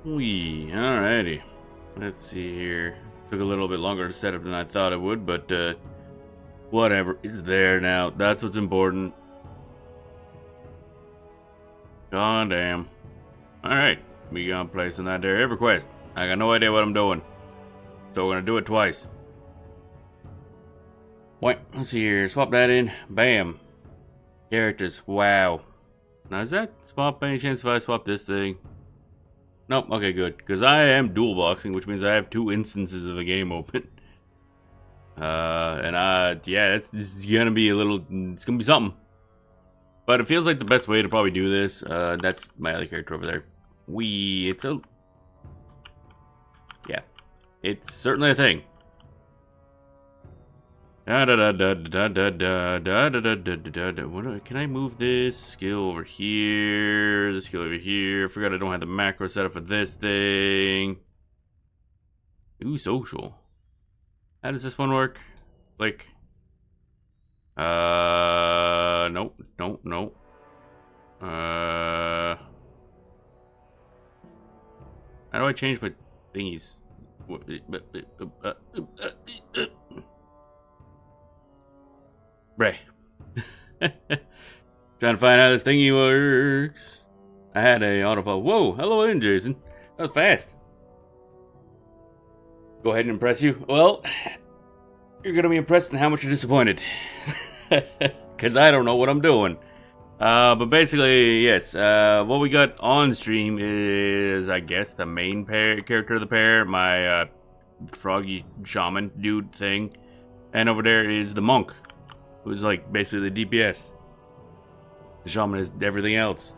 Wee, alrighty. Let's see here. Took a little bit longer to set up than I thought it would, but whatever. It's there now. That's what's important. God damn. Alright. We gonna place in that there EverQuest. I got no idea what I'm doing. So we're gonna do it twice. Wait, let's see here. Swap that in. Bam. Characters. Wow. Now is that swap by any chance if I swap this thing? Nope, okay, good. Because I am dual boxing, which means I have 2 instances of a game open. Yeah, this is gonna be it's gonna be something. But it feels like the best way to probably do this. That's my other character over there. Yeah, it's certainly a thing. Can I move this skill over here? This skill over here. I forgot I don't have the macro set up for this thing. Ooh, social. How does this one work? Like, nope. How do I change my thingies? Bray. Trying to find how this thingy works. I had a autofall. Whoa, hello in, Jason. That was fast. Go ahead and impress you. Well, you're gonna be impressed in how much you're disappointed. Because I don't know what I'm doing. But basically, yes, what we got on stream is, I guess, the main character of the pair, my froggy shaman dude thing. And over there is the monk, who's like basically the DPS. The shaman is everything else.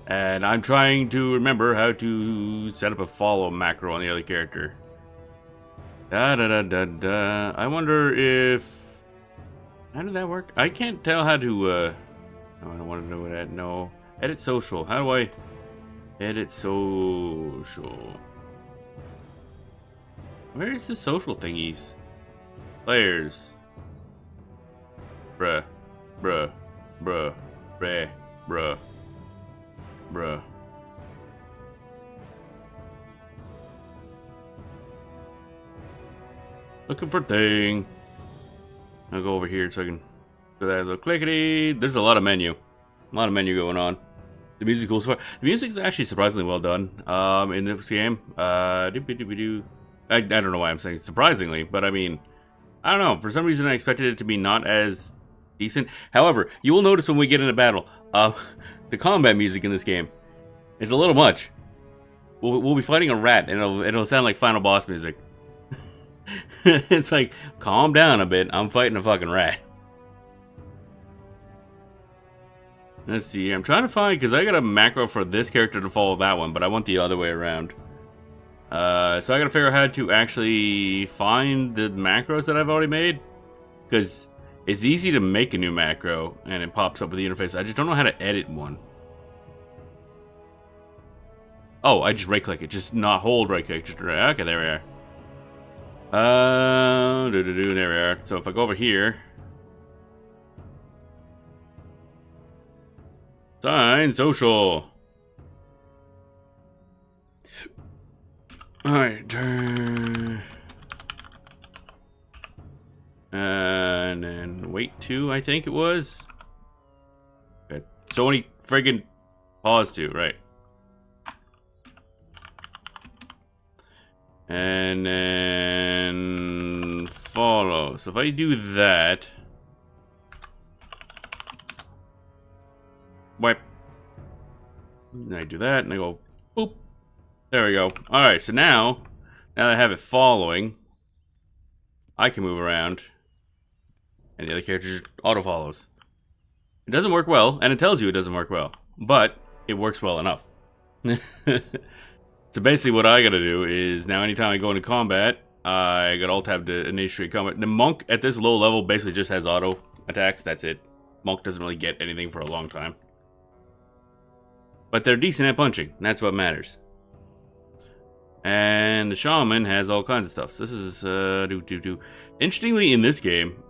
And I'm trying to remember how to set up a follow macro on the other character. I wonder if... How did that work? I can't tell how to... Oh, I don't want to know that. No. Edit social. How do I... Edit social. Where is the social thingies? Players. Bruh. Bruh. Bruh. Bruh. Bruh. Bruh. Looking for thing. I'll go over here so I can do that little clickety. There's a lot of menu. A lot of menu going on. The music goes far. The music's actually surprisingly well done in this game. I don't know why I'm saying surprisingly, but I mean, I don't know. For some reason, I expected it to be not as decent. However, you will notice when we get in a battle, the combat music in this game is a little much. We'll be fighting a rat, and it'll sound like final boss music. It's like, calm down a bit. I'm fighting a fucking rat. Let's see. I'm trying to find, because I got a macro for this character to follow that one, but I want the other way around. So I gotta figure out how to actually find the macros that I've already made. Because it's easy to make a new macro, and it pops up with the interface. I just don't know how to edit one. Oh, I just right-click it. Just not hold right-click. Just right. Okay, there we are. There we are. So if I go over here, sign social. All right, and then wait 2, I think it was. Okay. So many friggin' pause 2, right? And then follow. So if I do that, wipe. And I do that, and I go boop. There we go. All right. So now that I have it following, I can move around, and the other character just auto follows. It doesn't work well, and it tells you it doesn't work well, but it works well enough. So basically what I gotta do is, now anytime I go into combat, I got alt tab to initiate combat. The monk at this low level basically just has auto attacks, that's it. Monk doesn't really get anything for a long time. But they're decent at punching, and that's what matters. And the shaman has all kinds of stuff. So this is, Interestingly, in this game,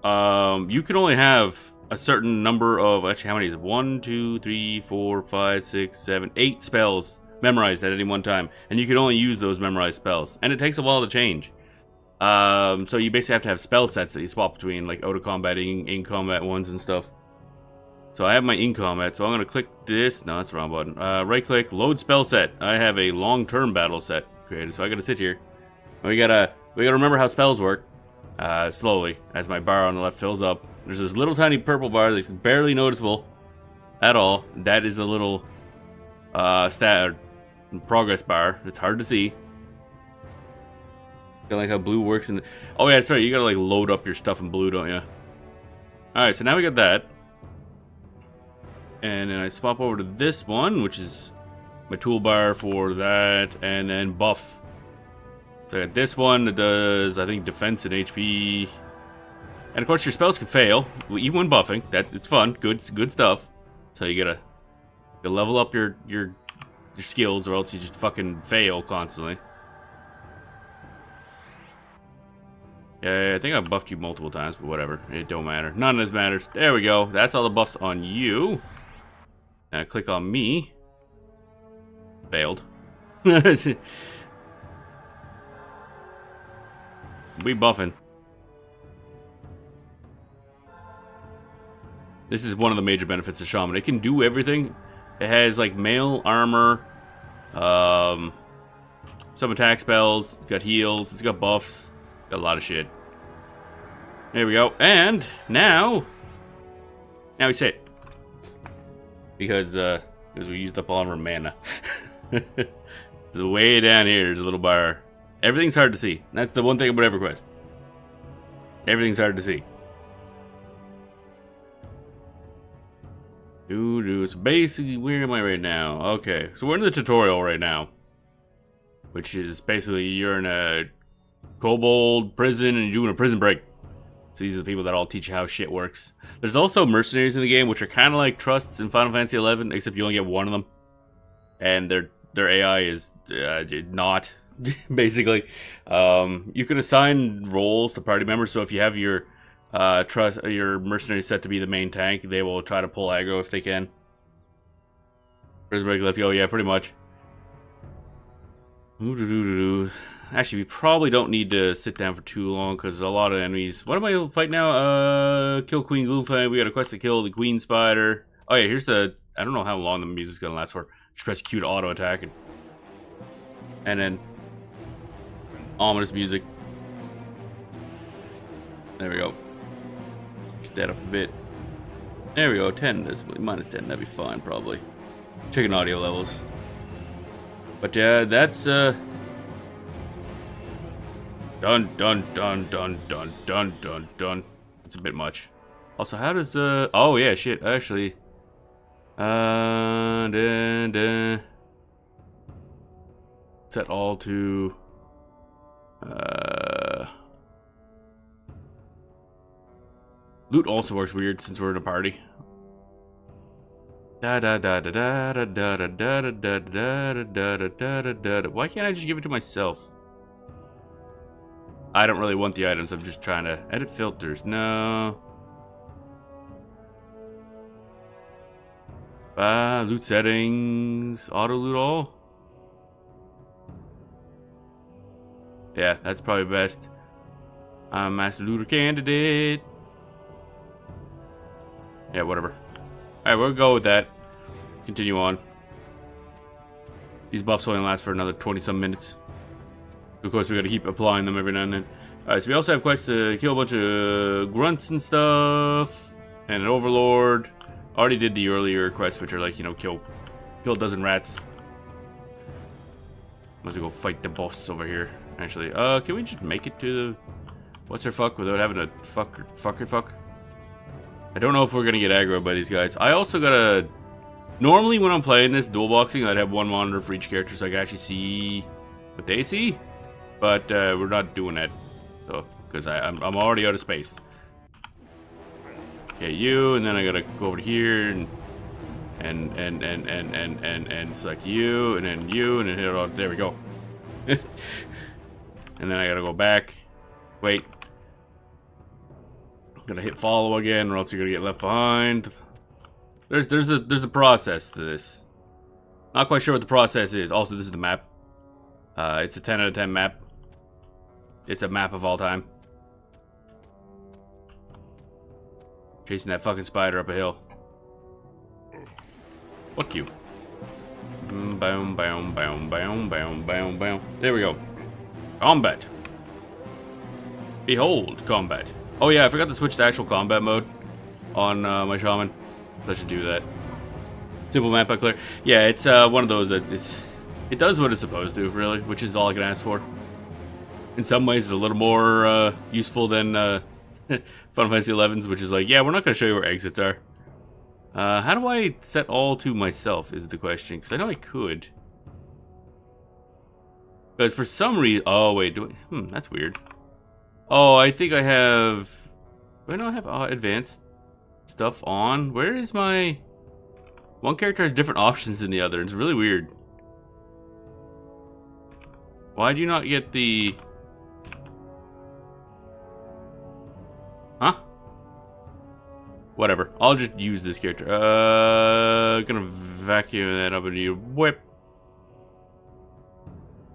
you can only have a certain number of, actually how many is it? 1, 2, 3, 4, 5, 6, 7, 8 spells memorized at any one time, and you can only use those memorized spells, and it takes a while to change. So you basically have to have spell sets that you swap between, like out of combat, in combat ones and stuff. So I have my in combat, so I'm gonna click this. No, that's the wrong button. Right click, load spell set. I have a long-term battle set created, so I gotta sit here. We gotta remember how spells work. Slowly, as my bar on the left fills up. There's this little tiny purple bar that's barely noticeable at all. That is a little progress bar. It's hard to see. Kind of like how blue works. And oh yeah, sorry, you gotta like load up your stuff in blue, don't you? All right, so now we got that. And then I swap over to this one, which is my toolbar for that, and then buff. So I got this one that does, I think, defense and HP. And of course, your spells can fail, even when buffing. It's fun, good stuff. So you gotta level up your skills, or else you just fucking fail constantly. Yeah, I think I've buffed you multiple times, but whatever. It don't matter. None of this matters. There we go. That's all the buffs on you. Now click on me. Failed. We buffing. This is one of the major benefits of Shaman. It can do everything. It has like mail, armor, some attack spells, it's got heals, it's got buffs, got a lot of shit. There we go. And now we sit. Because we used up all of our mana. So way down here, there's a little bar. Everything's hard to see. That's the one thing about EverQuest. Everything's hard to see. So basically, where am I right now? Okay, so we're in the tutorial right now. Which is basically, you're in a kobold prison and you're doing a prison break. So these are the people that all teach you how shit works. There's also mercenaries in the game, which are kind of like trusts in Final Fantasy XI, except you only get one of them. And their AI is not, basically. You can assign roles to party members, so if you have your mercenary set to be the main tank, they will try to pull aggro if they can. Prison break, let's go. Yeah, pretty much. Actually, we probably don't need to sit down for too long because a lot of enemies. What am I fighting now? Kill Queen Gloomfang. We got a quest to kill the Queen Spider. Oh yeah, here's the. I don't know how long the music's gonna last for. Just press Q to auto attack and then ominous music. There we go. Get that up a bit. There we go. 10. Minus 10. That'd be fine probably. Checking audio levels. But yeah, that's Dun dun dun dun dun dun dun dun. It's a bit much. Also, how does oh yeah, shit. Actually, set all to loot also works weird since we're in a party. Da da da da da da da da da da da da da da. Why can't I just give it to myself? I don't really want the items, I'm just trying to edit filters. No. Loot settings. Auto loot all. Yeah, that's probably best. I'm Master Looter candidate. Yeah, whatever. Alright, we'll go with that. Continue on. These buffs only last for another 20-some minutes. Of course, we gotta keep applying them every now and then. Alright, so we also have quests to kill a bunch of grunts and stuff. And an overlord. Already did the earlier quests, which are like, you know, kill a dozen rats. Let's go fight the boss over here. Actually, can we just make it to the what's her fuck without having to fuck? I don't know if we're gonna get aggroed by these guys. I also gotta. Normally, when I'm playing this dual boxing, I'd have one monitor for each character so I can actually see what they see. But we're not doing that, though, because I'm already out of space. Okay, you, and then I gotta go over here and select you, and then you, and then hit it all. There we go. And then I gotta go back. Wait. I'm gonna hit follow again, or else you're gonna get left behind. There's a process to this. Not quite sure what the process is. Also, this is the map. It's a 10 out of 10 map. It's a map of all time. Chasing that fucking spider up a hill. Fuck you. Boom, boom, boom, boom, boom, boom, boom. There we go. Combat. Behold, combat. Oh yeah, I forgot to switch to actual combat mode on my shaman. I should do that. Simple map by clear. Yeah, it's one of those that it does what it's supposed to, really, which is all I can ask for. In some ways, it's a little more useful than Final Fantasy XI's, which is like, yeah, we're not going to show you where exits are. How do I set all to myself is the question, because I know I could. Because for some reason, oh wait, that's weird. Oh, I think I have. Do I not have advanced stuff on? Where is my? One character has different options than the other. It's really weird. Why do you not get the? Huh? Whatever. I'll just use this character. Gonna vacuum that up into your whip.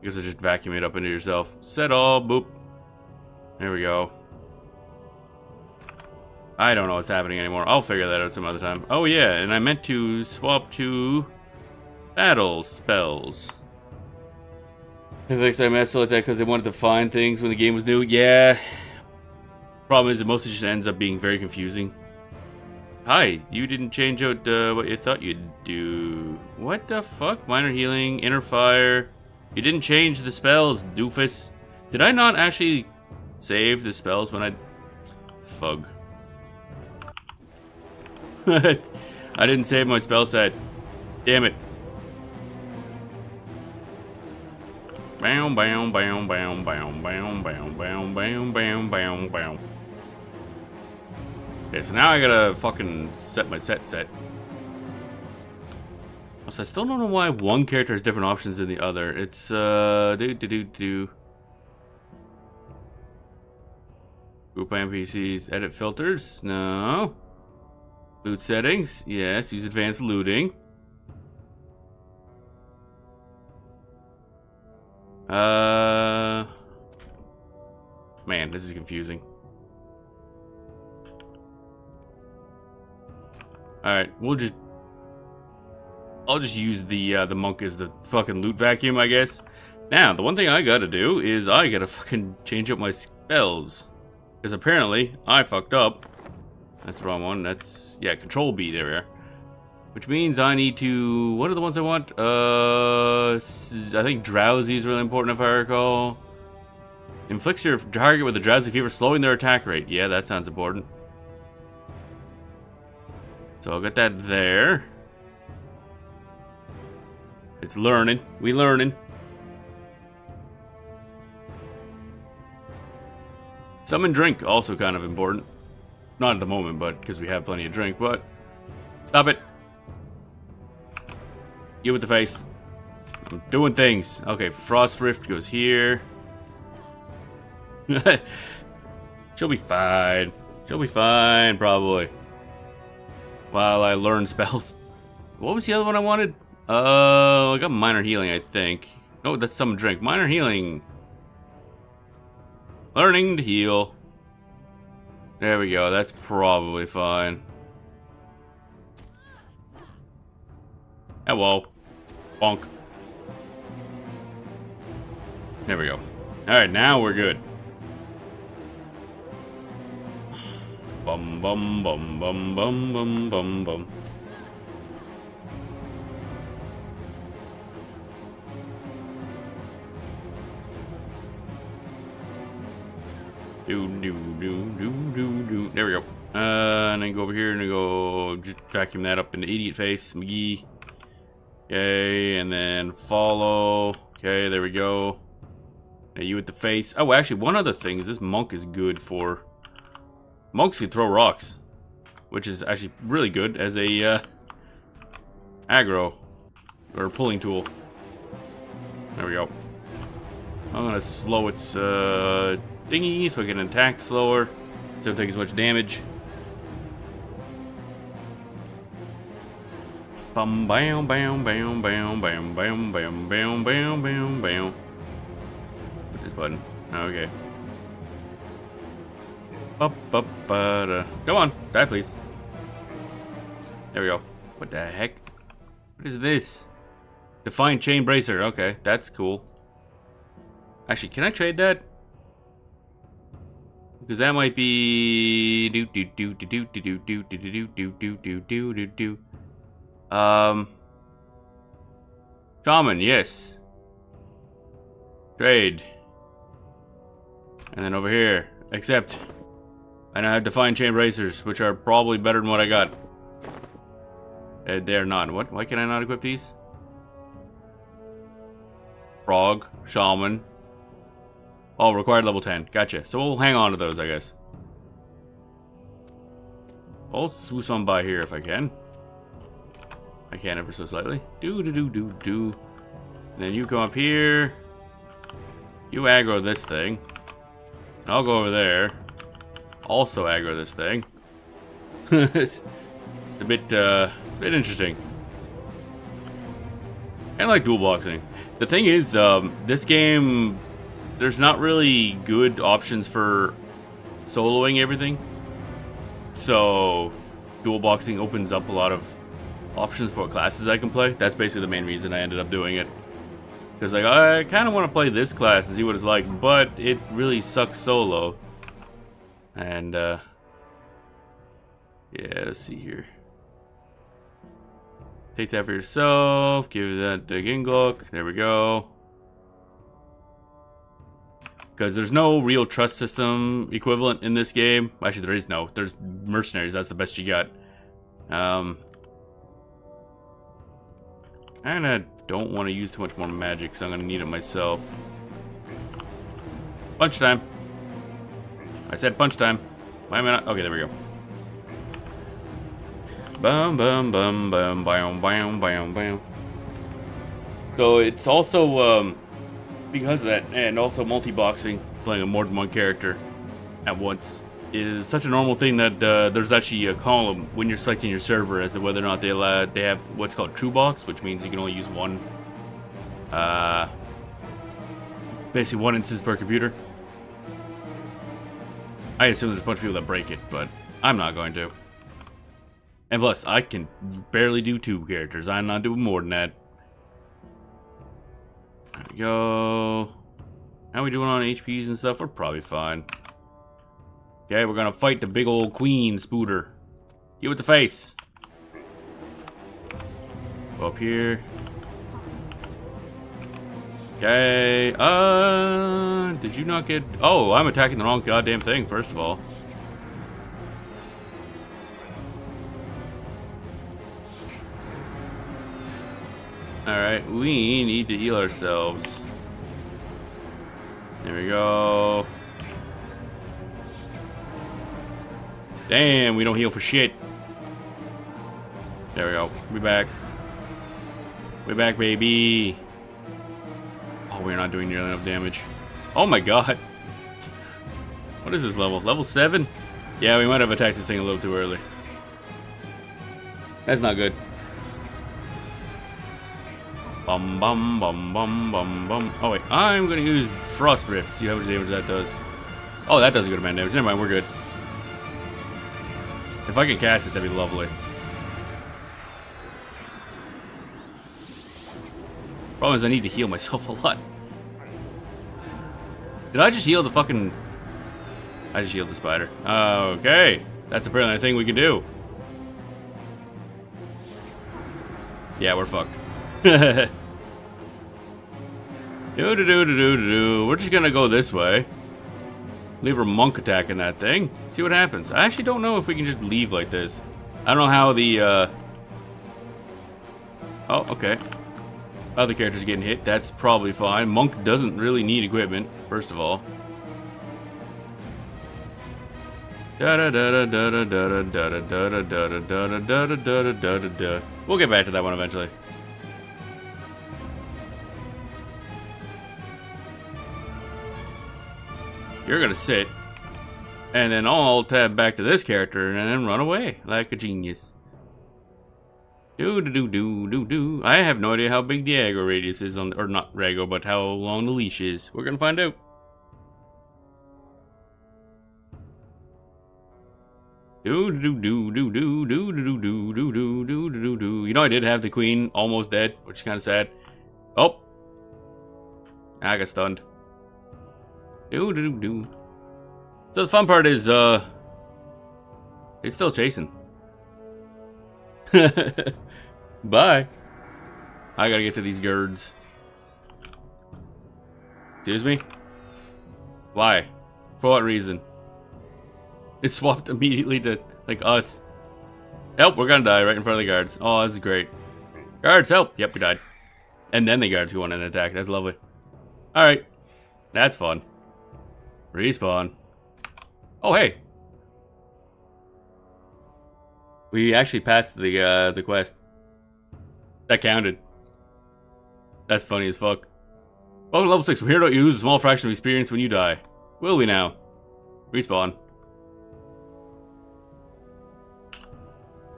I guess I'll just vacuum it up into yourself. Set all. Boop. There we go. I don't know what's happening anymore. I'll figure that out some other time. Oh yeah, and I meant to swap to battle spells. I think I messed like that because they wanted to find things when the game was new. Yeah. Problem is, it mostly just ends up being very confusing. Hi, you didn't change out what you thought you'd do. What the fuck? Minor healing, inner fire. You didn't change the spells, doofus. Did I not actually save the spells when I... Fug. I didn't save my spell set. Damn it. Bam, bam, bam, bam, bam, bam, bam, bam, bam, bam, bam, bam. Okay, so now I gotta fucking set my set. Also, I still don't know why one character has different options than the other. It's, Group NPCs, edit filters? No. Loot settings? Yes, use advanced looting. Man, this is confusing. Alright, I'll just use the monk as the fucking loot vacuum, I guess. Now, the one thing I gotta do is I gotta fucking change up my spells. Because apparently, I fucked up. That's the wrong one. That's, yeah, Control B, there we are. Which means I need to, what are the ones I want? I think Drowsy is really important if I recall. Inflicts your target with a drowsy fever, slowing their attack rate. Yeah, that sounds important. So I'll get that there. It's learning. We learning. Summon drink, also kind of important. Not at the moment, but because we have plenty of drink, but... Stop it. You with the face. I'm doing things. Okay, Frost Rift goes here. She'll be fine. She'll be fine, probably. While I learn spells. What was the other one I wanted? I got minor healing, I think. No, that's some drink. Minor healing. Learning to heal. There we go. That's probably fine. Hello. Bonk. There we go. Alright, now we're good. Bum bum bum bum bum bum bum bum. Do. There we go. And then go over here and then go just vacuum that up into idiot face, McGee. Okay, and then follow. Okay, there we go. Now you with the face. Oh, actually, one other thing is this monk is good for. Monks can throw rocks, which is actually really good as a aggro or pulling tool. There we go. I'm gonna slow its thingy so I can attack slower, so don't take as much damage. Bum bam bam bam bam bam bam bam bam bam bam bam. What's this button? Okay. Come on, die please. There we go. What the heck? What is this? Defiant chain bracer. Okay, that's cool. Actually, can I trade that? Because that might be shaman, yes. Trade. And then over here, accept. And I have defiant chain bracers, which are probably better than what I got. They're not. What? Why can I not equip these? Frog, shaman. Oh, required level 10. Gotcha. So we'll hang on to those, I guess. I'll swoosh on by here if I can. I can ever so slightly. Do. And then you come up here. You aggro this thing. And I'll go over there. Also aggro this thing. It's a bit interesting. Kind of like dual boxing. The thing is, this game, there's not really good options for soloing everything. So, dual boxing opens up a lot of options for what classes I can play. That's basically the main reason I ended up doing it. Because like, I kind of want to play this class and see what it's like, but it really sucks solo. And, yeah, let's see here. Take that for yourself. Give that to Ginglok. There we go. Because there's no real trust system equivalent in this game. Actually, there is no. There's mercenaries. That's the best you got. And I don't want to use too much more magic, so I'm going to need it myself. Punch time. I said punch time. Why am I not? Okay, there we go. Bum bum bum bum bam bam bam bam. So it's also because of that, and also multi-boxing, playing a more than one character at once, is such a normal thing that there's actually a column when you're selecting your server as to whether or not they have what's called true box, which means you can only use one, basically one instance per computer. I assume there's a bunch of people that break it, but I'm not going to. And plus, I can barely do 2 characters. I'm not doing more than that. There we go. How are we doing on HPs and stuff? We're probably fine. Okay, we're gonna fight the big old queen spooter. You with the face. Go up here. Okay. Did you not get... Oh, I'm attacking the wrong goddamn thing, first of all. Alright, we need to heal ourselves. There we go. Damn, we don't heal for shit. There we go. We back. We're back, baby. Oh, we're not doing nearly enough damage. Oh my god. What is this level? Level 7? Yeah, we might have attacked this thing a little too early. That's not good. Bum bum bum bum bum bum. Oh wait, I'm gonna use Frost Rift. See how much damage that does. Oh, that does a good amount of damage. Never mind, we're good. If I can cast it, that'd be lovely. Problem is, I need to heal myself a lot. Did I just heal the fucking... I just healed the spider. Okay. That's apparently a thing we can do. Yeah, we're fucked. We're just gonna go this way. Leave our monk attacking that thing. See what happens. I actually don't know if we can just leave like this. I don't know how the Oh, okay. Other characters getting hit. That's probably fine. Monk doesn't really need equipment, first of all. We'll get back to that one eventually. You're gonna sit, and then I'll tab back to this character and then run away like a genius. Do do do do do do. I have no idea how big the aggro radius is on, or not aggro, but how long the leash is. We're gonna find out. Do do do do do do do do do do do do do. You know, I did have the queen almost dead, which is kind of sad. Oh, I got stunned. Do do do do. So the fun part is, it's still chasing. Bye. I gotta get to these girds. Excuse me? Why? For what reason? It swapped immediately to, like, us. Help, we're gonna die right in front of the guards. Oh, this is great. Guards, help! Yep, we died. And then the guards go on and attack. That's lovely. Alright. That's fun. Respawn. Oh, hey! We actually passed the quest. That counted. That's funny as fuck. Welcome to level 6. We're here to use a small fraction of experience when you die. Will we now? Respawn.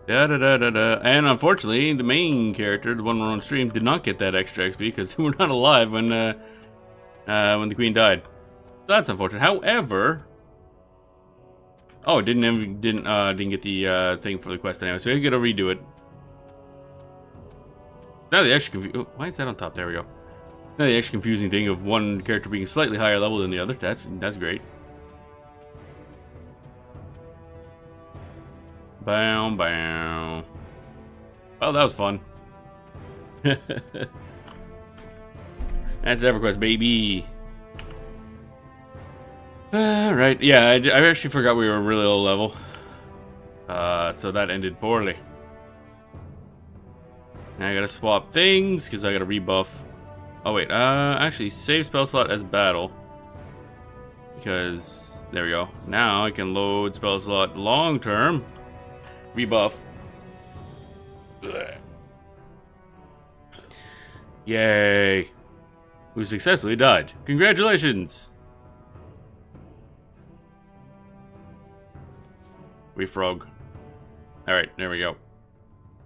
Da da da da da. And unfortunately, the main character, the one we're on stream, did not get that extra XP because we're not alive when the queen died. So that's unfortunate. However, oh, didn't get the thing for the quest anyway, so we gotta redo it. Now the extra oh, why is that on top? There we go. Now the extra confusing thing of one character being slightly higher level than the other. That's great. Bow bow. Oh, that was fun. That's EverQuest, baby. Right, yeah, I actually forgot we were really low level. So that ended poorly. Now I gotta swap things, because I gotta rebuff. Oh wait, actually save spell slot as battle. Because, there we go. Now I can load spell slot long term. Rebuff. Ugh. Yay. We successfully died. Congratulations! Refrog. Alright, there we go.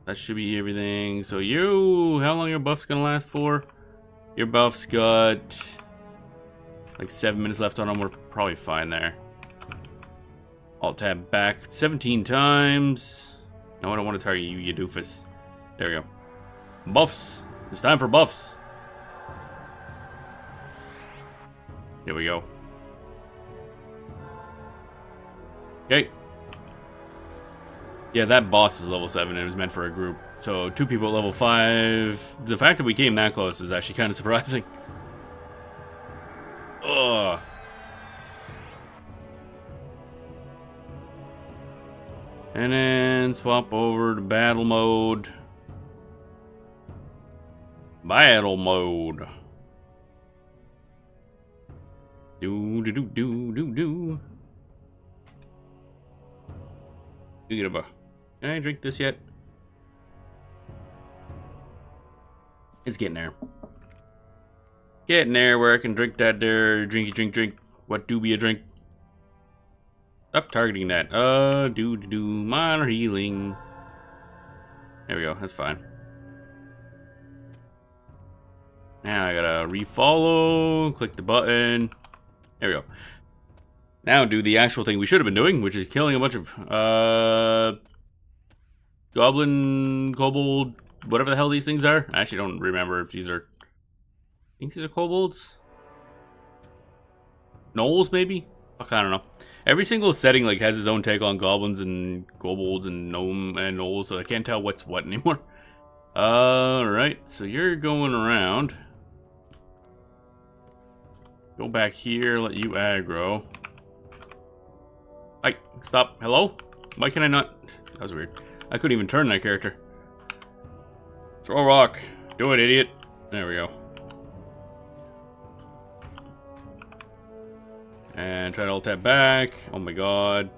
That should be everything. So how long your buff's gonna last for? Your buff's got like 7 minutes left on them. We're probably fine there. Alt tab back 17 times. No, I don't want to target you, you doofus. There we go. Buffs. It's time for buffs. Here we go. Okay. Yeah, that boss was level 7. It was meant for a group. So 2 people at level 5. The fact that we came that close is actually kind of surprising. Ugh. And then swap over to battle mode. Battle mode. Do do do do do do. You get a buff. Can I drink this yet? It's getting there. Getting there where I can drink that there. Drinky drink drink. What do be a drink? Stop targeting that. Do minor healing. There we go. That's fine. Now I gotta refollow. Click the button. There we go. Now do the actual thing we should have been doing, which is killing a bunch of goblin, kobold, whatever the hell these things are. I actually don't remember if these are. I think these are kobolds. Gnolls, maybe. Fuck, I don't know. Every single setting like has its own take on goblins and kobolds and gnome and gnolls, so I can't tell what's what anymore. Alright, so you're going around. Go back here, let you aggro. Hey, stop. Hello? Why can I not? That was weird. I couldn't even turn that character. Throw a rock. Do it, idiot. There we go. And try to alt tab back. Oh my god.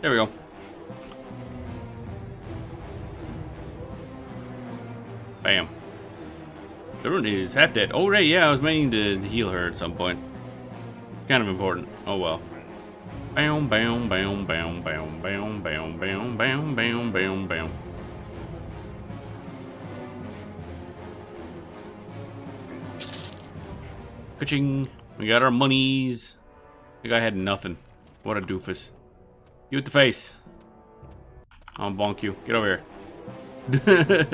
There we go. Bam. The rune is half dead. Oh right, yeah, I was meaning to heal her at some point. Kind of important. Oh well. Bam, bam, bam, bam, bam, bam, bam, bam, bam, bam, bam, bam. Ka-ching. We got our monies. The guy had nothing. What a doofus. You with the face. I'll bonk you. Get over here.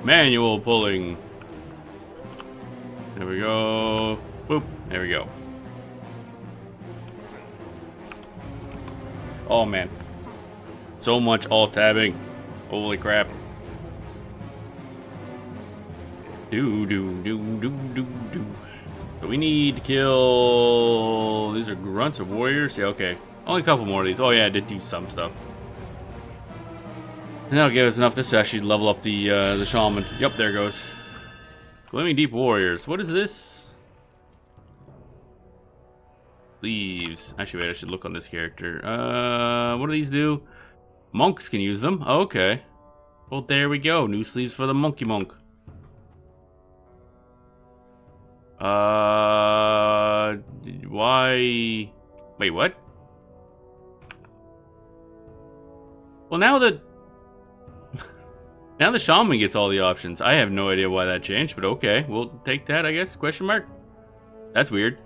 Manual pulling. There we go. Boop. There we go. Oh man. So much alt tabbing. Holy crap. Do. So we need to kill... These are grunts or warriors? Yeah, okay. Only a couple more of these. Oh yeah, I did do some stuff. And that'll give us enough this to actually level up the shaman. Yep, there goes. Gleaming Deep Warriors. What is this? Leaves. Actually, wait, I should look on this character. What do these do? Monks can use them. Oh, okay. Well, there we go. New sleeves for the monkey monk. Why? Wait, what? Well, now that... now the shaman gets all the options. I have no idea why that changed, but okay. We'll take that, I guess. Question mark? That's weird.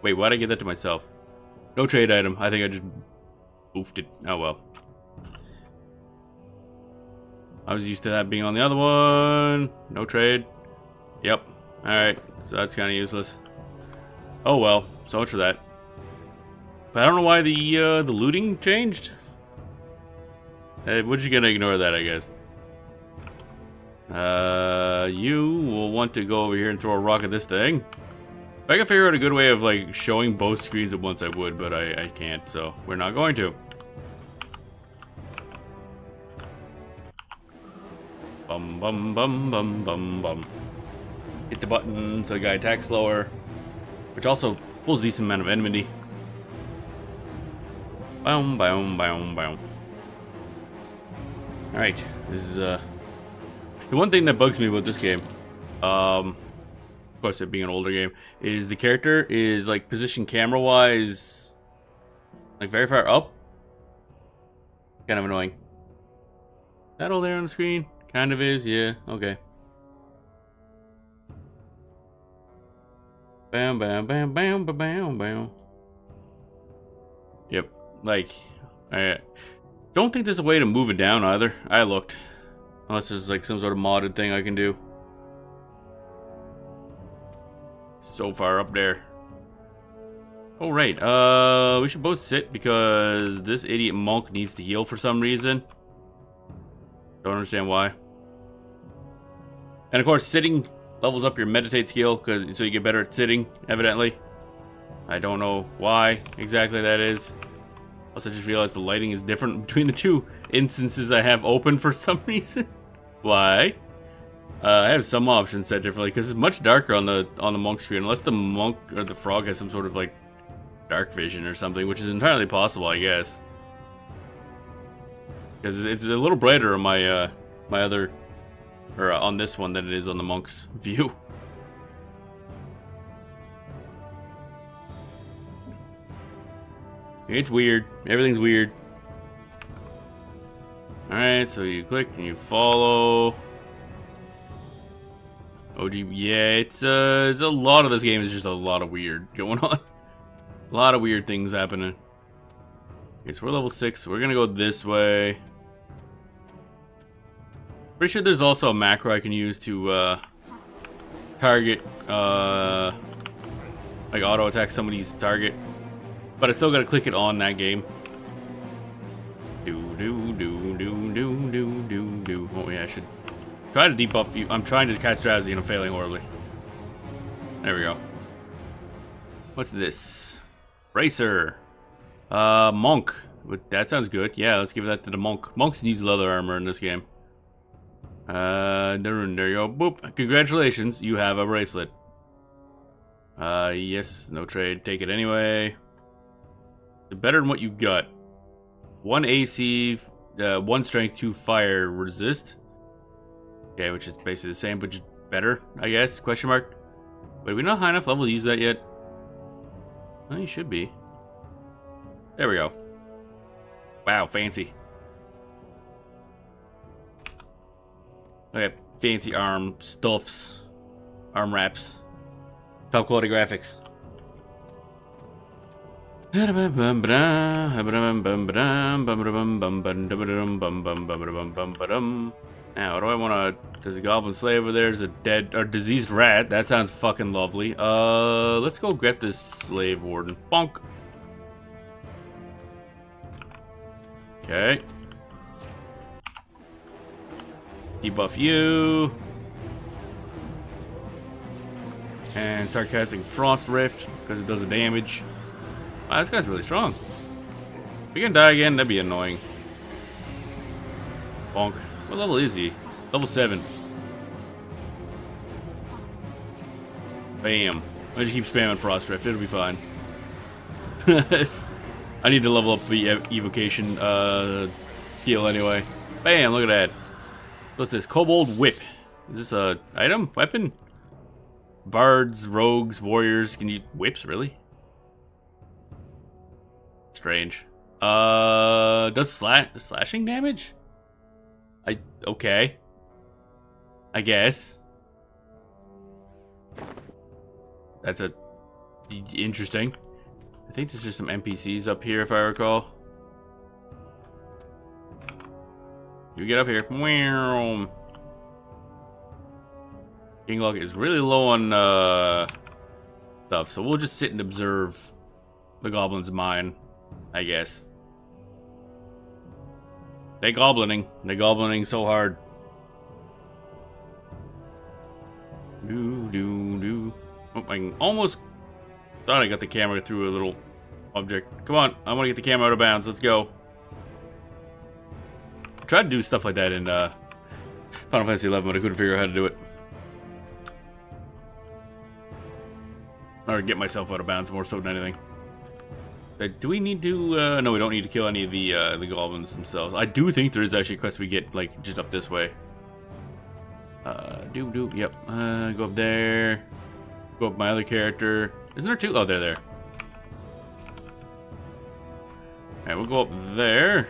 Wait, why'd I give that to myself? No trade item. I think I just boofed it. Oh, well. I was used to that being on the other one. No trade. Yep. Alright. So that's kind of useless. Oh, well. So much for that. But I don't know why the looting changed. We're just gonna ignore that, I guess. You will want to go over here and throw a rock at this thing. If I could figure out a good way of, like, showing both screens at once, I would, but I can't, so we're not going to. Bum, bum, bum, bum, bum, bum. Hit the button so the guy attacks slower, which also pulls a decent amount of enmity. Boom, boom, boom, boom. Alright, this is, the one thing that bugs me about this game, of course it being an older game, is the character is, like, positioned camera-wise, like, very far up. Kind of annoying. That all there on the screen? Kind of is, yeah, okay. Bam, bam, bam, bam, bam, bam, bam. Yep, like, I don't think there's a way to move it down either. I looked. Unless there's like some sort of modded thing I can do. So far up there. Oh, right. We should both sit because this idiot monk needs to heal for some reason. Don't understand why. And of course, sitting levels up your meditate skill so you get better at sitting, evidently. I don't know why exactly that is. Also, just realized the lighting is different between the two instances I have open for some reason. Why? I have some options set differently because it's much darker on the monk screen, unless the monk or the frog has some sort of like dark vision or something, which is entirely possible, I guess. Because it's a little brighter on my my other, or on this one than it is on the monk's view. It's weird. Everything's weird. Alright, so you click and you follow. OG, yeah, it's a lot of this game is just a lot of weird going on. A lot of weird things happening. Okay, so we're level 6, so we're gonna go this way. Pretty sure there's also a macro I can use to target, like auto attack somebody's target. But I still gotta click it on that game. Do. Oh yeah, I should try to debuff you. I'm trying to cast Drowsy and I'm failing horribly. There we go. What's this? Racer. Monk. That sounds good. Yeah, let's give that to the monk. Monks use leather armor in this game. There you go. Boop. Congratulations, you have a bracelet. Yes, no trade. Take it anyway. Better than what you got. 1 AC, 1 strength, 2 fire resist. Okay, which is basically the same, but just better, I guess. Question mark. Wait, are we not high enough level to use that yet? Well, you should be. There we go. Wow, fancy. Okay, fancy arm stuffs. arm wraps. Top quality graphics. Now, what do I want to... There's a goblin slave over there. There's a dead or diseased rat. That sounds fucking lovely. Let's go get this slave warden. Bonk. Okay. Debuff you. And start casting Frost Rift because it does a damage. Wow, this guy's really strong. If he can die again, that'd be annoying. Bonk. What level is he? Level 7. Bam. I just keep spamming Frost Rift. It'll be fine. I need to level up the evocation skill anyway. Bam, look at that. What's this? Kobold Whip. Is this a item? Weapon? Bards, rogues, warriors can use whips, really? Strange. Does slashing damage? Okay. I guess. That's interesting. I think there's just some NPCs up here if I recall. You get up here. Kinglock is really low on stuff, so we'll just sit and observe the goblin's mine, I guess. They goblining so hard. Oh, I almost thought I got the camera through a little object. Come on, I want to get the camera out of bounds. Let's go. I tried to do stuff like that in Final Fantasy 11, but I couldn't figure out how to do it. Or get myself out of bounds more so than anything. Do we need to... no, we don't need to kill any of the goblins themselves. I do think there is actually a quest we get, like, just up this way. Yep. Go up there. Go up my other character. Isn't there two? Oh, they're there. Alright, we'll go up there.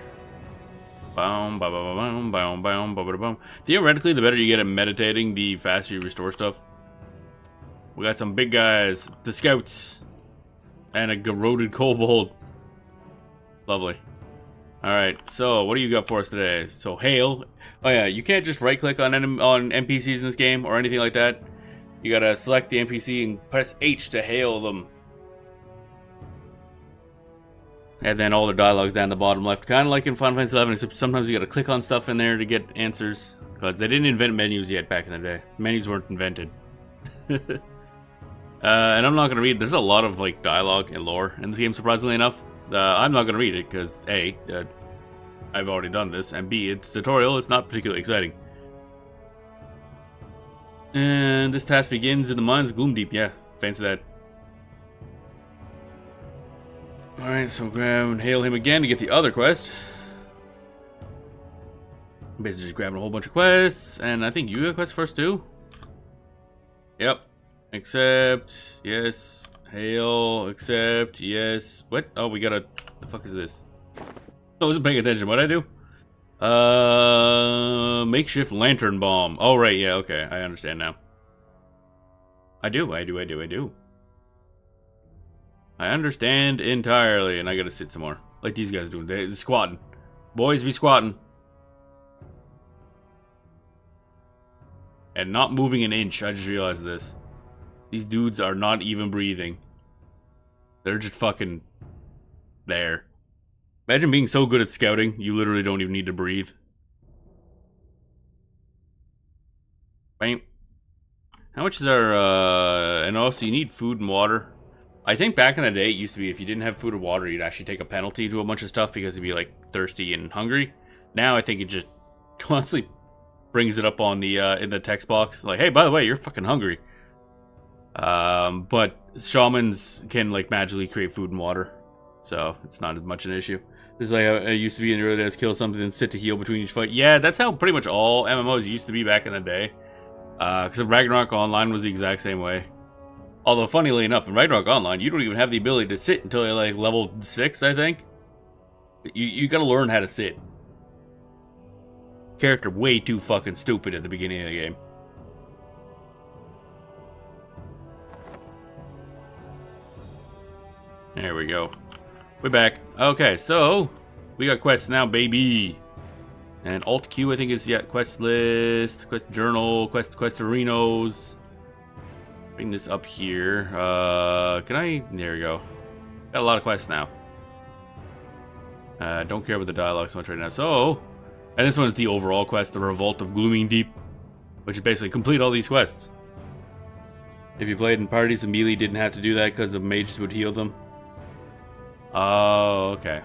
Theoretically, the better you get at meditating, the faster you restore stuff. We got some big guys. The scouts. And a corroded kobold. Lovely. Alright, so what do you got for us today? So, hail. Oh yeah, you can't just right-click on NPCs in this game or anything like that. You gotta select the NPC and press H to hail them. And then all their dialogue's down the bottom left. Kind of like in Final Fantasy 11, except sometimes you gotta click on stuff in there to get answers. Because they didn't invent menus yet back in the day. Menus weren't invented. And I'm not going to read. There's a lot of like dialogue and lore in this game, surprisingly enough. I'm not going to read it because A, I've already done this, and B, it's tutorial. It's not particularly exciting. And this task begins in the mines of Gloomdeep. Yeah, fancy that. Alright, so grab and hail him again to get the other quest. Basically just grabbing a whole bunch of quests, and I think you got quests first too? Yep. Accept, yes. Hail, accept, yes. What? Oh, we gotta... The fuck is this? I wasn't paying attention. What'd I do? Makeshift lantern bomb. Oh, right, yeah, okay. I understand now. I do. I understand entirely, and I gotta sit some more. Like these guys doing. They're squatting. Boys be squatting. And not moving an inch. I just realized this. These dudes are not even breathing. They're just fucking there. Imagine being so good at scouting, you literally don't even need to breathe. Bam. How much is our, and also you need food and water. I think back in the day, it used to be if you didn't have food or water, you'd actually take a penalty to a bunch of stuff because you'd be like thirsty and hungry. Now I think it just constantly brings it up on the, in the text box. Like, hey, by the way, you're fucking hungry. But shamans can like magically create food and water, so it's not as much an issue. There's like I used to be in the early days, kill something and sit to heal between each fight. Yeah, that's how pretty much all MMOs used to be back in the day. Because Ragnarok Online was the exact same way. Although, funnily enough, in Ragnarok Online, you don't even have the ability to sit until you're like level 6, I think. You gotta learn how to sit. Character way too fucking stupid at the beginning of the game. There we go. We're back. Okay, so we got quests now, baby. And Alt Q, I think, is quest list, quest journal, quest arenos. Bring this up here. Can I? There we go. Got a lot of quests now. Don't care about the dialogue so much right now. So, and this one is the overall quest, the Revolt of Glooming Deep, which is basically complete all these quests. If you played in parties, the melee didn't have to do that because the mages would heal them. Oh, okay.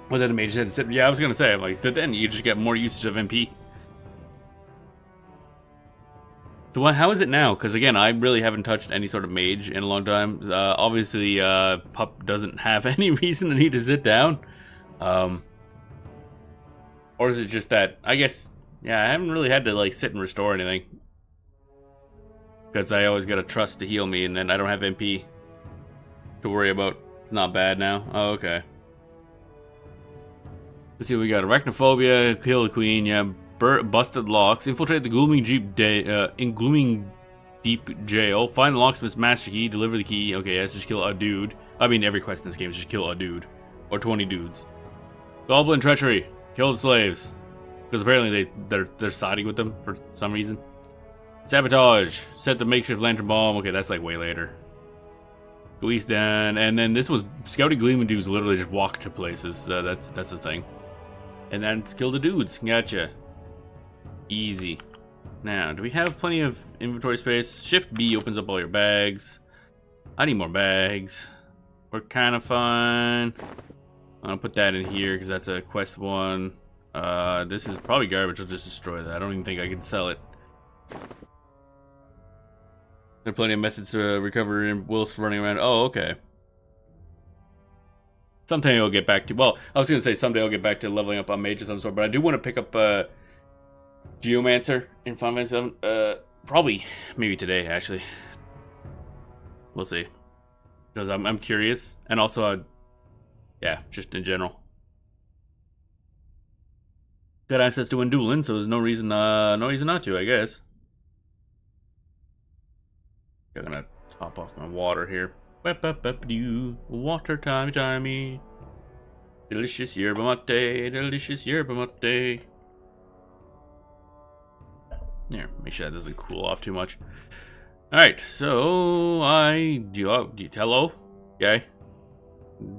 Was that a mage had to sit? Yeah, I was gonna say, like, then you just get more usage of MP. So how is it now? Because again, I really haven't touched any sort of mage in a long time. Obviously, Pup doesn't have any reason to need to sit down. Or is it just that, I guess, yeah, I haven't really had to, like, sit and restore anything. Because I always gotta trust to heal me, and then I don't have MP to worry about. It's not bad now. Oh, okay. Let's see what we got. Arachnophobia, kill the queen, yeah. Busted locks, infiltrate the Glooming Deep jail, find the locksmith's master key, deliver the key. Okay, let's just kill a dude. I mean, every quest in this game is just kill a dude. Or 20 dudes. Goblin treachery, kill the slaves. Because apparently they're siding with them for some reason. Sabotage, set the makeshift lantern bomb. Okay, that's like way later. Go east down, and then this was scouting gleaming dudes literally just walk to places. That's the thing. And then kill the dudes. Gotcha. Easy. Now, do we have plenty of inventory space? Shift B opens up all your bags. I need more bags. We're kind of fine. I'm gonna put that in here because that's a quest one. This is probably garbage. I'll just destroy that. I don't even think I can sell it. There are plenty of methods to recover whilst running around. Oh, okay. Someday I'll get back to... Well, I was going to say someday I'll get back to leveling up on mage of some sort, but I do want to pick up Geomancer in Final Fantasy VII. Probably, maybe today, actually. We'll see. Because I'm curious. And also, yeah, just in general. Got access to Endulin, so there's no reason not to, I guess. I'm gonna top off my water here. Water timey. Delicious yerba mate, delicious yerba mate. There, make sure that doesn't cool off too much. Alright, so hello? Okay.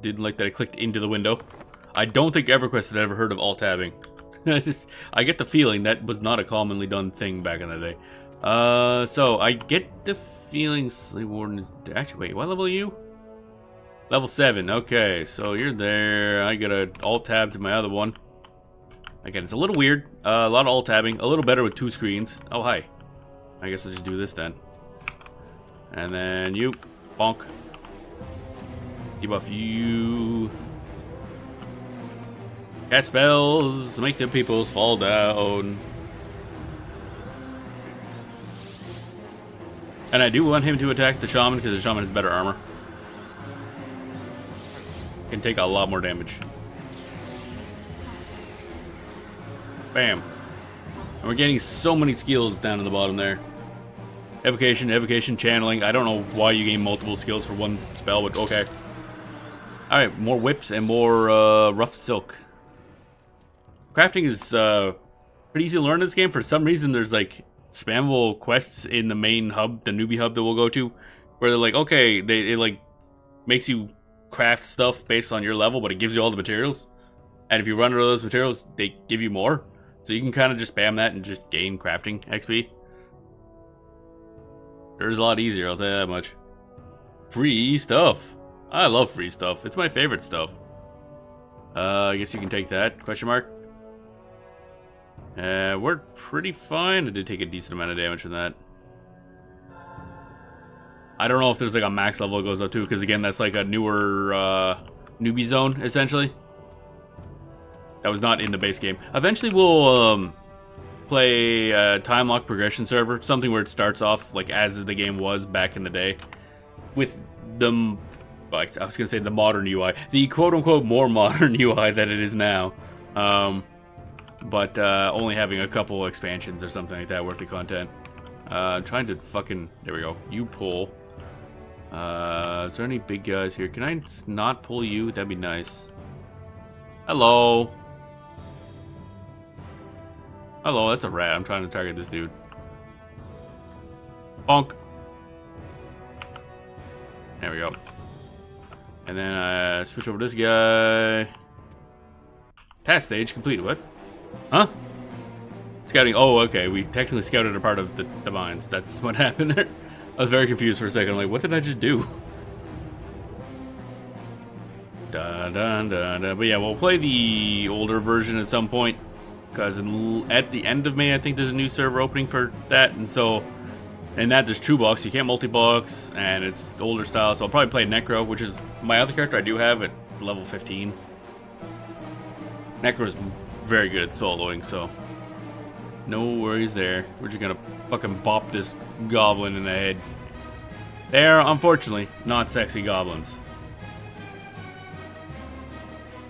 Didn't like that I clicked into the window. I don't think EverQuest had ever heard of alt-tabbing. I get the feeling that was not a commonly done thing back in the day. So I get the feeling Slave Warden is... Actually, wait, what level are you? Level 7, okay, so you're there. I got a alt-tab to my other one. Again, it's a little weird. A lot of alt-tabbing. A little better with 2 screens. Oh, hi. I guess I'll just do this then. And then you. Bonk. Debuff you. Cast spells. Make the peoples fall down. And I do want him to attack the shaman because the shaman has better armor. Can take a lot more damage. Bam. And we're getting so many skills down in the bottom there. Evocation, channeling. I don't know why you gain multiple skills for one spell, but okay. Alright, more whips and more rough silk. Crafting is pretty easy to learn in this game. For some reason, there's like spammable quests in the main hub, the newbie hub that we'll go to, where they're like, okay, it like makes you craft stuff based on your level, but it gives you all the materials. And if you run out of those materials, they give you more. So you can kind of just spam that and just gain crafting XP. It's a lot easier, I'll tell you that much. Free stuff. I love free stuff. It's my favorite stuff. I guess you can take that, question mark. We're pretty fine. I did take a decent amount of damage from that. I don't know if there's like a max level it goes up to, because again, that's like a newer newbie zone, essentially. That was not in the base game. Eventually we'll play a time lock progression server, something where it starts off like as the game was back in the day, with the, I was gonna say the modern UI, the quote-unquote more modern UI that it is now, but only having a couple expansions or something like that worth the content. Trying to fucking, there we go, you pull. Is there any big guys here? Can I not pull you? That'd be nice. Hello. Hello, that's a rat. I'm trying to target this dude. Bonk. There we go. And then switch over to this guy. Task stage completed. What? Huh? Scouting. Oh, okay. We technically scouted a part of the mines. That's what happened there. I was very confused for a second. I'm like, what did I just do? Dun, dun, dun, dun. But yeah, we'll play the older version at some point. Because at the end of May, I think there's a new server opening for that. And so, in that, there's 2 blocks. You can't multi-box, and it's older style. So I'll probably play Necro, which is my other character I do have. It's level 15. Necro is very good at soloing, so no worries there. We're just gonna fucking bop this goblin in the head. They're, unfortunately, not sexy goblins.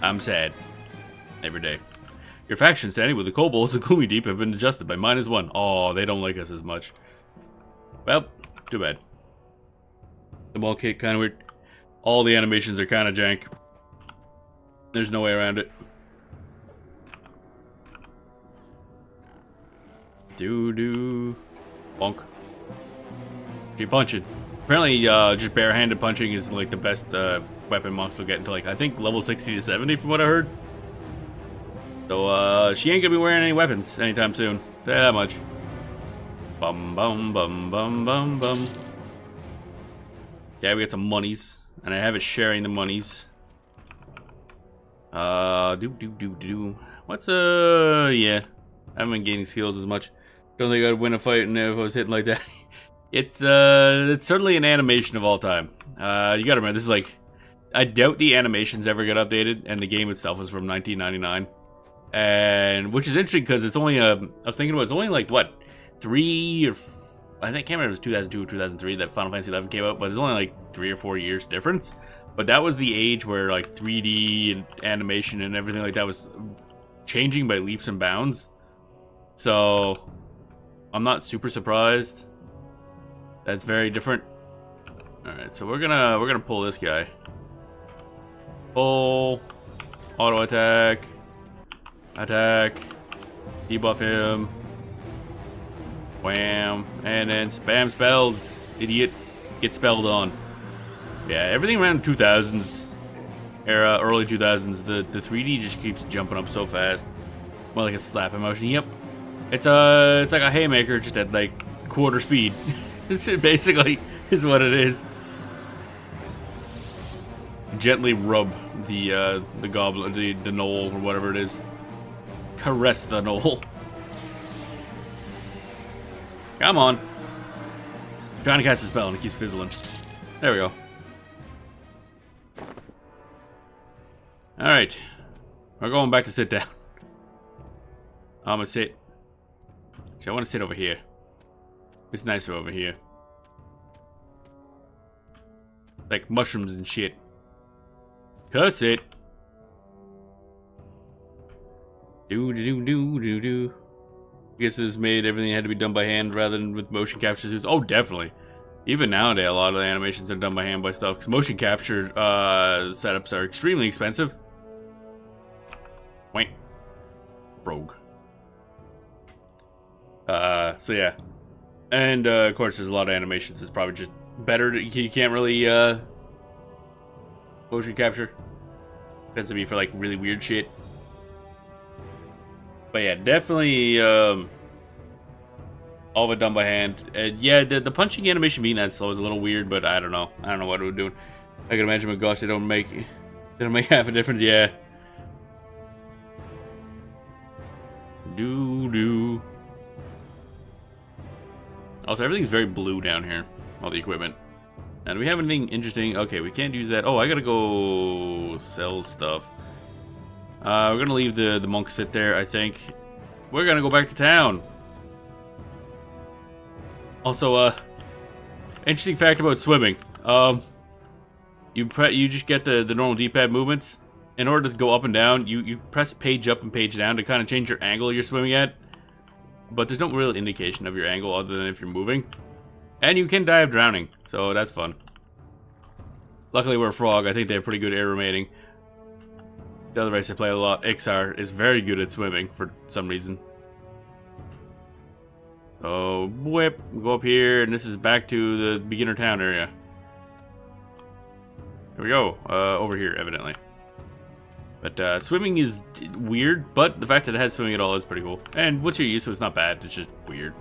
I'm sad. Every day. Your faction standing with the kobolds and gloomy deep have been adjusted by -1. Oh, they don't like us as much. Well, too bad. The ball kick, kind of weird. All the animations are kind of jank. There's no way around it. Doo-doo. Bonk. Keep punching. Apparently, just barehanded punching is like the best weapon monks will get into, like, I think level 60 to 70 from what I heard. So, she ain't gonna be wearing any weapons anytime soon. Say that much. Bum bum bum bum bum bum. Yeah, we got some monies, and I have it sharing the monies. What's yeah. I haven't been gaining skills as much. Don't think I'd win a fight if I was hitting like that. It's certainly an animation of all time. You gotta remember, this is like, I doubt the animations ever got updated, and the game itself is from 1999. And which is interesting because it's only I was thinking about, it's only like what, 3 or I think, I can't remember, it was 2002 or 2003 that Final Fantasy 11 came out, but there's only like 3 or 4 years difference. But that was the age where like 3D and animation and everything like that was changing by leaps and bounds. So I'm not super surprised. That's very different. All right, so we're gonna pull this guy. Pull, auto attack, attack, debuff him, wham, and then spam spells. Idiot, get spelled on. Yeah, everything around 2000s era, early 2000s, the 3D just keeps jumping up so fast. More like a slap emotion. Yep, it's like a haymaker just at like quarter speed. It basically is what it is. Gently rub the goblin, the knoll or whatever it is. Caress the knoll. Come on. I'm trying to cast a spell and it keeps fizzling. There we go. Alright. We're going back to sit down. I'm gonna sit. Actually, I want to sit over here. It's nicer over here. Like mushrooms and shit. Curse it. Do. I guess this made everything had to be done by hand rather than with motion capture. Oh, definitely. Even nowadays, a lot of the animations are done by hand by stuff, because motion capture setups are extremely expensive. Wait. Rogue. So yeah. And, of course, there's a lot of animations. It's probably just better. You can't really, motion capture. It has to be for, like, really weird shit. But yeah, definitely, all of it done by hand. Yeah, the punching animation being that slow is a little weird, but I don't know. I don't know what it would do. I can imagine, but gosh, they don't make half a difference. Yeah. Do. Also, everything's very blue down here. All the equipment. And do we have anything interesting? Okay, we can't use that. Oh, I gotta go sell stuff. We're gonna leave the monk sit there, I think. We're gonna go back to town. Also, interesting fact about swimming. You just get the normal D-pad movements. In order to go up and down, you press page up and page down to kind of change your angle you're swimming at. But there's no real indication of your angle other than if you're moving. And you can die of drowning, so that's fun. Luckily, we're a frog. I think they have pretty good air remaining. The other race I play a lot, XR, is very good at swimming for some reason. So, whip, go up here, and this is back to the beginner town area. Here we go. Over here, evidently. But swimming is weird, but the fact that it has swimming at all is pretty cool. And once you're used to it, it's not bad. It's just weird.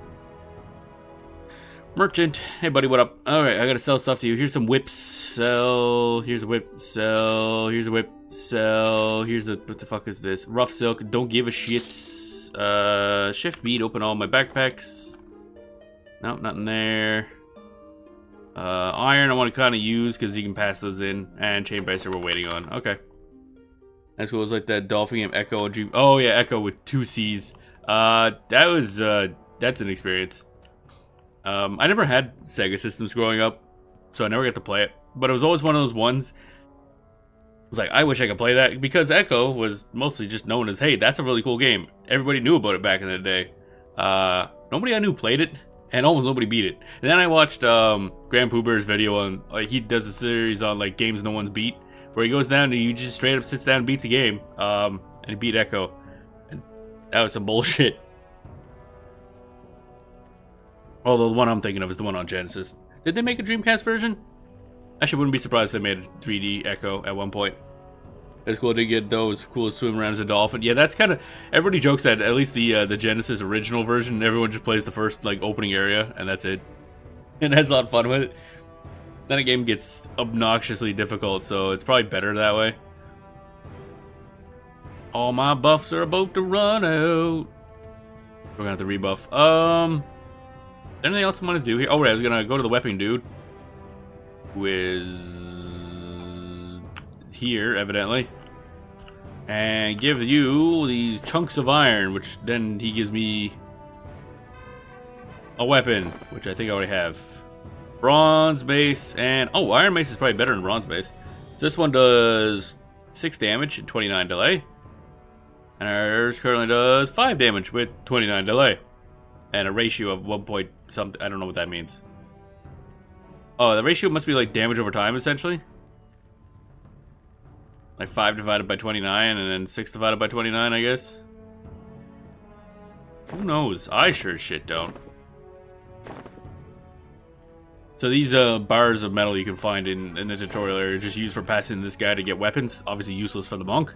Merchant. Hey, buddy, what up? Alright, I gotta sell stuff to you. Here's some whips. Sell. Here's a whip. Sell. Here's a whip. Sell. Here's a... What the fuck is this? Rough silk. Don't give a shit. Shift bead. Open all my backpacks. Nope, nothing there. Iron I want to kind of use because you can pass those in. And chain bracer we're waiting on. Okay. That's cool. It was like that Dolphin game Echo and Dream. Oh yeah, Echo with 2 C's. That was that's an experience. I never had Sega systems growing up, so I never got to play it. But it was always one of those ones. I was like, I wish I could play that because Echo was mostly just known as, hey, that's a really cool game. Everybody knew about it back in the day. Nobody I knew played it, and almost nobody beat it. And then I watched Grand Pooh Bear's video on, like, he does a series on like games no one's beat, where he goes down and he just straight up sits down and beats a game, and he beat Echo. And that was some bullshit. Although the one I'm thinking of is the one on Genesis. Did they make a Dreamcast version? Actually, wouldn't be surprised if they made a 3D Echo at one point. It's cool to get those cool swim around as a dolphin. Yeah, that's kind of... Everybody jokes that at least the Genesis original version, everyone just plays the first like opening area, and that's it. And has a lot of fun with it. Then a game gets obnoxiously difficult, so it's probably better that way. All my buffs are about to run out. We're gonna have to rebuff. Anything else I want to do here? Oh, right, I was gonna go to the weapon dude, who is here, evidently, and give you these chunks of iron, which then he gives me a weapon, which I think I already have. Bronze mace, and oh, iron mace is probably better than bronze mace. So this one does 6 damage and 29 delay, and ours currently does 5 damage with 29 delay. And a ratio of 1 point something. I don't know what that means. Oh, the ratio must be like damage over time, essentially. Like 5 divided by 29, and then 6 divided by 29, I guess. Who knows? I sure as shit don't. So these bars of metal you can find in the tutorial area are just used for passing this guy to get weapons. Obviously useless for the monk.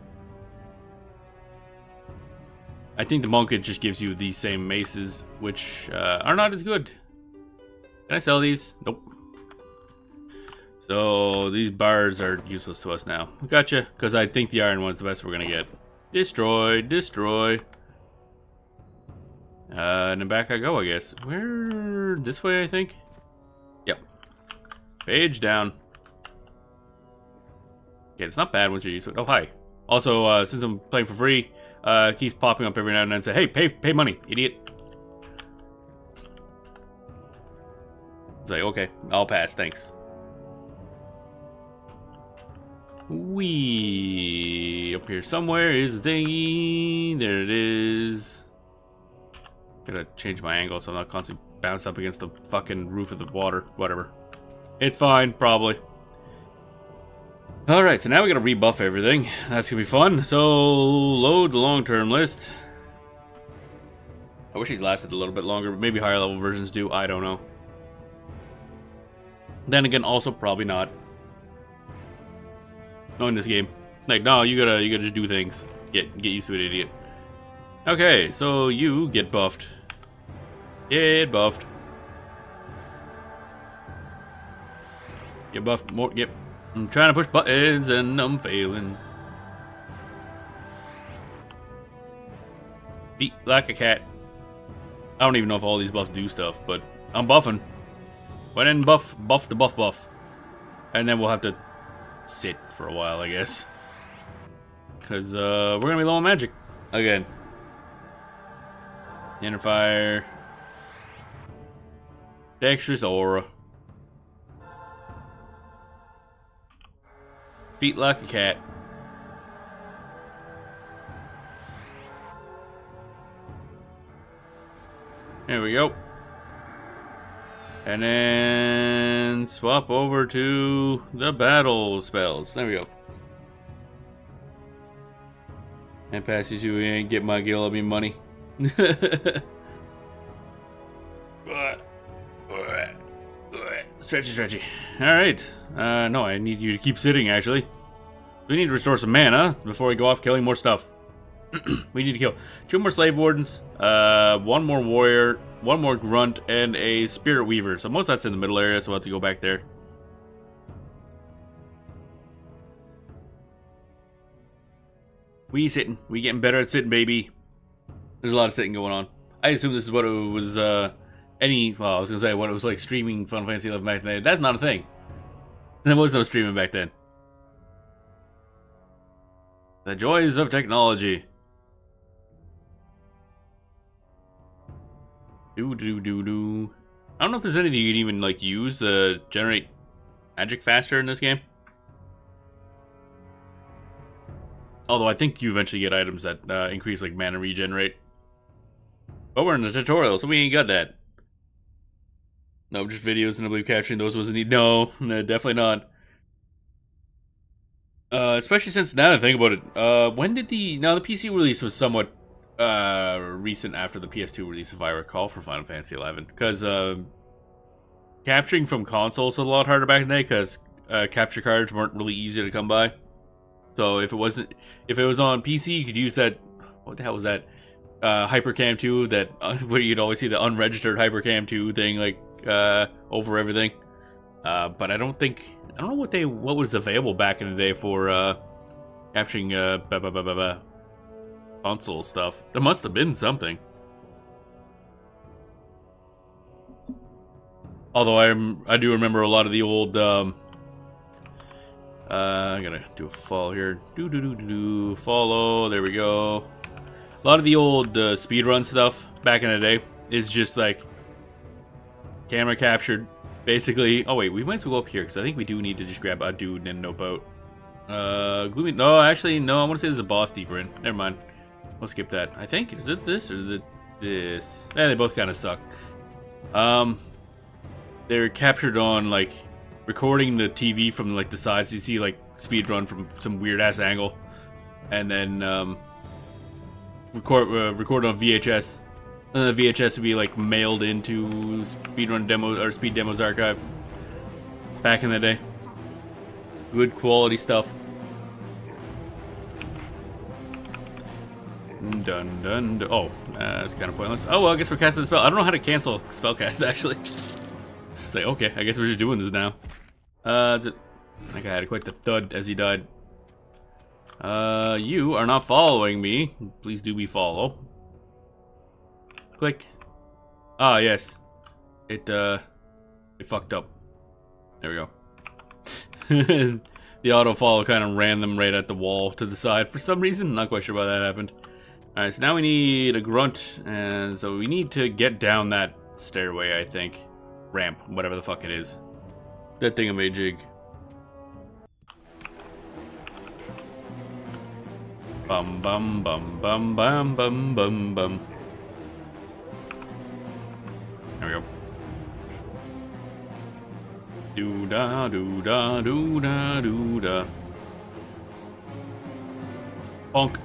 I think the monk, it just gives you these same maces, which are not as good. Can I sell these? Nope. So these bars are useless to us now. Gotcha, because I think the iron one's the best we're gonna get. Destroy, destroy. And then back I go, I guess. Where? This way, I think? Yep. Page down. Yeah, it's not bad once you're used to it. Oh, hi. Also, since I'm playing for free, keeps popping up every now and then and say, hey, pay money, idiot. It's like, okay, I'll pass, thanks. Wee, up here somewhere is the thingy. There it is. Gotta change my angle so I'm not constantly bounced up against the fucking roof of the water. Whatever. It's fine, probably. Alright, so now we gotta rebuff everything. That's gonna be fun. So, load the long-term list. I wish these lasted a little bit longer, but maybe higher level versions do. I don't know. Then again, also probably not. No, in this game. Like, no, you gotta just do things. Get used to it, idiot. Okay, so you get buffed. Get buffed. Get buffed more. Yep. I'm trying to push buttons and I'm failing. Beat like a cat. I don't even know if all these buffs do stuff, but I'm buffing. Went in, buff the buff. And then we'll have to sit for a while, I guess. Because we're going to be low on magic. Again. Inner fire. Dexterous aura. Feet like a cat. There we go. And then swap over to the battle spells. There we go. And pass you to and get my Gillamy money. Stretchy, stretchy. Alright. No, I need you to keep sitting, actually. We need to restore some mana before we go off killing more stuff. We need to kill 2 more slave wardens, 1 more warrior, 1 more grunt, and a spirit weaver. So most of that's in the middle area, so we'll have to go back there. We sitting. We getting better at sitting, baby. There's a lot of sitting going on. I assume this is what it was, well, I was gonna say what it was like streaming Final Fantasy 11 back then. That's not a thing. There was no streaming back then. The joys of technology. I don't know if there's anything you can even like use to generate magic faster in this game. Although I think you eventually get items that increase like mana regenerate. But we're in the tutorial, so we ain't got that. No, just videos, and I believe capturing those wasn't neat. No, definitely not. Especially since now that I think about it, when did the PC release was somewhat recent after the PS2 release, if I recall, for Final Fantasy 11. Because capturing from consoles was a lot harder back in the day, because capture cards weren't really easy to come by. So if it was on PC, you could use that. What the hell was that? Hypercam 2, that where you'd always see the unregistered Hypercam 2 thing, like over everything. But I don't know what was available back in the day for capturing console stuff. There must have been something. Although I do remember a lot of the old I gotta do a follow here. Follow. There we go. A lot of the old speedrun stuff back in the day is just like camera captured, basically. Oh wait, we might as well go up here because I think we do need to just grab a dude and no boat. Gloomy. No, actually, no. I want to say there's a boss deeper in. Never mind. We'll skip that. I think is it this or is it this? Yeah, they both kind of suck. They're captured on like recording the TV from like the sides. You see like speedrun from some weird ass angle, and then record on VHS, and then the VHS would be like mailed into speedrun demos or speed demos archive back in the day. Good quality stuff. Dun dun dun. Oh, that's kind of pointless. Oh well, I guess we're casting the spell. I don't know how to cancel spellcast actually. It's like, okay, I guess we're just doing this now. I think I had quite the thud as he died. You are not following me. Please do me follow. Click. Ah, yes. It fucked up. There we go. The auto follow kind of ran them right at the wall to the side for some reason. Not quite sure why that happened. Alright, so now we need a grunt, and so we need to get down that stairway, I think. Ramp, whatever the fuck it is. That thingamajig. Bum bum bum bum bum bum bum bum. There we go. Do da do da do da do da. Bonk.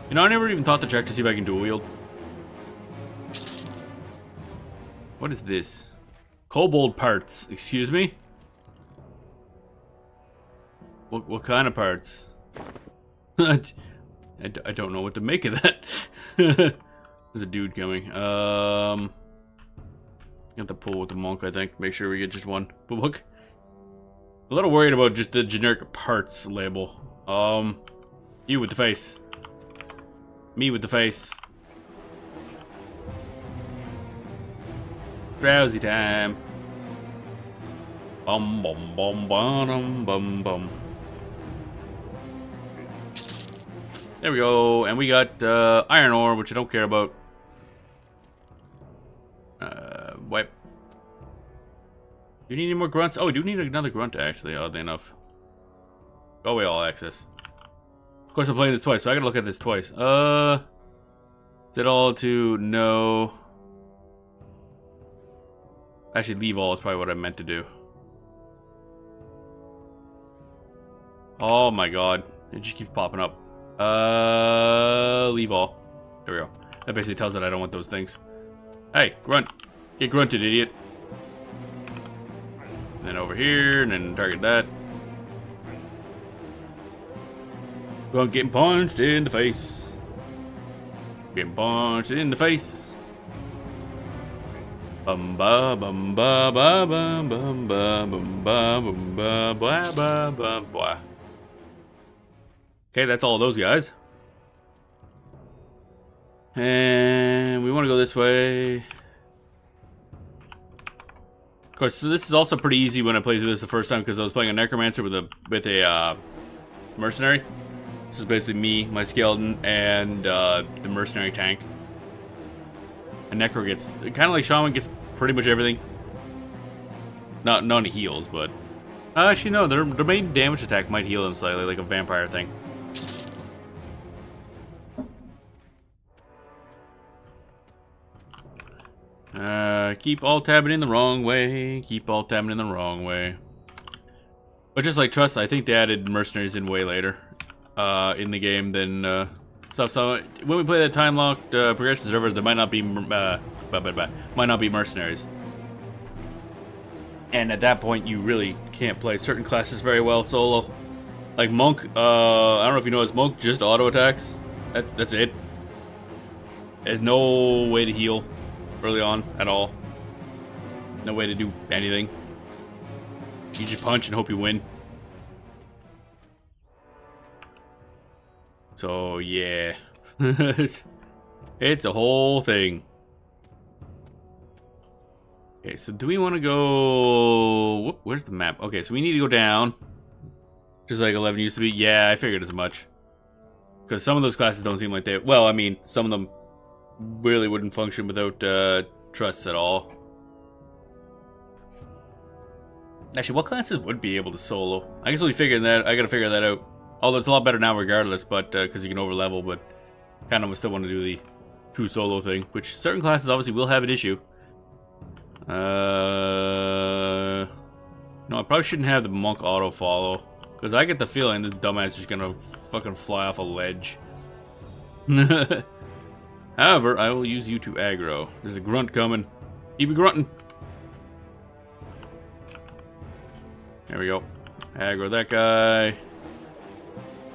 You know, I never even thought to check to see if I can dual wield. What is this? Kobold parts. Excuse me? What kind of parts? I don't know what to make of that. There's a dude coming. Got to pull with the monk, I think. Make sure we get just one. But look. A little worried about just the generic parts label. You with the face. Me with the face. Drowsy time. Bum bum bum bum bum bum. There we go, and we got iron ore, which I don't care about. Wipe. Do you need any more grunts? Oh, we do need another grunt, actually, oddly enough. Go away, all access. Of course, I'm playing this twice, so I gotta look at this twice. Is it all to no? Actually, leave all is probably what I meant to do. Oh my god. It just keeps popping up. Leave all. There we go. That basically tells it I don't want those things. Hey, grunt. Get grunted, idiot. And then over here, and then target that. Grunt getting punched in the face. Getting punched in the face. Bum ba bum ba ba bum bum ba bum ba bum ba ba ba ba ba. Okay, that's all of those guys. And we want to go this way. Of course, so this is also pretty easy when I played through this the first time because I was playing a necromancer with a mercenary. This is basically me, my skeleton, and the mercenary tank. And necro gets kind of like shaman, gets pretty much everything. Not none heals, but actually no, their main damage attack might heal them slightly, like a vampire thing. Keep alt tabbing in the wrong way. Keep alt tabbing in the wrong way. But just like Trust, I think they added mercenaries in way later in the game than stuff. So when we play that time-locked progression server, there might not be mercenaries. And at that point, you really can't play certain classes very well solo. Like Monk, I don't know if you know, Monk just auto attacks. That's it. There's no way to heal early on at all. No way to do anything. You just punch and hope you win. So yeah, it's a whole thing. Okay, so do we want to go? Where's the map? Okay, so we need to go down, just like 11 used to be. Yeah, I figured as much. Because some of those classes don't seem like they. Well, I mean, some of them really wouldn't function without trusts at all. Actually, what classes would be able to solo? I guess we'll be figuring that. I gotta figure that out. Although it's a lot better now, regardless. But because you can over level, but kind of still want to do the true solo thing, which certain classes obviously will have an issue. No, I probably shouldn't have the monk auto follow because I get the feeling this dumbass is just gonna fucking fly off a ledge. However, I will use you to aggro. There's a grunt coming. Keep it grunting. There we go. Aggro that guy.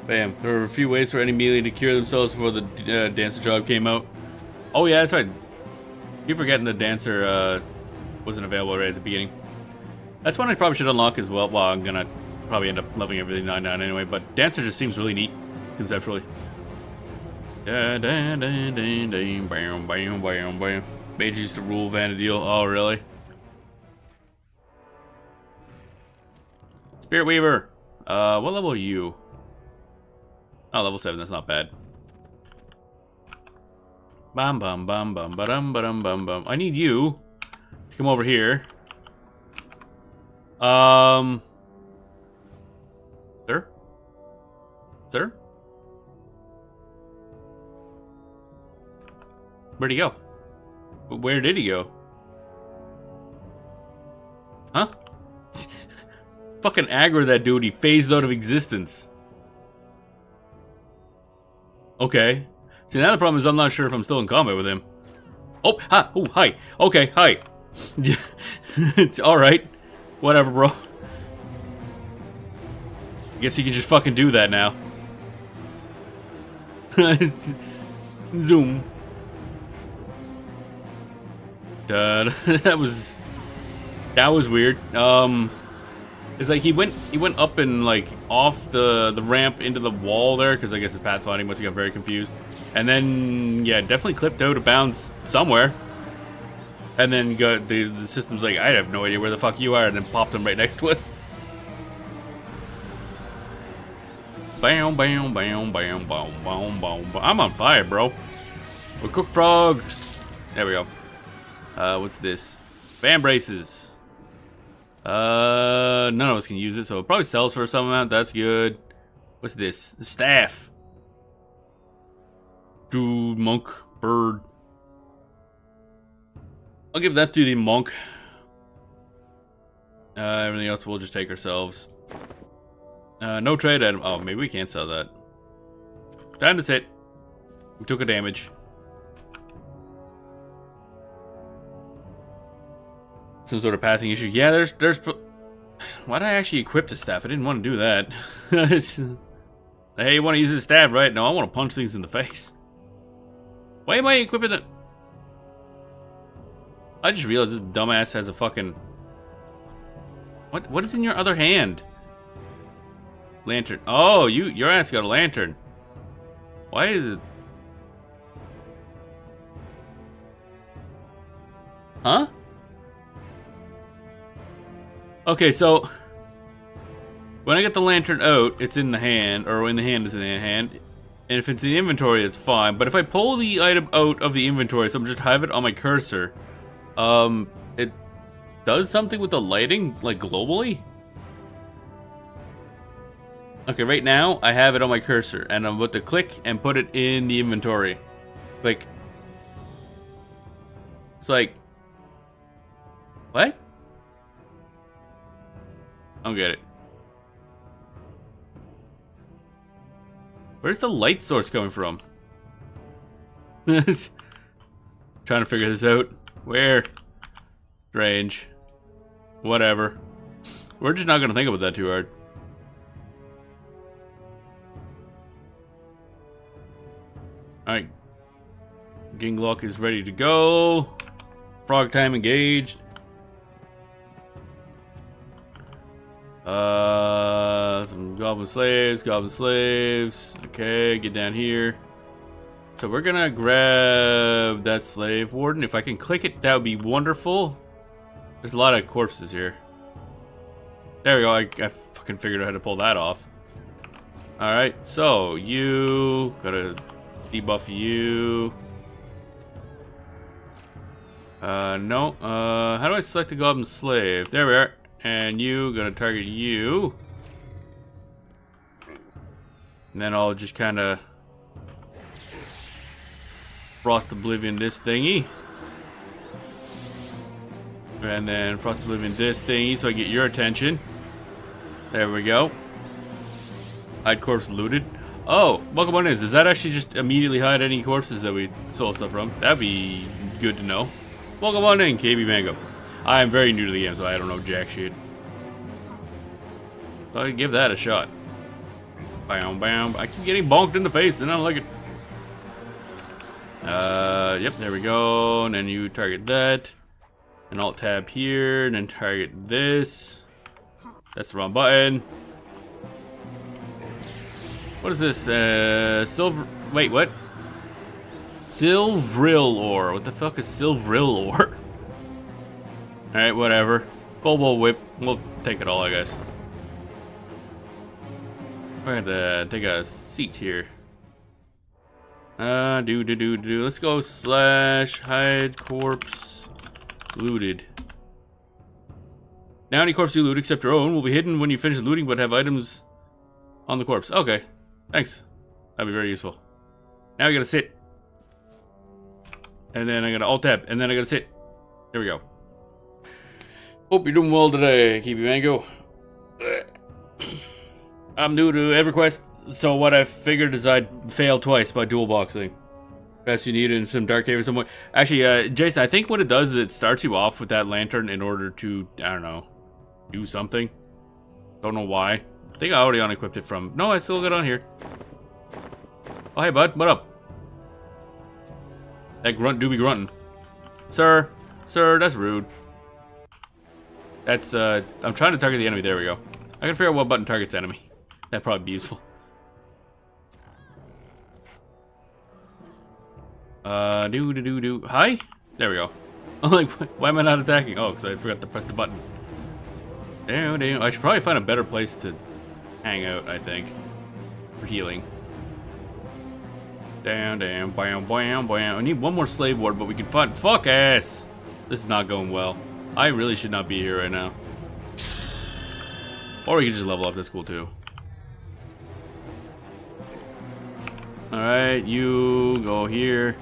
Bam. There were a few ways for any melee to cure themselves before the dancer job came out. Oh yeah, that's right. Keep forgetting the dancer wasn't available right at the beginning. That's one I probably should unlock as well. Well, I'm gonna probably end up leveling everything down anyway, but dancer just seems really neat conceptually. Mage used to rule Vanadil. Oh, really? Spirit Weaver. What level are you? Oh, level 7. That's not bad. Bum bum bum bum ba-dum ba-dum bum bum. I need you to come over here. Sir? Sir? Where'd he go? Where did he go? Huh? Fucking aggro that dude. He phased out of existence. Okay. See, now the problem is I'm not sure if I'm still in combat with him. Oh, hi. Oh, hi. Okay, hi. It's alright. Whatever, bro. I guess you can just fucking do that now. Zoom. That was weird. It's like he went up and like off the ramp into the wall there because I guess his pathfinding must have got very confused, and then yeah, definitely clipped out of bounds somewhere, and then got the system's like I have no idea where the fuck you are, and then popped him right next to us. Bam bam bam bam bam bam bam. I'm on fire, bro. We're cooked frogs. There we go. What's this? Bam braces. None of us can use it, so it probably sells for some amount. That's good. What's this? A staff. Dude, monk, bird. I'll give that to the monk. Everything else we'll just take ourselves. No trade item. Oh, maybe we can't sell that. Time to sit. We took a damage. Some sort of pathing issue. Yeah, there's. Why did I actually equip the staff? I didn't want to do that. Hey, you want to use the staff, right? No, I want to punch things in the face. Why am I equipping it? I just realized this dumbass has a fucking... What is in your other hand? Lantern. Oh, your ass got a lantern. Why is it... Huh? Okay, so... When I get the lantern out, it's in the hand, or when the hand is in the hand. And if it's in the inventory, it's fine. But if I pull the item out of the inventory, so I'm just have it on my cursor, it does something with the lighting, like globally? Okay, right now, I have it on my cursor, and I'm about to click and put it in the inventory. Like... It's like... What? I don't get it. Where's the light source coming from? Trying to figure this out. Where? Strange. Whatever. We're just not gonna think about that too hard. Alright. Ginglock is ready to go. Frog time engaged. Some goblin slaves. Okay, get down here. So we're gonna grab that slave warden. If I can click it, that would be wonderful. There's a lot of corpses here. There we go, I fucking figured out how to pull that off. Alright, so you gotta debuff you. No. How do I select the goblin slave? There we are. And you, gonna target you. And then I'll just kind of Frost Oblivion this thingy. And then Frost Oblivion this thingy so I get your attention. There we go. Hide corpse looted. Oh, welcome on in. Does that actually just immediately hide any corpses that we sold stuff from? That'd be good to know. Welcome on in, KB Mango. I am very new to the game, so I don't know jack shit. So I can give that a shot. Bam, bam. I keep getting bonked in the face, and I don't like it. Yep, there we go. And then you target that. And Alt tab here, and then target this. That's the wrong button. What is this? Silver. Wait, what? Silvril ore. What the fuck is Silvril ore? Alright, whatever. Bobo whip. We'll take it all, I guess. We're gonna take a seat here. Let's go slash hide corpse looted. Now any corpse you loot except your own will be hidden when you finish looting but have items on the corpse. Okay, thanks. That'd be very useful. Now I gotta sit. And then I gotta alt tab. And then I gotta sit. There we go. Hope you're doing well today, KB Mango. I'm new to EverQuest, so what I figured is I'd fail twice by dual boxing. Best you need in some dark cave or somewhere. Actually, Jason, I think what it does is it starts you off with that lantern in order to, I don't know, do something. Don't know why. I think I already unequipped it from... No, I still got on here. Oh, hey, bud. What up? That grunt do be grunting. Sir, that's rude. That's, I'm trying to target the enemy. There we go. I can figure out what button targets enemy. That'd probably be useful. Hi? There we go. I'm like, why am I not attacking? Oh, because I forgot to press the button. Damn. I should probably find a better place to hang out, I think. For healing. Bam, bam. I need one more slave ward, but we can find... Fuck ass! This is not going well. I really should not be here right now. Or we can just level up, that's cool too. Alright, you go here.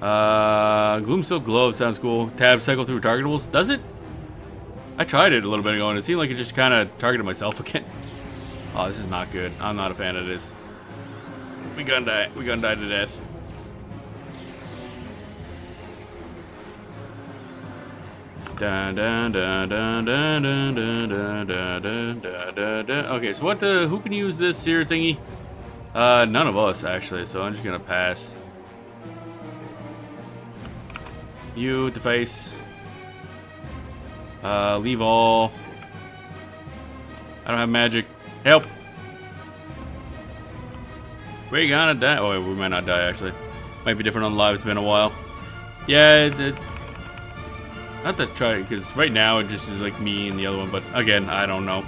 Gloom Silk Glove sounds cool. Tab cycle through targetables. Does it? I tried it a little bit ago, and it seemed like it just kind of targeted myself again. Oh, this is not good. I'm not a fan of this. We gonna die. We gonna die to death. Okay, so what the? Who can use this here thingy? None of us actually. So I'm just gonna pass. You with the face. Leave all. I don't have magic. Help! We're gonna die. Oh, we might not die actually. Might be different on live. It's been a while. Yeah. Not to try, because right now it just is like me and the other one, but again, I don't know.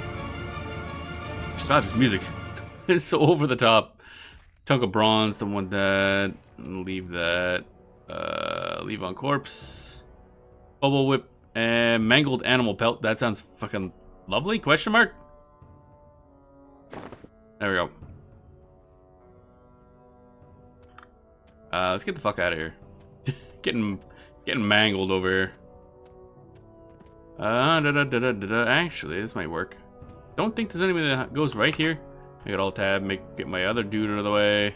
God, this music is so over the top. Chunk of bronze, don't want that. Leave that. Leave on corpse. Bubble whip and mangled animal pelt. That sounds fucking lovely? Question mark? There we go. Let's get the fuck out of here. getting mangled over here. Actually, this might work. Don't think there's anybody that goes right here. I got alt tab, get my other dude out of the way.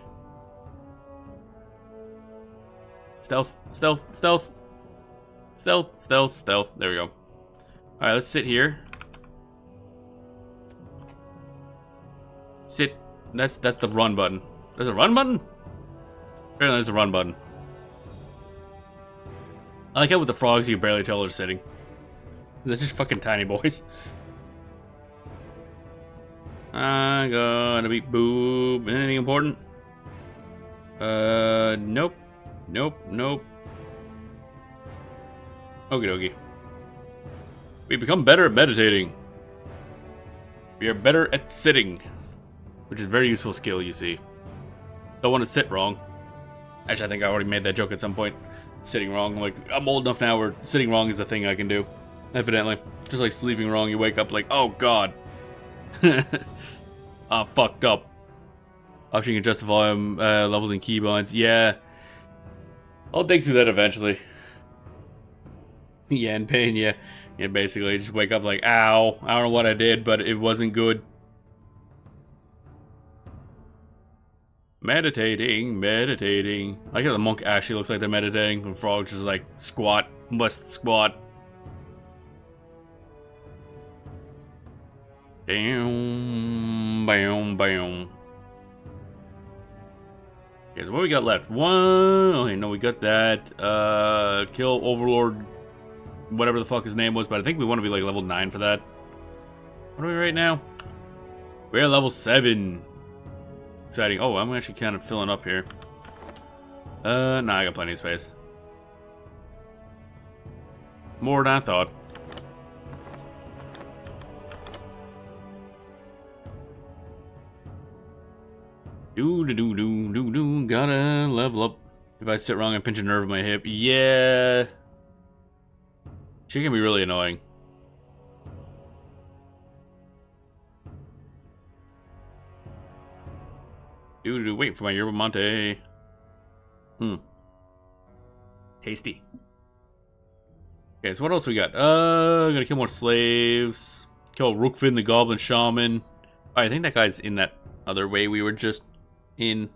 Stealth, stealth, stealth. Stealth, stealth, stealth. There we go. Alright, let's sit here. Sit. That's the run button. There's a run button? Apparently there's a run button. I like how with the frogs you can barely tell they're sitting. They're just fucking tiny boys. I'm gonna beat boob. Anything important? Nope. Nope, nope. Okie dokie. We become better at meditating. We are better at sitting. Which is a very useful skill, you see. Don't want to sit wrong. Actually, I think I already made that joke at some point. Sitting wrong. Like, I'm old enough now where sitting wrong is a thing I can do. Evidently. Just like sleeping wrong, you wake up like, oh god. Ah, fucked up. Option can adjust the volume levels and keybinds. Yeah. I'll dig through that eventually. Yeah, in pain, yeah. Yeah, basically, just wake up like, ow. I don't know what I did, but it wasn't good. Meditating, meditating. I like how the monk actually looks like they're meditating. And frogs just like, squat, must squat. Bam, bam, bam. Okay, so what we got left? One. Okay, no, we got that. Kill Overlord, whatever the fuck his name was, but I think we want to be like level 9 for that. What are we right now? We're at level 7. Exciting. Oh, I'm actually kind of filling up here. Nah, I got plenty of space. More than I thought. Gotta level up. If I sit wrong, I pinch a nerve in my hip. Yeah. She can be really annoying. Wait for my yerba mate. Tasty. Okay, so what else we got? I'm gonna kill more slaves. Kill Rookfin, the Goblin Shaman. I think that guy's in that other way we were just in.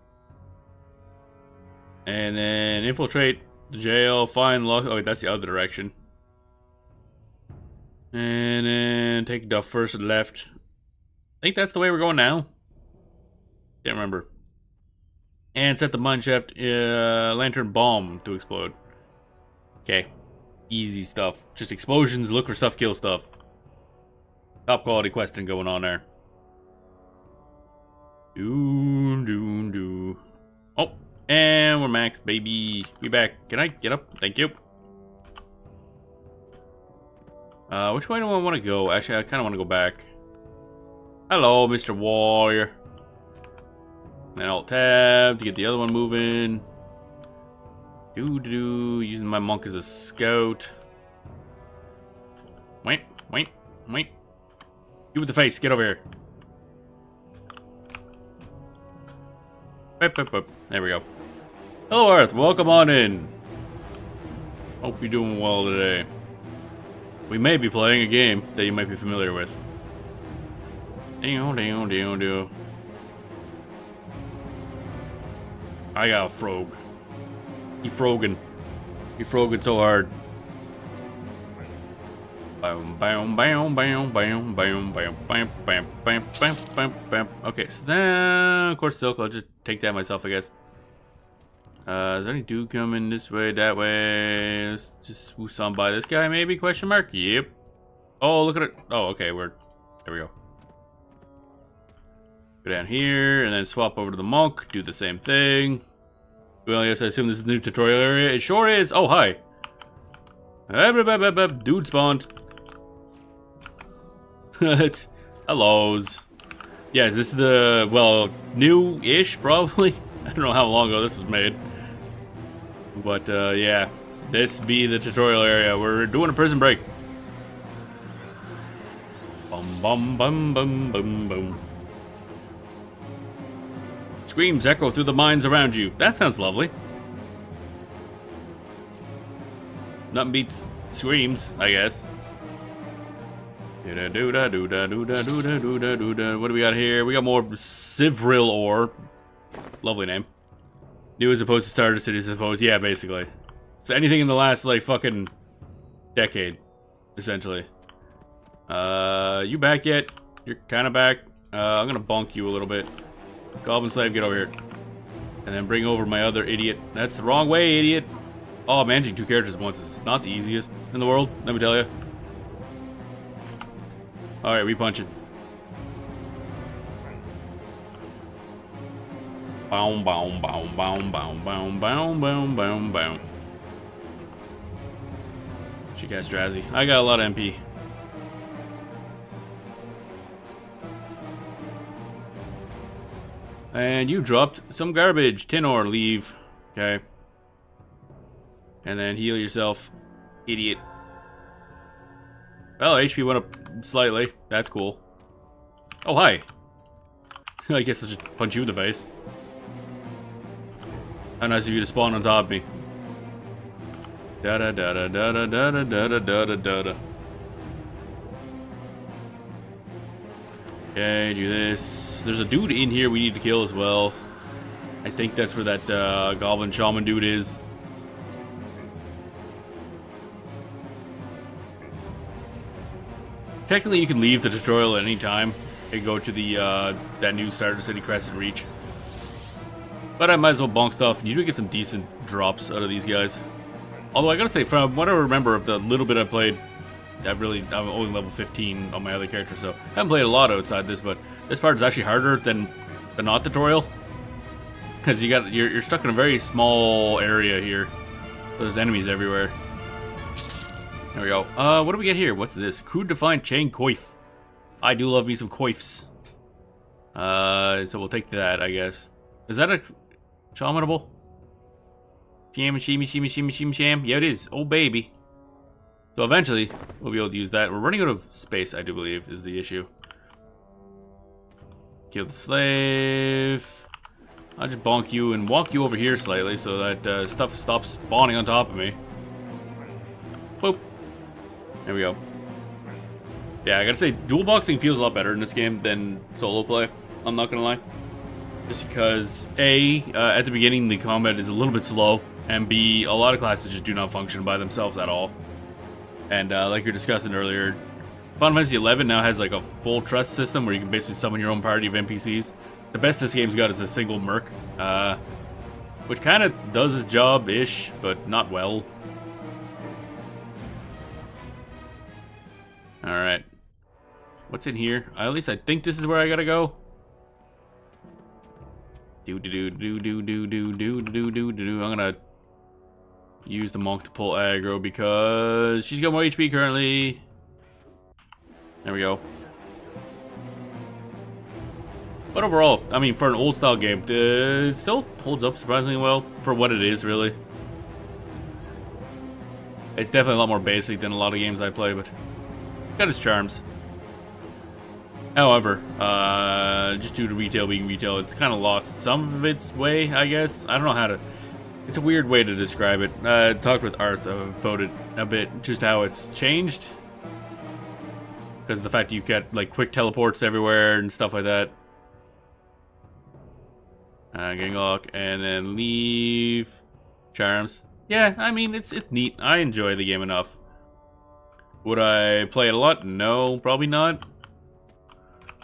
And then infiltrate the jail, find lock. Oh, wait, that's the other direction. And then take the first left. I think that's the way we're going now. Can't remember. And set the mineshaft lantern bomb to explode. Okay. Easy stuff. Just explosions, look for stuff, kill stuff. Top quality questing going on there. Oh, and we're maxed, baby. We back. Can I get up? Thank you. Which way do I want to go? Actually, I kind of want to go back. Hello, Mr. Warrior. And Alt Tab to get the other one moving. Using my monk as a scout. Wait. You with the face, get over here. There we go. Hello, Earth. Welcome on in. Hope you're doing well today. we may be playing a game that you might be familiar with. I got a frog. He frogging. He frogging so hard. Okay, so then, of course, silk. I'll just take that myself, I guess. Is there any dude coming this way, that way? Let's just swoosh on by this guy, maybe? Question mark? Yep. Oh, look at it. Oh, okay, there we go. Go down here, and then swap over to the monk. Do the same thing. Well, yes, I assume this is the new tutorial area. It sure is. Oh, hi. Dude spawned. It's hellos. Yeah, this is the, well, new-ish, probably. I don't know how long ago this was made. But, yeah. This be the tutorial area. We're doing a prison break. Bum, bum, bum, bum, bum, bum. Screams echo through the mines around you. That sounds lovely. Nothing beats screams, I guess. What do we got here? We got more Sivril ore. Lovely name. New as opposed to starter city, I suppose. Yeah, basically. So anything in the last, like, fucking decade, essentially. You back yet? You're kind of back. I'm gonna bonk you a little bit. Goblin slave, get over here. And then bring over my other idiot. That's the wrong way, idiot. Oh, managing two characters at once is not the easiest in the world, let me tell you. Alright, we punch it. Boom, boom, boom, boom, boom, boom, boom, boom, boom, boom. She cast Drazi. I got a lot of MP. And you dropped some garbage. Tin ore, leave. Okay. And then heal yourself, idiot. Well, HP went up slightly. That's cool. Oh, hi. I guess I'll just punch you in the face. How nice of you to spawn on top of me. Da da da da da da da da da da da da da. Okay, do this. There's a dude in here we need to kill as well. I think that's where that goblin shaman dude is. Technically, you can leave the tutorial at any time and go to the that new Starter City Crescent Reach. But I might as well bonk stuff. You do get some decent drops out of these guys. Although I gotta say, from what I remember of the little bit I played, I'm only level 15 on my other character, so I haven't played a lot outside this. But this part is actually harder than the not tutorial, because you're stuck in a very small area here. There's enemies everywhere. There we go. What do we get here? What's this? Crude defined chain coif. I do love me some coifs. So we'll take that, I guess. Is that a shamanable? Sham, shimmy, shimmy, shimmy, shimmy, sham. Yeah, it is. Oh, baby. So eventually, we'll be able to use that. We're running out of space, I do believe, is the issue. Kill the slave. I'll just bonk you and walk you over here slightly so that stuff stops spawning on top of me. Boop. There we go. Yeah, I gotta say, dual boxing feels a lot better in this game than solo play. I'm not gonna lie. Just because, A, at the beginning the combat is a little bit slow, and B, a lot of classes just do not function by themselves at all. And like you were discussing earlier, Final Fantasy XI now has like a full trust system where you can basically summon your own party of NPCs. The best this game's got is a single merc, which kind of does its job-ish, but not well. Alright. What's in here? At least I think this is where I gotta go. I'm gonna use the monk to pull aggro because she's got more HP currently. There we go. But overall, I mean, for an old style game, it still holds up surprisingly well for what it is, really. It's definitely a lot more basic than a lot of games I play, but got its charms. However, just due to retail being retail, it's kind of lost some of its way, I guess. I don't know how to... It's a weird way to describe it. Talked with Arth about it a bit, just how it's changed. Because of the fact you get, like, quick teleports everywhere and stuff like that. Getting lock, and then leave. Charms. Yeah, I mean, it's neat. I enjoy the game enough. Would I play it a lot? No, probably not.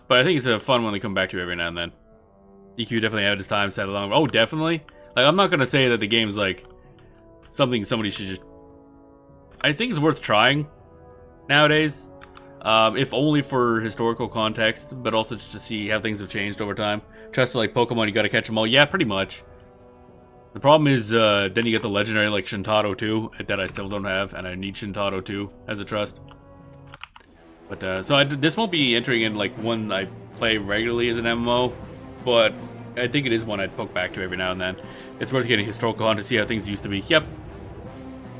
But I think it's a fun one to come back to every now and then. EQ definitely had his time set along. Oh, definitely. Like, I'm not gonna say that the game's like something somebody should just. I think it's worth trying nowadays, if only for historical context, but also just to see how things have changed over time. Just like Pokemon, you gotta catch them all. Yeah, pretty much. The problem is, then you get the legendary like Shintaro 2 that I still don't have, and I need Shintaro 2 as a trust. But so this won't be entering in like one I play regularly as an MMO, but I think it is one I'd poke back to every now and then. It's worth getting historical on to see how things used to be. Yep.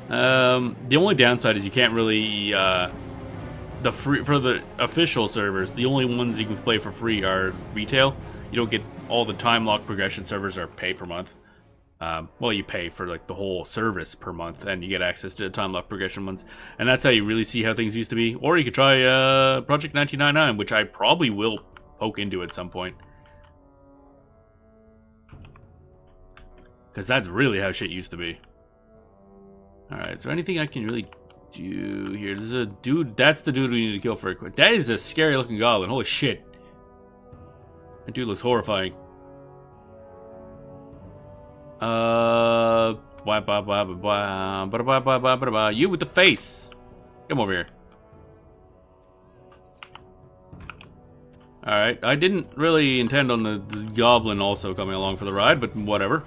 The only downside is you can't really for the official servers. The only ones you can play for free are retail. You don't get all the time lock progression servers are pay per month. Well, you pay for like the whole service per month, and you get access to the time lock progression ones, and that's how you really see how things used to be. Or you could try Project 1999, which I probably will poke into at some point, because that's really how shit used to be. All right, is there anything I can really do here? There's a dude. That's the dude we need to kill for a quick. That is a scary looking goblin. Holy shit! That dude looks horrifying. You with the face. Come over here. Alright, I didn't really intend on the goblin also coming along for the ride, but whatever.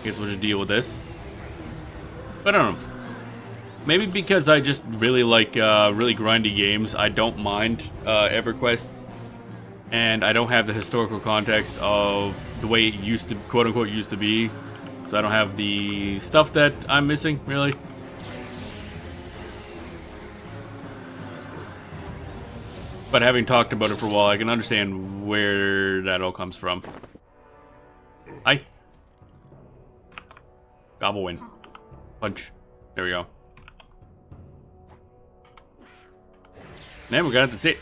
Guess we'll just deal with this. But I don't know. Maybe because I just really like really grindy games, I don't mind EverQuest. And I don't have the historical context of the way it used to, quote-unquote, used to be. So I don't have the stuff that I'm missing, really. But having talked about it for a while, I can understand where that all comes from. Hi. Gobble win. Punch. There we go. Then we're gonna have to sit.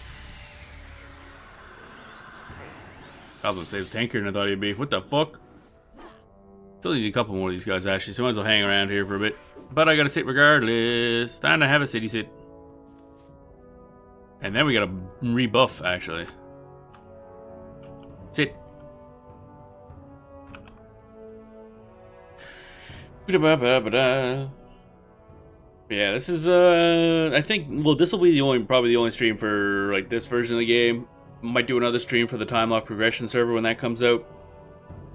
Goblin saves tanker than I thought he'd be. What the fuck? Still need a couple more of these guys, actually, so I might as well hang around here for a bit. But I gotta sit regardless. Time to have a city sit. And then we gotta rebuff, actually. Sit. Yeah, this is, I think, well, this will be probably the only stream for, like, this version of the game. Might do another stream for the time lock progression server when that comes out.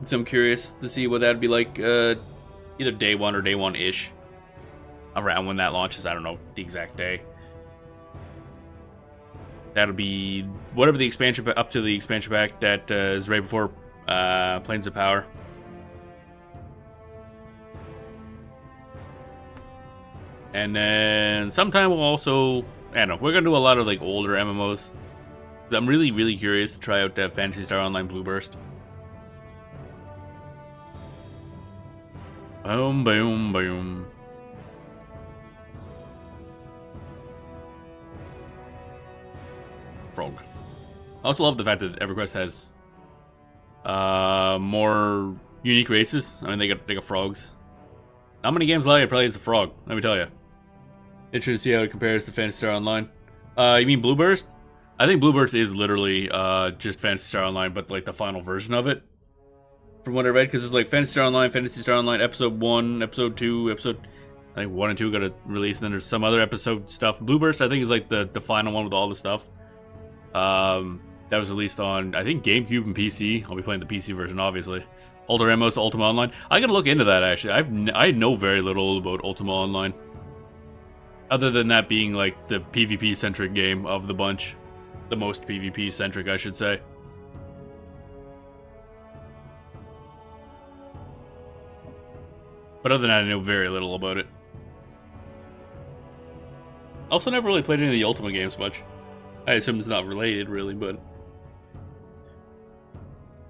So I'm curious to see what that'd be like, either day one or day one-ish. Around when that launches, I don't know the exact day. That'll be whatever the expansion, up to the expansion pack that is right before Plains of Power. And then sometime we'll also, I don't know, we're gonna do a lot of like older MMOs. I'm really, really curious to try out Phantasy Star Online Blue Burst. Boom, boom, boom. Frog. I also love the fact that EverQuest has more unique races. I mean, they got frogs. Not many games allow you to play as a frog, let me tell you. Interested to see how it compares to Phantasy Star Online. You mean Blue Burst? I think Blue Burst is literally just Phantasy Star Online, but like the final version of it. From what I read, because there's like Phantasy Star Online, Episode 1, Episode 2, I think 1 and 2 got a release, and then there's some other episode stuff. Blue Burst, I think, is like the final one with all the stuff. That was released on, I think, GameCube and PC. I'll be playing the PC version, obviously. Older MMOs, Ultima Online. I gotta look into that, actually. I know very little about Ultima Online. Other than that being like the PvP-centric game of the bunch. The most PvP-centric, I should say. But other than that, I know very little about it. Also, never really played any of the Ultima games much. I assume it's not related, really, but...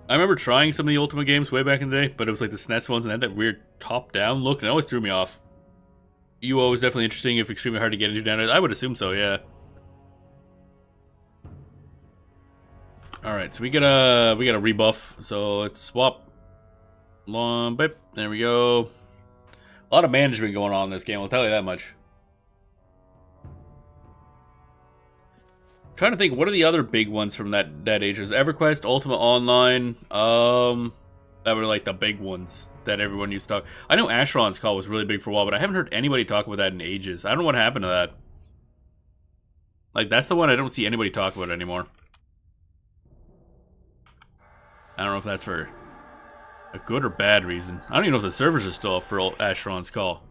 I remember trying some of the Ultima games way back in the day, but it was like the SNES ones, and they had that weird top-down look, and it always threw me off. UO is definitely interesting if extremely hard to get into nowadays. I would assume so, yeah. Alright, so we got a rebuff, so let's swap. Long bip. There we go. A lot of management going on in this game, I'll tell you that much. I'm trying to think, what are the other big ones from that age? There's EverQuest, Ultimate Online, that were like the big ones that everyone used to talk. I know Asheron's Call was really big for a while, but I haven't heard anybody talk about that in ages. I don't know what happened to that. Like, that's the one I don't see anybody talk about anymore. I don't know if that's for a good or bad reason. I don't even know if the servers are still up for Asheron's Call.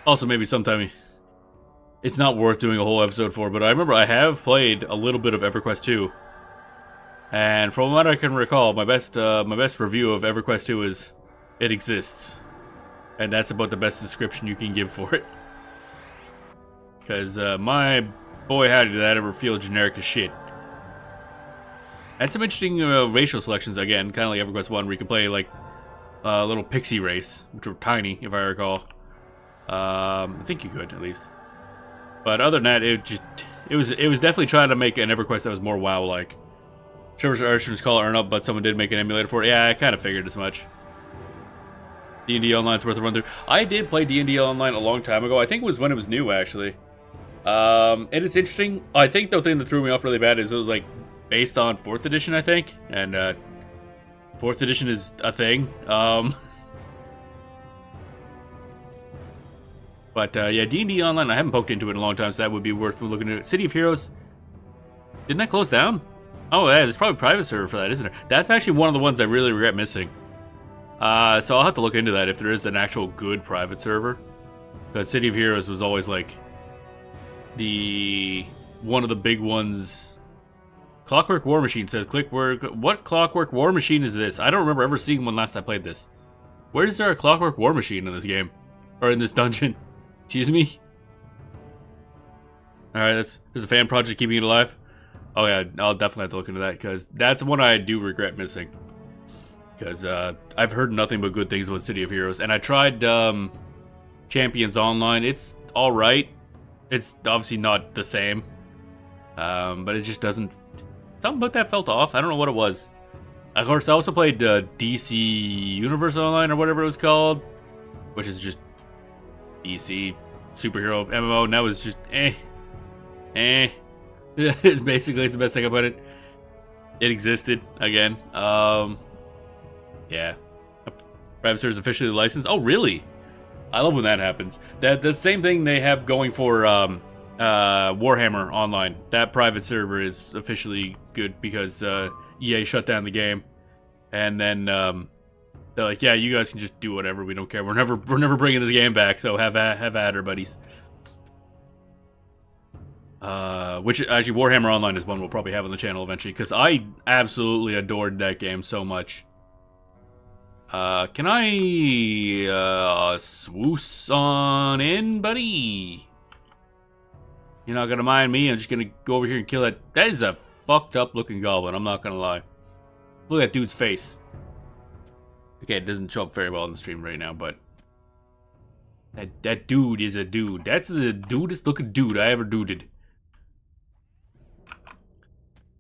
Also, maybe sometime it's not worth doing a whole episode for, but I remember I have played a little bit of EverQuest 2. And from what I can recall, my best review of EverQuest 2 is it exists. And that's about the best description you can give for it. Because my boy howdy did that ever feel generic as shit. And some interesting racial selections again, kind of like EverQuest 1, where you can play like a little pixie race, which were tiny, if I recall. I think you could, at least. But other than that, it was definitely trying to make an EverQuest that was more WoW-like. Servers Archers call Earn Up, but someone did make an emulator for it. Yeah, I kind of figured as much. D&D Online's worth a run through. I did play D&D Online a long time ago. I think it was when it was new, actually. And it's interesting. I think the thing that threw me off really bad is it was like based on 4th edition, I think. And 4th edition is a thing. But yeah, D&D Online, I haven't poked into it in a long time, so that would be worth looking at. City of Heroes, didn't that close down? Oh, yeah, there's probably a private server for that, isn't there? That's actually one of the ones I really regret missing. So I'll have to look into that if there is an actual good private server. Because City of Heroes was always like one of the big ones. Clockwork War Machine says, what Clockwork War Machine is this? I don't remember ever seeing one last I played this. Where is there a Clockwork War Machine in this game? Or in this dungeon? Excuse me? Alright, there's a fan project keeping it alive. Oh yeah, I'll definitely have to look into that, because that's one I do regret missing. Because I've heard nothing but good things about City of Heroes. And I tried Champions Online. It's alright. It's obviously not the same. But it just doesn't... Something about that felt off. I don't know what it was. Of course, I also played DC Universe Online, or whatever it was called. Which is just DC superhero MMO. And that was just It's basically the best thing about it. It existed again. Yeah. Private server is officially licensed. Oh, really? I love when that happens. The same thing they have going for Warhammer Online. That private server is officially good because EA shut down the game, and then they're like, "Yeah, you guys can just do whatever. We don't care. We're never bringing this game back. So have at her, buddies." Which actually Warhammer Online is one we'll probably have on the channel eventually, because I absolutely adored that game so much. Can I swoos on in, buddy? You're not gonna mind me. I'm just gonna go over here and kill that. That is a fucked up looking goblin. I'm not gonna lie. Look at that dude's face. Okay, it doesn't show up very well in the stream right now, but that dude is a dude. That's the dudest looking dude I ever duded.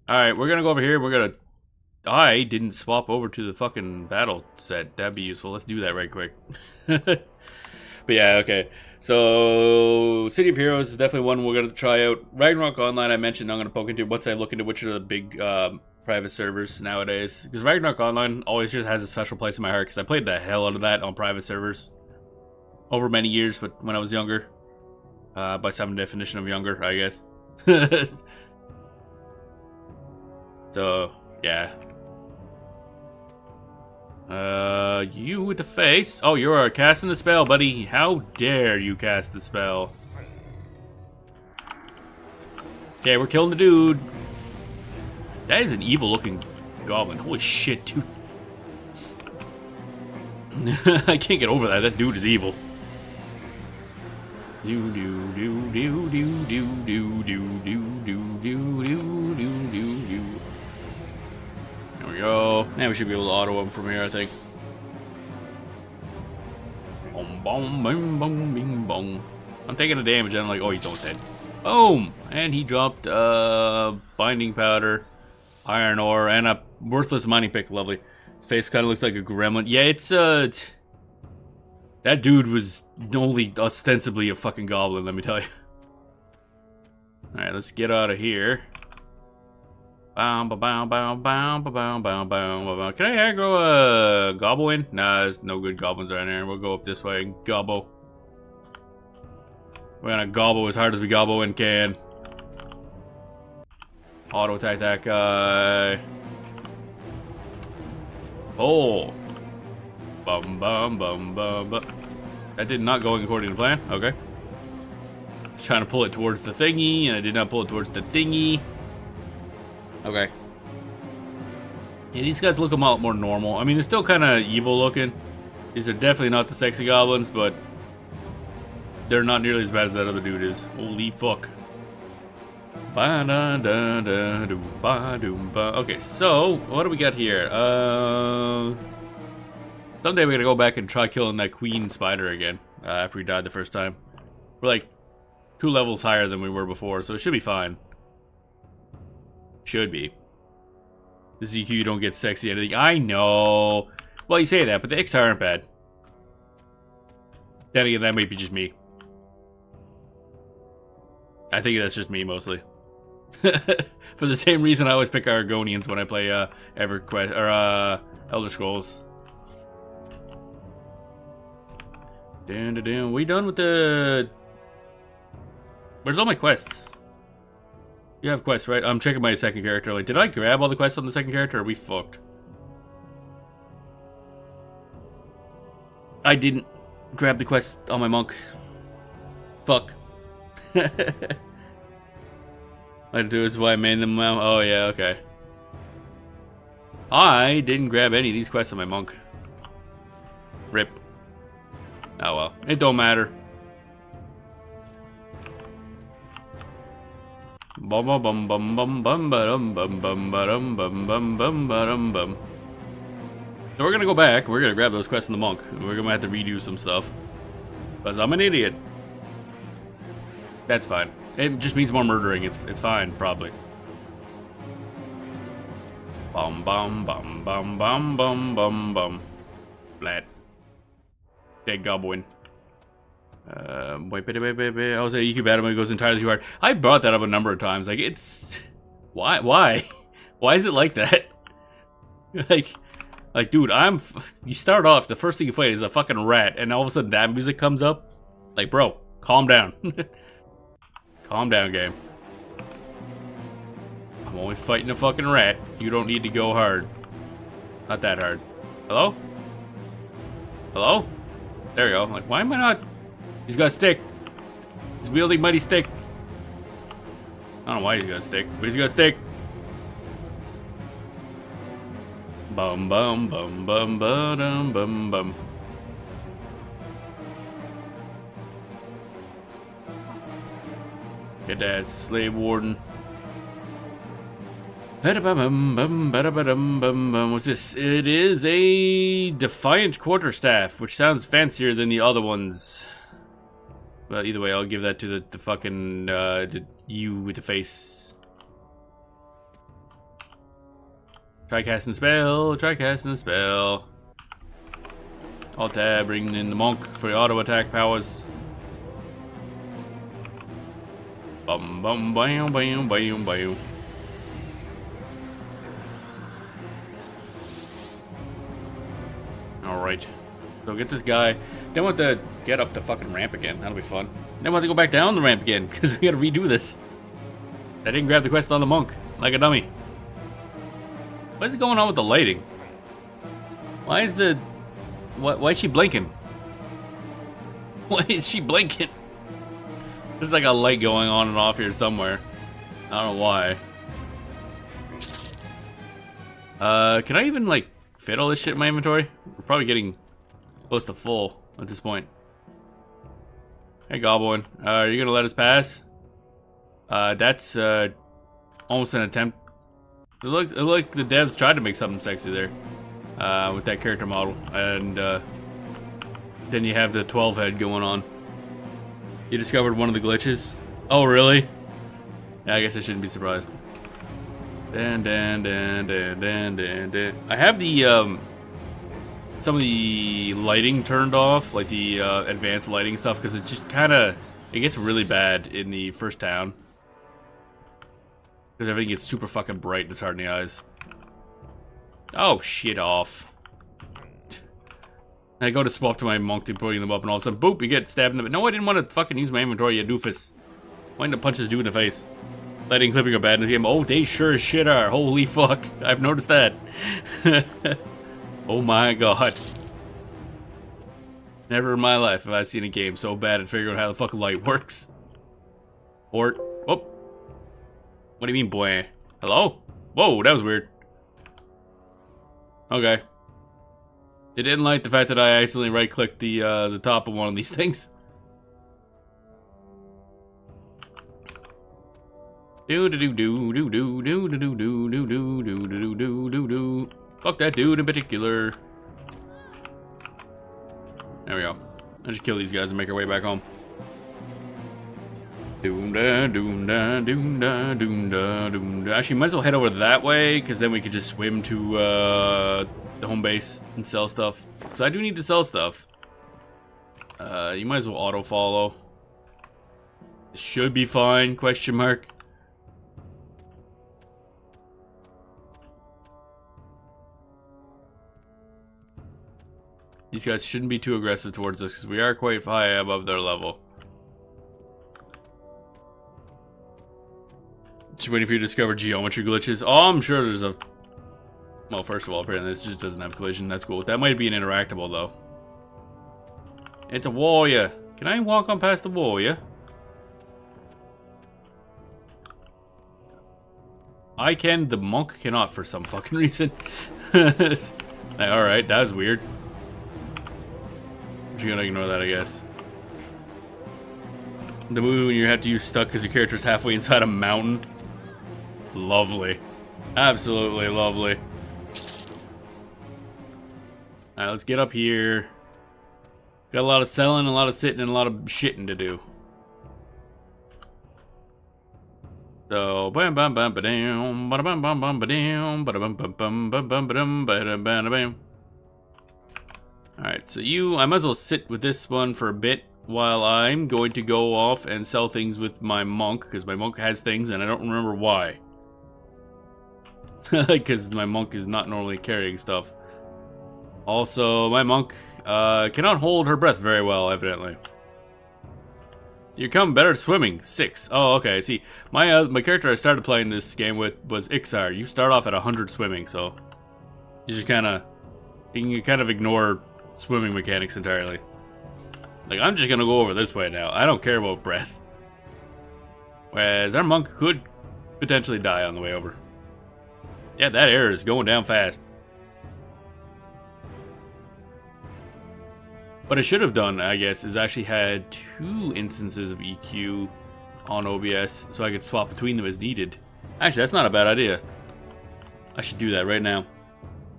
Alright, we're gonna go over here. We're gonna... I didn't swap over to the fucking battle set. That'd be useful. Let's do that right quick. But yeah, okay. So, City of Heroes is definitely one we're gonna try out. Ragnarok Online, I mentioned I'm gonna poke into once I look into which are the big private servers nowadays. Because Ragnarok Online always just has a special place in my heart, because I played the hell out of that on private servers over many years, but when I was younger. By some definition of younger, I guess. So, yeah. You with the face. Oh, you are casting the spell, buddy. How dare you cast the spell. Okay, we're killing the dude. That is an evil-looking goblin. Holy shit, dude. I can't get over that. That dude is evil. Do do do do do do do do do do do do do do. There we go. Now we should be able to auto him from here, I think. Boom, boom, boom, bing, bong. I'm taking the damage and I'm like, oh, he's almost dead. Boom! And he dropped binding powder, iron ore, and a worthless mining pick. Lovely. His face kind of looks like a gremlin. Yeah, it's that dude was only ostensibly a fucking goblin, let me tell you. Alright, let's get out of here. Can I aggro a goblin? Nah, there's no good goblins around here. We'll go up this way and gobble. We're gonna gobble as hard as we gobble and can. Auto attack that guy. Oh. Bum bum bum bum bum. That did not go according to plan. Okay. Trying to pull it towards the thingy, and I did not pull it towards the thingy. Okay. Yeah, these guys look a lot more normal. I mean, they're still kind of evil looking. These are definitely not the sexy goblins, but they're not nearly as bad as that other dude is. Holy fuck. Okay, so what do we got here? Someday we're gonna go back and try killing that queen spider again after we died the first time. We're like 2 levels higher than we were before, so it should be fine. Should be. The ZQ don't get sexy or anything. I know. Well, you say that, but the X aren't bad. Then again, that might be just me. I think that's just me mostly. For the same reason I always pick Argonians when I play EverQuest or Elder Scrolls. We done with the... Where's all my quests? You have quests, right? I'm checking my second character. Like, did I grab all the quests on the second character, or are we fucked? I didn't grab the quest on my monk. Fuck. I do is why I made them. Oh yeah, okay. I didn't grab any of these quests on my monk. Rip. Oh well, it don't matter. Bum bum bum bum bum bum bum bum bum bum bum bum bum bum. So we're gonna go back. We're gonna grab those quests in the monk. We're gonna have to redo some stuff because I'm an idiot. That's fine. It just means more murdering. It's fine, probably. Bum bum bum bum bum bum bum bum. Flat. Dead goblin. Wait, I was saying EQ battle when it goes entirely too hard. I brought that up a number of times. Like, it's... Why? Why is it like that? like, dude, you start off, the first thing you fight is a fucking rat, and all of a sudden that music comes up. Like, bro, calm down. Calm down, game. I'm only fighting a fucking rat. You don't need to go hard. Not that hard. Hello? Hello? There we go. Like, why am I not... He's got a stick. He's wielding mighty stick. I don't know why he's got a stick, but he's got a stick. Bum bum bum bum bum bum bum. Get that slave warden. What's this? It is a defiant quarterstaff, which sounds fancier than the other ones. Well, either way, I'll give that to the fucking you with the face. Try casting the spell. Try casting the spell. Alt tab, bring in the monk for the auto attack powers. Bum bum bam bam bam bam. Alright. So get this guy. Then we'll have to get up the fucking ramp again. That'll be fun. Then we'll have to go back down the ramp again, because we gotta redo this. I didn't grab the quest on the monk, like a dummy. What is going on with the lighting? Why is the... Why is she blinking? Why is she blinking? There's like a light going on and off here somewhere. I don't know why. Can I even, like, fit all this shit in my inventory? We're probably getting close to full at this point. Hey, Goblin. Are you gonna let us pass? That's, almost an attempt. It looked like the devs tried to make something sexy there. With that character model. And, then you have the 12 head going on. You discovered one of the glitches. Oh, really? Yeah, I guess I shouldn't be surprised. I have the some of the lighting turned off, like the advanced lighting stuff, because it just kind of it gets really bad in the first town because everything gets super fucking bright and it's hard in the eyes. Oh, shit off. I go to swap to my monk to putting them up, and all of a sudden, boop, you get stabbed in the... No, I didn't want to fucking use my inventory, you doofus. Why didn't I punch this dude in the face? Lighting clipping are bad in this game. Oh, they sure as shit are. Holy fuck. I've noticed that. Oh my god. Never in my life have I seen a game so bad at figuring out how the fucking light works. Port. Oh. What do you mean, boy? Hello? Whoa, that was weird. Okay. It didn't like the fact that I accidentally right-clicked the top of one of these things. Do do do do do do do do do do do do do do do do. Fuck that dude in particular. There we go. I'll just kill these guys and make our way back home. Doom da doom da doom da doom da doom da. Actually, might as well head over that way, because then we could just swim to the home base and sell stuff. Because I do need to sell stuff. You might as well auto follow. It should be fine? Question mark. These guys shouldn't be too aggressive towards us because we are quite high above their level. Just waiting for you to discover geometry glitches. Oh, I'm sure there's a... Well, first of all, apparently this just doesn't have collision. That's cool. That might be an interactable, though. It's a warrior. Can I walk on past the warrior? I can. The monk cannot for some fucking reason. Alright, that was weird. I'm just gonna ignore that, I guess. The movie when you have to use stuck because your character's halfway inside a mountain. Lovely. Absolutely lovely. Alright, let's get up here. Got a lot of selling, a lot of sitting, and a lot of shitting to do. So, bam bam bam ba dam, ba bam bam bam ba dam, ba bam bam bam bam bam bam ba bam bam. Alright, so I might as well sit with this one for a bit while I'm going to go off and sell things with my monk, because my monk has things and I don't remember why. Because my monk is not normally carrying stuff. Also, my monk cannot hold her breath very well, evidently. You become better at swimming. 6. Oh, okay, I see. My character I started playing this game with was Ixar. You start off at 100 swimming, so you just you can kind of ignore swimming mechanics entirely. Like, I'm just gonna go over this way now. I don't care about breath. Whereas our monk could potentially die on the way over. Yeah, that air is going down fast. What I should have done, I guess, is actually had 2 instances of EQ on OBS so I could swap between them as needed. Actually, that's not a bad idea. I should do that right now.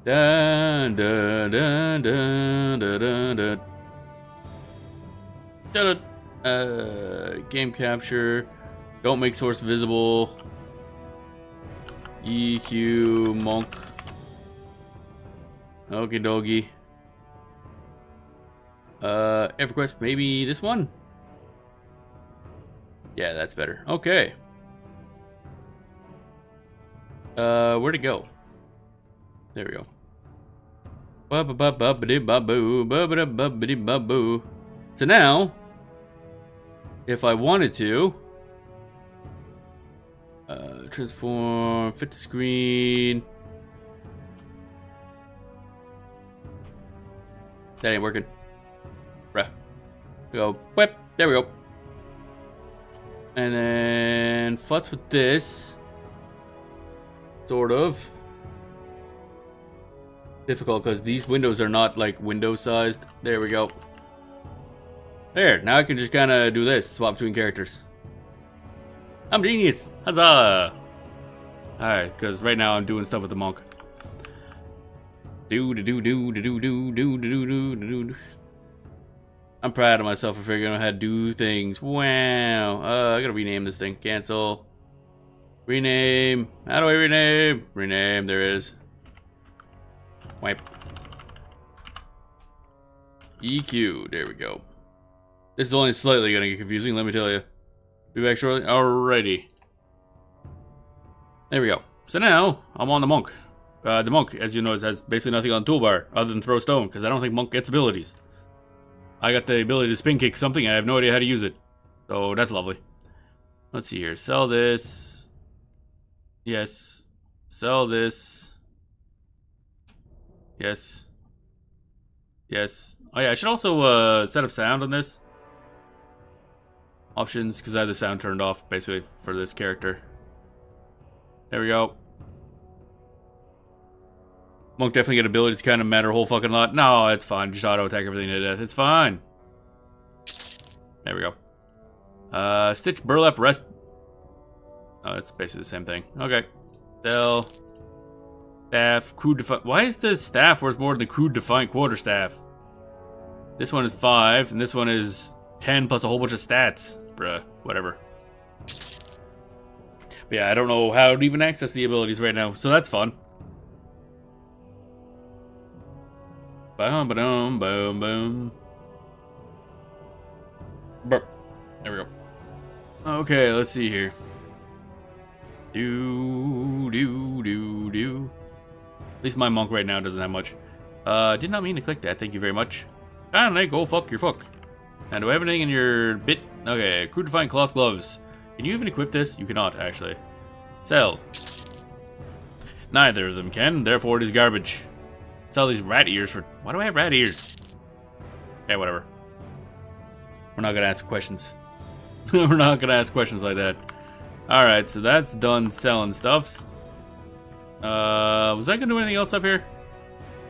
Dun, dun, dun, dun, dun, dun, dun. Dun, dun. Game capture. Don't make source visible. EQ monk. Okie dokie. EverQuest, maybe this one? Yeah, that's better. Okay. Where'd it go? There we go. So now, if I wanted to, transform, fit to screen. That ain't working. Bruh. Go, whip. There we go. And then futz with this. Sort of. Difficult because these windows are not like window sized. There we go. There, now I can just kind of do this, swap between characters. I'm genius! Huzzah! Alright, because right now I'm doing stuff with the monk. Do do do do do do do do do do do. I'm proud of myself for figuring out how to do things. Wow. I gotta rename this thing. Cancel. Rename. How do I rename? Rename. There it is. Wipe. EQ. There we go. This is only slightly gonna get confusing, let me tell you. Be back shortly. Alrighty. There we go. So now, I'm on the monk. The monk, as you know, has basically nothing on the toolbar other than throw stone, because I don't think monk gets abilities. I got the ability to spin kick something, I have no idea how to use it. So that's lovely. Let's see here. Sell this. Yes. Sell this. Yes. Yes. Oh yeah, I should also set up sound on this. Options, because I have the sound turned off, basically, for this character. There we go. Monk definitely get abilities kind of matter a whole fucking lot. No, it's fine. Just auto-attack everything to death. It's fine. There we go. Stitch, burlap, rest. Oh, it's basically the same thing. Okay. Sell. Staff, crude defiant. Why is the staff worth more than the crude defiant quarterstaff? This one is 5, and this one is 10 plus a whole bunch of stats. Bruh, whatever. But yeah, I don't know how to even access the abilities right now, so that's fun. Boom, boom, boom, boom. Burp. There we go. Okay, let's see here. Do. At least my monk right now doesn't have much. Did not mean to click that. Thank you very much. Finally, go fuck your fuck. And do I have anything in your bit? Okay, crude defiant cloth gloves. Can you even equip this? You cannot, actually. Sell. Neither of them can, therefore it is garbage. Sell these rat ears for... Why do I have rat ears? Okay, whatever. We're not gonna ask questions. We're not gonna ask questions like that. Alright, so that's done selling stuffs. Was I gonna do anything else up here?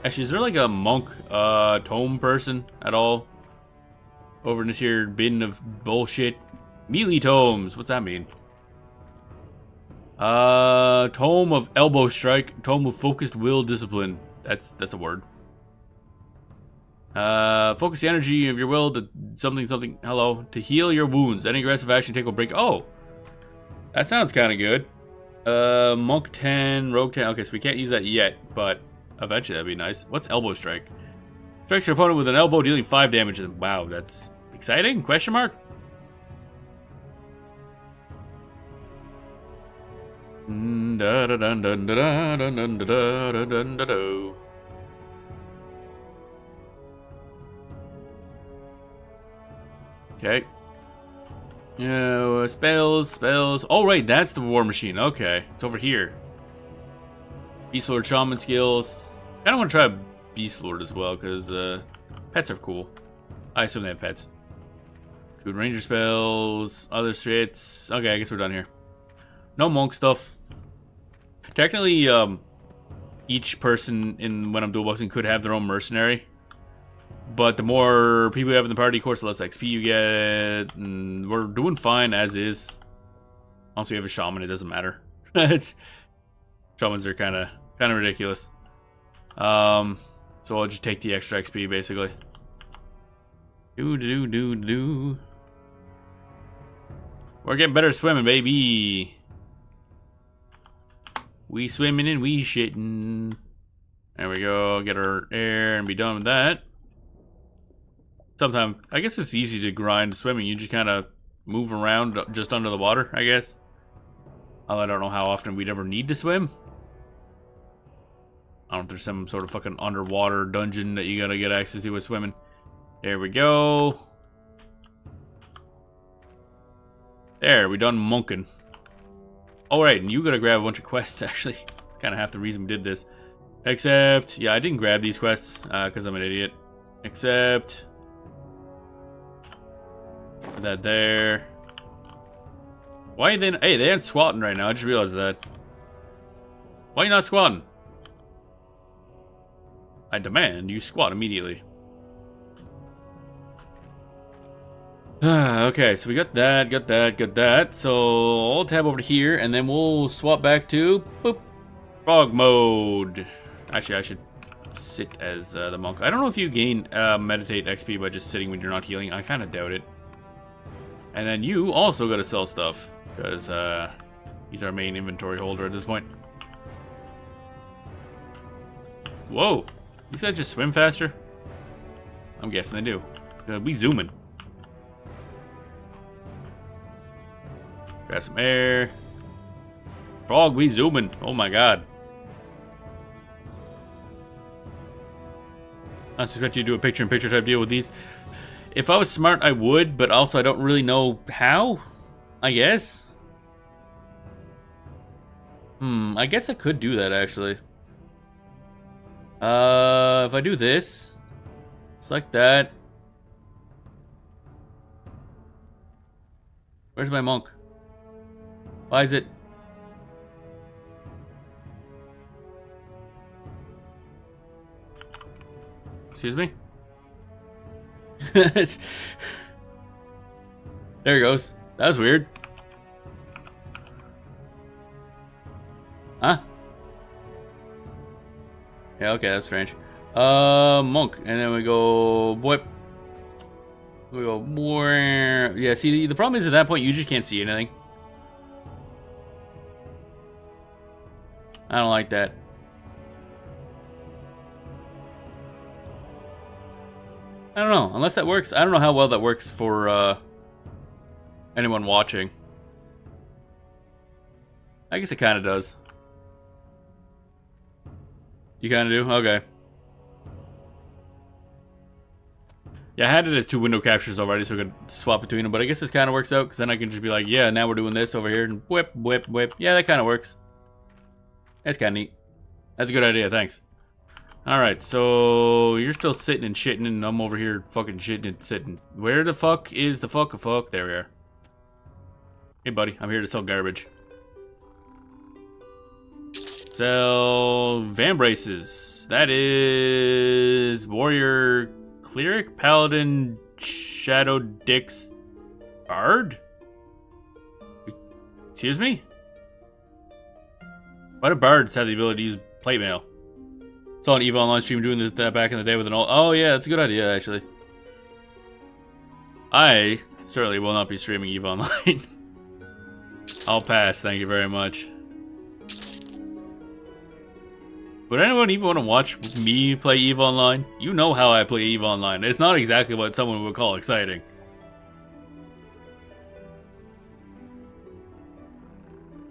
Actually, is there like a monk, tome person at all? Over in this here bin of bullshit. Melee tomes, what's that mean? Tome of elbow strike, tome of focused will discipline. That's a word. Focus the energy of your will to something, hello, to heal your wounds. Any aggressive action take will break. Oh, that sounds kind of good. Monk 10, rogue 10. Okay, so we can't use that yet, but eventually that'd be nice. What's elbow strike? Strikes your opponent with an elbow, dealing 5 damage. Wow, that's exciting? Question mark? Okay. Spells. Oh, right, that's the war machine. Okay, it's over here. Beast Lord Shaman skills. Kind of want to try Beast Lord as well, because pets are cool. I assume they have pets. Druid Ranger spells. Other strats. Okay, I guess we're done here. No monk stuff. Technically, each person in when I'm dual boxing could have their own mercenary. But the more people you have in the party, of course, the less XP you get. And we're doing fine as is. Also, you have a shaman, it doesn't matter. Shamans are kind of ridiculous. So I'll just take the extra XP, basically. We're getting better at swimming, baby. We swimming and we shitting. There we go. Get our air and be done with that. Sometimes, I guess it's easy to grind swimming. You just kind of move around just under the water, I guess. Although I don't know how often we'd ever need to swim. I don't know if there's some sort of fucking underwater dungeon that you gotta get access to with swimming. There we go. There, we done monking. Alright, and you gotta grab a bunch of quests, actually. It's kind of half the reason we did this. Except, yeah, I didn't grab these quests, because I'm an idiot. Except... put that there. Why then? Hey, they aren't squatting right now. I just realized that. Why are you not squatting? I demand you squat immediately. Okay, so we got that. So I'll tab over to here, and then we'll swap back to boop, frog mode. Actually, I should sit as the monk. I don't know if you gain meditate XP by just sitting when you're not healing. I kind of doubt it. And then you also got to sell stuff because he's our main inventory holder at this point. Whoa, these guys just swim faster? I'm guessing they do. We zooming. Grab some air. Frog, we zooming. Oh my god. I suspect you to do a picture-in-picture type deal with these. If I was smart, I would, but also I don't really know how. I guess. I guess I could do that actually. If I do this, select that. Where's my monk? Why is it? Excuse me? There he goes. That was weird. Huh? Yeah, okay, that's strange. Monk. And then we go... Boip. We go... Boing. Yeah, see, the problem is at that point, you just can't see anything. I don't like that. I don't know. Unless that works. I don't know how well that works for anyone watching. I guess it kind of does. You kind of do? Okay. Yeah, I had it as 2 window captures already, so I could swap between them. But I guess this kind of works out, because then I can just be like, yeah, now we're doing this over here, and whip, whip, whip. Yeah, that kind of works. That's kind of neat. That's a good idea, thanks. Alright, so you're still sitting and shitting, and I'm over here fucking shitting and sitting. Where the fuck is the fuck? There we are. Hey, buddy, I'm here to sell garbage. Sell van braces. That is warrior, cleric, paladin, shadow, dix, bard? Excuse me? Why do bards have the ability to use plate mail? Saw an EVE Online stream doing that back in the day with an old... Oh yeah, that's a good idea actually. I certainly will not be streaming EVE Online. I'll pass, thank you very much. Would anyone even want to watch me play EVE Online? You know how I play EVE Online. It's not exactly what someone would call exciting.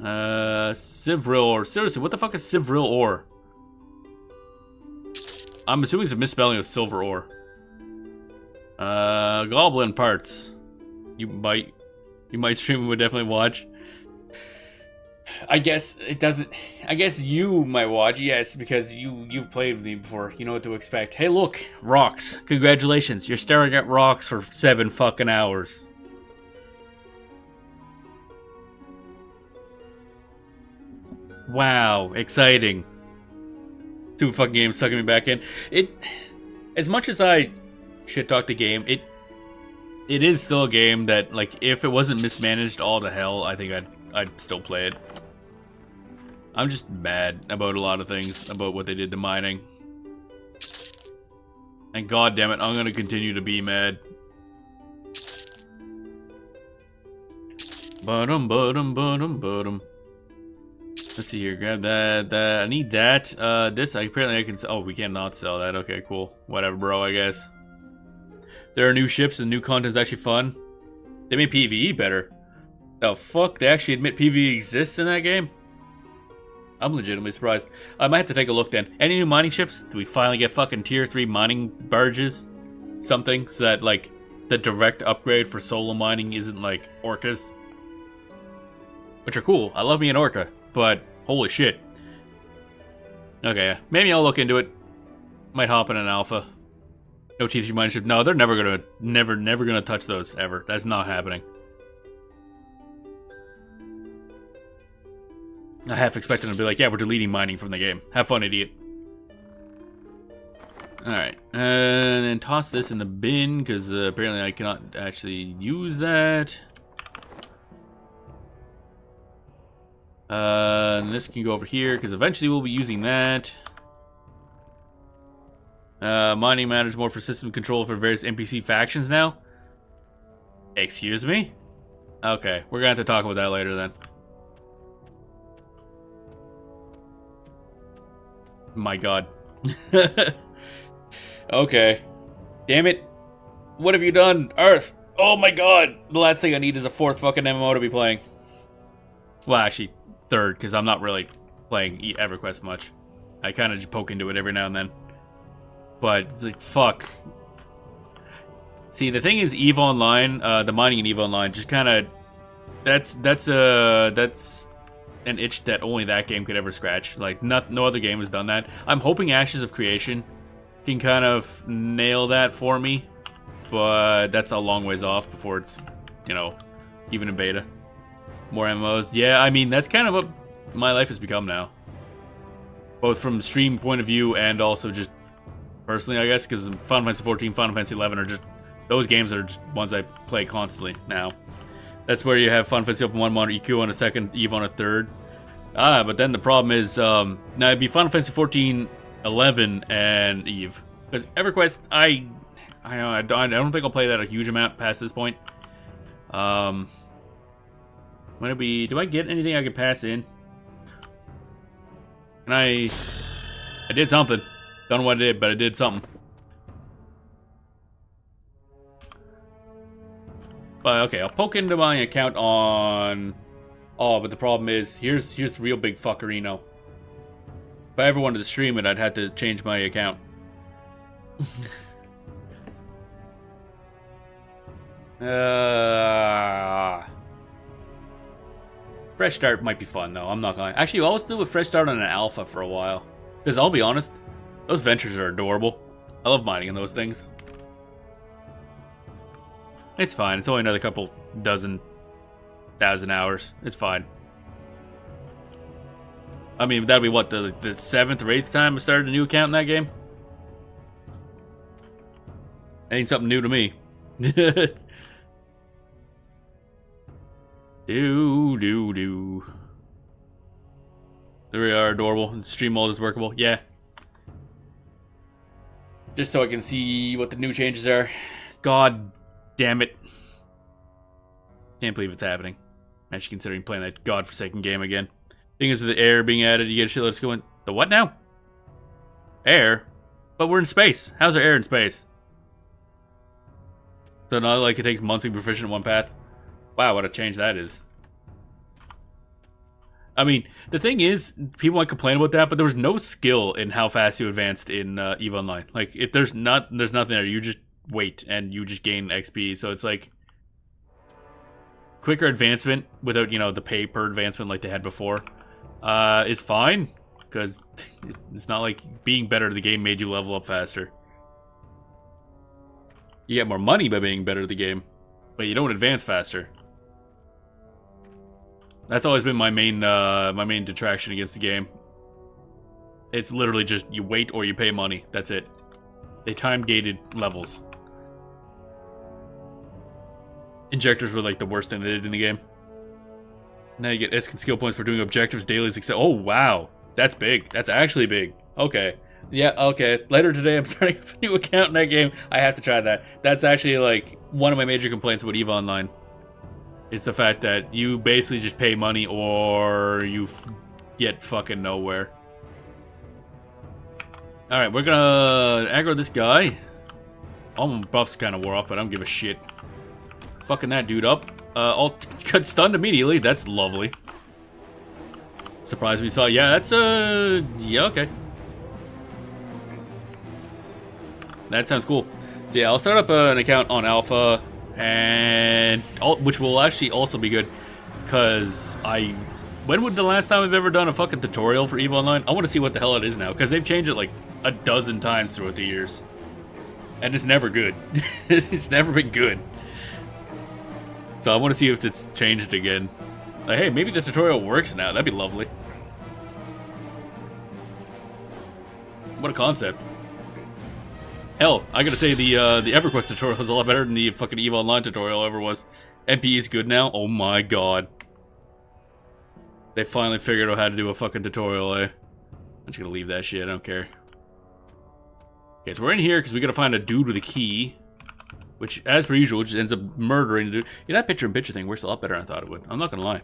Civril ore. Seriously, what the fuck is Civril ore? I'm assuming it's a misspelling of silver ore. Goblin parts. You might stream and would definitely watch. I guess it doesn't. I guess you might watch, yes, because you've played with me before. You know what to expect. Hey, look, rocks. Congratulations, you're staring at rocks for 7 fucking hours. Wow, exciting. 2 fucking games sucking me back in. As much as I shit talk the game, it is still a game that, like, if it wasn't mismanaged all to hell, I think I'd still play it. I'm just mad about a lot of things about what they did to mining. And god damn it, I'm gonna continue to be mad. Bottom. Let's see here, grab that, I need that, this, apparently I can, oh, we cannot sell that, okay, cool. Whatever, bro, I guess. There are new ships and new content's actually fun. They made PvE better. The fuck, they actually admit PvE exists in that game? I'm legitimately surprised. I might have to take a look then. Any new mining ships? Do we finally get fucking tier 3 mining barges? Something, so that, like, the direct upgrade for solo mining isn't, like, orcas. Which are cool, I love me an orca. But, holy shit. Okay, maybe I'll look into it. Might hop in an alpha. No T3 mine ship. No, they're never gonna touch those, ever. That's not happening. I half expected them to be like, yeah, we're deleting mining from the game. Have fun, idiot. Alright, and then toss this in the bin, because apparently I cannot actually use that. And this can go over here, because eventually we'll be using that. Mining matters more for system control for various NPC factions now. Excuse me? Okay, we're gonna have to talk about that later then. My god. Okay. Damn it. What have you done, Earth? Oh my god. The last thing I need is a 4th fucking MMO to be playing. Well, actually, 3rd, because I'm not really playing EverQuest much. I kind of just poke into it every now and then. But it's like, fuck. See, the thing is, EVE Online, the mining in EVE Online, just kind of, that's an itch that only that game could ever scratch. Like, no other game has done that. I'm hoping Ashes of Creation can kind of nail that for me, but that's a long ways off before it's, you know, even in beta. More MMOs. Yeah, I mean, that's kind of what my life has become now. Both from stream point of view and also just personally, I guess, because Final Fantasy 14, Final Fantasy 11 are just, those games are just ones I play constantly now. That's where you have Final Fantasy Open 1 on EQ on a 2nd, EVE on a 3rd. But then the problem is, now it'd be Final Fantasy 14, 11, and EVE. Because EverQuest, I don't think I'll play that a huge amount past this point. When it be, do I get anything I can pass in? And I did something. Don't know what I did, but I did something. But okay, I'll poke into my account on... Oh, but the problem is, here's the real big fuckerino. If I ever wanted to stream it, I'd have to change my account. Fresh start might be fun though, I'm not gonna... Actually, I'll always do a fresh start on an alpha for a while. Because I'll be honest, those ventures are adorable. I love mining in those things. It's fine. It's only another couple dozen thousand hours. It's fine. I mean, that'll be what, the 7th or 8th time I started a new account in that game? Ain't something new to me. Do. There we are, adorable. Stream mode is workable. Yeah. Just so I can see what the new changes are. God damn it. Can't believe it's happening. Actually considering playing that godforsaken game again. Thing is, with the air being added, you get a shitload of skill in. The what now? Air? But we're in space. How's there air in space? So not like it takes months to be proficient in one path. Wow, what a change that is. I mean, the thing is, people might complain about that, but there was no skill in how fast you advanced in EVE Online. Like, there's nothing there. You just wait, and you just gain XP. So it's like quicker advancement without, you know, the pay per advancement like they had before. Is fine, because it's not like being better at the game made you level up faster. You get more money by being better at the game, but you don't advance faster. That's always been my main detraction against the game. It's literally just you wait or you pay money. That's it. They time-gated levels. Injectors were like the worst thing they did in the game. Now you get instant skill points for doing objectives, dailies, etc. Oh wow, that's big. That's actually big. Okay. Yeah, okay. Later today, I'm starting a new account in that game. I have to try that. That's actually like one of my major complaints about EVE Online. Is the fact that you basically just pay money or you get fucking nowhere. Alright, we're gonna aggro this guy. All my buffs kind of wore off, but I don't give a shit. Fucking that dude up. I'll got stunned immediately. That's lovely. Surprised we saw. Yeah, that's yeah, okay. That sounds cool. So yeah, I'll start up an account on Alpha, and which will actually also be good, because when would the last time I've ever done a fucking tutorial for EVE Online? I want to see what the hell it is now, because they've changed it like a dozen times throughout the years, and it's never good. It's never been good. So I want to see if it's changed again. Like, hey, maybe the tutorial works now. That'd be lovely. What a concept. Hell, I gotta say the EverQuest tutorial was a lot better than the fucking EVE Online tutorial ever was. MP is good now? Oh my god. They finally figured out how to do a fucking tutorial, eh? I'm just gonna leave that shit, I don't care. Okay, so we're in here because we gotta find a dude with a key. Which, as per usual, just ends up murdering the dude. Yeah, that picture-in-picture thing works a lot better than I thought it would. I'm not gonna lie.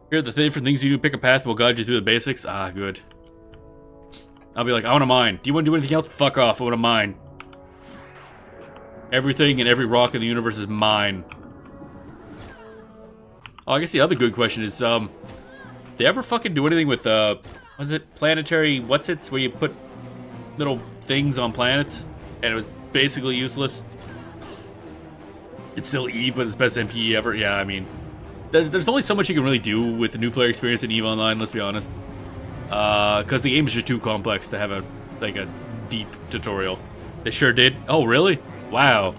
Here are the different things you do. Pick a path, we'll guide you through the basics. Ah, good. I'll be like, I want to mine. Do you want to do anything else? Fuck off, I want to mine. Everything and every rock in the universe is mine. Oh, I guess the other good question is, they ever fucking do anything with, was it planetary what's-its, where you put little things on planets, and it was basically useless? It's still EVE, but it's best MPE ever. Yeah, I mean, there's only so much you can really do with the new player experience in EVE Online, let's be honest. Because the game is just too complex to have a deep tutorial. They sure did. Oh, really? Wow.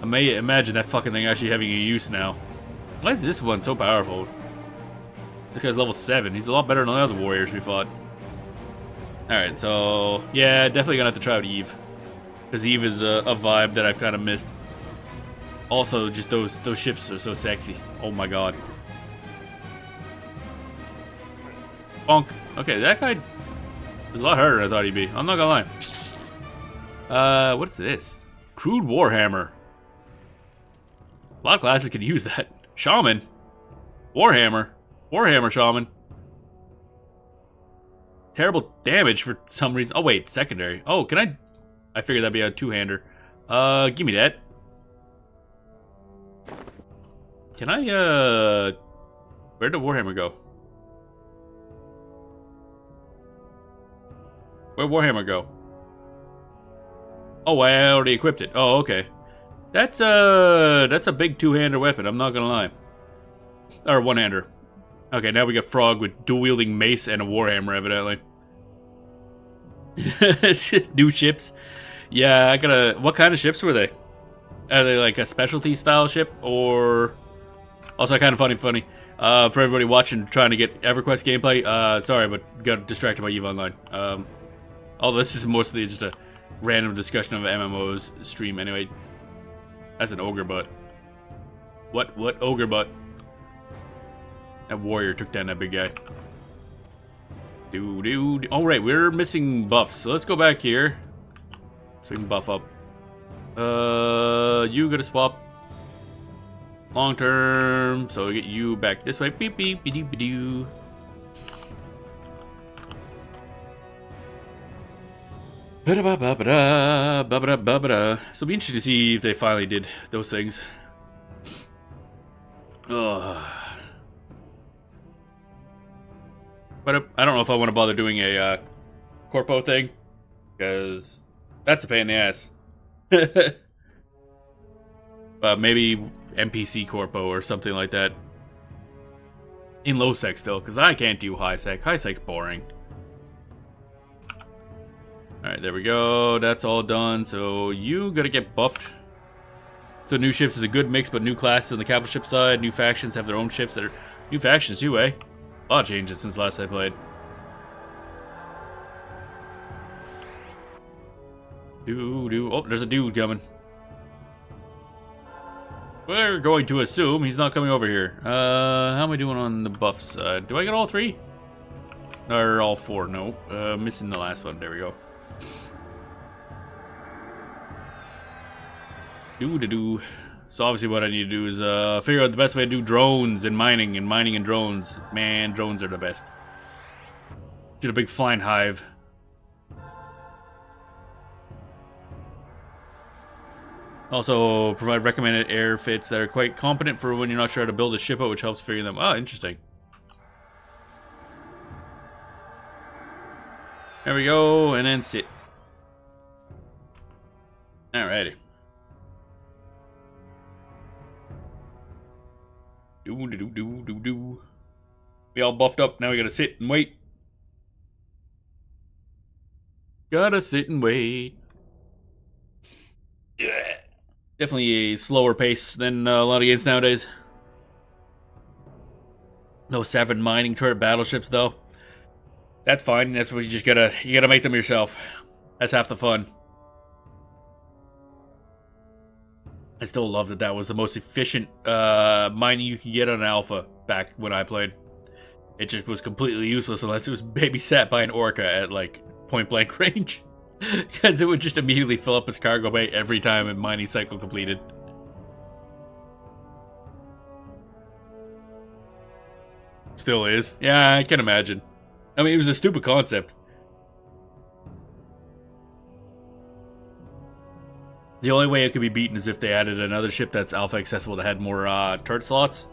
I may imagine that fucking thing actually having a use now. Why is this one so powerful? This guy's level 7. He's a lot better than the other warriors we fought. Alright, so yeah, definitely gonna have to try out EVE. Because EVE is a vibe that I've kind of missed. Also, just those ships are so sexy. Oh my god. Bonk. Okay, that guy was a lot harder than I thought he'd be. I'm not gonna lie. What's this? Crude Warhammer. A lot of classes can use that. Shaman. Warhammer. Warhammer Shaman. Terrible damage for some reason. Oh wait, secondary. Oh, can I figured that'd be a two-hander. Give me that. Can I, where'd the Warhammer go? Where'd Warhammer go? Oh, I already equipped it. Oh, okay. That's a big two-hander weapon, I'm not gonna lie. Or one-hander. Okay, now we got Frog with dual-wielding mace and a Warhammer, evidently. New ships. Yeah, I gotta... What kind of ships were they? Are they like a specialty style ship, or... Also, kind of funny, for everybody watching, trying to get EverQuest gameplay, sorry, but got distracted by EVE Online. Although this is mostly just a random discussion of MMO's stream anyway. That's an ogre butt. What ogre butt? That warrior took down that big guy. Oh, right, we're missing buffs, so let's go back here. So we can buff up. You gotta swap. Long term, so we get you back this way. Beep beep beep beep doo. So it'll be interesting to see if they finally did those things. Ugh. But I don't know if I want to bother doing a corpo thing, because that's a pain in the ass. Maybe NPC corpo or something like that. In low sec still, because I can't do high sec. High sec's boring. Alright, there we go. That's all done. So you gotta get buffed. So new ships is a good mix, but new classes on the capital ship side. New factions have their own ships that are... New factions too, eh? A lot of changes since last I played. Oh, there's a dude coming. We're going to assume he's not coming over here. How am I doing on the buff side? Do I get all three? Or all four? No. Missing the last one. There we go. So obviously what I need to do is figure out the best way to do drones and mining and drones. Man, drones are the best. Get a big flying hive. Also, provide recommended air fits that are quite competent for when you're not sure how to build a ship out, which helps figure them out. Oh, interesting. There we go, and then sit. Alrighty. We all buffed up, now we gotta sit and wait. Gotta sit and wait. Yeah. Definitely a slower pace than a lot of games nowadays. No 7 mining turret battleships though. That's fine. That's what you gotta make them yourself. That's half the fun. I still love that was the most efficient mining you can get on alpha back when I played. It just was completely useless unless it was babysat by an orca at like point blank range. Because it would just immediately fill up its cargo bay every time a mining cycle completed. Still is. Yeah, I can imagine. I mean, it was a stupid concept. The only way it could be beaten is if they added another ship that's alpha accessible that had more turret slots.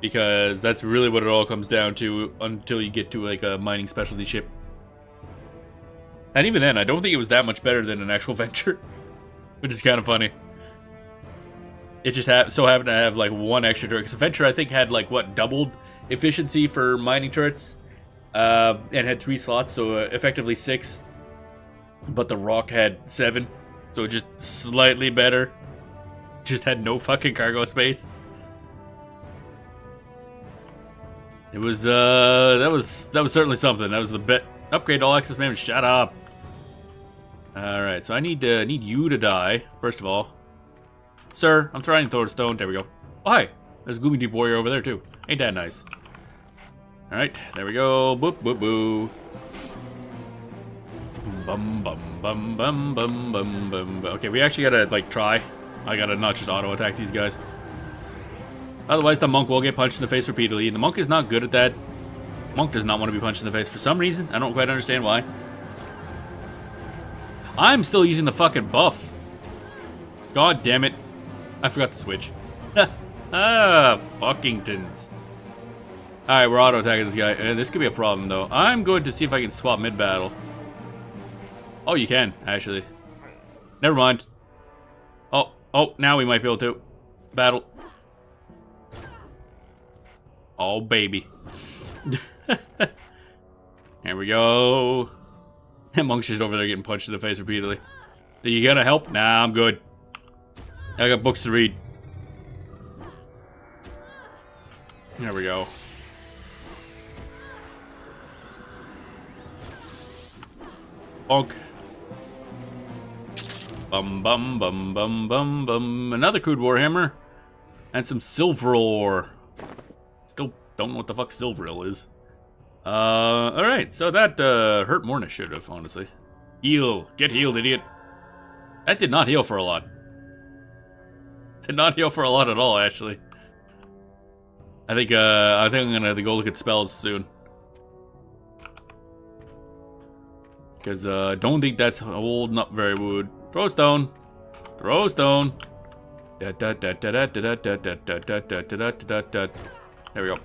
Because that's really what it all comes down to until you get to like a mining specialty ship. And even then, I don't think it was that much better than an actual Venture. Which is kind of funny. It just so happened to have like one extra turret. Because Venture, I think, had like, what, doubled efficiency for mining turrets. And had 3 slots, so effectively 6. But the Rock had 7. So just slightly better. Just had no fucking cargo space. It was, that was certainly something. That was the bit. Upgrade all access management. Shut up. Alright, so I need you to die, first of all. Sir, I'm trying to throw a stone. There we go. Oh, hi. There's a Gloomy Deep Warrior over there, too. Ain't that nice? Alright, there we go. Boop, boop, boo. Bum, bum, bum, bum, bum, bum, bum. Okay, we actually gotta, like, try. I gotta not just auto-attack these guys. Otherwise, the monk will get punched in the face repeatedly, and the monk is not good at that. Monk does not want to be punched in the face for some reason. I don't quite understand why. I'm still using the fucking buff. God damn it. I forgot to switch. Fuckingtons. Alright, we're auto-attacking this guy. This could be a problem, though. I'm going to see if I can swap mid-battle. Oh, you can, actually. Never mind. Oh, now we might be able to. Battle. Oh, baby. There we go. That monk's just over there getting punched in the face repeatedly. Are you gonna help? Nah, I'm good. I got books to read. There we go. Bonk. Bum bum bum bum bum bum. Another crude warhammer. And some silver ore. Still don't know what the fuck silveril is. Alright, so that hurt more than it should have, honestly. Heal. Get healed, idiot. That did not heal for a lot. Did not heal for a lot at all, actually. I think I'm gonna have to go look at spells soon. Because don't think that's holding up very good. Throw stone. Throw stone. There we go.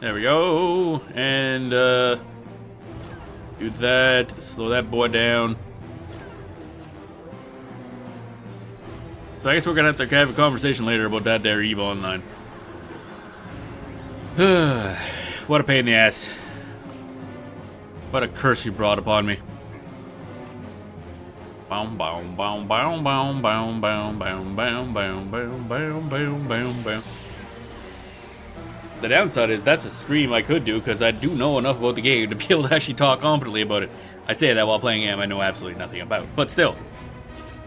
There we go. And do that. Slow that boy down. So I guess we're gonna have to have a conversation later about that there EVE Online. What a pain in the ass. What a curse you brought upon me. Boom, boom, boom, boom, boom, boom, boom, boom, boom, boom, boom, boom, boom, boom, boom. The downside is that's a stream I could do because I do know enough about the game to be able to actually talk confidently about it. I say that while playing a game I know absolutely nothing about, but still.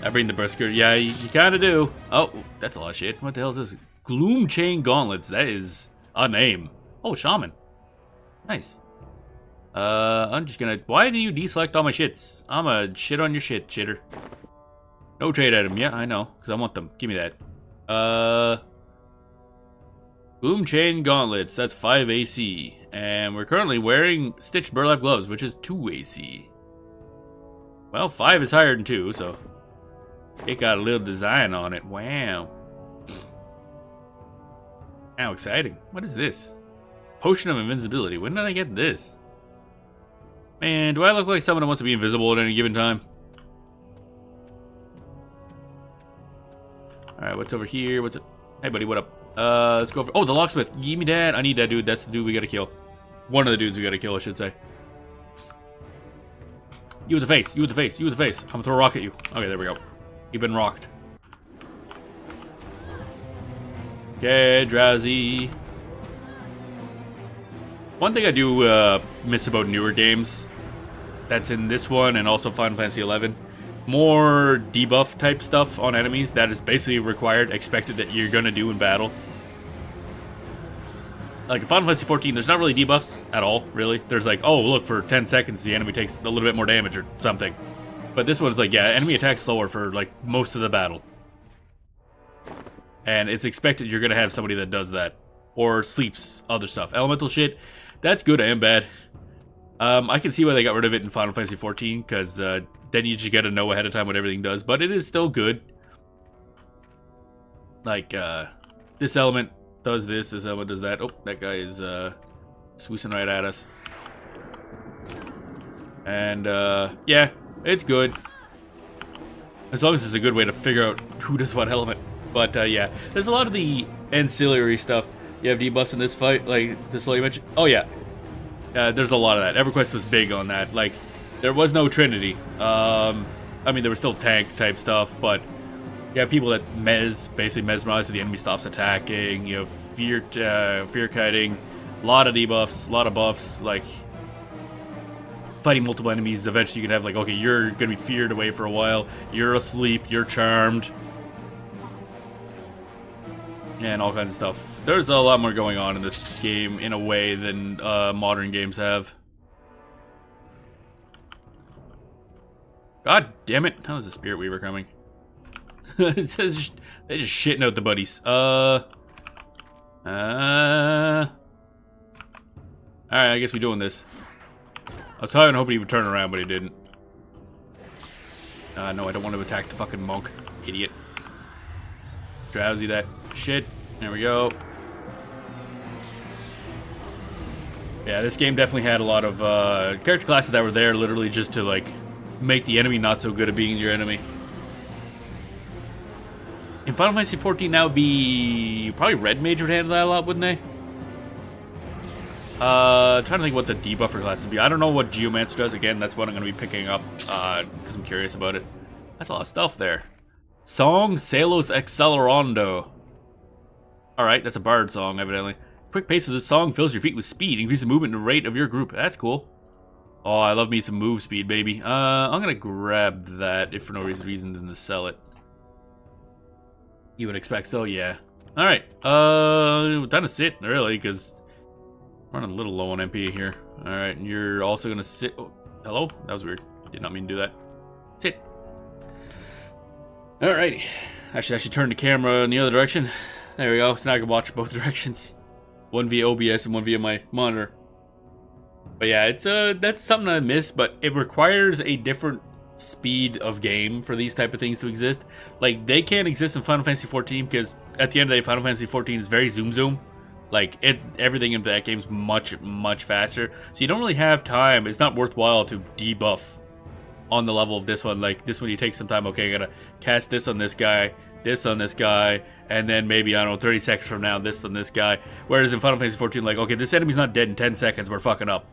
I bring the Berserker. Yeah, you kind of do. Oh, that's a lot of shit. What the hell is this? Gloom Chain Gauntlets. That is a name. Oh, Shaman. Nice. I'm just gonna... Why do you deselect all my shits? I'm a shit on your shit, shitter. No trade item. Yeah, I know. Because I want them. Give me that. Gloom Chain Gauntlets. That's 5 AC. And we're currently wearing Stitched Burlap Gloves, which is 2 AC. Well, 5 is higher than 2, so... It got a little design on it. Wow. How exciting. What is this? Potion of Invincibility. When did I get this? Man, do I look like someone that wants to be invisible at any given time? Alright, what's over here? What's up? Hey, buddy, what up? Let's go over... Oh, the locksmith. Give me that. I need that dude. That's the dude we gotta kill. One of the dudes we gotta kill, I should say. You with the face. You with the face. You with the face. I'm gonna throw a rock at you. Okay, there we go. You've been rocked. Okay, drowsy. One thing I do miss about newer games that's in this one and also Final Fantasy XI, more debuff type stuff on enemies that is basically required, expected that you're gonna do in battle. Like in Final Fantasy 14, there's not really debuffs at all, really. There's like, oh, look, for 10 seconds, the enemy takes a little bit more damage or something. But this one's like, yeah, enemy attacks slower for like most of the battle. And it's expected you're going to have somebody that does that. Or sleeps other stuff. Elemental shit, that's good and bad. I can see why they got rid of it in Final Fantasy 14, because then you just got to know ahead of time what everything does. But it is still good. Like, this element does this element does that. Oh, that guy is swoosing right at us. And, yeah, it's good. As long as it's a good way to figure out who does what element. But, yeah, there's a lot of the ancillary stuff. You have debuffs in this fight, like this you mentioned. Oh, yeah. There's a lot of that. EverQuest was big on that. Like, there was no Trinity. I mean, there was still tank-type stuff, but you have people that basically mesmerize so the enemy stops attacking. You have fear kiting, a lot of debuffs, a lot of buffs, like fighting multiple enemies. Eventually you can have like, okay, you're gonna be feared away for a while, you're asleep, you're charmed, and all kinds of stuff. There's a lot more going on in this game in a way than modern games have. God damn it, how's the Spirit Weaver coming? It says they just shitting out the buddies. Alright, I guess we're doing this. I was hoping he would turn around, but he didn't. No, I don't want to attack the fucking monk. Idiot. Drowsy that shit. There we go. Yeah, this game definitely had a lot of character classes that were there literally just to, like, make the enemy not so good at being your enemy. In Final Fantasy 14, that would be... probably Red Mage would handle that a lot, wouldn't they? Trying to think what the debuffer class would be. I don't know what Geomancer does. Again, that's what I'm going to be picking up, because I'm curious about it. That's a lot of stuff there. Song Celos Accelerando. Alright, that's a bard song, evidently. Quick pace of this song fills your feet with speed. Increase the movement and rate of your group. That's cool. Oh, I love me some move speed, baby. I'm going to grab that, if for no reason than to sell it. You would expect so, yeah. Alright, time to sit, really, because I'm running a little low on MP here. Alright, and you're also gonna sit. Oh, hello? That was weird. Did not mean to do that. Sit. Alrighty. Actually, I should turn the camera in the other direction. There we go, so now I can watch both directions. One via OBS and one via my monitor. But yeah, it's that's something I miss, but it requires a different speed of game for these type of things to exist. Like, they can't exist in Final Fantasy 14 because at the end of the day, Final Fantasy 14 is very zoom. Like, everything in that game's much faster. So you don't really have time. It's not worthwhile to debuff on the level of this one. Like, this one you take some time. Okay, I gotta cast this on this guy, and then maybe, I don't know, 30 seconds from now, this on this guy. Whereas in Final Fantasy 14, like, okay, this enemy's not dead in 10 seconds, we're fucking up.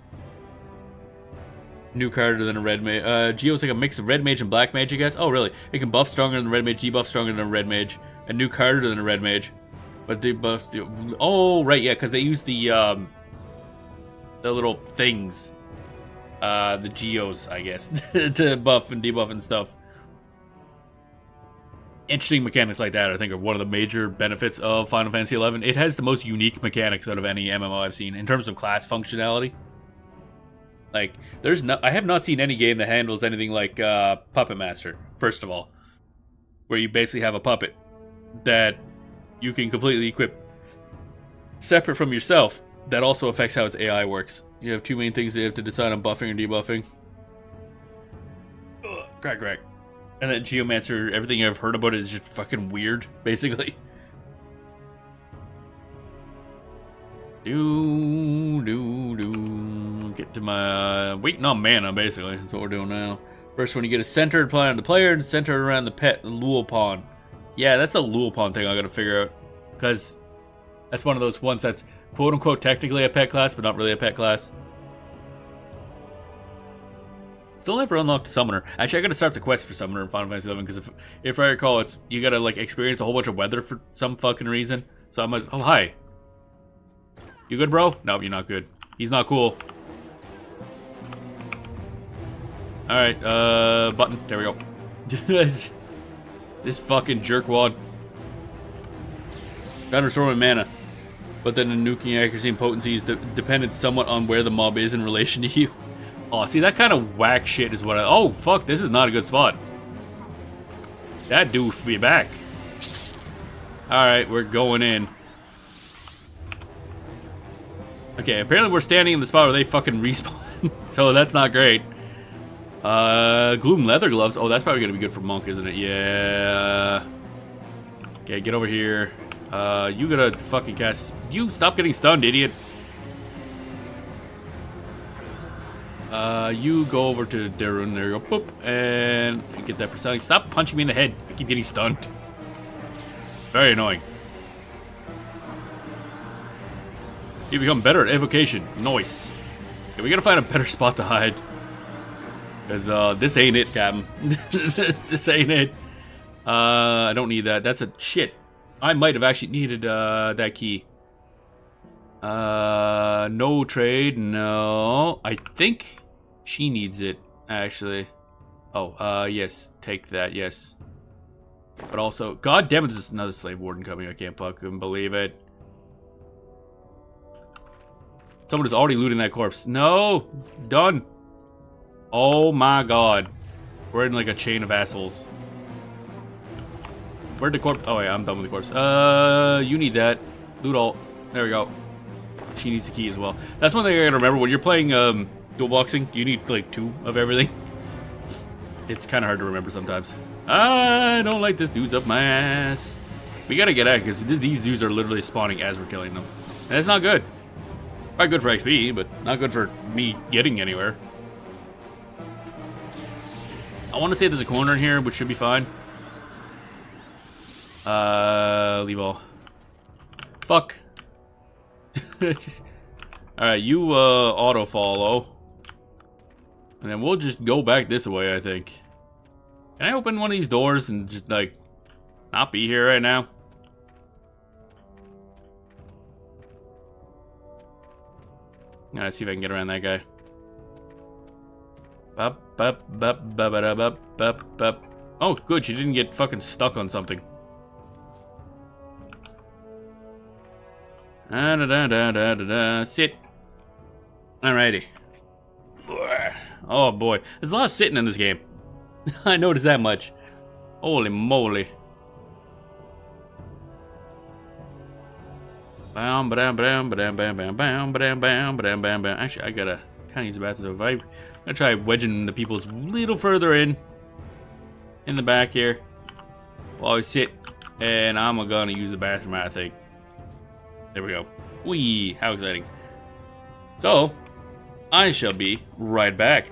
New card than a red mage. Geo's like a mix of red mage and black mage, I guess. Oh, really? It can buff stronger than a red mage, debuff stronger than a red mage. A new card than a red mage. But debuffs... Oh, right, yeah, because they use the little things. The Geos, I guess, to buff and debuff and stuff. Interesting mechanics like that, I think, are one of the major benefits of Final Fantasy XI. It has the most unique mechanics out of any MMO I've seen in terms of class functionality. Like, I have not seen any game that handles anything like Puppet Master, first of all. Where you basically have a puppet that you can completely equip separate from yourself. That also affects how its AI works. You have two main things that you have to decide on buffing and debuffing. Ugh, crack. And then Geomancer, everything I've heard about it is just fucking weird, basically. Get to my waiting on mana, basically. That's what we're doing now. First one, you get a centered plan on the player and centered around the pet and Luopon. Yeah, that's the Luopon thing I gotta figure out. Because that's one of those ones that's quote unquote technically a pet class, but not really a pet class. Still never unlocked Summoner. Actually, I gotta start the quest for Summoner in Final Fantasy XI, because if I recall, it's you gotta like experience a whole bunch of weather for some fucking reason. So I must. Oh, hi. You good, bro? Nope, you're not good. He's not cool. Alright, button. There we go. This fucking jerkwad. Trying to restore my mana. But then the nuking accuracy and potency is dependent somewhat on where the mob is in relation to you. Oh, see, that kind of whack shit is what I... Oh, fuck, this is not a good spot. That doof me back. Alright, we're going in. Okay, apparently we're standing in the spot where they fucking respawn. So that's not great. Gloom leather gloves. Oh, that's probably gonna be good for monk, isn't it? Yeah. Okay, get over here. You gotta fucking cast... You stop getting stunned, idiot. You go over to Darun. There you go. Boop. And get that for selling. Stop punching me in the head. I keep getting stunned. Very annoying. You become better at evocation. Nice. Okay, we gotta find a better spot to hide. Because, this ain't it, Captain. This ain't it. I don't need that. That's a... Shit. I might have actually needed, that key. No trade. No. I think she needs it, actually. Oh, yes. Take that. Yes. But also... God damn it, there's another slave warden coming. I can't fucking believe it. Someone is already looting that corpse. No! Done. Oh my god. We're in like a chain of assholes. Where'd the corpse? Oh yeah, I'm done with the corpse. You need that. Loot all. There we go. She needs the key as well. That's one thing I gotta remember. When you're playing dual boxing, you need like 2 of everything. It's kind of hard to remember sometimes. I don't like this dude's up my ass. We gotta get out because these dudes are literally spawning as we're killing them. And it's not good. Quite good for XP, but not good for me getting anywhere. I want to say there's a corner in here, which should be fine. Leave all. Fuck. Alright, you, auto-follow. And then we'll just go back this way, I think. Can I open one of these doors and just, like, not be here right now? Gotta see if I can get around that guy. Oh, good, she didn't get fucking stuck on something. Sit. Alrighty. Oh boy, there's a lot of sitting in this game. I noticed that much. Holy moly. Actually, I gotta kind of use the bathroom. So I'm gonna try wedging the people's a little further in the back here while we sit, and I'm gonna use the bathroom, I think. There we go. Whee! How exciting. So, I shall be right back.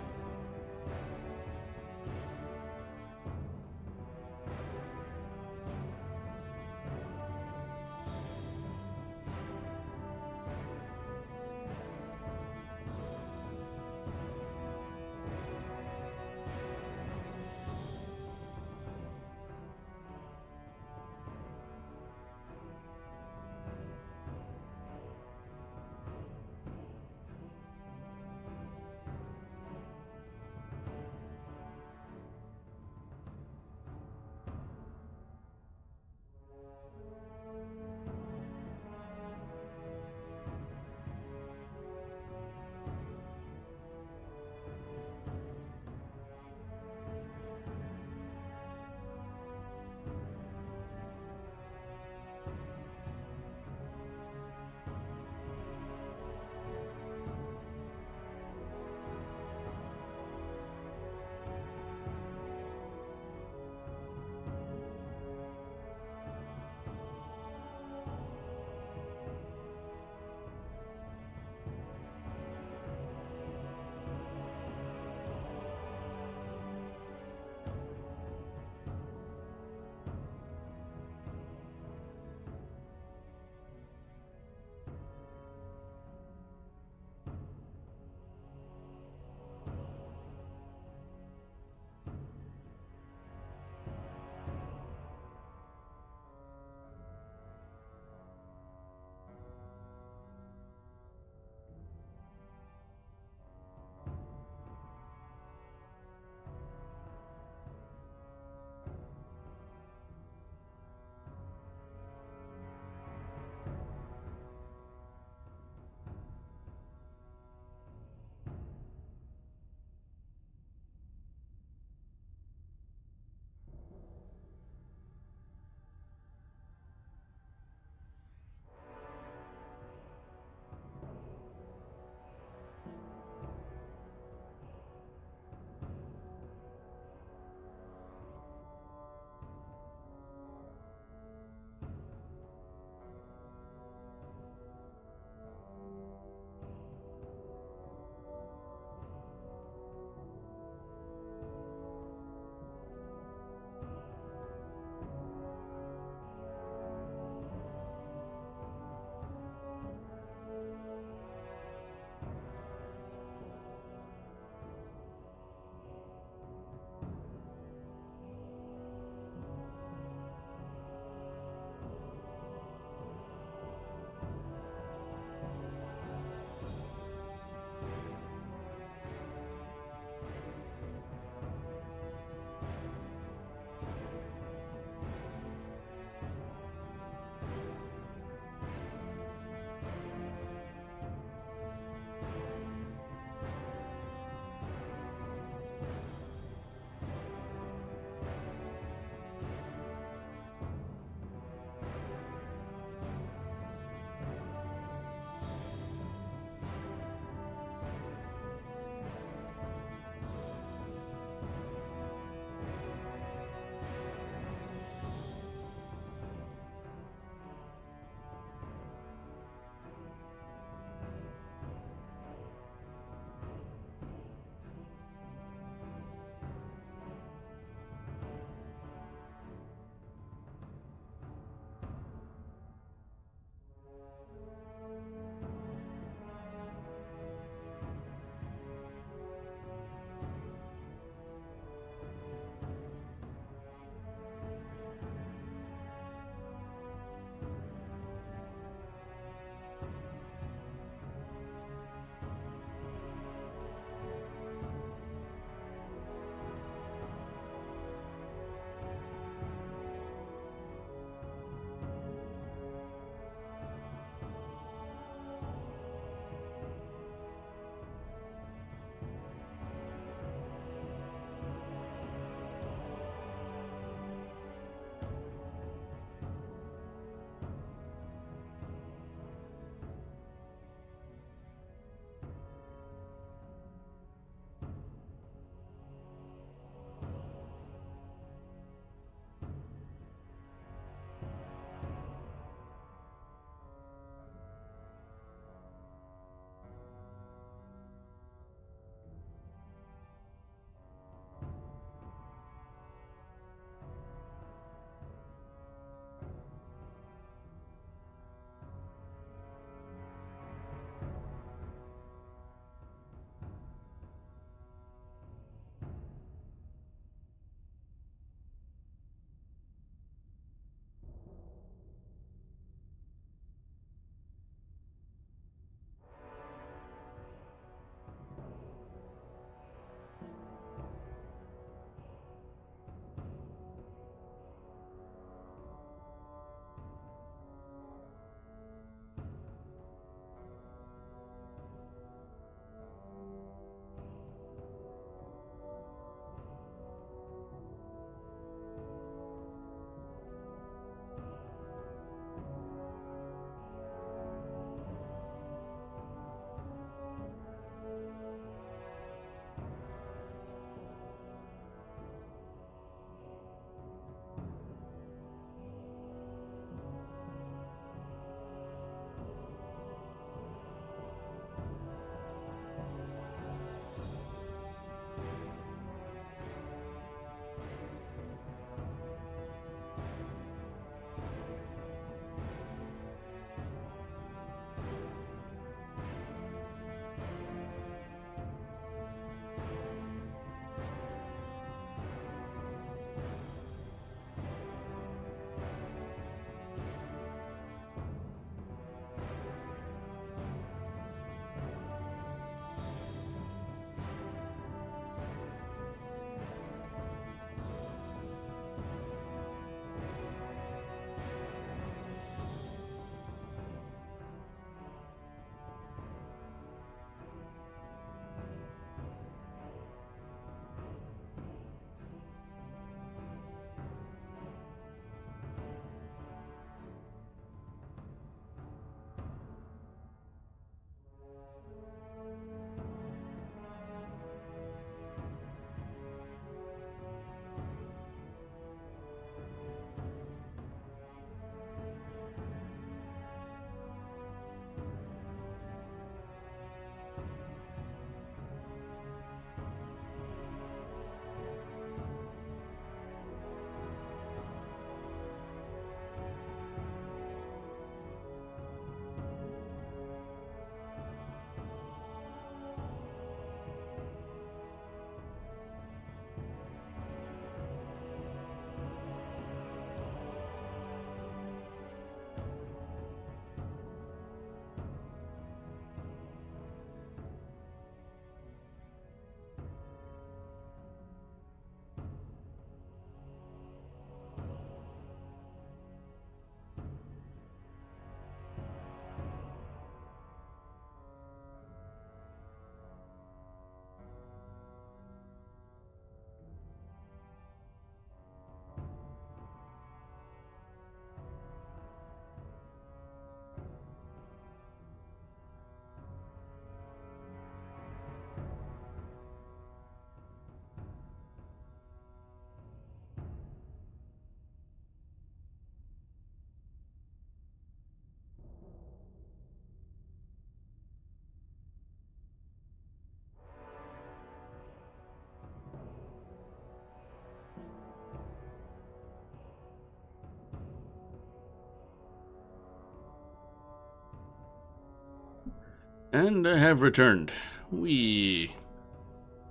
And I have returned. I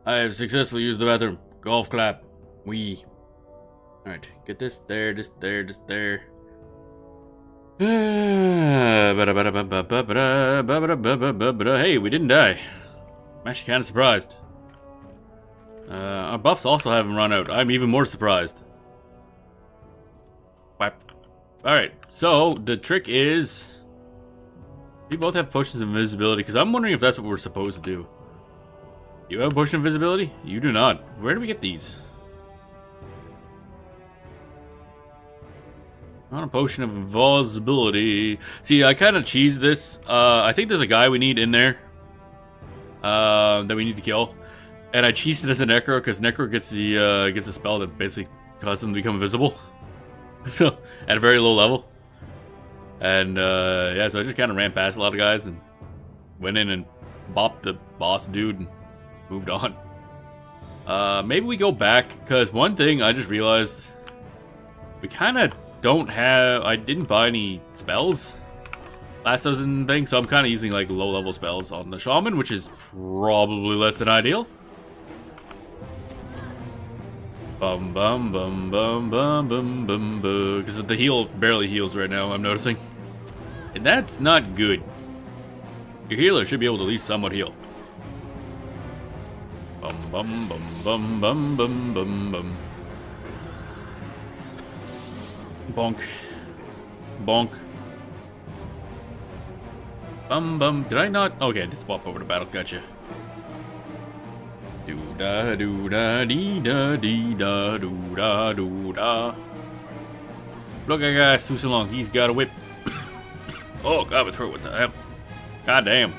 have successfully used the bathroom. Golf clap. Alright, get this there, this there, this there. Hey, we didn't die. I'm actually kind of surprised. Our buffs also haven't run out. I'm even more surprised. Alright, so the trick is... we both have potions of invisibility, because I'm wondering if that's what we're supposed to do. You have a potion of invisibility? You do not. Where do we get these? On a potion of invisibility. See, I kind of cheesed this. I think there's a guy we need in there. That we need to kill. And I cheesed it as a Necro, because Necro gets a spell that basically causes him to become invisible. So, at a very low level. And, yeah, so I just kind of ran past a lot of guys and went in and bopped the boss dude and moved on. Maybe we go back, because one thing I just realized, we kind of don't have... I didn't buy any spells last season thing, so I'm kind of using, like, low-level spells on the Shaman, which is probably less than ideal. Bum bum bum bum bum bum bum bum. Because the heal barely heals right now, I'm noticing. And that's not good. Your healer should be able to at least somewhat heal. Bum bum bum bum bum bum bum bum. Bonk. Bonk. Bum bum. Did I not? Okay, I did swap over to battle. Gotcha. Do da do da dee da dee da do da do da. Look at that guy, too long. He's got a whip. Oh god, my throat! What the hell? God damn.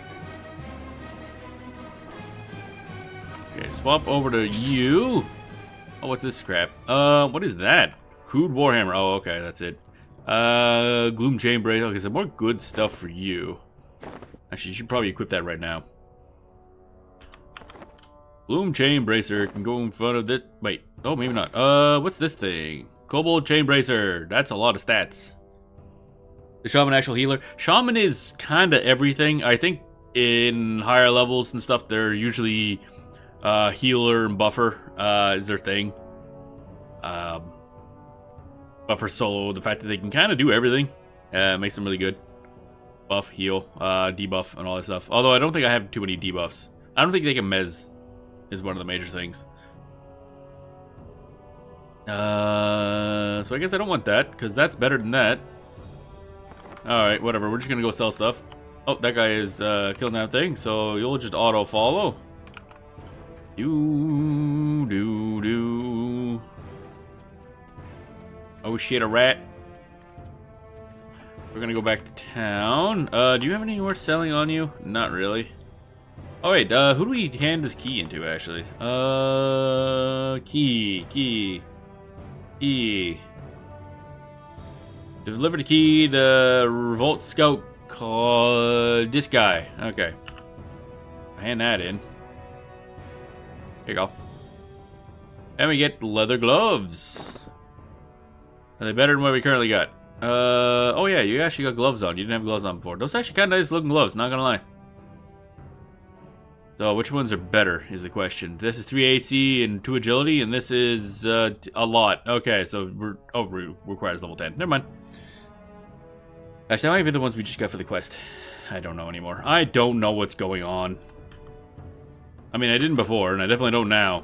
Okay, swap over to you. Oh, what's this crap? What is that? Crude Warhammer. Oh, okay, that's it. Gloom Chain Brace. Okay, some more good stuff for you. Actually, you should probably equip that right now. Gloom Chain Bracer can go in front of this. Wait, oh, maybe not. What's this thing? Kobold Chain Bracer. That's a lot of stats. The Shaman actual healer. Shaman is kind of everything. I think in higher levels and stuff, they're usually healer and buffer is their thing. But for solo, the fact that they can kind of do everything makes them really good. Buff, heal, debuff, and all that stuff. Although I don't think I have too many debuffs. I don't think they can mez. Is one of the major things. So I guess I don't want that, because that's better than that. Alright, whatever. We're just gonna go sell stuff. Oh, that guy is killing that thing, so you'll just auto-follow. Do. Oh shit, a rat. We're gonna go back to town. Do you have any more selling on you? Not really. Oh wait, who do we hand this key into, actually? Key. Deliver the key to Revolt Scout called this guy. Okay. Hand that in. Here you go. And we get leather gloves. Are they better than what we currently got? Oh yeah, you actually got gloves on. You didn't have gloves on before. Those are actually kind of nice looking gloves, not gonna lie. So, which ones are better, is the question. This is 3 AC and 2 agility, and this is a lot. Okay, so requires level 10. Never mind. Actually, that might be the ones we just got for the quest. I don't know anymore. I don't know what's going on. I mean, I didn't before, and I definitely don't now.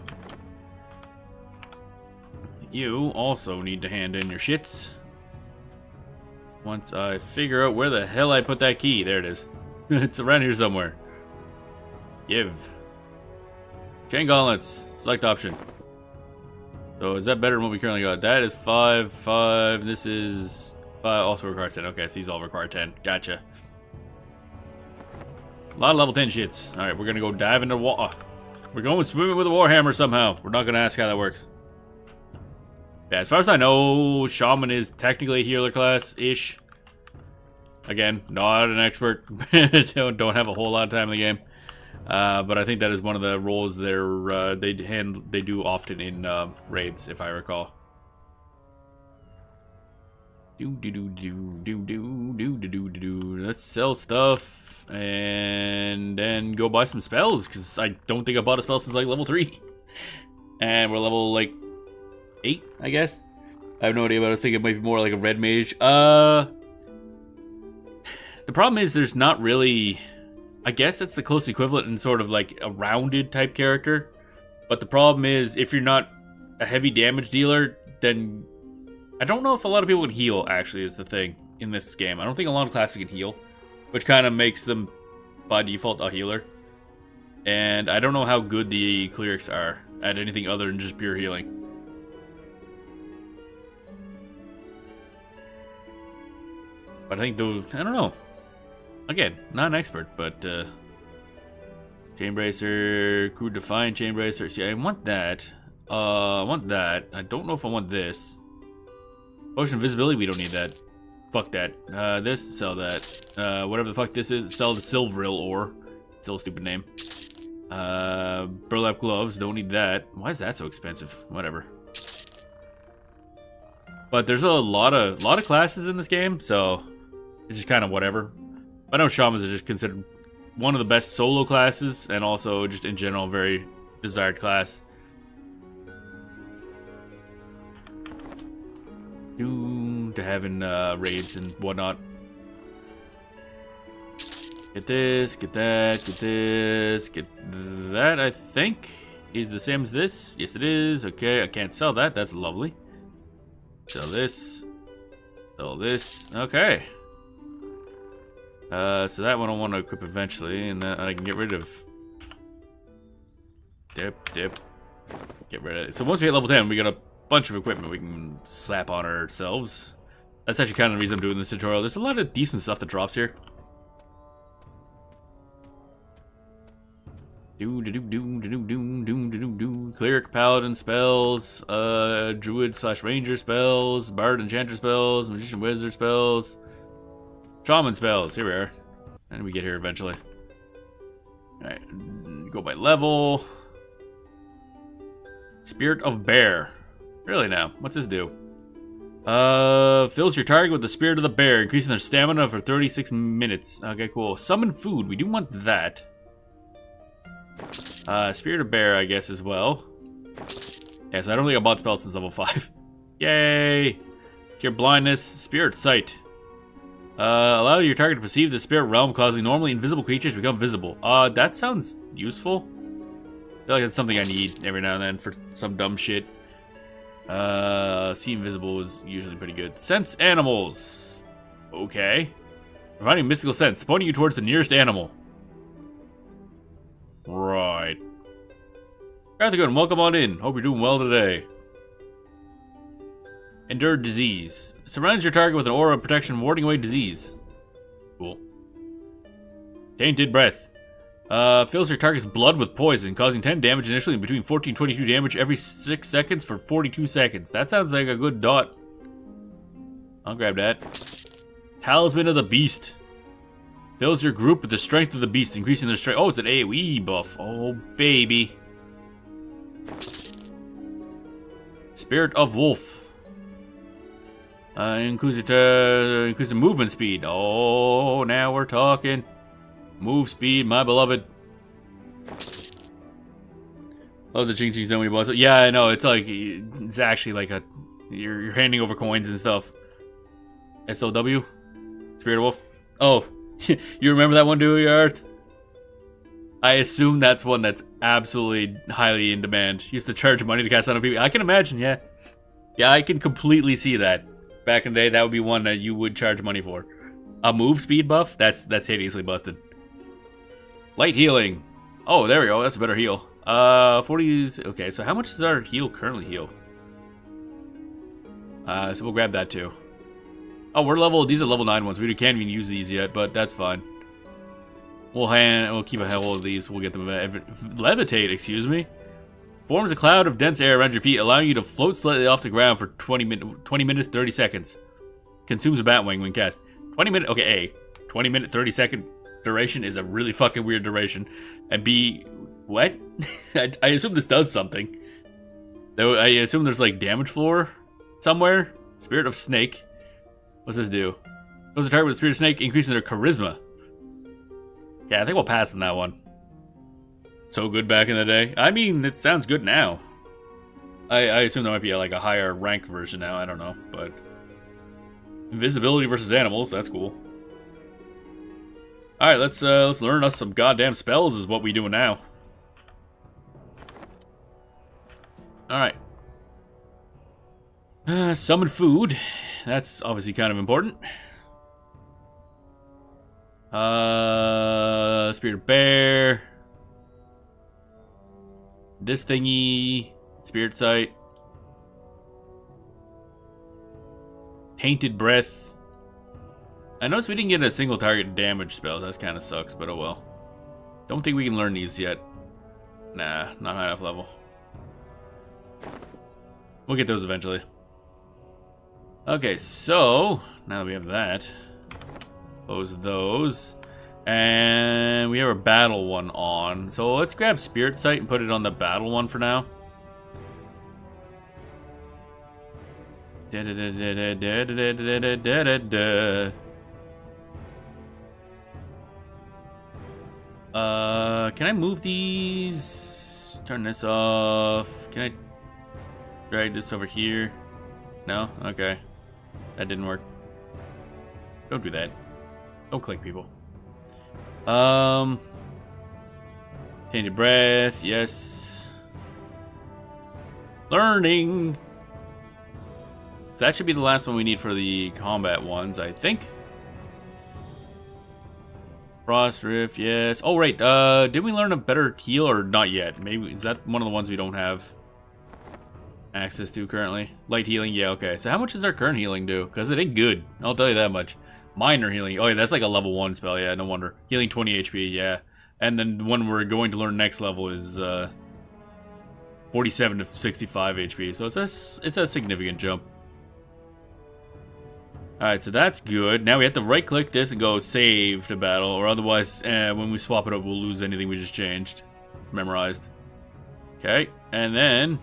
You also need to hand in your shits. Once I figure out where the hell I put that key. There it is. It's around here somewhere. Give. Chain gauntlets. Select option. So is that better than what we currently got? That is 5. This is 5. Also require 10. Okay, so these all require 10. Gotcha. A lot of level 10 shits. Alright, we're gonna go dive into water. We're going swimming with a warhammer somehow. We're not gonna ask how that works. Yeah, as far as I know, Shaman is technically a healer class-ish. Again, not an expert. don't have a whole lot of time in the game. But I think that is one of the roles they do often in raids, if I recall. Let's sell stuff. stuff, and then go buy some spells, because I don't think I bought a spell since like level 3. And we're level like 8, I guess. I have no idea, but I was thinking it might be more like a red mage. The problem is there's not really... I guess that's the close equivalent in sort of like a rounded type character. But the problem is, if you're not a heavy damage dealer, then... I don't know if a lot of people can heal, actually, is the thing in this game. I don't think a lot of classes can heal, which kind of makes them, by default, a healer. And I don't know how good the clerics are at anything other than just pure healing. But I think those... I don't know. Again, not an expert, but... Chainbracer, Crew Defiant Chainbracer. See, I want that. I want that. I don't know if I want this. Potion Invisibility, we don't need that. Fuck that. This, sell that. Whatever the fuck this is, sell the Silveril ore. Still a stupid name. Burlap Gloves, don't need that. Why is that so expensive? Whatever. But there's a lot of classes in this game, so it's just kind of whatever. I know Shamans are just considered one of the best solo classes, and also just in general, very desired class. To having raids and whatnot. Get this, get that, get this, get that, I think is the same as this. Yes, it is. Okay, I can't sell that. That's lovely. Sell this. Sell this. Okay. So that one I want to equip eventually, and then I can get rid of... Dip. Get rid of it. So once we hit level 10, we got a bunch of equipment we can slap on ourselves. That's actually kind of the reason I'm doing this tutorial. There's a lot of decent stuff that drops here. Cleric, paladin spells, druid / ranger spells, bard enchanter spells, magician wizard spells, shaman spells. Here we are. And we get here eventually. Alright, go by level. Spirit of Bear. Really now? What's this do? Fills your target with the Spirit of the Bear, increasing their stamina for 36 minutes. Okay, cool. Summon food. We do want that. Spirit of Bear, I guess, as well. Yeah, so I don't think I bought spells since level 5. Yay! Cure blindness. Spirit sight. Allow your target to perceive the spirit realm, causing normally invisible creatures to become visible. That sounds useful. I feel like that's something I need every now and then for some dumb shit. See invisible is usually pretty good. Sense animals. Okay. Providing mystical sense, pointing you towards the nearest animal. Right. Arthur, welcome on in. Hope you're doing well today. Endure disease. Surrounds your target with an aura of protection, warding away disease. Cool. Tainted breath. Fills your target's blood with poison, causing 10 damage initially and between 14 and 22 damage every 6 seconds for 42 seconds. That sounds like a good dot. I'll grab that. Talisman of the Beast. Fills your group with the strength of the beast, increasing their strength. Oh, it's an AoE buff. Oh, baby. Spirit of Wolf. Increases the movement speed. Oh, now we're talking. Move speed, my beloved. Love the ching-ching zone when you boss. Yeah, I know. It's like, it's actually like a, you're handing over coins and stuff. SLW? Spirit of Wolf? Oh, you remember that one, do you, Earth? I assume that's one that's absolutely highly in demand. Used to charge money to cast on people. I can imagine, yeah. Yeah, I can completely see that. Back in the day, that would be one that you would charge money for. A move speed buff? That's hideously busted. Light healing. Oh, there we go. That's a better heal. 40s. Okay, so how much does our heal currently heal? So we'll grab that too. Oh, these are level 9 ones. We can't even use these yet, but that's fine. We'll keep a hold of these. We'll get them levitate, excuse me. Forms a cloud of dense air around your feet, allowing you to float slightly off the ground for 20 minutes, 30 seconds. Consumes a bat wing when cast. 20 minute, okay, A. 20 minute, 30 second duration is a really fucking weird duration. And B, what? I assume this does something. Though I assume there's like damage floor somewhere. Spirit of Snake. What's this do? Those are targeted with Spirit of Snake, increasing their charisma. Yeah, I think we'll pass on that one. So good back in the day. I mean, it sounds good now. I assume there might be like a higher rank version now. I don't know, but invisibility versus animals. That's cool. All right, let's learn us some goddamn spells. Is what we doing now. All right. Summon food. That's obviously kind of important. Spirit bear. This thingy. Spirit sight. Tainted breath. I noticed we didn't get a single target damage spell. That kind of sucks, but oh well. Don't think we can learn these yet. Nah, not high enough level. We'll get those eventually. Okay, so now that we have that, close those. And we have a battle one on. So let's grab Spirit Sight and put it on the battle one for now. Can I move these? Turn this off. Can I drag this over here? No? Okay. That didn't work. Don't do that. Don't click, people. Tainted breath, yes. Learning. So that should be the last one we need for the combat ones, I think. Frost Rift, yes. Oh, right. Did we learn a better heal or not yet? Maybe is that one of the ones we don't have access to currently? Light healing, yeah, okay. So how much does our current healing do? Because it ain't good. I'll tell you that much. Minor healing. Oh, yeah, that's like a level 1 spell. Yeah, no wonder. Healing 20 HP, yeah. And then the one we're going to learn next level is 47 to 65 HP. So it's a significant jump. Alright, so that's good. Now we have to right-click this and go save to battle, or otherwise, when we swap it up, we'll lose anything we just changed. Memorized. Okay, and then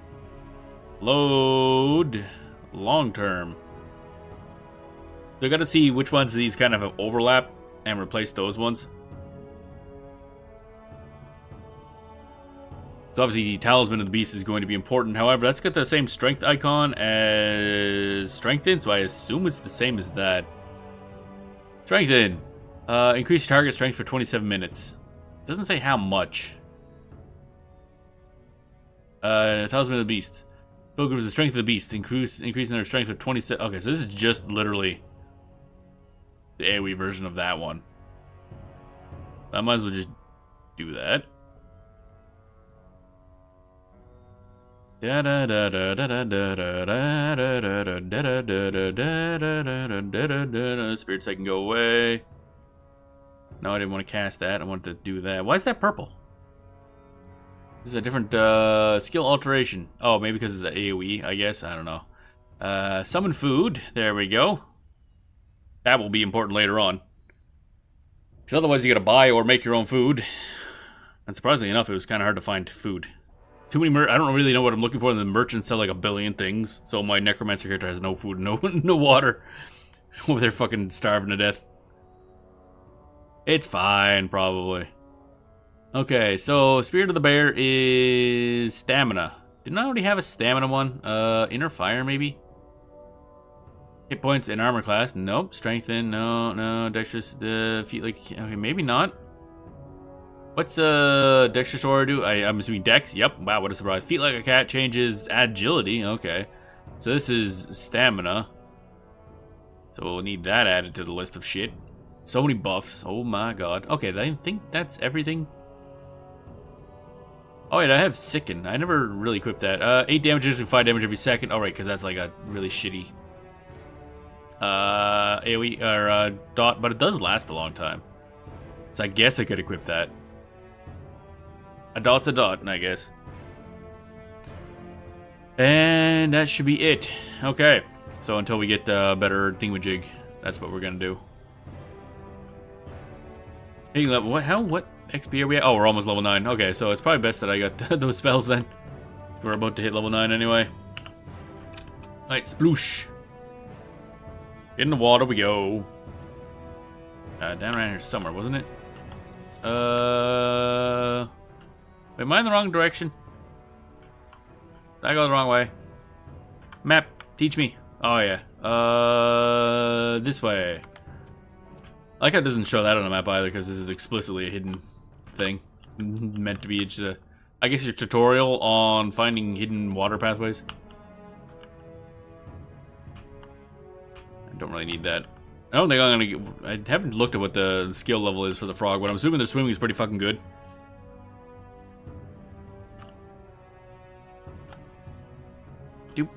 load long-term. So I gotta see which ones of these kind of have overlap and replace those ones. So obviously, Talisman of the Beast is going to be important. However, that's got the same strength icon as Strengthen, so I assume it's the same as that. Strengthen. Increase your target strength for 27 minutes. Doesn't say how much. Talisman of the Beast. Focus with the strength of the beast. Increasing their strength for 27. Okay, so this is just literally the AoE version of that one. I might as well just do that. Spirits I can go away. No, I didn't want to cast that. I wanted to do that. Why is that purple? This is a different skill alteration. Oh, maybe because it's an AoE, I guess. I don't know. Summon food. There we go. That will be important later on. Because otherwise you gotta buy or make your own food. And surprisingly enough, it was kind of hard to find food. Too many I don't really know what I'm looking for, and the merchants sell like a billion things. So my necromancer character has no food, no water. Over there fucking starving to death. It's fine, probably. Okay, so Spirit of the Bear is stamina. Didn't I already have a stamina one? Inner Fire, maybe? Hit points and armor class. Nope. Strengthen. No. Dexterous. Feet like. Okay, maybe not. What's Dexterous Aura do? I'm assuming Dex. Yep. Wow, what a surprise. Feet like a cat changes agility. Okay. So this is stamina. So we'll need that added to the list of shit. So many buffs. Oh my god. Okay, I think that's everything. Oh wait, I have Sicken. I never really equipped that. 8 damage and 5 damage every second. Alright, because that's like a really shitty AoE or dot, but it does last a long time. So I guess I could equip that. A dot's a dot, I guess. And that should be it. Okay. So until we get better thingamajig, that's what we're gonna do. Hey, level what? What XP are we at? Oh, we're almost level 9. Okay, so it's probably best that I got those spells then. We're about to hit level 9 anyway. Alright, sploosh. In the water we go. Down around here somewhere, wasn't it? Am I in the wrong direction? Did I go the wrong way? Map, teach me. Oh yeah. This way. I like how it doesn't show that on the map either, because this is explicitly a hidden thing. Meant to be just a, I guess, your tutorial on finding hidden water pathways. I don't really need that. I don't think I'm gonna get, I haven't looked at what the skill level is for the frog, but I'm assuming their swimming is pretty fucking good.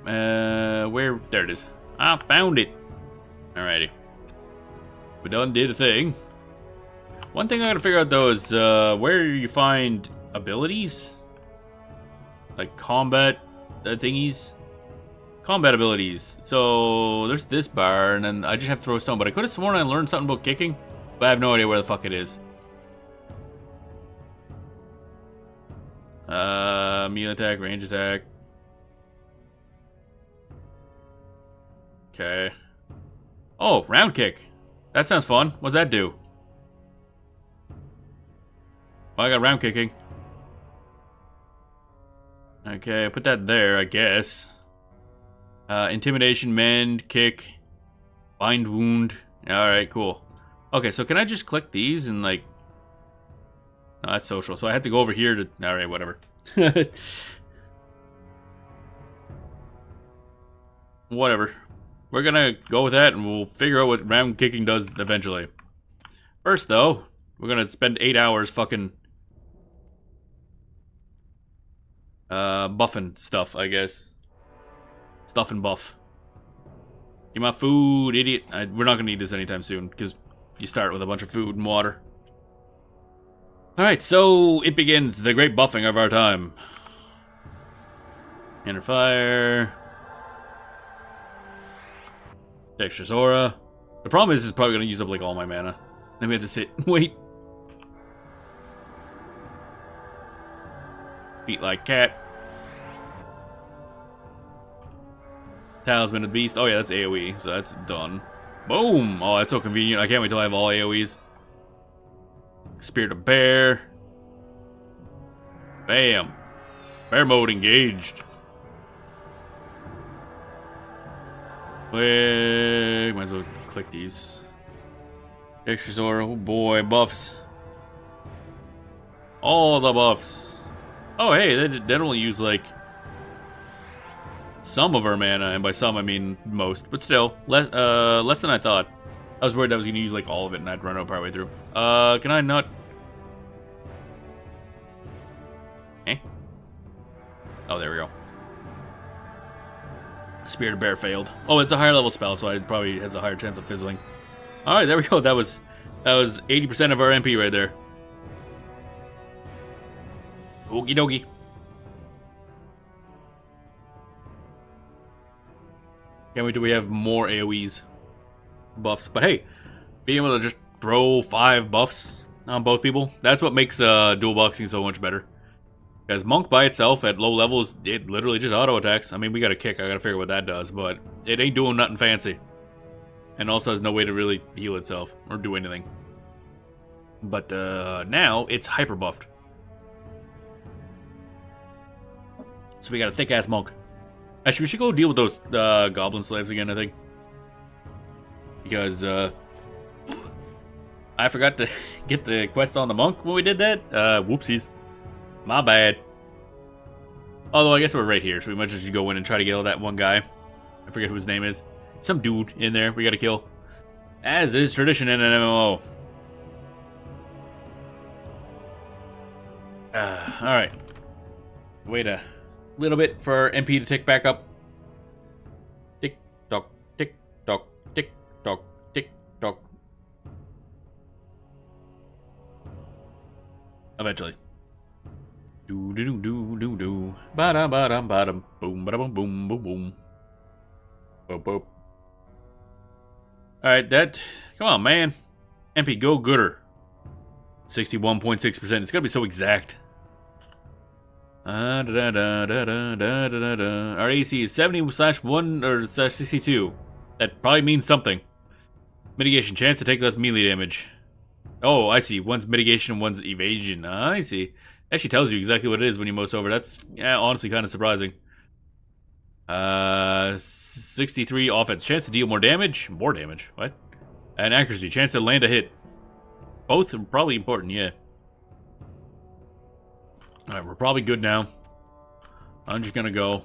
Where? There it is. I found it. Alrighty. We done did a thing. One thing I gotta figure out though is where you find abilities, like combat thingies, combat abilities. So there's this bar, and then I just have to throw stone. But I could have sworn I learned something about kicking, but I have no idea where the fuck it is. Melee attack, range attack. Okay. Oh, round kick. That sounds fun. What's that do? Well, I got round kicking. Okay, put that there, I guess. Intimidation, mend, kick, bind wound. Alright, cool. Okay, so can I just click these and like... No, that's social, so I had to go over here to... Alright, whatever. Whatever. We're gonna go with that and we'll figure out what round kicking does eventually. First, though, we're gonna spend 8 hours fucking... buffing stuff, I guess. Stuff and buff. Get my food, idiot. We're not gonna need this anytime soon, because you start with a bunch of food and water. Alright, so it begins the great buffing of our time. Inner fire. Dexterous aura. The problem is it's probably gonna use up like all my mana. Then we have to sit and wait. Feet like cat. Talisman of the Beast. Oh yeah, that's AoE, so that's done. Boom! Oh, that's so convenient. I can't wait till I have all AoEs. Spirit of Bear. Bam. Bear mode engaged. Click. Might as well click these. Dexterous aura. Oh boy, buffs. All the buffs. Oh hey, that only use like some of our mana, and by some I mean most, but still less than I thought. I was worried I was gonna use like all of it and I'd run out partway through. Can I not? Eh? Oh, there we go. Spirit of Bear failed. Oh, it's a higher level spell, so it probably has a higher chance of fizzling. All right, there we go. That was 80% of our MP right there. Okie dokie. Can't wait till we have more AoEs buffs. But hey, being able to just throw 5 buffs on both people, that's what makes dual boxing so much better. Because Monk by itself at low levels, it literally just auto attacks. I mean, we got a kick. I gotta figure what that does, but it ain't doing nothing fancy. And also has no way to really heal itself or do anything. But now it's hyper buffed. So we got a thick ass monk. Actually, we should go deal with those goblin slaves again, I think. Because I forgot to get the quest on the monk when we did that. Whoopsies. My bad. Although I guess we're right here, so we might just go in and try to kill that one guy. I forget who his name is. Some dude in there we gotta kill. As is tradition in an MMO. Alright. Wait a little bit for our MP to tick back up. Tick tock, tick tock, tick tock, tick tock. Eventually. Do do do do do. Ba da ba dum ba dum. Boom ba da boom boom boom boom. Boop boop. Alright, that. Come on, man. MP, go gooder. 61.6%. It's gotta be so exact. Our AC is 70/1 or /62. That probably means something. Mitigation chance to take less melee damage. Oh, I see. One's mitigation, one's evasion. I see. Actually tells you exactly what it is when you mouse over. That's, yeah, honestly kind of surprising. 63 offense. Chance to deal more damage. More damage. What? And accuracy. Chance to land a hit. Both are probably important, yeah. Alright, we're probably good now. I'm just gonna go.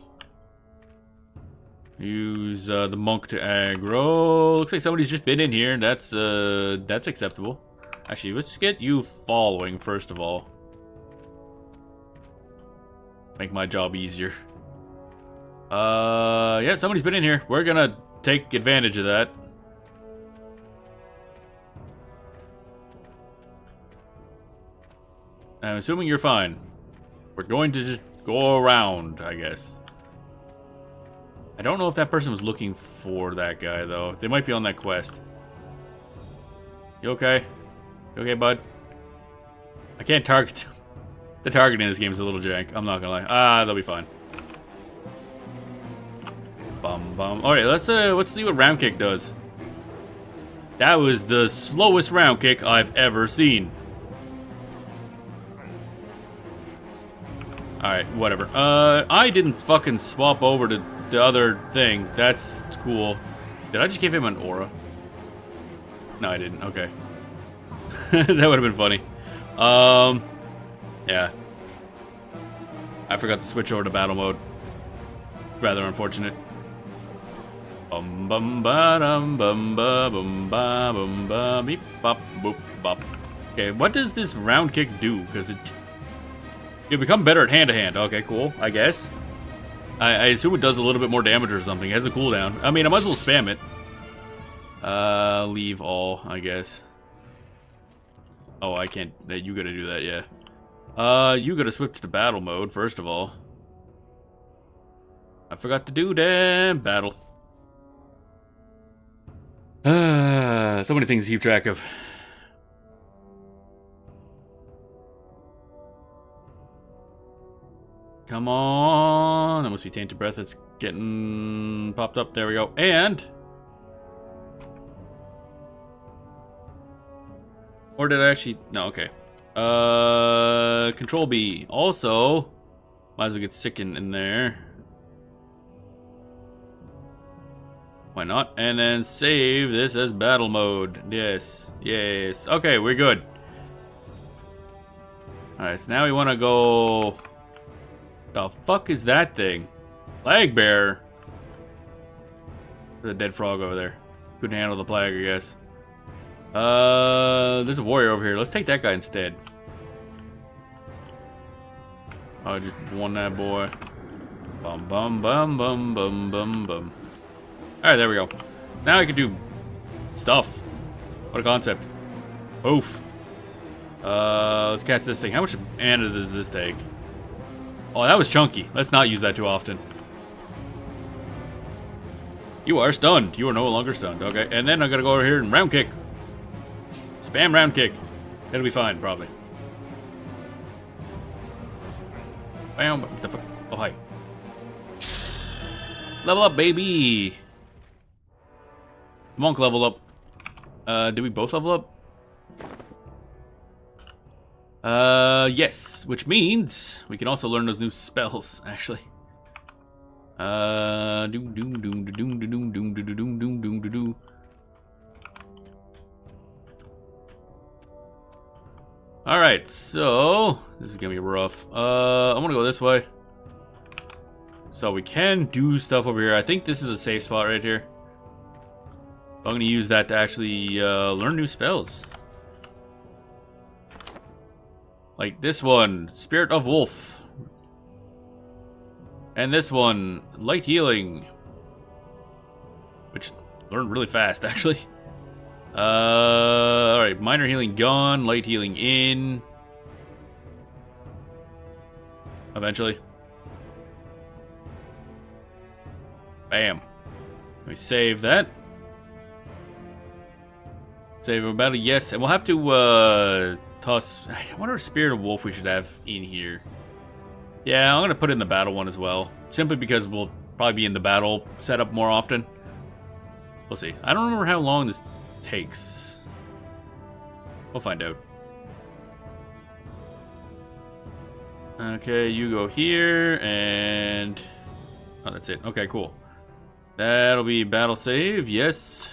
Use the monk to aggro. Looks like somebody's just been in here. That's acceptable. Actually, let's get you following first of all. Make my job easier. Yeah, somebody's been in here. We're gonna take advantage of that. I'm assuming you're fine. We're going to just go around, I guess. I don't know if that person was looking for that guy, though. They might be on that quest. You okay? You okay, bud? I can't target. The targeting in this game is a little jank. I'm not gonna lie. Ah, they'll be fine. Bum bum. Alright, let's see what round kick does. That was the slowest round kick I've ever seen. Alright, whatever. I didn't fucking swap over to the other thing. That's cool. Did I just give him an aura? No, I didn't. Okay. That would have been funny. Yeah. I forgot to switch over to battle mode. Rather unfortunate. Bum bum ba dum bum ba bum ba bum ba beep bop boop bop. Okay, what does this round kick do? Because you become better at hand to hand. Okay, cool. I guess. I assume it does a little bit more damage or something. It has a cooldown. I mean, I might as well spam it. Leave all, I guess. Oh, I can't. You gotta do that, yeah. You gotta switch to battle mode, first of all. I forgot to do that. Battle. So many things to keep track of. Come on. That must be Tainted Breath that's getting popped up. There we go. And... Or did I actually... No, okay. Control B. Also, might as well get Sicken in there. Why not? And then save this as battle mode. Yes. Yes. Okay, we're good. Alright, so now we want to go... The fuck is that thing? Plague bear. There's a dead frog over there. Couldn't handle the plague, I guess. There's a warrior over here. Let's take that guy instead. I just won that boy. Bum bum bum bum bum bum bum. Alright, there we go. Now I can do stuff. What a concept. Oof. Let's cast this thing. How much mana does this take? Oh, that was chunky. Let's not use that too often. You are stunned. You are no longer stunned. Okay, and then I'm gonna go over here and round kick. Spam round kick. It'll be fine, probably. Bam. What the fuck? Oh, hi. Level up, baby. Monk level up. Did we both level up? Yes, which means we can also learn those new spells, actually. Doom doom doom doom doom doom doom doom doom doom doom. Alright, so this is gonna be rough. I'm gonna go this way. So we can do stuff over here. I think this is a safe spot right here. I'm gonna use that to actually learn new spells. Like this one, Spirit of Wolf. And this one, Light Healing. Which learned really fast, actually. Alright, Minor Healing gone, Light Healing in. Eventually. Bam. Let me save that. Save a battle, yes. And we'll have to, toss... I wonder if Spirit of Wolf we should have in here. Yeah, I'm going to put in the battle one as well. Simply because we'll probably be in the battle setup more often. We'll see. I don't remember how long this takes. We'll find out. Okay, you go here, and... Oh, that's it. Okay, cool. That'll be battle save, yes.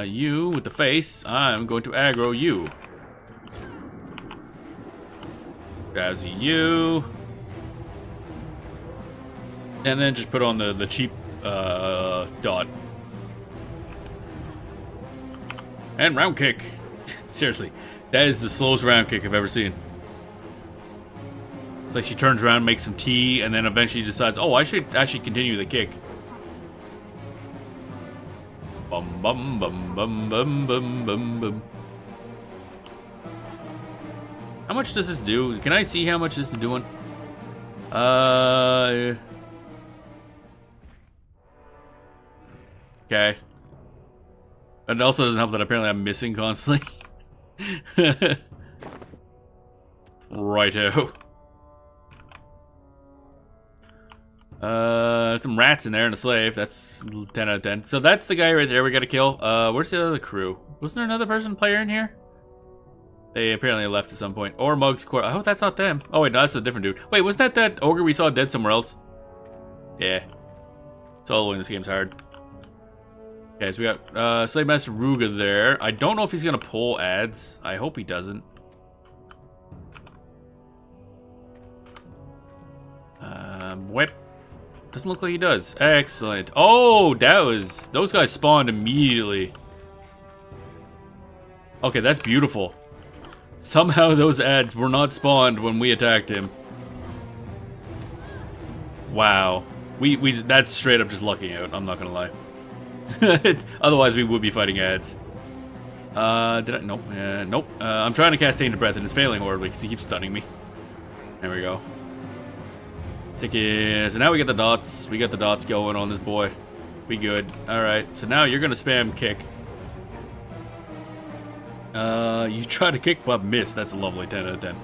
You with the face, I'm going to aggro you. Drowsy you. And then just put on the cheap dot. And round kick. Seriously, that is the slowest round kick I've ever seen. It's like she turns around, makes some tea, and then eventually decides, oh, I should actually continue the kick. Bum bum bum bum bum bum bum bum. How much does this do? Can I see how much this is doing? Okay. It also doesn't help that apparently I'm missing constantly. Righto. Some rats in there and a slave. That's 10 out of 10. So that's the guy right there we gotta kill. Where's the other crew? Wasn't there another player in here? They apparently left at some point. Or Mug's Court. I hope that's not them. Oh wait, no, that's a different dude. Wait, wasn't that ogre we saw dead somewhere else? Yeah. Soloing this game's hard. Okay, so we got Slave Master Ruga there. I don't know if he's gonna pull ads. I hope he doesn't. Whip. Doesn't look like he does. Excellent. Oh, those guys spawned immediately. Okay, that's beautiful. Somehow those ads were not spawned when we attacked him. Wow. That's straight up just lucking out, I'm not gonna lie. Otherwise we would be fighting ads. Did I? Nope. Nope. I'm trying to cast Tainted Breath and it's failing horribly because he keeps stunning me. There we go. So now we get the dots. We got the dots going on this boy. We good. Alright, so now you're gonna spam kick. You try to kick but miss. That's a lovely 10 out of 10.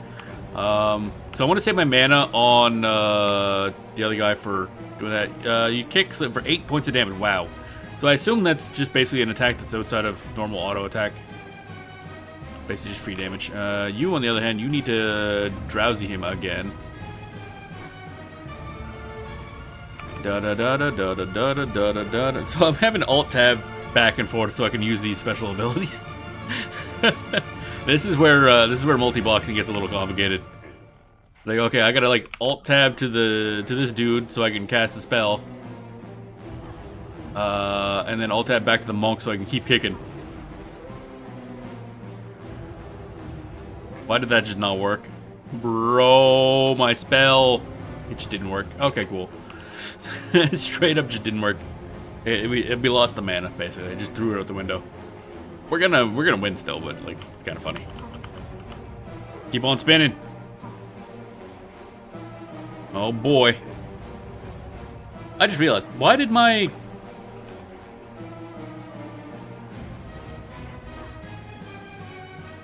So I want to save my mana on the other guy for doing that. You kick for 8 points of damage. Wow. So I assume that's just basically an attack that's outside of normal auto attack. Basically just free damage. You, on the other hand, you need to drowsy him again. Da da da da da da da da da da da. So I'm having Alt Tab back and forth so I can use these special abilities. This is where multi-boxing gets a little complicated. It's like, okay, I gotta like Alt Tab to this dude so I can cast the spell. And then Alt Tab back to the monk so I can keep kicking. Why did that just not work? Bro, my spell. It just didn't work. Okay, cool. Straight up just didn't work. We lost the mana, basically. I just threw it out the window. We're gonna win still, but like it's kind of funny. Keep on spinning. Oh boy. I just realized, why did my...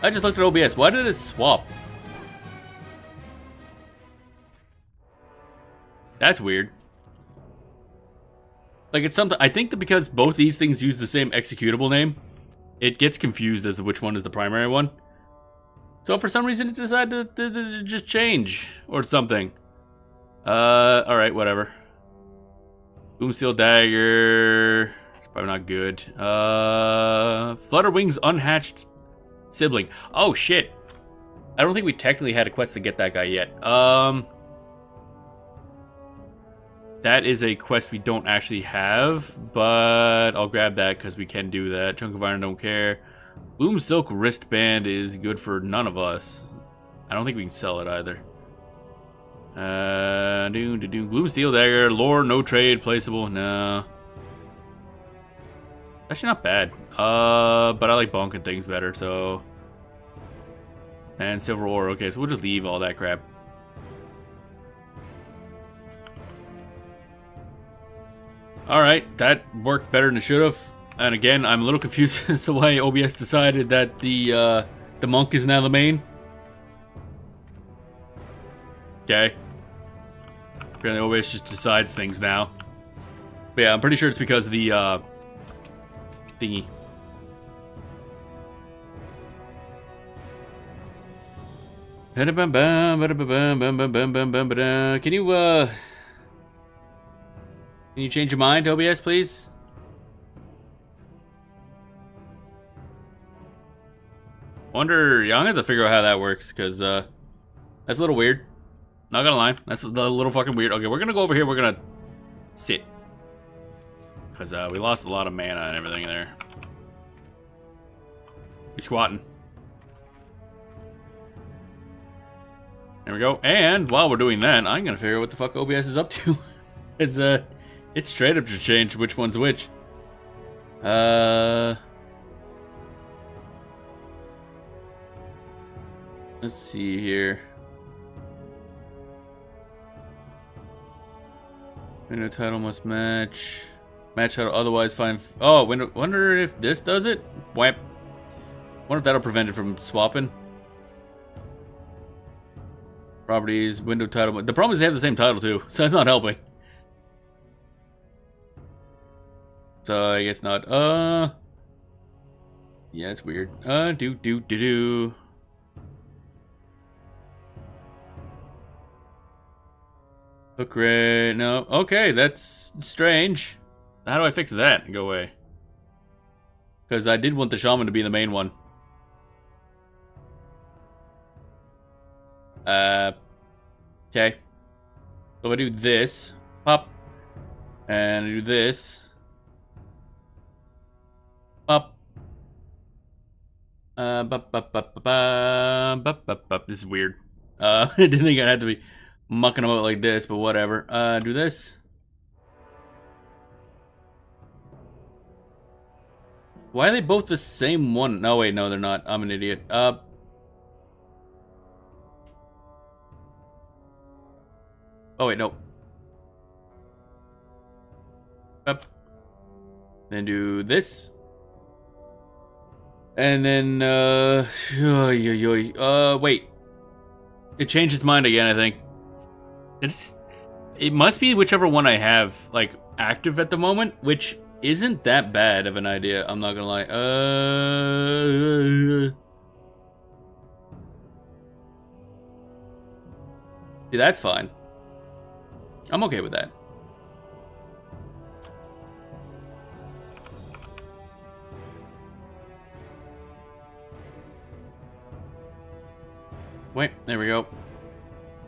I just looked at OBS. Why did it swap? That's weird. Like, it's something... I think that because both these things use the same executable name, it gets confused as to which one is the primary one. So for some reason it decided to just change or something. Alright, whatever. Boomsteel Dagger. It's probably not good. Flutterwing's Unhatched Sibling. Oh, shit. I don't think we technically had a quest to get that guy yet. That is a quest we don't actually have, but I'll grab that because we can do that. Chunk of Iron, don't care. Bloom Silk Wristband is good for none of us. I don't think we can sell it either. Gloom Steel Dagger, Lore, no trade, placeable, no. Actually not bad. But I like bonking things better, so. And Silver Ore, okay, so we'll just leave all that crap. Alright, that worked better than it should have. And again, I'm a little confused as to why OBS decided that the monk is now the main. Okay. Apparently OBS just decides things now. But yeah, I'm pretty sure it's because of the thingy. Can you change your mind, OBS, please? Wonder, yeah, I'm gonna have to figure out how that works, because, that's a little weird. Not gonna lie, that's a little fucking weird. Okay, we're gonna go over here, we're gonna sit. Because, we lost a lot of mana and everything there. Be squatting. There we go. And, while we're doing that, I'm gonna figure out what the fuck OBS is up to. It's, it's straight up just changed which one's which. Let's see here. Window title must match. Match title, otherwise find. Oh, wonder if this does it? Whap. Wonder if that'll prevent it from swapping. Properties, window title. The problem is they have the same title too, so that's not helping. So I guess not. Yeah, it's weird. Do. Look red. No. Okay, that's strange. How do I fix that? Go away. Because I did want the shaman to be the main one. Okay. So if I do this, pop, and I do this, pop. This is weird. I didn't think I'd have to be mucking about like this, but whatever. Do this. Why are they both the same one? No, wait, no, they're not. I'm an idiot. Oh, wait, no. Up. Then do this. And then, wait. It changed its mind again, I think. It must be whichever one I have, like, active at the moment, which isn't that bad of an idea, I'm not gonna lie. See, that's fine. I'm okay with that. Wait, there we go.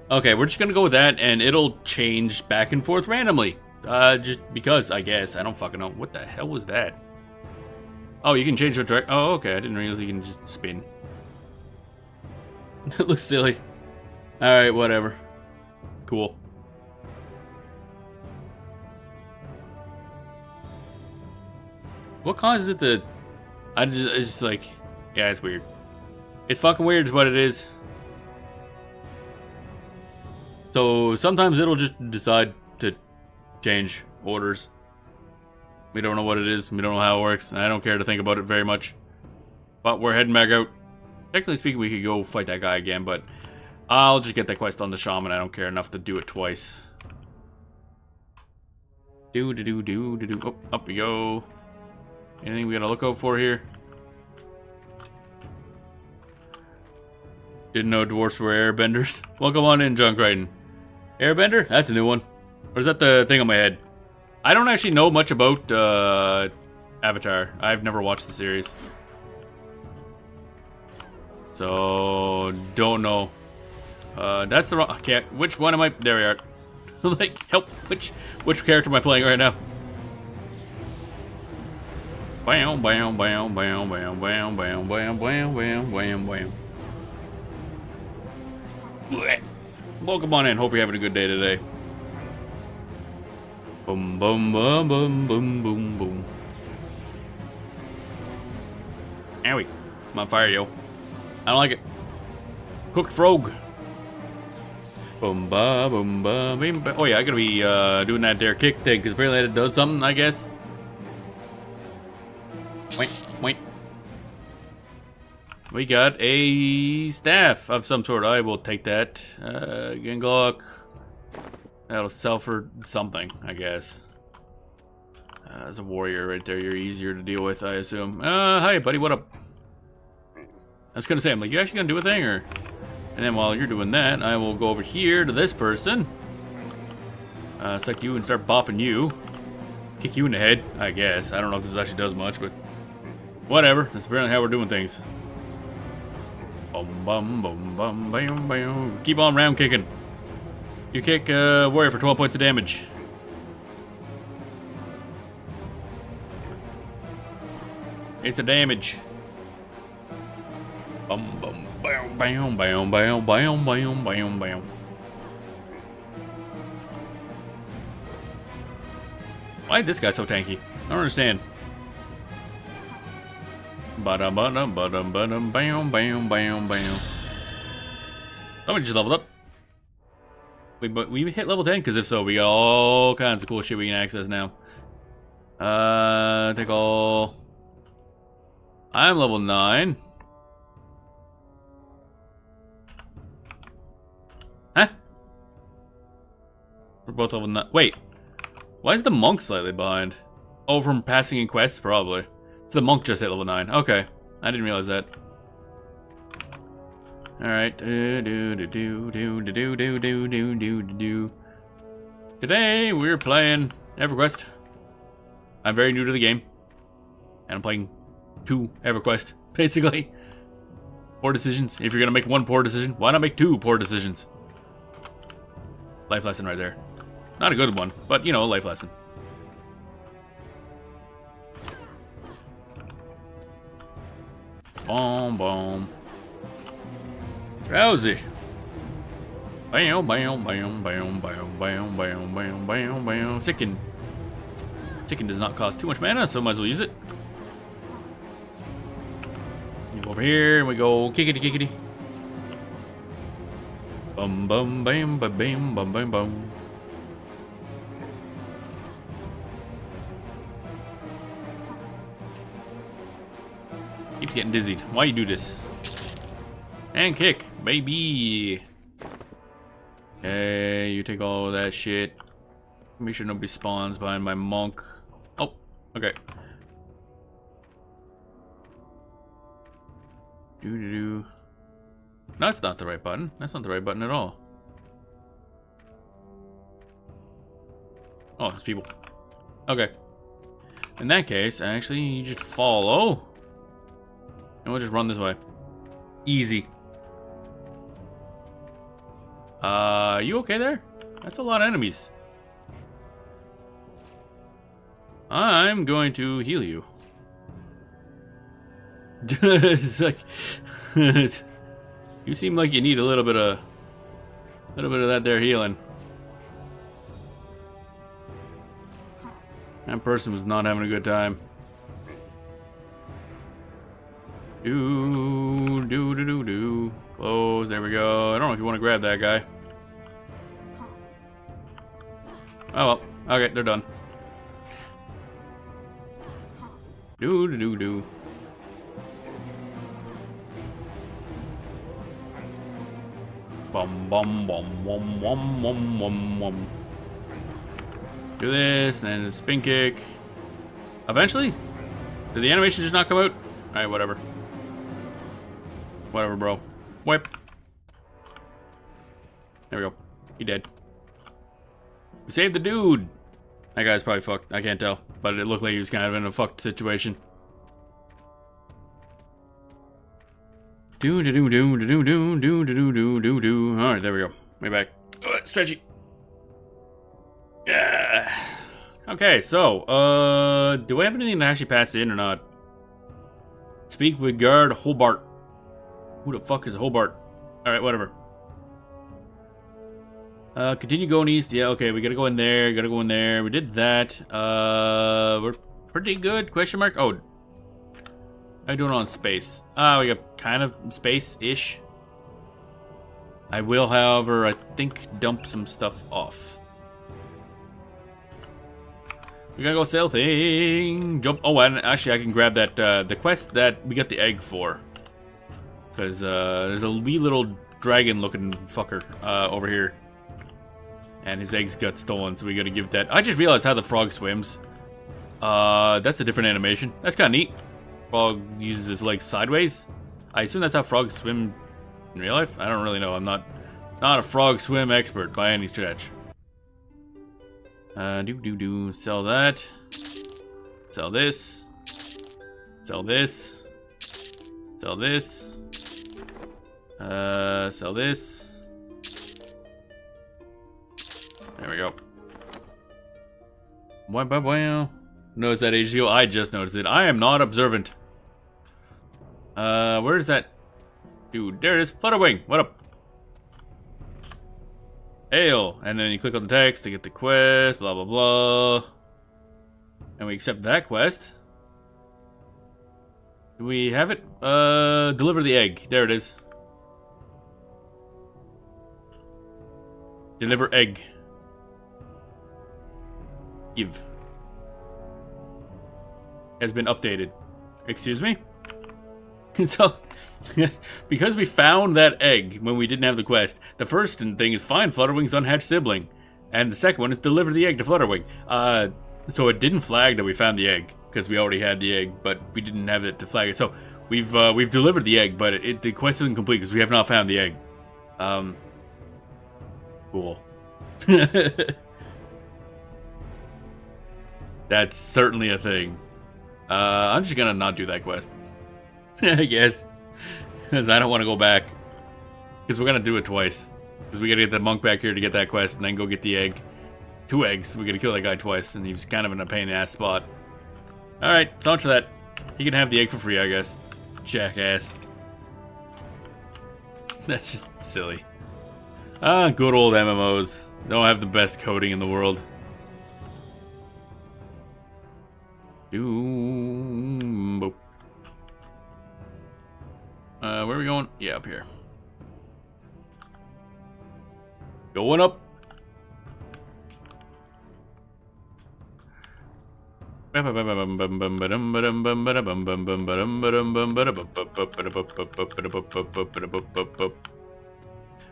Okay, we're just gonna go with that, and it'll change back and forth randomly. Just because, I guess. I don't fucking know. What the hell was that? Oh, you can change what direct. Oh, okay. I didn't realize you can just spin. It looks silly. Alright, whatever. Cool. What causes it to... it's just like... Yeah, it's weird. It's fucking weird is what it is. So, sometimes it'll just decide to change orders. We don't know what it is. We don't know how it works. And I don't care to think about it very much. But we're heading back out. Technically speaking, we could go fight that guy again, but... I'll just get that quest on the shaman. I don't care enough to do it twice. Do. Oh, up we go. Anything we gotta look out for here? Didn't know dwarfs were airbenders. Welcome on in, John Crichton. Airbender? That's a new one. Or is that the thing on my head? I don't actually know much about Avatar. I've never watched the series. So, don't know. That's the wrong... Okay, which one am I... There we are. Like, help. Which character am I playing right now? Bam, bam, bam, bam, bam, bam, bam, bam, bam, bam, bam, bam. Welcome on in. Hope you're having a good day today. Boom, boom, boom, boom, boom, boom, boom. Owie. I'm on fire, yo. I don't like it. Cooked frog. Boom, ba, boom, ba, bim, ba. Oh, yeah, I gotta be doing that there kick thing, because apparently it does something, I guess. Wait. We got a staff of some sort. I will take that. Ganglock. That'll sell for something, I guess. As a warrior right there, you're easier to deal with, I assume. Hi, buddy, what up? I was gonna say, I'm like, you actually gonna do a thing, or? And then while you're doing that, I will go over here to this person. Suck you and start bopping you. Kick you in the head, I guess. I don't know if this actually does much, but whatever. That's apparently how we're doing things. Bum bum bum bum bam bam. Keep on round kicking. You kick warrior for 12 points of damage. It's a damage. Bum bum bam bam bam bam bam bam bam bam. Why is this guy so tanky? I don't understand. Ba-dum ba-dum ba-dum ba-dum bam bam bam bam. Somebody just leveled up. Wait, but we hit level 10? Because if so, we got all kinds of cool shit we can access now. Take all. I'm level 9. Huh? We're both level 9. Wait. Why is the monk slightly behind? Oh, from passing in quests, probably. So the monk just hit level 9. Okay. I didn't realize that. Alright. Today, we're playing EverQuest. I'm very new to the game. And I'm playing 2 EverQuest, basically. Poor decisions. If you're gonna make one poor decision, why not make 2 poor decisions? Life lesson right there. Not a good one, but, you know, a life lesson. Boom, boom. Drowsy. Bam, bam, bam, bam, bam, bam, bam, bam, bam, bam. Sicken. Sicken does not cost too much mana, so might as well use it. We go over here, and we go kickity kickity. Bum bum bam ba bam bum bam bum. Keep getting dizzied. Why you do this? And kick, baby. Okay, you take all of that shit. Make sure nobody spawns behind my monk. Oh, okay. Do. No, that's not the right button. That's not the right button at all. Oh, it's people. Okay. In that case, actually, you just follow. And we'll just run this way. Easy. You okay there? That's a lot of enemies. I'm going to heal you. It's like you seem like you need a little bit of that there healing. That person was not having a good time. Do. Close. There we go. I don't know if you want to grab that guy. Oh well. Okay, they're done. Do. Bum bum bum bum bum bum bum bum. Do this, then a spin kick. Eventually? Did the animation just not come out? Alright, whatever. Whatever, bro. Wipe. There we go. He dead. We saved the dude. That guy's probably fucked. I can't tell. But it looked like he was kind of in a fucked situation. Alright, there we go. Way back. Stretchy. Yeah. Okay, so, do I have anything to actually pass in or not? Speak with guard Hobart. Who the fuck is Hobart? Alright, whatever. Continue going east. Yeah, okay, we gotta go in there. Gotta go in there. We did that. We're pretty good. Question mark? Oh. How you doing on space? We got kind of space-ish. I will, however, I think dump some stuff off. We gotta go sell thing. Jump. Oh, and actually, I can grab that the quest that we got the egg for. Because there's a wee little dragon-looking fucker over here, and his eggs got stolen, so we gotta give that. I just realized how the frog swims. That's a different animation. That's kind of neat. Frog uses his legs sideways. I assume that's how frogs swim in real life. I don't really know. I'm not a frog swim expert by any stretch. Sell that. Sell this. Sell this. Sell this. Sell this. There we go. Wow. Notice that ages ago. I just noticed it. I am not observant. Where is that? Dude, there it is. Flutterwing. What up? Hail. And then you click on the text to get the quest. Blah, blah, blah. And we accept that quest. Do we have it? Deliver the egg. There it is. Deliver egg. Give. Has been updated. Excuse me? So, because we found that egg when we didn't have the quest, the first thing is find Flutterwing's unhatched sibling. And the second one is deliver the egg to Flutterwing. So it didn't flag that we found the egg, because we already had the egg, but we didn't have it to flag it. So we've delivered the egg, but the quest isn't complete because we have not found the egg. Cool. That's certainly a thing. I'm just gonna not do that quest. I guess. Because I don't want to go back. Because we're gonna do it twice. Because we gotta get the monk back here to get that quest and then go get the egg. 2 eggs. We gotta kill that guy twice, and he was kind of in a pain in the ass spot. Alright, so much for that. He can have the egg for free, I guess. Jackass. That's just silly. Good old MMOs. Don't have the best coding in the world. Boop. Where are we going? Yeah, up here. Going up.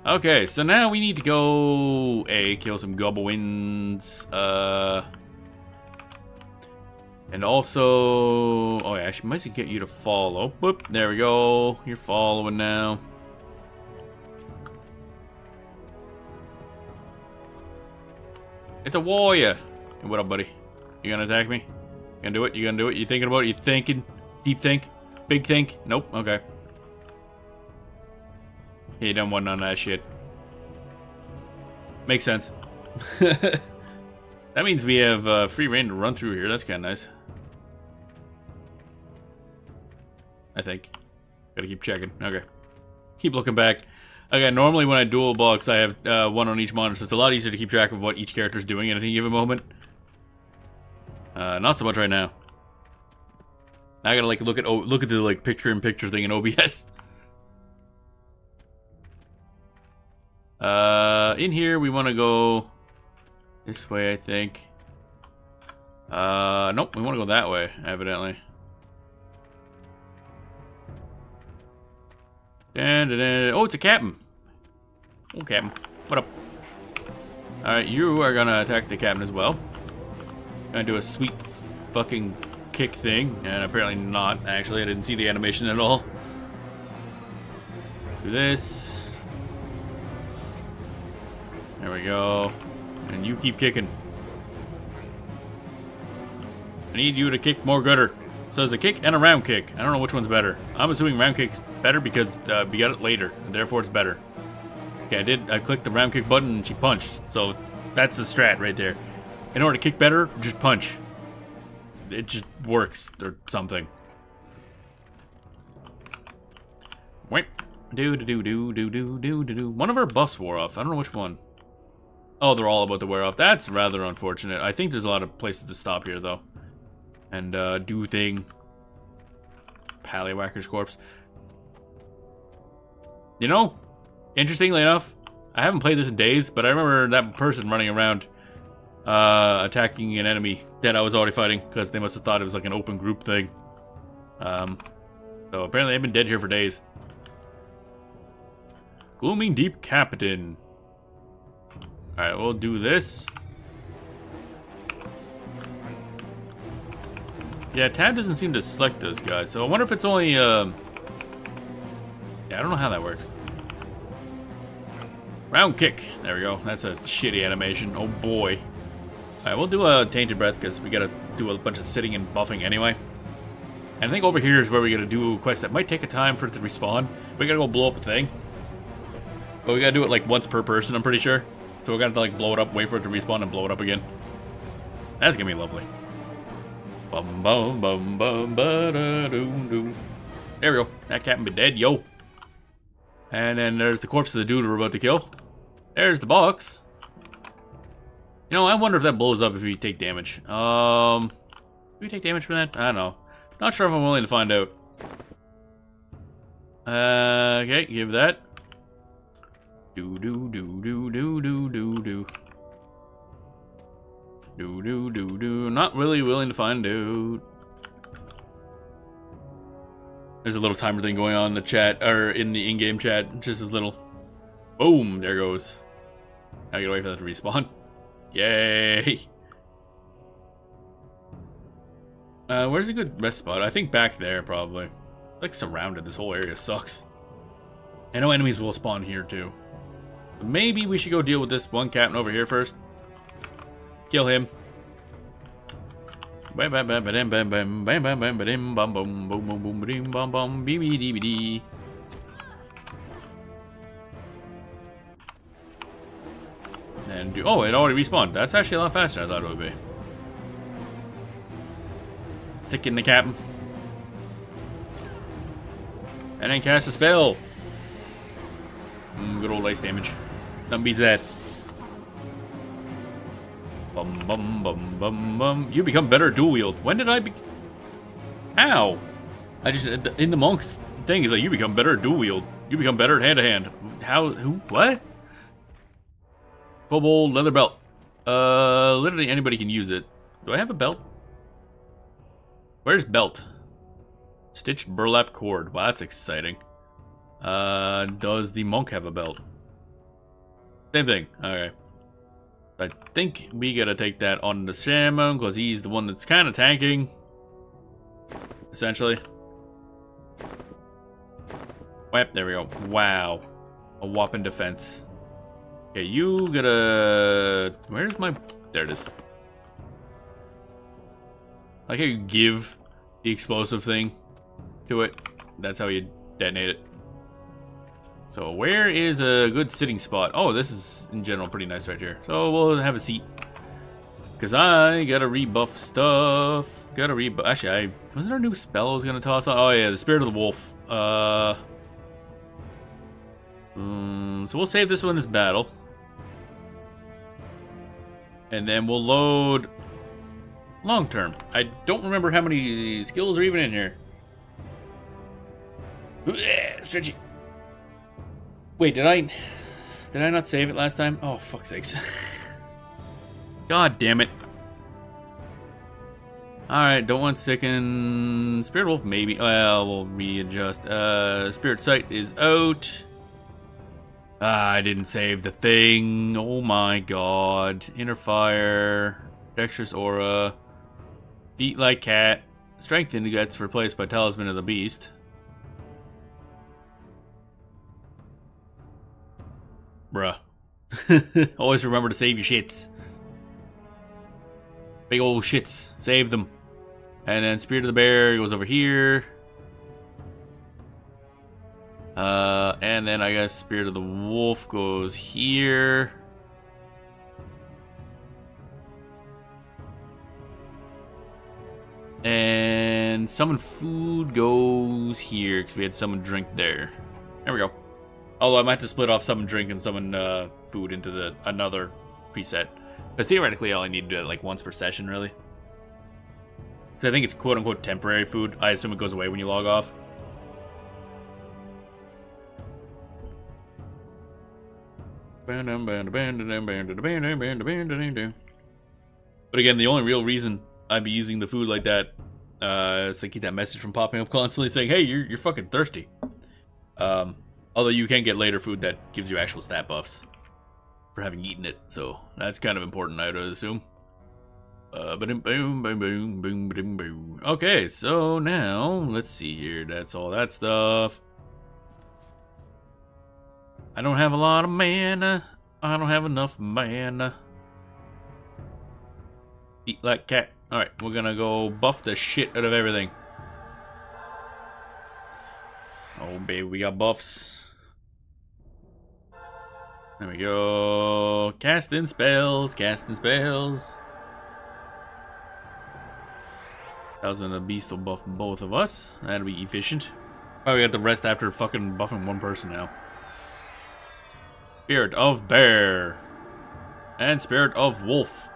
Okay, so now we need to go kill some goblins. And also, oh yeah, I might get you to follow. Whoop, there we go. You're following now. It's a warrior. Hey, what up, buddy? You gonna attack me? You gonna do it? You gonna do it? You thinking about it? You thinking? Deep think? Big think? Nope. Okay. He done one on that shit. Makes sense. That means we have free reign to run through here. That's kind of nice. I think. Gotta keep checking. Okay. Keep looking back. Okay, normally when I dual box, I have one on each monitor, so it's a lot easier to keep track of what each character's doing at any given moment. Not so much right now. I gotta like look at the like picture-in-picture thing in OBS. In here we want to go this way, I think. Nope, we want to go that way, evidently. Oh, it's a captain. Oh, captain. What up? Alright, you are gonna attack the captain as well. Gonna do a sweet fucking kick thing. And apparently not, actually. I didn't see the animation at all. Do this. There we go. And you keep kicking. I need you to kick more gooder. So there's a kick and a round kick. I don't know which one's better. I'm assuming round kick's better because we got it later, and therefore it's better. Okay, I clicked the round kick button and she punched. So that's the strat right there. In order to kick better, just punch. It just works or something. Wait. Do. One of our buffs wore off. I don't know which one. Oh, they're all about to wear off. That's rather unfortunate. I think there's a lot of places to stop here, though. And, do thing. Pallywhacker's corpse. You know, interestingly enough, I haven't played this in days, but I remember that person running around, attacking an enemy that I was already fighting, because they must have thought it was like an open group thing. So apparently I've been dead here for days. Glooming Deep Captain. Alright, we'll do this. Yeah, tab doesn't seem to select those guys, so I wonder if it's only, yeah, I don't know how that works. Round kick. There we go. That's a shitty animation. Oh, boy. Alright, we'll do a Tainted Breath, because we gotta do a bunch of sitting and buffing anyway. And I think over here is where we gotta do a quest that might take a time for it to respawn. We gotta go blow up a thing. But we gotta do it, like, once per person, I'm pretty sure. So we're gonna, like, blow it up, wait for it to respawn, and blow it up again. That's gonna be lovely. Bum bum bum bum ba da doom doom. There we go. That captain be dead, yo. And then there's the corpse of the dude we're about to kill. There's the box. You know, I wonder if that blows up if we take damage. Do we take damage from that? I don't know. Not sure if I'm willing to find out. Okay, give that. Do do do do do do do do. Do do do do. Not really willing to find out. There's a little timer thing going on in the chat, or in the in-game chat. Just as little. Boom! There goes. I gotta wait for that to respawn. Yay! Where's a good rest spot? I think back there, probably. Like surrounded. This whole area sucks. I know enemies will spawn here too. But maybe we should go deal with this one captain over here first. Kill him. Bam bam bam bam bam bam bam bam bam bam bam boom boom boom boom boom bam bam bee bee dee dee. And do, oh, it already respawned. That's actually a lot faster than I thought it would be. Sick in the captain. And then cast a spell. Good old ice damage. Nothing beats that. Bum bum bum bum bum. You become better at dual wield. When did I be? How? I just in the monk's thing is like you become better at dual wield. You become better at hand to hand. How? Who? What? Kobold leather belt. Literally anybody can use it. Do I have a belt? Where's belt? Stitched burlap cord. Wow, that's exciting. Does the monk have a belt? Same thing. Okay. I think we gotta take that on the shaman because he's the one that's kind of tanking. Essentially. Whap, there we go. Wow. A whopping defense. Okay, you gotta... Where's my... There it is. Like how you give the explosive thing to it. That's how you detonate it. So where is a good sitting spot? Oh, this is in general pretty nice right here. So we'll have a seat. Because I gotta rebuff stuff. Gotta rebuff... Actually, wasn't there a new spell I was gonna toss on? Oh yeah, the Spirit of the Wolf. So we'll save this one as battle. And then we'll load long term. I don't remember how many skills are even in here. Stretchy. Wait, did I not save it last time? Oh, fuck's sakes. God damn it. Alright, don't want sicken. Spirit Wolf, maybe. Well, we'll readjust. Spirit Sight is out. I didn't save the thing. Oh my god. Inner Fire. Dexterous Aura. Beat like cat. Strengthened gets replaced by Talisman of the Beast. Bruh. Always remember to save your shits. Big old shits. Save them. And then Spirit of the Bear goes over here. And then I guess Spirit of the Wolf goes here. And Summon Food goes here, because we had Summon Drink there. There we go. Although I might have to split off Summon Drink and Summon Food into another preset. Because theoretically I only need to do it like once per session, really. Because I think it's quote-unquote temporary food. I assume it goes away when you log off. But again, the only real reason I'd be using the food like that is to keep that message from popping up constantly saying, hey, you're fucking thirsty. Although you can get later food that gives you actual stat buffs for having eaten it, so that's kind of important, I would assume. Boom, boom, boom, boom, boom, boom, boom. Okay, so now let's see here. That's all that stuff. I don't have a lot of mana. I don't have enough mana. Eat like cat. Alright, we're gonna go buff the shit out of everything. Oh, baby, we got buffs. There we go. Casting spells, casting spells. Thousand the Beast will buff both of us. That'll be efficient. Oh, we got the rest after fucking buffing one person now. Spirit of Bear. And Spirit of Wolf.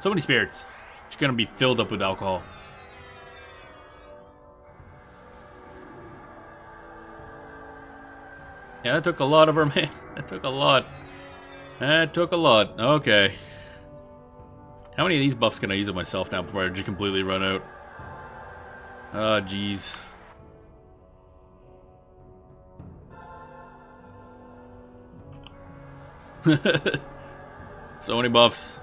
So many spirits. It's gonna be filled up with alcohol. Yeah, that took a lot of our man. That took a lot. That took a lot. Okay. How many of these buffs can I use on myself now before I just completely run out? Oh, jeez. So many buffs.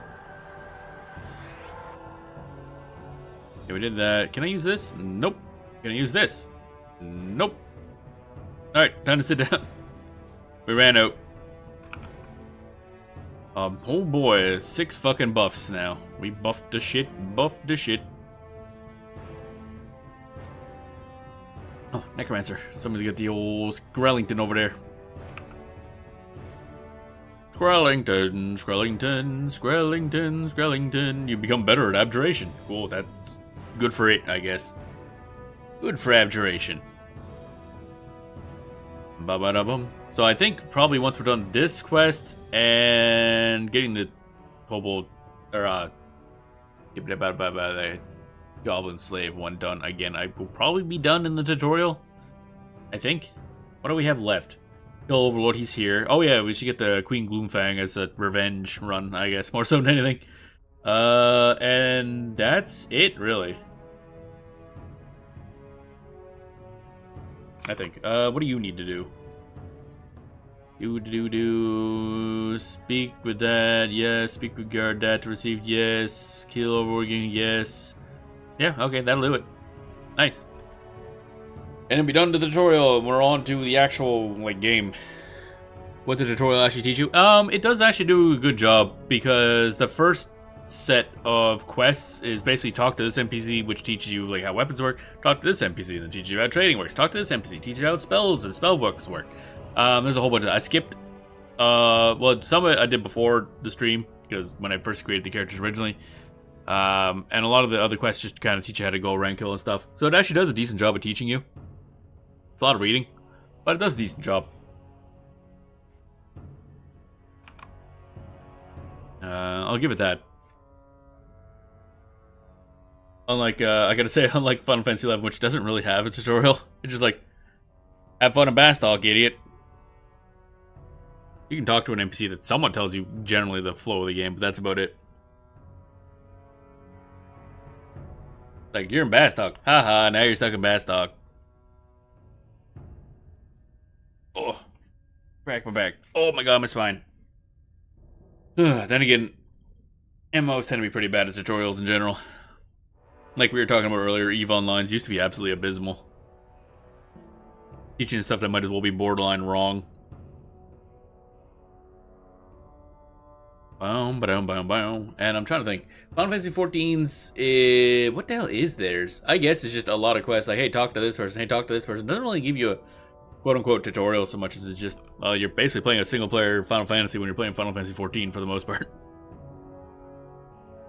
Okay, we did that. Can I use this? Nope. Can I use this? Nope. Alright, time to sit down. We ran out. Oh boy, 6 fucking buffs now. We buffed the shit, buffed the shit. Oh, Necromancer. Somebody's got the old Skrellington over there. Skrellington, Skrellington, Skrellington, Skrellington. You become better at abjuration. Cool, that's good for it, I guess. Good for abjuration. Ba-ba-da-bum. So I think probably once we're done this quest and getting the kobold or the goblin slave one done again, I will probably be done in the tutorial. I think. What do we have left? Kill Overlord, he's here. Oh yeah, we should get the Queen Gloomfang as a revenge run, I guess, more so than anything. And that's it, really. I think. What do you need to do? Speak with that, yes. Speak with guard that to receive, yes. Kill Overlord, yes. Yeah, okay, that'll do it. Nice. And then be done to the tutorial, and we're on to the actual, like, game. What did the tutorial actually teach you? It does actually do a good job, because the first set of quests is basically talk to this NPC, which teaches you, like, how weapons work. Talk to this NPC, and then teaches you how trading works. Talk to this NPC, teaches you how spells and spell books work. There's a whole bunch of that. I skipped, well, some of it I did before the stream, because when I first created the characters originally. And a lot of the other quests just kind of teach you how to go rank kill and stuff. So it actually does a decent job of teaching you. It's a lot of reading, but it does a decent job. I'll give it that. Unlike, I gotta say, unlike Final Fantasy XI, which doesn't really have a tutorial. It's just like, have fun in Bastalk, idiot. You can talk to an NPC that someone tells you generally the flow of the game, but that's about it. Like, you're in Bastalk. Haha, now you're stuck in Bastalk. Oh. Crack my back. Oh my god, my spine. Then again, MMOs tend to be pretty bad at tutorials in general. Like we were talking about earlier, EVE Online's used to be absolutely abysmal. Teaching stuff that might as well be borderline wrong. And I'm trying to think. Final Fantasy XIV's, what the hell is theirs? I guess it's just a lot of quests like, hey, talk to this person, hey, talk to this person. It doesn't really give you a quote-unquote tutorial so much as it's just, you're basically playing a single-player Final Fantasy when you're playing Final Fantasy XIV for the most part.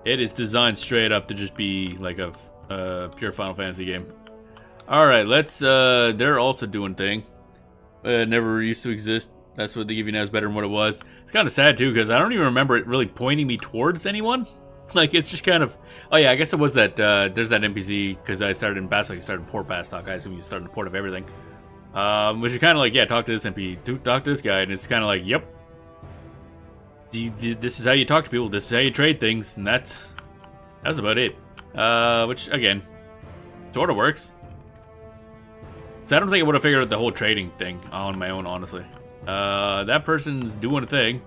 It is designed straight up to just be like a pure Final Fantasy game. Alright, let's, they're also doing thing. Never used to exist. That's what they give you now is better than what it was. It's kind of sad, too, because I don't even remember it really pointing me towards anyone. Like, it's just kind of... Oh, yeah, I guess it was that... there's that NPC, because I started in Bastalk, you started in Port Bastalk. I assume you started in Port of everything. Which is kind of like, yeah, talk to this NPC, talk to this guy, and it's kind of like, yep. This is how you talk to people, this is how you trade things, and that's about it. Which, again, sort of works. So I don't think I would have figured out the whole trading thing on my own, honestly. That person's doing a thing.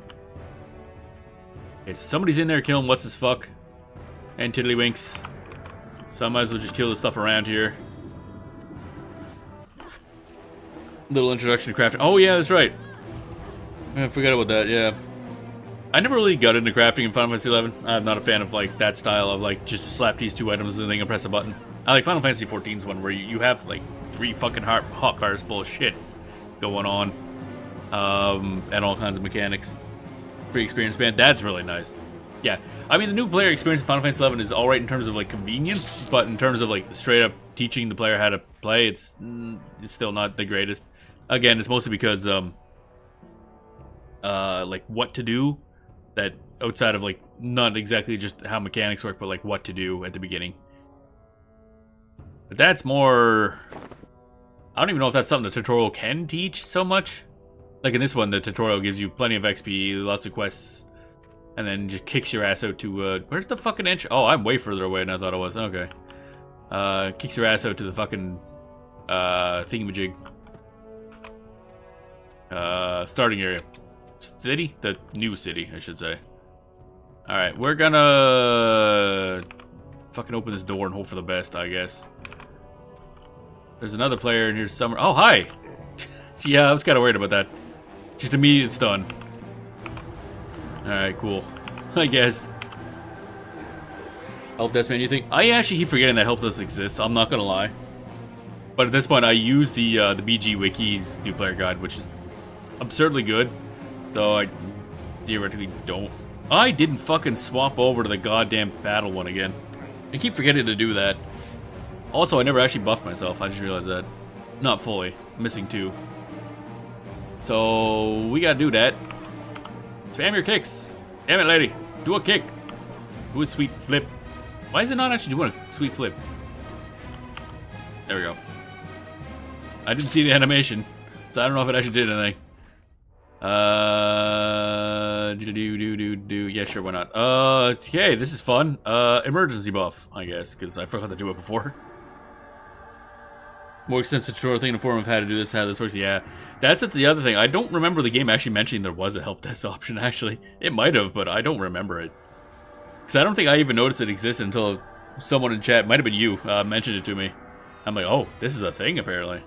Okay, so somebody's in there killing what's his fuck. And tiddlywinks. So I might as well just kill the stuff around here. Little introduction to crafting. Oh yeah, that's right. I forgot about that, yeah. I never really got into crafting in Final Fantasy 11. I'm not a fan of like that style of like just slap these 2 items and then you press a button. I like Final Fantasy 14's one where you have like 3 fucking hot bars full of shit going on. And all kinds of mechanics. Pretty experienced band. That's really nice. Yeah, I mean the new player experience in Final Fantasy 11 is alright in terms of like convenience, but in terms of like straight up teaching the player how to play, it's still not the greatest. Again, it's mostly because like what to do, that outside of like not exactly just how mechanics work, but like what to do at the beginning. But that's more, I don't even know if that's something the tutorial can teach so much. Like in this one, the tutorial gives you plenty of XP, lots of quests, and then just kicks your ass out to, where's the fucking entrance? Oh, I'm way further away than I thought I was. Okay. Kicks your ass out to the fucking, thingamajig. Starting area. City? The new city, I should say. Alright, we're gonna fucking open this door and hope for the best, I guess. There's another player in here somewhere. Oh, hi! Yeah, I was kind of worried about that. Just immediate stun. Alright, cool. I guess. Help desk menu thing. I actually keep forgetting that help desk exists, I'm not gonna lie. But at this point, I use the BG Wiki's new player guide, which is absurdly good. Though I theoretically don't. I didn't fucking swap over to the goddamn battle one again. I keep forgetting to do that. Also, I never actually buffed myself. I just realized that. Not fully. I'm missing 2. So, we gotta do that. Spam your kicks. Damn it, lady. Do a kick. Do a sweet flip. Why is it not actually doing a sweet flip? There we go. I didn't see the animation, so I don't know if it actually did anything. Yeah, sure, why not? Okay, this is fun. Emergency buff, I guess, because I forgot to do it before. More extensive tutorial thing in the form of how to do this, how this works. Yeah, that's the other thing. I don't remember the game actually mentioning there was a help desk option, actually. It might have, but I don't remember it. Because I don't think I even noticed it existed until someone in chat, might have been you, mentioned it to me. I'm like, oh, this is a thing, apparently.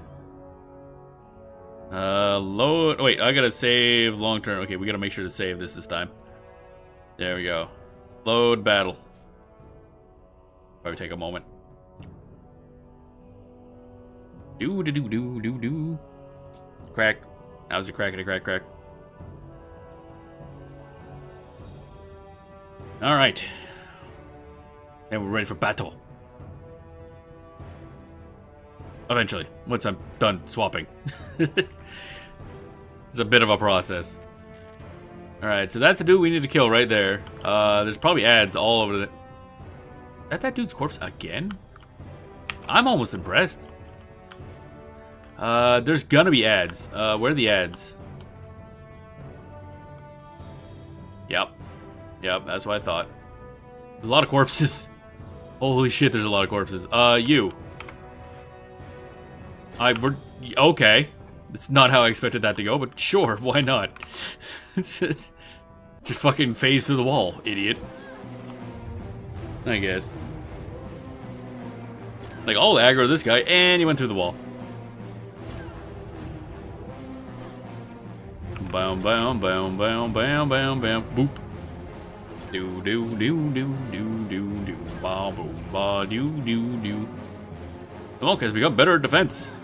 Load. Wait, I gotta save long term. Okay, we gotta make sure to save this time. There we go. Load battle. Probably take a moment. Do. Crack. How's it cracking? Crack. All right. And we're ready for battle. Eventually, once I'm done swapping. It's a bit of a process. Alright, so that's the dude we need to kill right there. There's probably ads all over the... That dude's corpse again? I'm almost impressed. There's gonna be ads. Where are the ads? Yep, that's what I thought. There's a lot of corpses. Holy shit, there's a lot of corpses. You. Okay. It's not how I expected that to go, but sure, why not? Just fucking phase through the wall, idiot. I guess. Like, I'll aggro this guy, and he went through the wall. Bam, bam, bam, bam, bam, bam, bam, boop. Do, ba, boom, ba, do. Come on, because we got better at defense.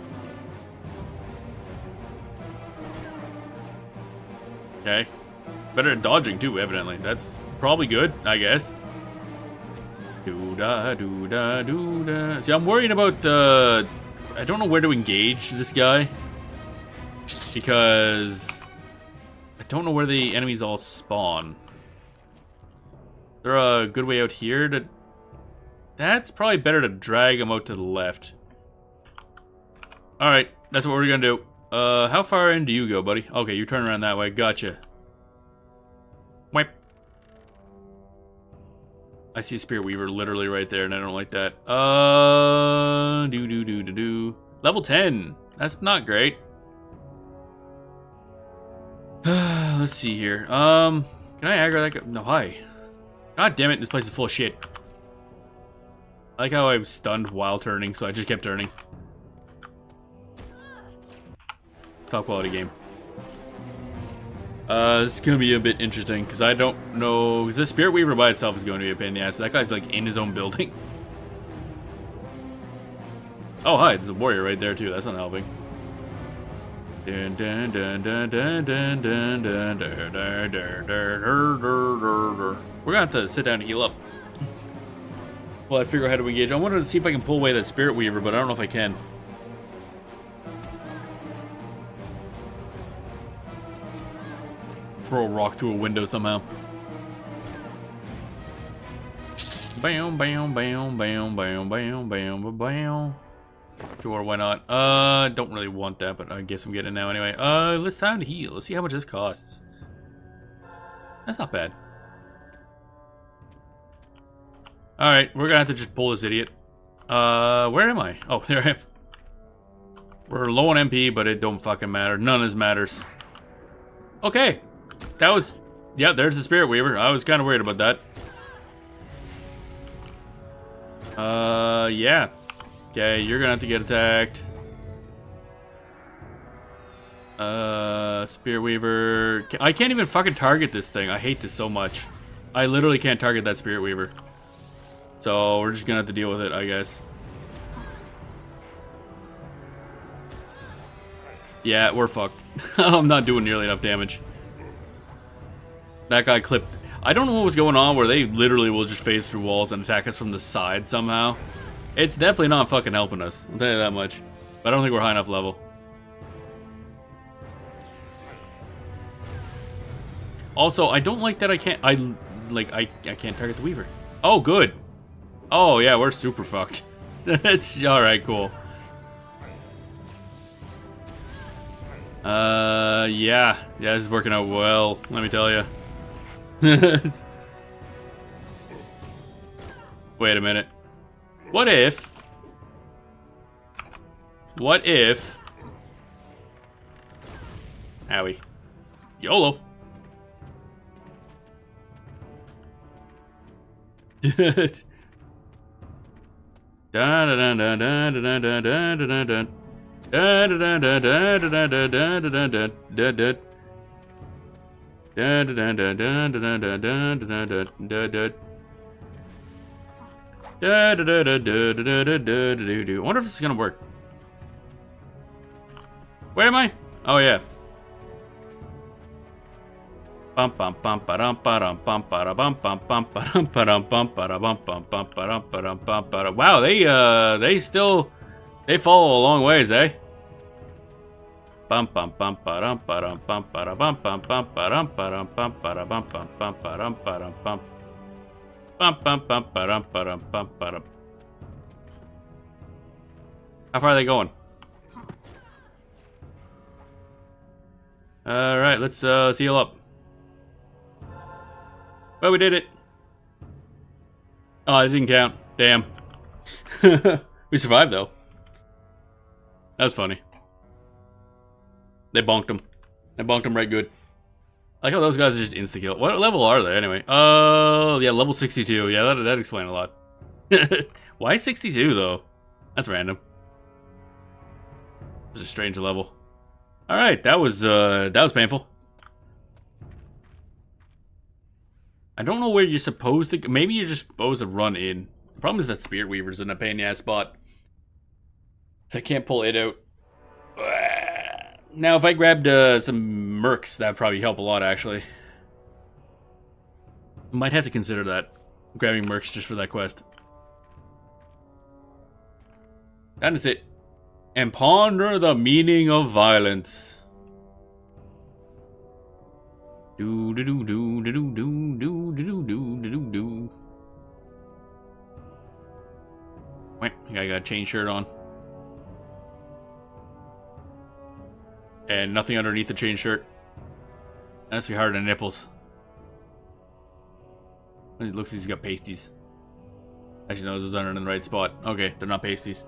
Okay. Better at dodging, too, evidently. That's probably good, I guess. Do-da. See, I'm worried about, I don't know where to engage this guy. Because I don't know where the enemies all spawn. Is there a good way out here to... That's probably better to drag him out to the left. Alright, that's what we're gonna do. How far in do you go, buddy? Okay, you turn around that way. Gotcha. Wipe. I see a Spirit Weaver literally right there, and I don't like that. Level 10. That's not great. Let's see here. Can I aggro that guy? No, hi. God damn it, this place is full of shit. I like how I was stunned while turning, so I just kept turning. Top quality game. This is gonna be a bit interesting, because I don't know... Because the Spirit Weaver by itself is going to be a pain in the ass, but that guy's, like, in his own building. Oh, hi, there's a warrior right there, too. That's not helping. Dun, dun, dun, dun, dun, dun, dun, dun, dun, dun, dun, dun. We're gonna have to sit down and heal up. Well, I figure out how to engage. I wanted to see if I can pull away that Spirit Weaver, but I don't know if I can. Throw a rock through a window somehow. Bam, bam, bam, bam, bam, bam, bam, bam. Sure, why not? Don't really want that, but I guess I'm getting it now anyway. Let's time to heal. Let's see how much this costs. That's not bad. Alright, we're gonna have to just pull this idiot. Where am I? Oh, there I am. We're low on MP, but it don't fucking matter. None of this matters. Okay. That was... Yeah, there's the Spirit Weaver. I was kind of worried about that. Yeah. Okay, you're gonna have to get attacked. Spirit Weaver... I can't even fucking target this thing. I hate this so much. I literally can't target that Spirit Weaver. So, we're just gonna have to deal with it, I guess. Yeah, we're fucked. I'm not doing nearly enough damage. That guy clipped... I don't know what was going on where they literally will just phase through walls and attack us from the side somehow. It's definitely not fucking helping us, I'll tell you that much. But I don't think we're high enough level. Also, I don't like that I can't... I can't target the Weaver. Oh, good. Oh, yeah, we're super fucked. It's... Alright, cool. Yeah. Yeah, this is working out well, let me tell you. Wait a minute. What if... Owie. YOLO. I wonder if this is gonna work. Where am I? Oh yeah. Wow, they fall a long ways, eh? How far are they going? Alright, let's heal up. Well, we did it. Oh, it didn't count. Damn. We survived, though. That was funny. They bonked him. They bonked him right good. I like how those guys are just insta-kill. What level are they, anyway? Yeah, level 62. Yeah, that explains a lot. Why 62, though? That's random. It's a strange level. Alright, that was painful. I don't know where you're supposed to... Maybe you're just supposed to run in. The problem is that Spirit Weaver's in a pain-in-the-ass spot. So I can't pull it out. Now, if I grabbed some mercs, that'd probably help a lot, actually. Might have to consider that. Grabbing mercs just for that quest. That is it. And ponder the meaning of violence. Do do do do do do do do do do do. Wait, I got a chain shirt on. And nothing underneath the chain shirt. That must be hard on the nipples. It looks like he's got pasties. Actually, no, those aren't in the right spot. Okay, they're not pasties.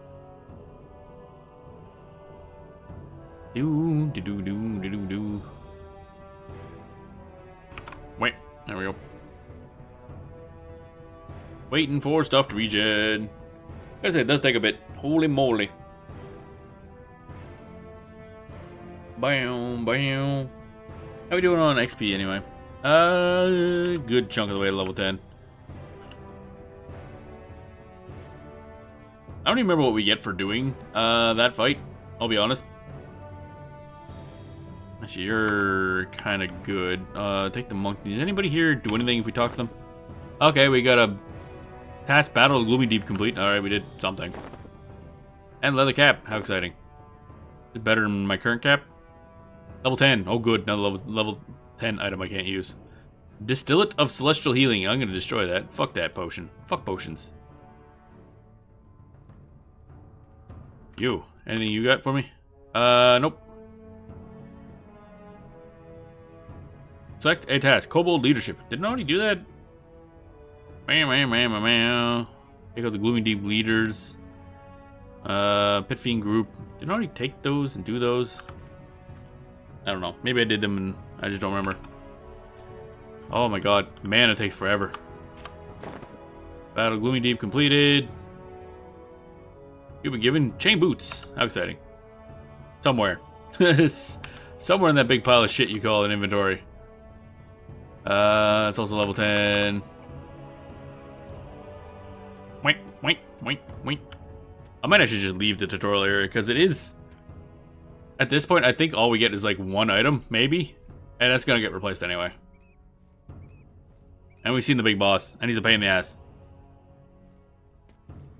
Do do do do do do do. Wait, there we go. Waiting for stuff to regen. I say it does take a bit. Holy moly. Bam, bam. How we doing on XP anyway? Good chunk of the way to level 10. I don't even remember what we get for doing that fight, I'll be honest. Actually, you're kind of good. Take the monk. Does anybody here do anything if we talk to them? Okay, we got a task battle of Gloomy Deep complete. Alright, we did something. And leather cap. How exciting. Is it better than my current cap? Level 10. Oh, good. Another level 10 item I can't use. Distillate of Celestial Healing. I'm going to destroy that. Fuck that potion. Fuck potions. You. Anything you got for me? Nope. Select a task. Kobold Leadership. Didn't I already do that? Take out the Gloomy Deep leaders. Pit Fiend group. Didn't I already take those and do those? I don't know. Maybe I did them and I just don't remember. Oh my god. Man, it takes forever. Battle Gloomy Deep completed. You've been given chain boots. How exciting. Somewhere. Somewhere in that big pile of shit you call an inventory. It's also level 10. Wink, wink, wink, wink. I might actually just leave the tutorial area because it is. At this point, I think all we get is like one item, maybe, and that's gonna get replaced anyway. And we've seen the big boss, and he's a pain in the ass.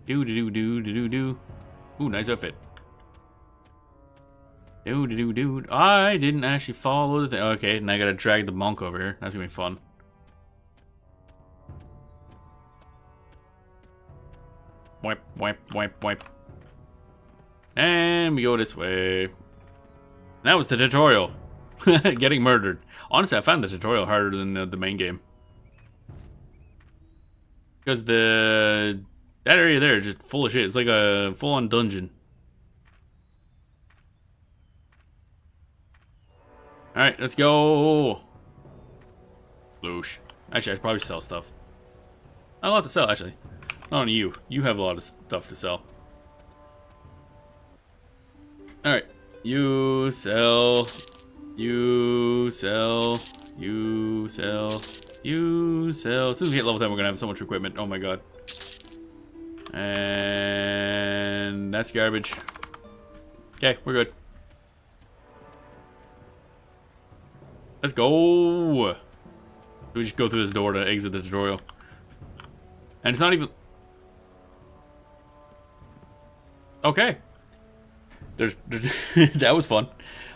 Do do do do do do do. Ooh, nice outfit. Do do do do. I didn't actually follow the thing. Okay, and I gotta drag the monk over here. That's gonna be fun. Wipe, wipe, wipe, wipe. And we go this way. That was the tutorial. Getting murdered. Honestly, I found the tutorial harder than the main game. Because that area there is just full of shit. It's like a full-on dungeon. Alright, let's go. Loosh. Actually, I should probably sell stuff. Not a lot to sell, actually. Not only you. You have a lot of stuff to sell. Alright. You sell. You sell. You sell. You sell. As soon as we hit level 10, we're going to have so much equipment. Oh my god. And that's garbage. Okay, we're good. Let's go. We just go through this door to exit the tutorial. And it's not even... Okay. That was fun.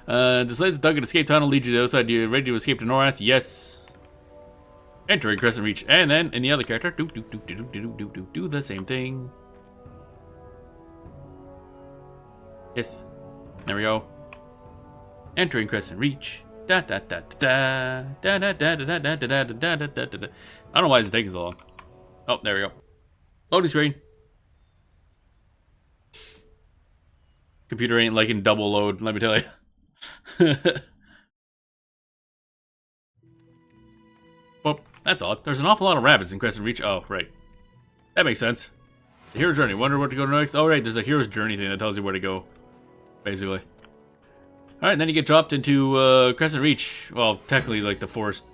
Decides to dug an escape tunnel leads you to the outside. You ready to escape to Norath? Yes. Entering Crescent Reach. And then, in the other character, do the same thing. Yes. There we go. Entering Crescent Reach. Da da da da da da da da da da da da da da da. I don't know why it's taking so long. Oh, there we go. Loading screen. Computer ain't liking double load, let me tell you. Well, that's odd. There's an awful lot of rabbits in Crescent Reach. Oh, right. That makes sense. It's a hero's journey. Wonder where to go next. Oh, right. There's a hero's journey thing that tells you where to go, basically. Alright, then you get dropped into Crescent Reach. Well, technically, like the forest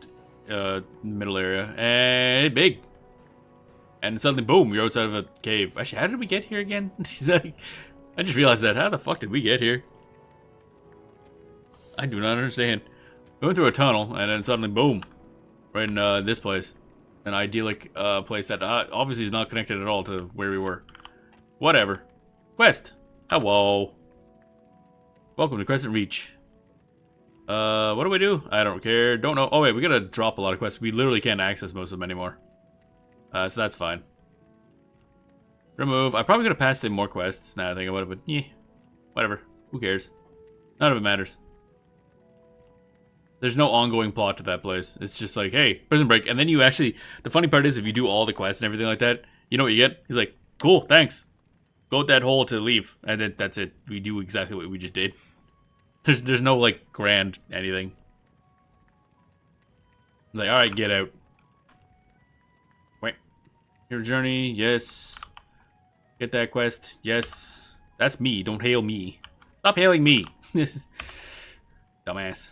middle area. And it's big. And suddenly, boom, you're outside of a cave. Actually, how did we get here again? I just realized that. How the fuck did we get here? I do not understand. We went through a tunnel, and then suddenly, boom. Right in this place. An idyllic place that obviously is not connected at all to where we were. Whatever. Quest. Hello. Welcome to Crescent Reach. What do we do? I don't care. Don't know. Oh, wait, we gotta drop a lot of quests. We literally can't access most of them anymore. So that's fine. Remove. I probably could have passed in more quests. Now I think I would have, but yeah. Whatever. Who cares? None of it matters. There's no ongoing plot to that place. It's just like, hey, prison break. And then you actually... The funny part is, if you do all the quests and everything like that, you know what you get? He's like, cool, thanks. Go at that hole to leave. And then that's it. We do exactly what we just did. There's no, like, grand anything. It's like, alright, get out. Wait. Your journey, yes. Get that quest. Yes. That's me. Don't hail me. Stop hailing me. Dumbass.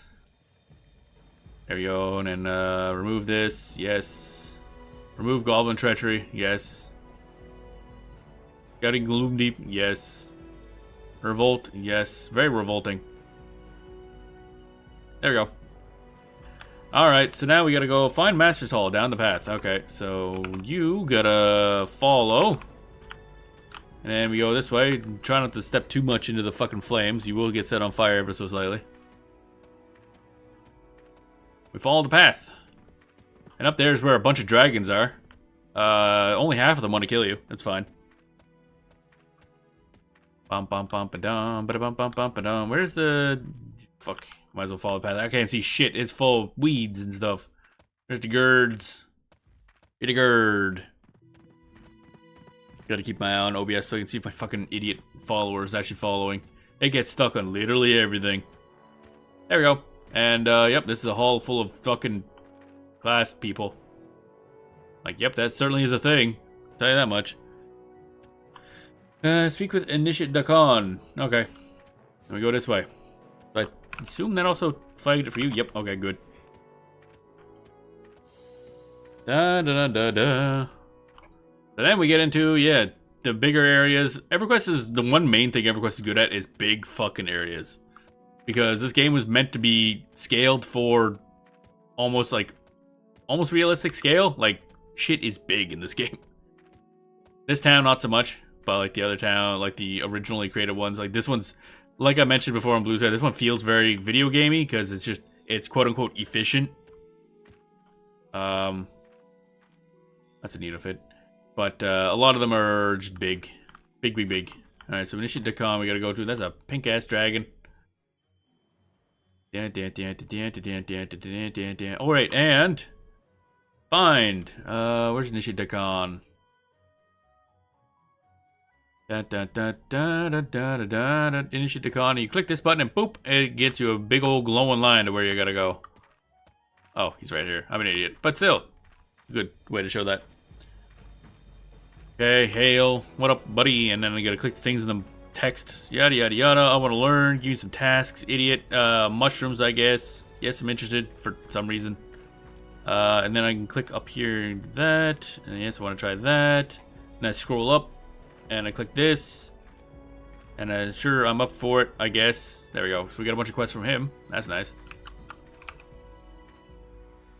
There we go. And then remove this. Yes. Remove Goblin Treachery. Yes. Gutting Gloom Deep. Yes. Revolt. Yes. Very revolting. There we go. Alright, so now we gotta go find Master's Hall down the path. Okay, so you gotta follow. And then we go this way. Try not to step too much into the fucking flames. You will get set on fire ever so slightly. We follow the path. And up there is where a bunch of dragons are. Only half of them want to kill you. That's fine. Bum bum bum ba dum ba bum bum bum ba dum. Where's the... Fuck. Might as well follow the path. I can't see shit. It's full of weeds and stuff. There's the girds. Get a gird. Gotta keep my eye on OBS so I can see if my fucking idiot follower is actually following. They get stuck on literally everything. There we go. And, yep, this is a hall full of fucking class people. Like, yep, that certainly is a thing. I'll tell you that much. Speak with Initiate Dakon. Okay. Then we go this way. I assume that also flagged it for you. Yep, okay, good. Da da da da da. So then we get into, yeah, the bigger areas. EverQuest is the one main thing EverQuest is good at is big fucking areas. Because this game was meant to be scaled for almost realistic scale. Like, shit is big in this game. This town, not so much. But like the other town, like the originally created ones, like this one's, like I mentioned before on Blue Sky, this one feels very video gamey because it's quote unquote efficient. That's a neat fit. But a lot of them are just big. Big. Alright, so Initiate Dakon we gotta go to. That's a pink ass dragon. Alright, and find. Where's Initiate Dakon? Initiate Dakon. You click this button and boop, it gets you a big old glowing line to where you gotta go. Oh, he's right here. I'm an idiot. But still, good way to show that. Okay, hail. What up, buddy? And then I gotta click the things in the text. Yada, yada, yada. I want to learn. Give you some tasks. Idiot. Mushrooms, I guess. Yes, I'm interested for some reason. And then I can click up here, that. And yes, I want to try that. And I scroll up. And I click this. And sure, I'm up for it, I guess. There we go. So we got a bunch of quests from him. That's nice.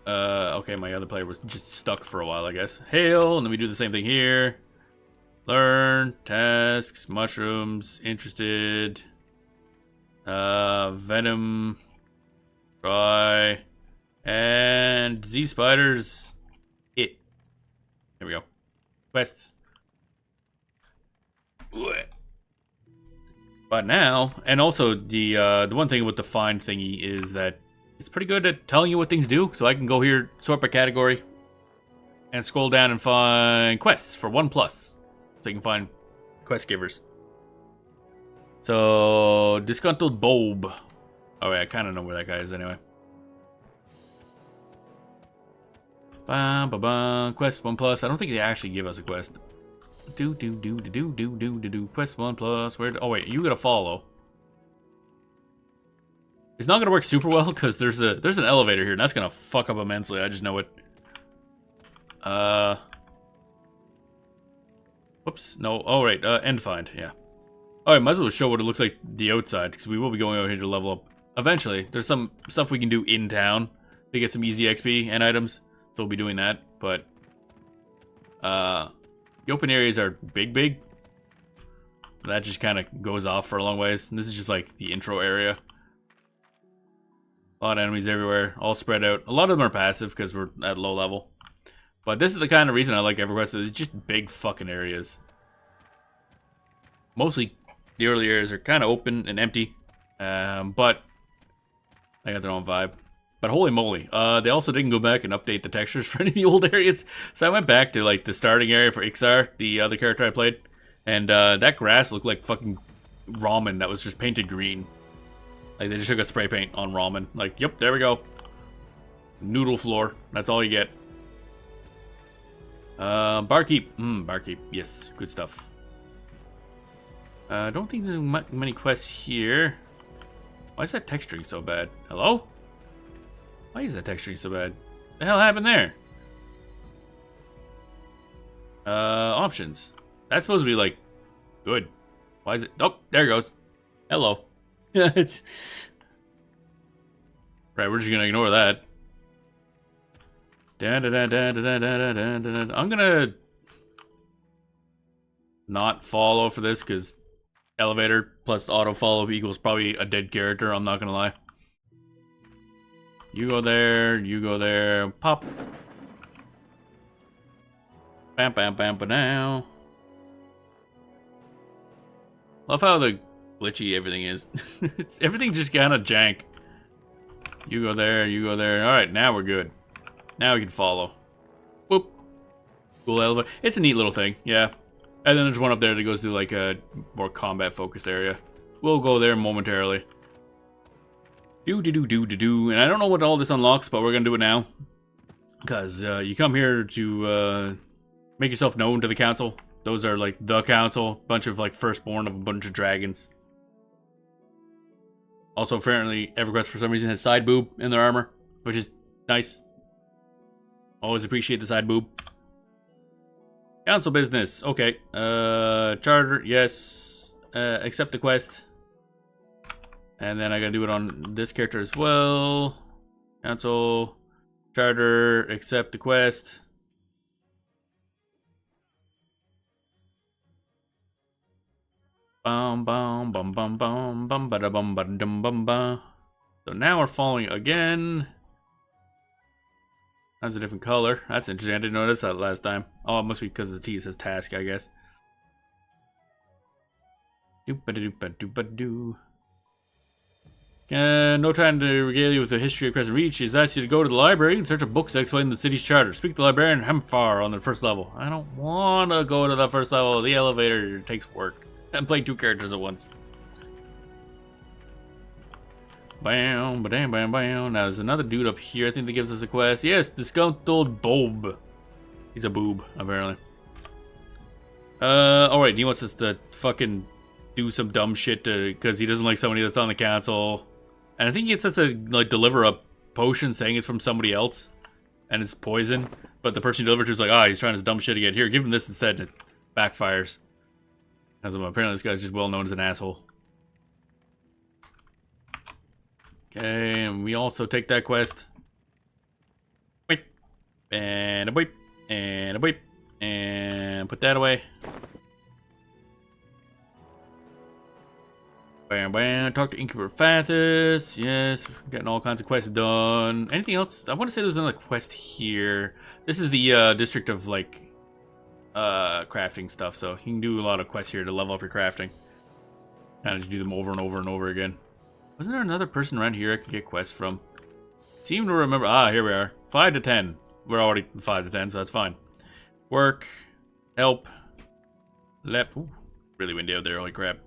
Okay, my other player was just stuck for a while, I guess. Hail, and then we do the same thing here. Learn, tasks, mushrooms, interested. Venom. Try. And Z-Spiders. There we go. Quests. But now, and also the one thing with the find thingy is that it's pretty good at telling you what things do. So I can go here, sort by category, and scroll down and find quests for 1+. So you can find quest givers. So Disgruntled Bob. Oh wait, I kind of know where that guy is anyway. Quest 1+. I don't think they actually give us a quest. Quest 1+. Where? Oh wait, you gotta follow. It's not gonna work super well because there's an elevator here, and that's gonna fuck up immensely. I just know it. Whoops. No. Oh right. End find. Yeah. All right. Might as well show what it looks like the outside because we will be going out here to level up eventually. There's some stuff we can do in town to get some easy XP and items. So we'll be doing that, but the open areas are big. That just kind of goes off for a long ways. And this is just like the intro area. A lot of enemies everywhere, all spread out. A lot of them are passive because we're at low level. But this is the kind of reason I like EverQuest. It's just big fucking areas. Mostly the early areas are kind of open and empty. But they got their own vibe. But holy moly, they also didn't go back and update the textures for any of the old areas. So I went back to like the starting area for Ixar, the other character I played. And that grass looked like fucking ramen that was just painted green. Like they just took a spray paint on ramen. Like, yep, there we go. Noodle floor. That's all you get. Barkeep. Barkeep. Yes, good stuff. I don't think there's many quests here. Why is that texturing so bad? Hello? Why is that texturing so bad? The hell happened there? Options. That's supposed to be like good. Why is it? Oh, there it goes. Hello. It's right. We're just gonna ignore that. I'm gonna not follow for this because elevator plus auto follow equals probably a dead character. I'm not gonna lie. You go there, pop. Bam, bam, bam, ba now. Love how the glitchy everything is. Everything just kind of jank. You go there. All right, now we're good. Now we can follow. Whoop. Cool elevator. It's a neat little thing, yeah. And then there's one up there that goes to like a more combat-focused area. We'll go there momentarily. And I don't know what all this unlocks, but we're gonna do it now. Because you come here to make yourself known to the council. Those are like the council, bunch of like firstborn of a bunch of dragons. Also, apparently, EverQuest for some reason has side boob in their armor, which is nice. Always appreciate the side boob. Council business, okay. Charter, yes. Accept the quest. And then I gotta do it on this character as well. Council, charter, accept the quest. Bum bum bum bum bum bum ba da bum ba dum bum ba. So now we're following again. That's a different color. That's interesting. I didn't notice that last time. Oh, it must be because the T says task, I guess. Doop-a-doop-a-doop-a-doo. No time to regale you with the history of Crescent Reach. He's asked you to go to the library and search a book that explains the city's charter. Speak to the librarian Hemfar on the first level. I don't want to go to the first level. The elevator takes work. And play two characters at once. Bam, bam, bam, bam. Now there's another dude up here. I think that gives us a quest. Yes, disgruntled Bob. He's a boob, apparently. Alright, he wants us to fucking do some dumb shit because he doesn't like somebody that's on the council. And I think he gets us to like deliver a potion saying it's from somebody else. And it's poison. But the person he delivered to is like, he's trying his dumb shit again. Here, give him this instead. And it backfires. As apparently this guy's just well known as an asshole. Okay, and we also take that quest. Wait. And a wait. And a wait. And put that away. Bam, bam. Talk to Innkeeper Fathus. Yes, getting all kinds of quests done. Anything else? I want to say there's another quest here. This is the district of like crafting stuff, so you can do a lot of quests here to level up your crafting. Kind of just do them over and over and over again. Wasn't there another person around here I could get quests from? Seem to remember. Here we are. 5 to 10. We're already 5 to 10, so that's fine. Work. Help. Left. Ooh, really windy out there. Holy crap.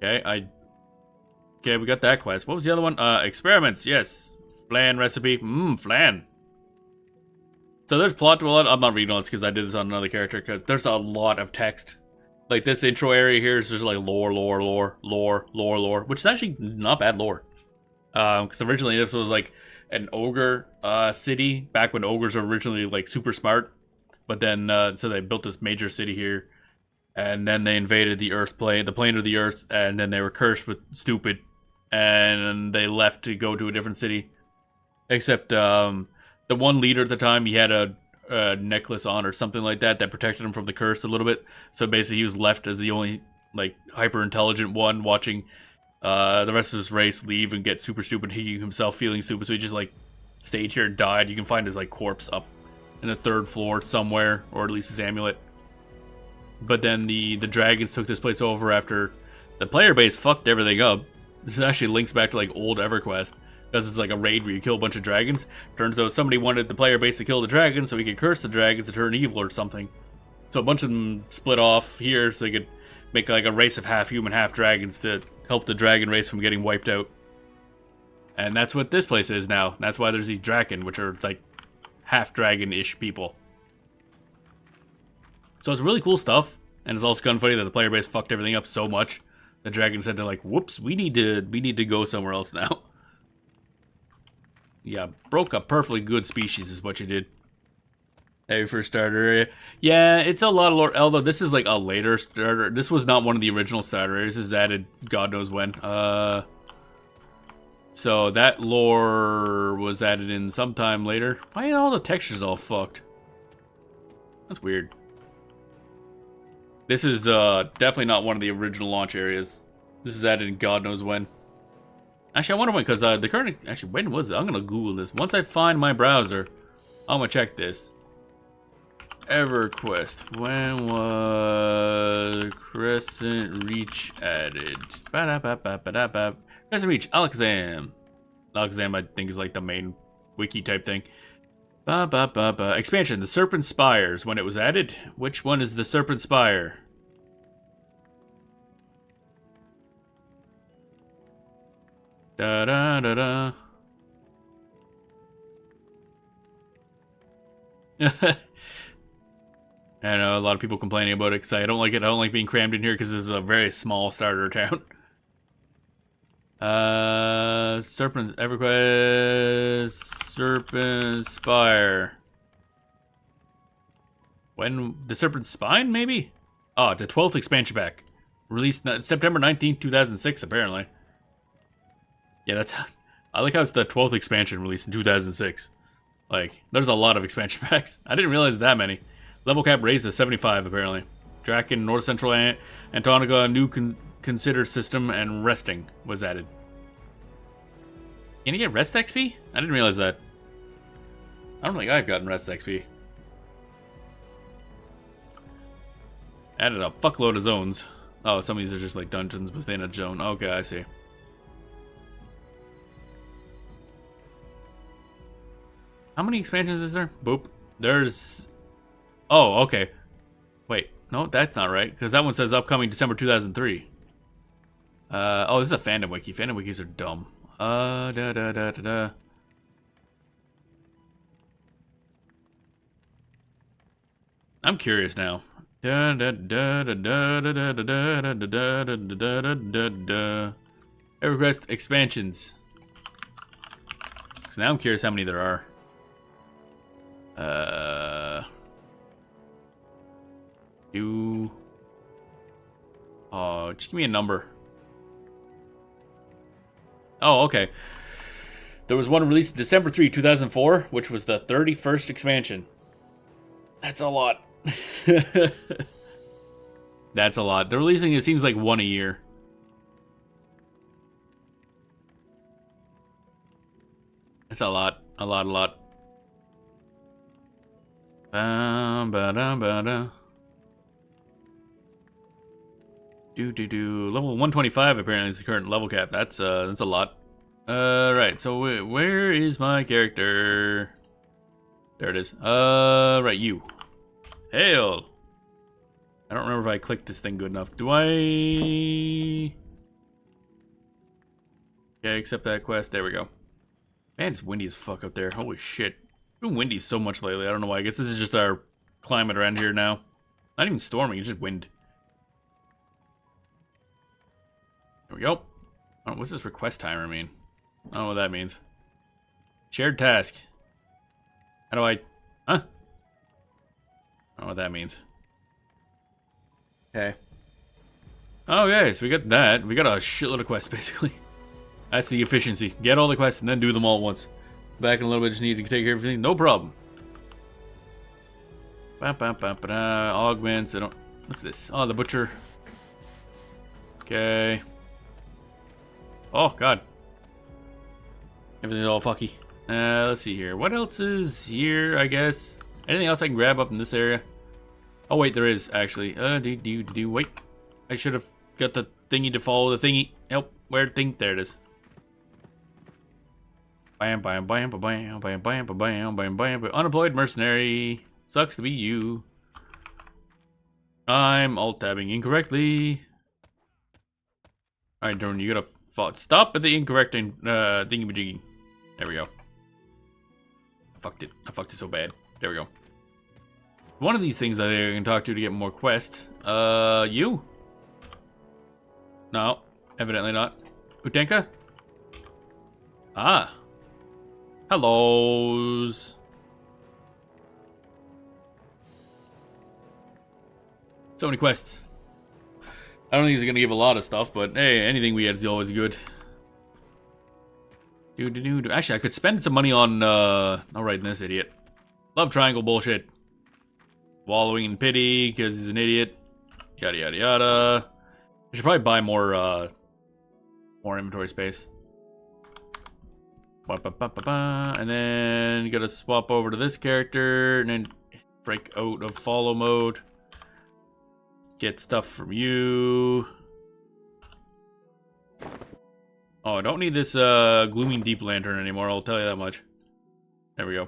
Okay, okay, we got that quest. What was the other one? Experiments. Yes. Flan recipe. Flan. So there's plot to a lot. I'm not reading all this because I did this on another character because there's a lot of text. Like this intro area here is just like lore, which is actually not bad lore. Because originally this was like an ogre city back when ogres were originally like super smart. But then, so they built this major city here. And then they invaded the earth plane, the plane of the earth. And then they were cursed with stupid. And they left to go to a different city. Except, the one leader at the time, he had a necklace on or something like that protected him from the curse a little bit. So basically he was left as the only like hyper intelligent one watching the rest of his race leave and get super stupid, he himself feeling stupid, so he just like stayed here and died. You can find his like corpse up in the 3rd floor somewhere, or at least his amulet. But then the dragons took this place over after the player base fucked everything up. This actually links back to like old EverQuest. Because it's like a raid where you kill a bunch of dragons. Turns out somebody wanted the player base to kill the dragons so he could curse the dragons to turn evil or something. So a bunch of them split off here so they could make like a race of half human, half dragons to help the dragon race from getting wiped out. And that's what this place is now. That's why there's these draken, which are like half dragon-ish people. So it's really cool stuff. And it's also kind of funny that the player base fucked everything up so much. The dragon said to like, whoops, we need to go somewhere else now. Yeah, broke a perfectly good species is what you did. Hey, for starter area. Yeah, it's a lot of lore, although this is like a later starter. This was not one of the original starter areas. This is added God knows when. So that lore was added in sometime later. Why are all the textures all fucked? That's weird. This is definitely not one of the original launch areas. This is added in God knows when. Actually, I wonder when, because the current... Actually, when was it? I'm going to Google this. Once I find my browser, I'm going to check this. EverQuest. When was Crescent Reach added? Crescent Reach. Alakazam. Alakazam, I think, is like the main wiki type thing. Expansion. The Serpent Spires. When it was added. Which one is the Serpent Spire? Da da da da. I know a lot of people complaining about it because I don't like it. I don't like being crammed in here because this is a very small starter town. Serpent EverQuest Serpent Spire. When the Serpent Spine, maybe? Oh, the 12th expansion pack, released September 19th, 2006. Apparently. Yeah, that's. I like how it's the 12th expansion released in 2006. Like, there's a lot of expansion packs. I didn't realize that many. Level cap raised to 75, apparently. Draken, North Central Antarctica, new consider system, and resting was added. Can you get rest XP? I didn't realize that. I don't think I've gotten rest XP. Added a fuckload of zones. Oh, some of these are just like dungeons within a zone. Okay, I see. How many expansions is there? Boop. There's... Oh, okay. Wait, no, that's not right, because that one says upcoming December 2003. Oh, this is a fandom wiki. Fandom wikis are dumb. Da da da da da. I'm curious now. Da da da da da da da da da da da da da da da. EverQuest expansions. So now I'm curious how many there are. Just give me a number. Oh, okay. There was one released December 3, 2004, which was the 31st expansion. That's a lot. That's a lot. They're releasing, it seems like, one a year. That's a lot. A lot. Level 125 apparently is the current level cap. That's a lot. Right. So where is my character? There it is. Right, you. Hail. I don't remember if I clicked this thing good enough. Do I? Okay, accept that quest. There we go. Man, it's windy as fuck up there. Holy shit. It's been windy so much lately. I don't know why. I guess this is just our climate around here now. Not even storming, it's just wind. There we go. Oh, what's this request timer mean? I don't know what that means. Shared task. How do I... Huh? I don't know what that means. Okay. Okay, so we got that. We got a shitload of quests, basically. That's the efficiency. Get all the quests and then do them all at once. Back in a little bit, just need to take care of everything. No problem. Augments. I don't... What's this? Oh, the butcher. Okay. Oh, God. Everything's all fucky. Let's see here. What else is here, I guess? Anything else I can grab up in this area? Oh, wait, there is, actually. Wait. I should have got the thingy to follow the thingy. Nope. Where the thing? There it is. Bam, bam, bam, bam, bam, bam, bam, bam, bam, bam. Unemployed mercenary. Sucks to be you. I'm alt-tabbing incorrectly. Alright, Dorn, you gotta stop at the incorrect thingy-majiggy. There we go. I fucked it so bad. There we go. One of these things I can talk to get more quests. You? No, evidently not. Utenka? Ah. Hellos. So many quests. I don't think he's gonna give a lot of stuff, but hey, anything we get is always good. Actually, I could spend some money on, alright, this idiot. Love triangle bullshit. Wallowing in pity, because he's an idiot. Yada, yada, yada. I should probably buy more inventory space. And then you gotta swap over to this character, and then break out of follow mode. Get stuff from you. Oh, I don't need this Glooming Deep Lantern anymore, I'll tell you that much. There we go.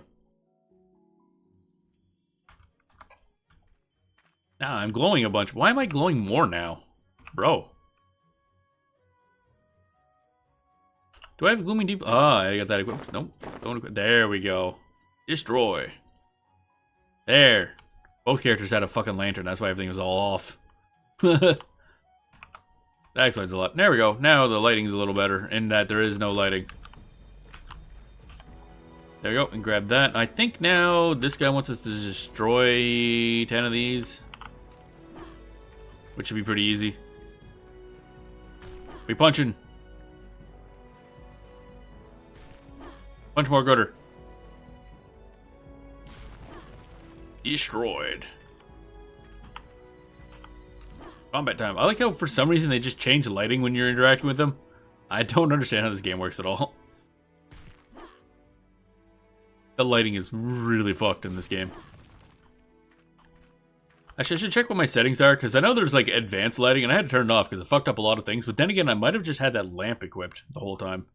Ah, I'm glowing a bunch. Why am I glowing more now? Bro. Do I have Glooming Deep? Ah, I got that equipped. Nope. Don't equip. There we go. Destroy. There. Both characters had a fucking lantern, that's why everything was all off. That explains a lot. There we go. Now the lighting's a little better, in that there is no lighting. There we go, and grab that. I think now this guy wants us to destroy 10 of these. Which should be pretty easy. We punching. Punch more gooder. Destroyed. Combat time. I like how for some reason they just change the lighting when you're interacting with them. I don't understand how this game works at all. The lighting is really fucked in this game. Actually, I should check what my settings are, because I know there's like advanced lighting, and I had to turn it off because it fucked up a lot of things. But then again, I might have just had that lamp equipped the whole time.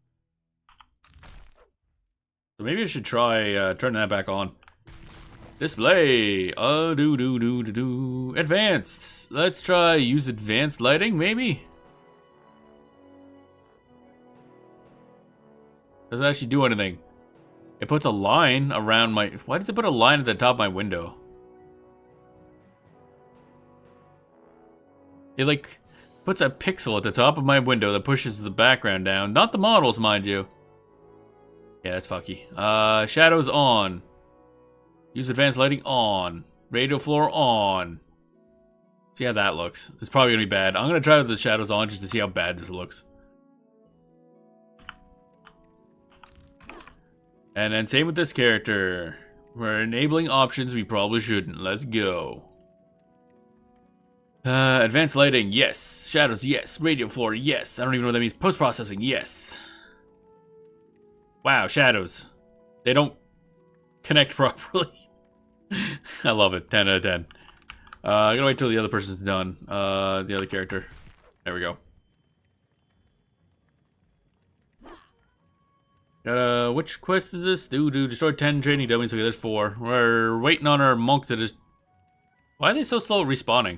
So maybe I should try turning that back on. Display. Advanced. Let's try use advanced lighting, maybe? Doesn't actually do anything. It puts a line around my... Why does it put a line at the top of my window? It like puts a pixel at the top of my window that pushes the background down. Not the models, mind you. Yeah, that's fucky. Shadows on. Use advanced lighting on. Radio floor on. See how that looks. It's probably gonna be bad. I'm gonna try with the shadows on just to see how bad this looks. And then same with this character. We're enabling options we probably shouldn't. Let's go. Advanced lighting, yes. Shadows, yes. Radio floor, yes. I don't even know what that means. Post-processing, yes. Wow, shadows. They don't connect properly. I love it. 10 out of 10. I gotta wait till the other person's done. The other character. There we go. Which quest is this? Destroy 10 training dummies. Okay, there's 4. We're waiting on our monk to just... Why are they so slow at respawning?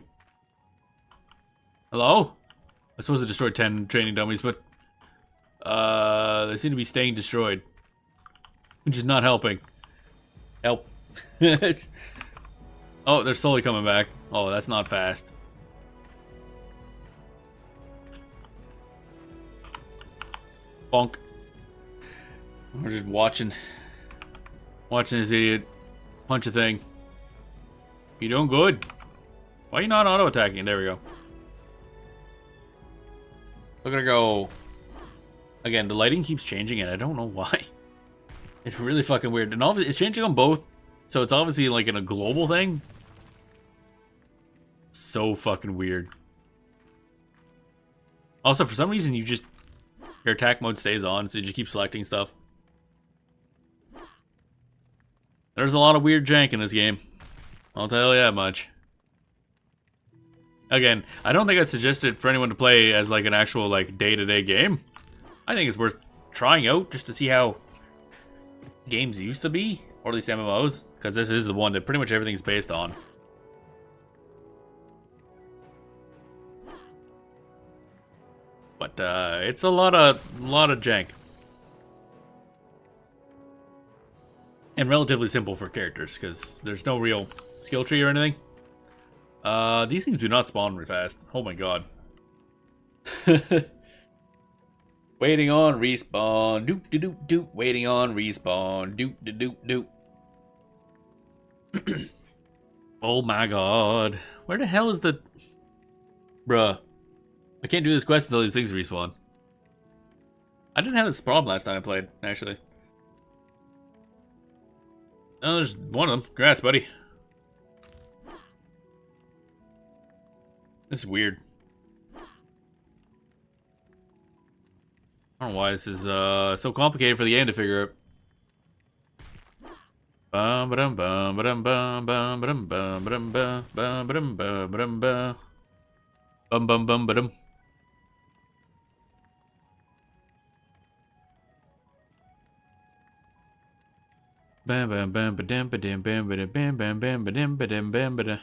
Hello? I'm supposed to destroy 10 training dummies, but... they seem to be staying destroyed. Which is not helping. Help. Oh, they're slowly coming back. Oh, that's not fast. Bonk. We're just watching this idiot punch a thing. You doing good? Why are you not auto-attacking? There we go. Look at her go. Again, the lighting keeps changing and I don't know why. It's really fucking weird. And it's changing on both. So it's obviously like in a global thing. So fucking weird. Also, for some reason, your attack mode stays on, so you just keep selecting stuff. There's a lot of weird jank in this game. I'll tell you that much. Again, I don't think I'd suggest it for anyone to play as like an actual like day-to-day game. I think it's worth trying out just to see how games used to be, or at least MMOs, because this is the one that pretty much everything's based on. But it's a lot of jank. And relatively simple for characters, because there's no real skill tree or anything. These things do not spawn very fast. Oh my god. Waiting on respawn. Doop de doop doop. Waiting on respawn. Doop de doop doop. Oh my god. Where the hell is the... Bruh. I can't do this quest until these things respawn. I didn't have this problem last time I played, actually. Oh, there's one of them. Congrats, buddy. This is weird. I don't know why this is so complicated for the game to figure out. Bum ba-dum bum ba-dum bum bum ba-dum bum ba-dum bum bum ba-dum bum ba-dum bum bum bum bum ba-dum. Bam bam bam ba-dum ba-dum bam ba-dum bam bam bam ba-dum ba-dum bam ba-dum.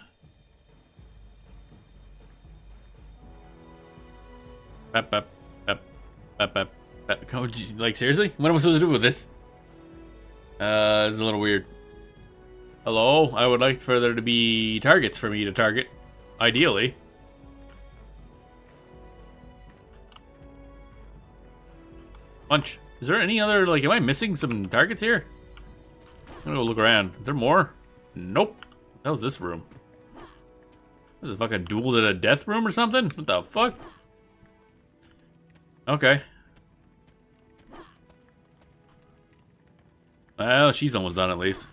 Bap bap bap bap bap. Like, seriously? What am I supposed to do with this? This is a little weird. Hello? I would like for there to be targets for me to target. Ideally. Punch. Is there any other, like, am I missing some targets here? I'm gonna go look around. Is there more? Nope. What the hell's this room? This is a fucking duel to the death room or something? What the fuck? Okay. Well, she's almost done at least.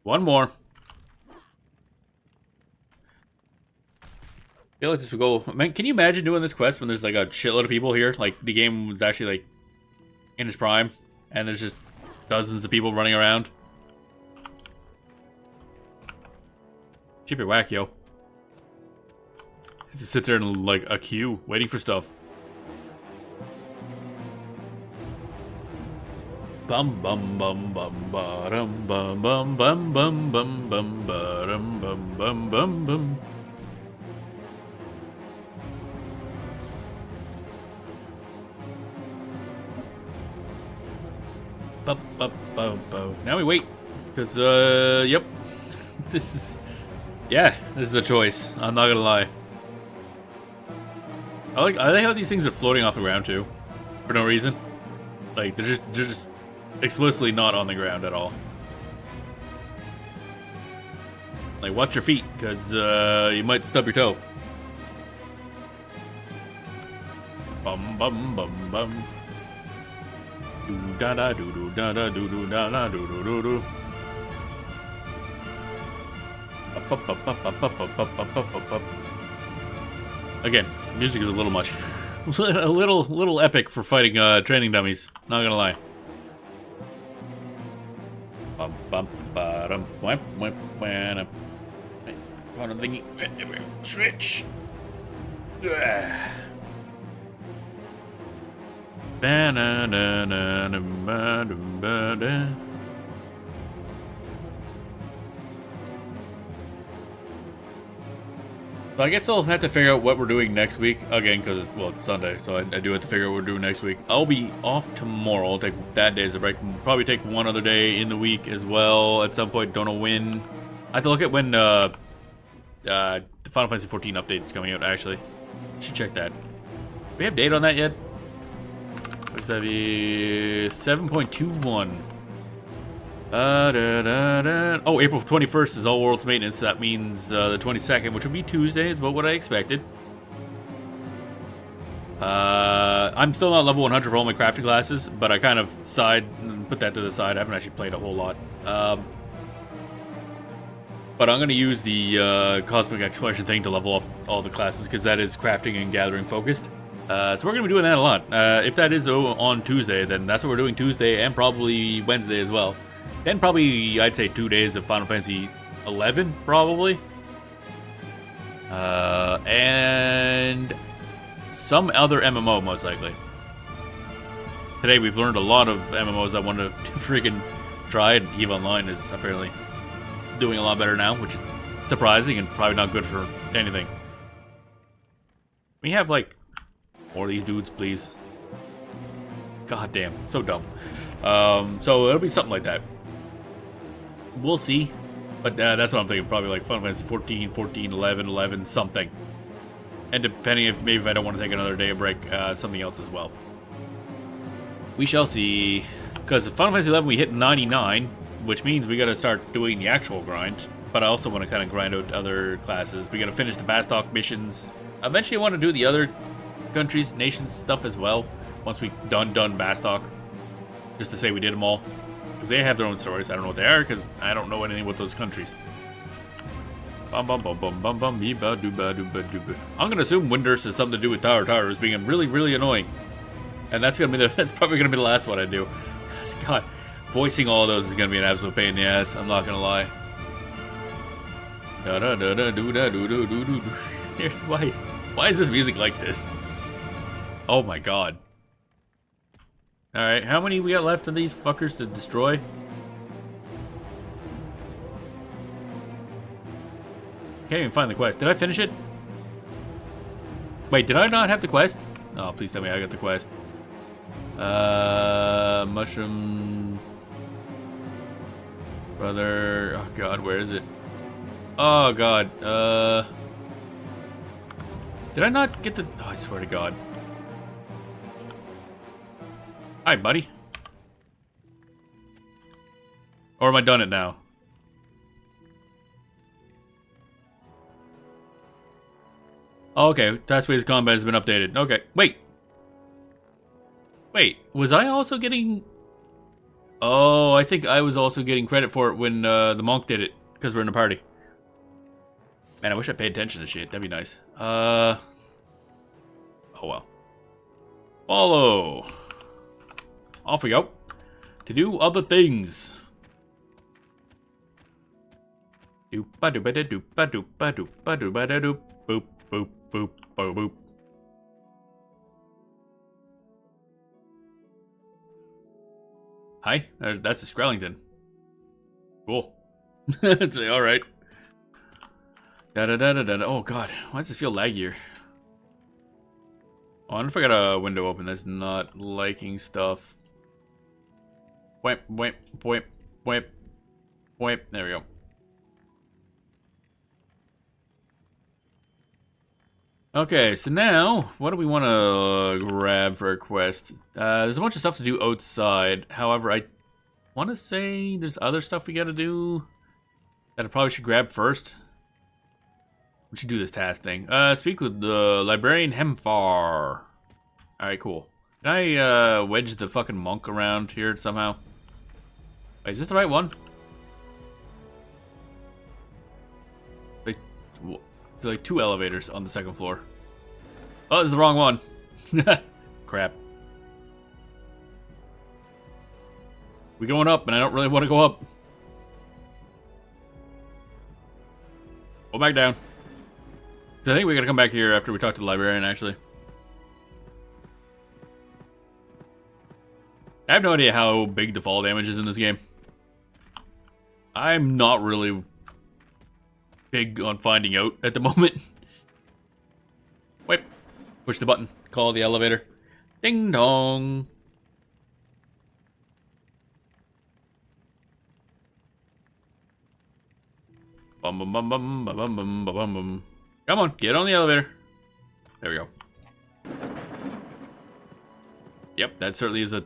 One more. I feel like this would go... Man, can you imagine doing this quest when there's like a shitload of people here? Like, the game was actually like in its prime, and there's just dozens of people running around. Chip it whack, yo. Just sit there in like a queue, waiting for stuff. Bum bum bum bum ba dum bum bum bum bum bum bum ba dum bum bum bum bum. Now we wait, because yep, this is, yeah, this is a choice. I'm not gonna lie. I like how these things are floating off the ground too, for no reason. Like they're just explicitly not on the ground at all. Like, watch your feet, because you might stub your toe. Bum bum bum bum. Do da da do do da da do do da da do do do do. Again, music is a little much. a little epic for fighting training dummies. Not gonna lie. Bum bum bum wham wham wham. Found a thingy. Switch. So I guess I'll have to figure out what we're doing next week again, because well, it's Sunday, so I do have to figure out what we're doing next week. I'll be off tomorrow. I'll take that day as a break. Probably take one other day in the week as well at some point. Don't know when. I have to look at when the Final Fantasy 14 update is coming out. Actually, should check that. Do we have date on that yet? Looks like 7.21. Oh, April 21st is All Worlds Maintenance. So that means the 22nd, which would be Tuesday, is about what I expected. I'm still not level 100 for all my crafting classes, but I kind of put that to the side. I haven't actually played a whole lot. But I'm going to use the Cosmic Exploration thing to level up all the classes, because that is crafting and gathering focused. So we're going to be doing that a lot. If that is on Tuesday, then that's what we're doing Tuesday and probably Wednesday as well. Then probably, I'd say 2 days of Final Fantasy 11, probably. And some other MMO, most likely. Today we've learned a lot of MMOs I wanted to freaking try, and EVE Online is apparently doing a lot better now, which is surprising and probably not good for anything. We have, like, more of these dudes, please. God damn, so dumb. So it'll be something like that. We'll see. But that's what I'm thinking. Probably like Final Fantasy 14, 14, 11, 11, something. And depending if maybe if I don't want to take another day of break, something else as well. We shall see. Because Final Fantasy 11 we hit 99, which means we got to start doing the actual grind. But I also want to kind of grind out other classes. We got to finish the Bastok missions. Eventually I want to do the other countries, nations stuff as well. Once we done Bastok. Just to say we did them all. Because they have their own stories. I don't know what they are because I don't know anything about those countries. I'm gonna assume Windurst has something to do with Tower Towers being really, really annoying. And that's gonna be that's probably gonna be the last one I do. God, voicing all of those is gonna be an absolute pain in the ass, I'm not gonna lie. Seriously, why is this music like this? Oh my god. Alright, how many we got left of these fuckers to destroy? Can't even find the quest. Did I finish it? Wait, did I not have the quest? Oh, please tell me I got the quest. Mushroom... Brother... Oh god, where is it? Oh god, Did I not get the... Oh, I swear to god. Hi, buddy. Or am I done it now? Oh, okay, Taskways combat has been updated. Okay, wait. Wait, was I also getting... Oh, I think I was also getting credit for it when the monk did it. Because we're in a party. Man, I wish I paid attention to shit. That'd be nice. Oh well. Follow. Off we go. To do other things. Doop-ba-doop-ba-doop-ba-doop-ba-doop-ba-doop-ba-doop. Boop, boop, boop, boop, boop. Hi, that's a Skrellington. Cool. It's alright. Da-da-da-da-da. Oh god, why does this feel laggier? Oh, I wonder if I got a window open that's not liking stuff. Wimp, wimp, wimp, wimp, wimp. There we go. Okay, so now, what do we want to grab for a quest? There's a bunch of stuff to do outside. However, I want to say there's other stuff we got to do that I probably should grab first. We should do this task thing. Speak with the librarian Hemfar. Alright, cool. Can I wedge the fucking monk around here somehow? Wait, is this the right one? There's like 2 elevators on the 2nd floor. Oh, this is the wrong one. Crap. We're going up, and I don't really want to go up. Go back down. So I think we gotta come back here after we talk to the librarian, actually. I have no idea how big the fall damage is in this game. I'm not really big on finding out at the moment. Wait. Push the button. Call the elevator. Ding dong. Bum bum bum bum bum bum bum bum bum. Come on, get on the elevator. There we go. Yep, that certainly is a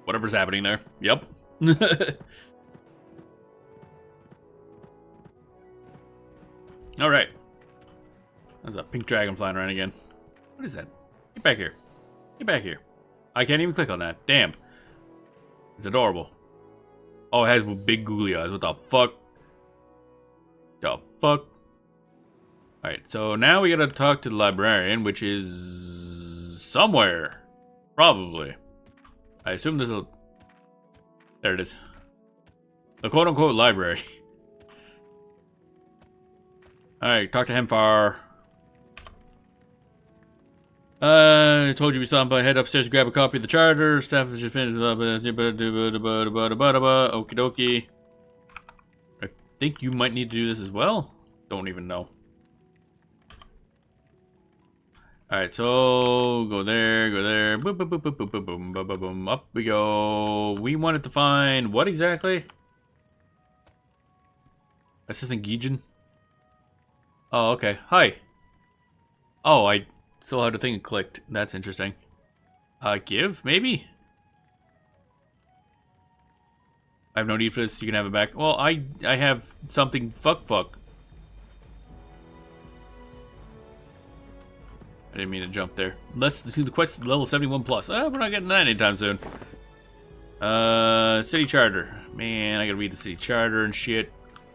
whatever's happening there. Yep. Alright. There's a pink dragon flying around again. What is that? Get back here. Get back here. I can't even click on that. Damn. It's adorable. Oh, it has big googly eyes. What the fuck? The fuck? Alright, so now we gotta talk to the librarian, which is somewhere. Probably. I assume there's a... There it is. The quote-unquote library. Alright, talk to Hemfar. I told you we saw him by head upstairs to grab a copy of the charter. Staff is just finished. Okie dokie. I think you might need to do this as well. Don't even know. Alright, so go there, go there. Boop, boop, boop, boop, boop, boop, boom, boom, boom, boom. Up we go. We wanted to find what exactly? Assistant Gijan. Oh, okay. Hi. Oh, I still had a thing clicked. That's interesting. Give? Maybe? I have no need for this. You can have it back. Well, I have something. Fuck. I didn't mean to jump there. Let's do the quest level 71 plus. We're not getting that anytime soon. City charter. Man, I gotta read the city charter and shit.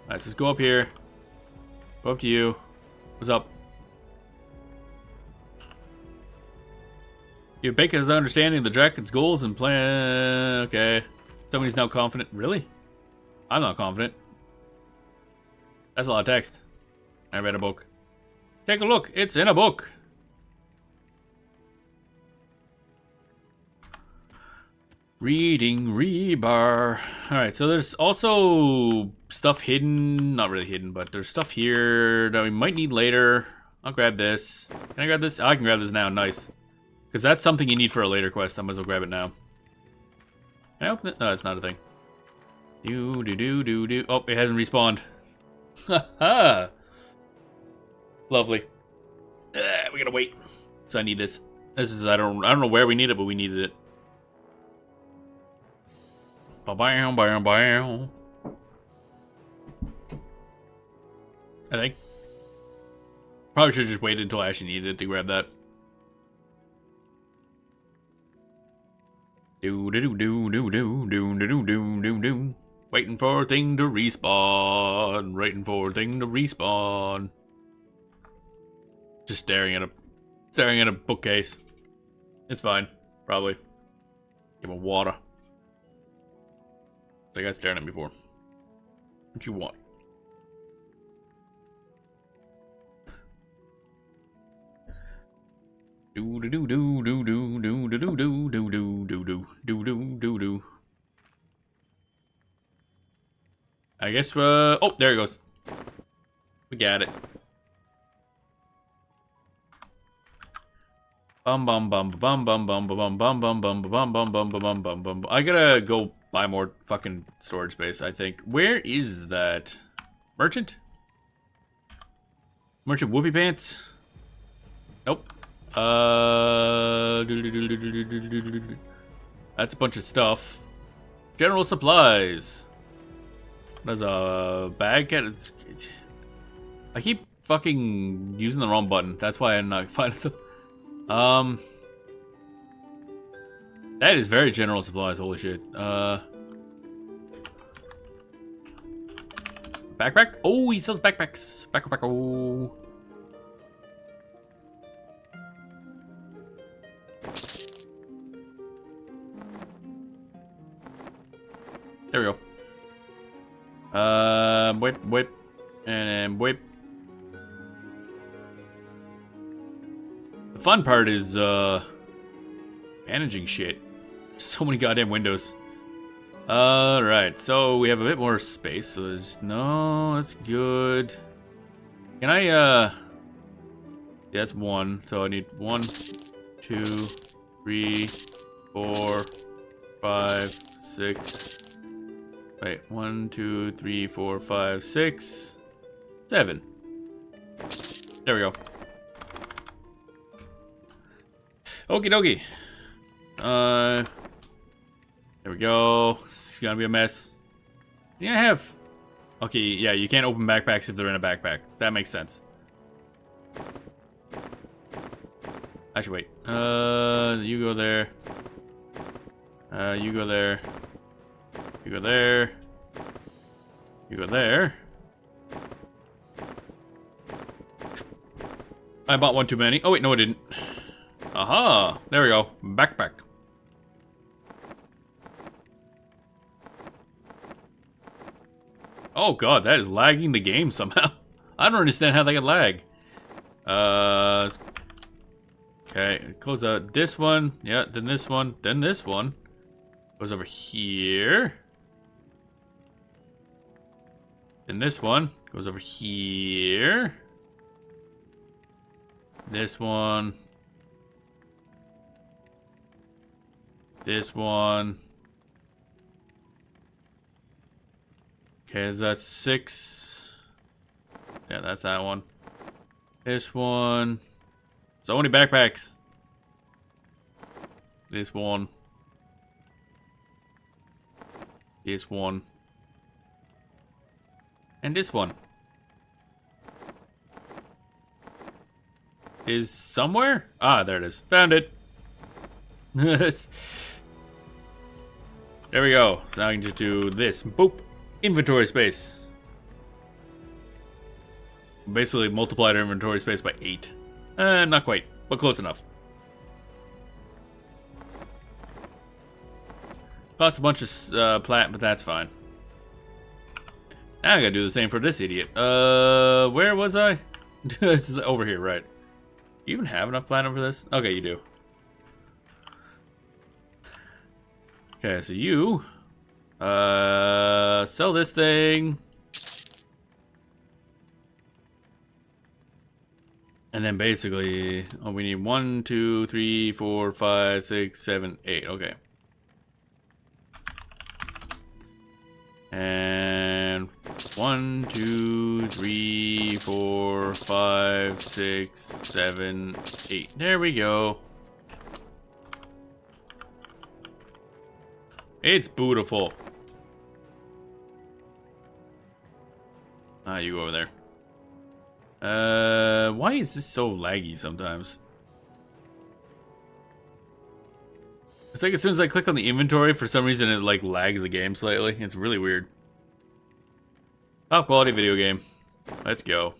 Let's just go up here. Go up to you. What's up? You have Baker's understanding of the Draken's goals and plan. Okay. Somebody's now confident. Really? I'm not confident. That's a lot of text. I read a book. Take a look. It's in a book. Reading rebar. Alright, so there's also stuff hidden. Not really hidden, but there's stuff here that we might need later. I'll grab this. Can I grab this? Oh, I can grab this now. Nice. Because that's something you need for a later quest. I might as well grab it now. Can I open it? No, it's not a thing. Do. Oh, it hasn't respawned. Haha. Lovely. We gotta wait. So I need this. This is I don't know where we need it, but we needed it. Bam. I think. Probably should have just waited until I actually needed it to grab that. Do. Waiting for a thing to respawn. Waiting for a thing to respawn. Just staring at a bookcase. It's fine, probably. Give him water. I got staring at me before. What you want? Do. I guess. Oh, there it goes. We got it. I gotta go buy more fucking storage space, I think. Where is that? Merchant? Merchant whoopee pants? Nope. That's a bunch of stuff. General supplies. There's a bag. I keep fucking using the wrong button. That's why I'm not finding stuff. That is very general supplies, holy shit. Backpack? Oh, he sells backpacks. Backpack, oh. There we go. Whip, and whip. The fun part is, managing shit. So many goddamn windows. Alright, so we have a bit more space, so there's no, that's good. Can I, yeah, that's one, so I need 1, 2, 3, 4, 5, 6. Wait, 1, 2, 3, 4, 5, 6, 7. There we go. Okie dokie. There we go. It's gonna be a mess. Yeah, I have. Okay, yeah, you can't open backpacks if they're in a backpack. That makes sense. Actually, wait. You go there. You go there. You go there. You go there. I bought one too many. Oh, wait, no, I didn't. Aha! There we go. Backpack. Oh god, that is lagging the game somehow. I don't understand how they could lag. Okay, close out this one. Yeah, then this one. Then this one. Goes over here. Then this one goes over here. This one. This one. Okay, that's 6. Yeah, that's that one. This one. So many backpacks. This one. This one. And this one. Is somewhere? Ah, there it is. Found it. There we go. So now I can just do this. Boop. Inventory space. Basically multiplied our inventory space by 8. Not quite, but close enough. Cost a bunch of plat, but that's fine. Now I gotta do the same for this idiot. Where was I? It's over here, right? You even have enough platinum for this? Okay, you do. Okay, so you sell this thing. And then basically, oh, we need 1, 2, 3, 4, 5, 6, 7, 8. Okay. And 1, 2, 3, 4, 5, 6, 7, 8. There we go. It's beautiful. Ah, you go over there. Why is this so laggy sometimes? It's like as soon as I click on the inventory, for some reason it like lags the game slightly. It's really weird. Top quality video game. Let's go.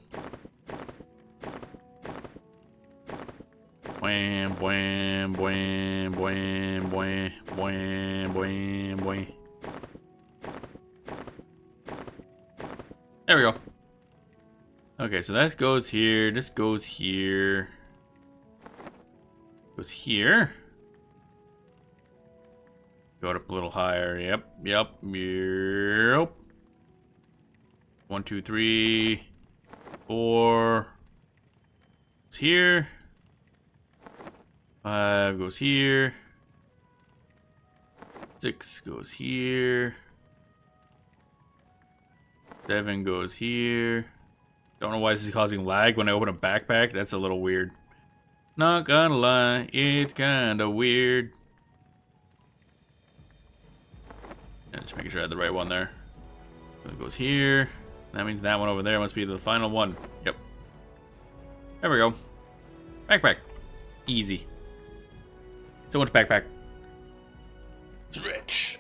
Wham, wham, wham, wham, wham, wham, wham, wham. There we go. Okay, so that goes here. This goes here. Goes here. Go up a little higher. Yep, yep, yep. 1, 2, 3, 4. It's here. 5 goes here. 6 goes here. 7 goes here. Don't know why this is causing lag when I open a backpack. That's a little weird. Not gonna lie, it's kinda weird. Yeah, just making sure I had the right one there. So it goes here. That means that one over there must be the final one. Yep. There we go. Backpack. Easy. So much backpack. Stretch.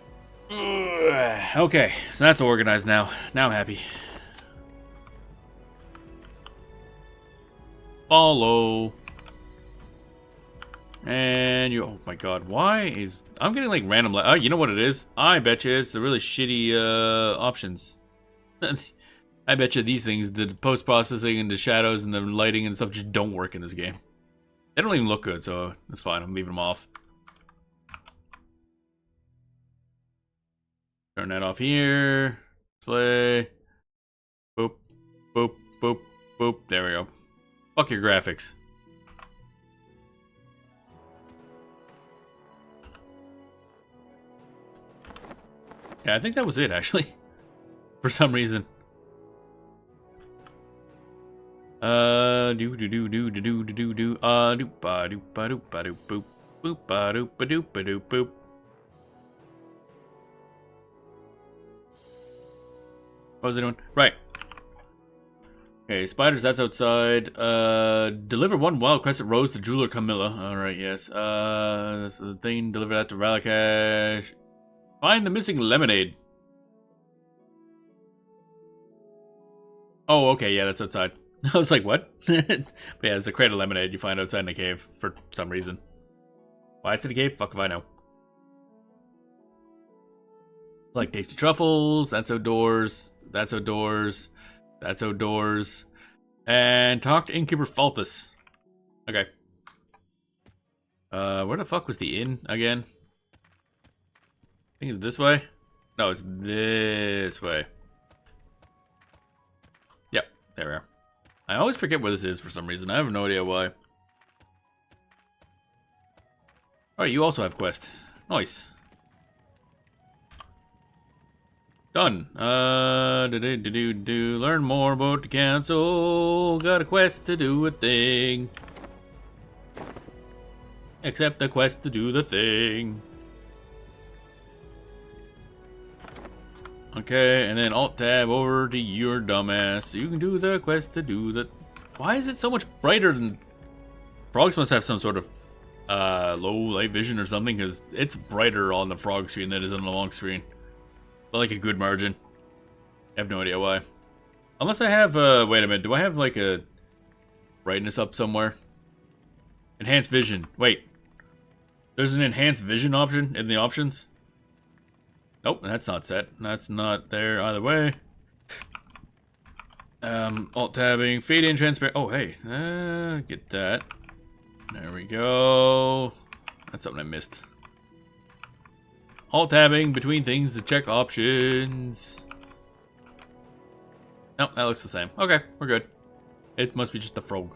Okay, so that's organized now. Now I'm happy. Follow. And you, oh my god, why is, I'm getting like random, oh, you know what it is? I bet you it's the really shitty options. I bet you these things, the post-processing and the shadows and the lighting and stuff just don't work in this game. They don't even look good, so that's fine, I'm leaving them off. Turn that off here. Display. Boop, boop, boop, boop. There we go. Fuck your graphics. Yeah, I think that was it, actually. For some reason. Do do do do do do do do do ba do ba do ba do boop boop ba do ba do ba do boop. What was it doing? Right. Okay, spiders, that's outside. Deliver 1 wild crescent rose to jeweler Camilla. Alright, yes. That's the thing. Deliver that to Ralacash. Find the missing lemonade. Oh, okay, yeah, that's outside. I was like, what? But yeah, it's a crate of lemonade you find outside in a cave for some reason. Why it's in a cave? Fuck if I know. Like tasty truffles, that's outdoors. That's outdoors. That's outdoors. And talk to Innkeeper Faltus. Okay. Where the fuck was the inn again? I think it's this way. No, it's this way. Yep, there we are. I always forget where this is for some reason. I have no idea why. Alright, you also have quest. Nice. Done. Learn more about the council. Got a quest to do a thing. Accept the quest to do the thing. Okay, and then Alt Tab over to your dumbass. So you can do the quest to do the... Why is it so much brighter than... Frogs must have some sort of low light vision or something, because it's brighter on the frog screen than it is on the long screen. But like a good margin. I have no idea why. Unless I have, wait a minute, do I have like a brightness up somewhere? Enhanced vision. Wait. There's an enhanced vision option in the options? Nope, that's not set. That's not there either way. Alt tabbing, fade in, transparent. Oh, hey, get that. There we go. That's something I missed. Alt tabbing between things to check options. Nope, that looks the same. Okay, we're good. It must be just the frog.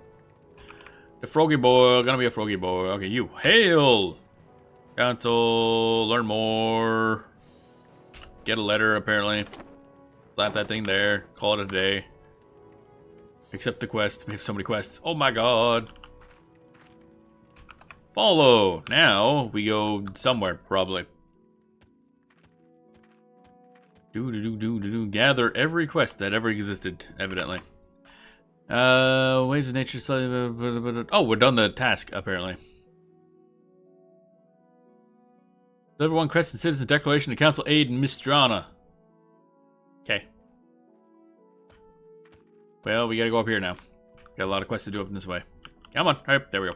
The froggy boy, gonna be a froggy boy. Okay, you hail. Council, learn more. Get a letter, apparently. Slap that thing there. Call it a day. Accept the quest. We have so many quests. Oh my god. Follow. Now we go somewhere, probably. Gather every quest that ever existed, evidently. Ways of nature. Oh, we're done the task, apparently. Deliver one Crescent Citizen Declaration to Council Aid in Mistrana. Okay. Well, we gotta go up here now. Got a lot of quests to do up in this way. Come on. Alright, there we go.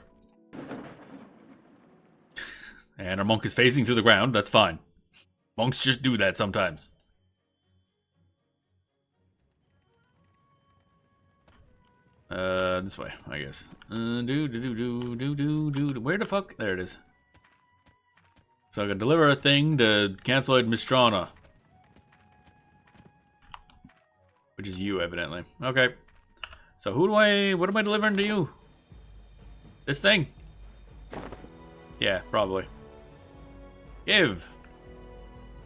And our monk is facing through the ground. That's fine. Monks just do that sometimes. This way, I guess. Where the fuck? There it is. So I can deliver a thing to Council Aid Mistrana. Which is you, evidently. Okay. So what am I delivering to you? This thing? Yeah, probably. Give.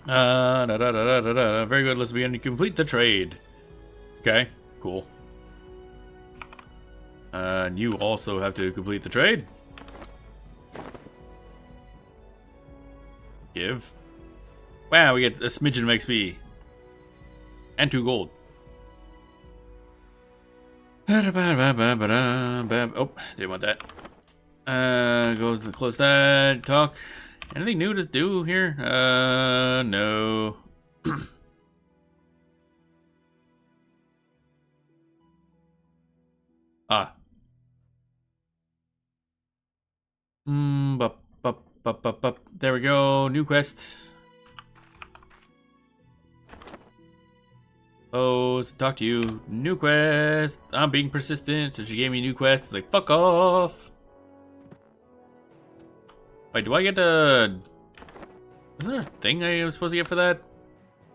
Very good, let's begin to complete the trade. Okay, cool. And you also have to complete the trade. Give. Wow, we get a smidgen of XP. And 2 gold. Oh, didn't want that. Go to close that. Talk. Anything new to do here? No. Ah. There we go. New quest. Oh, talk to you. New quest. I'm being persistent, so she gave me a new quest. Like, fuck off. Wait, do I get a... Is there a thing I was supposed to get for that?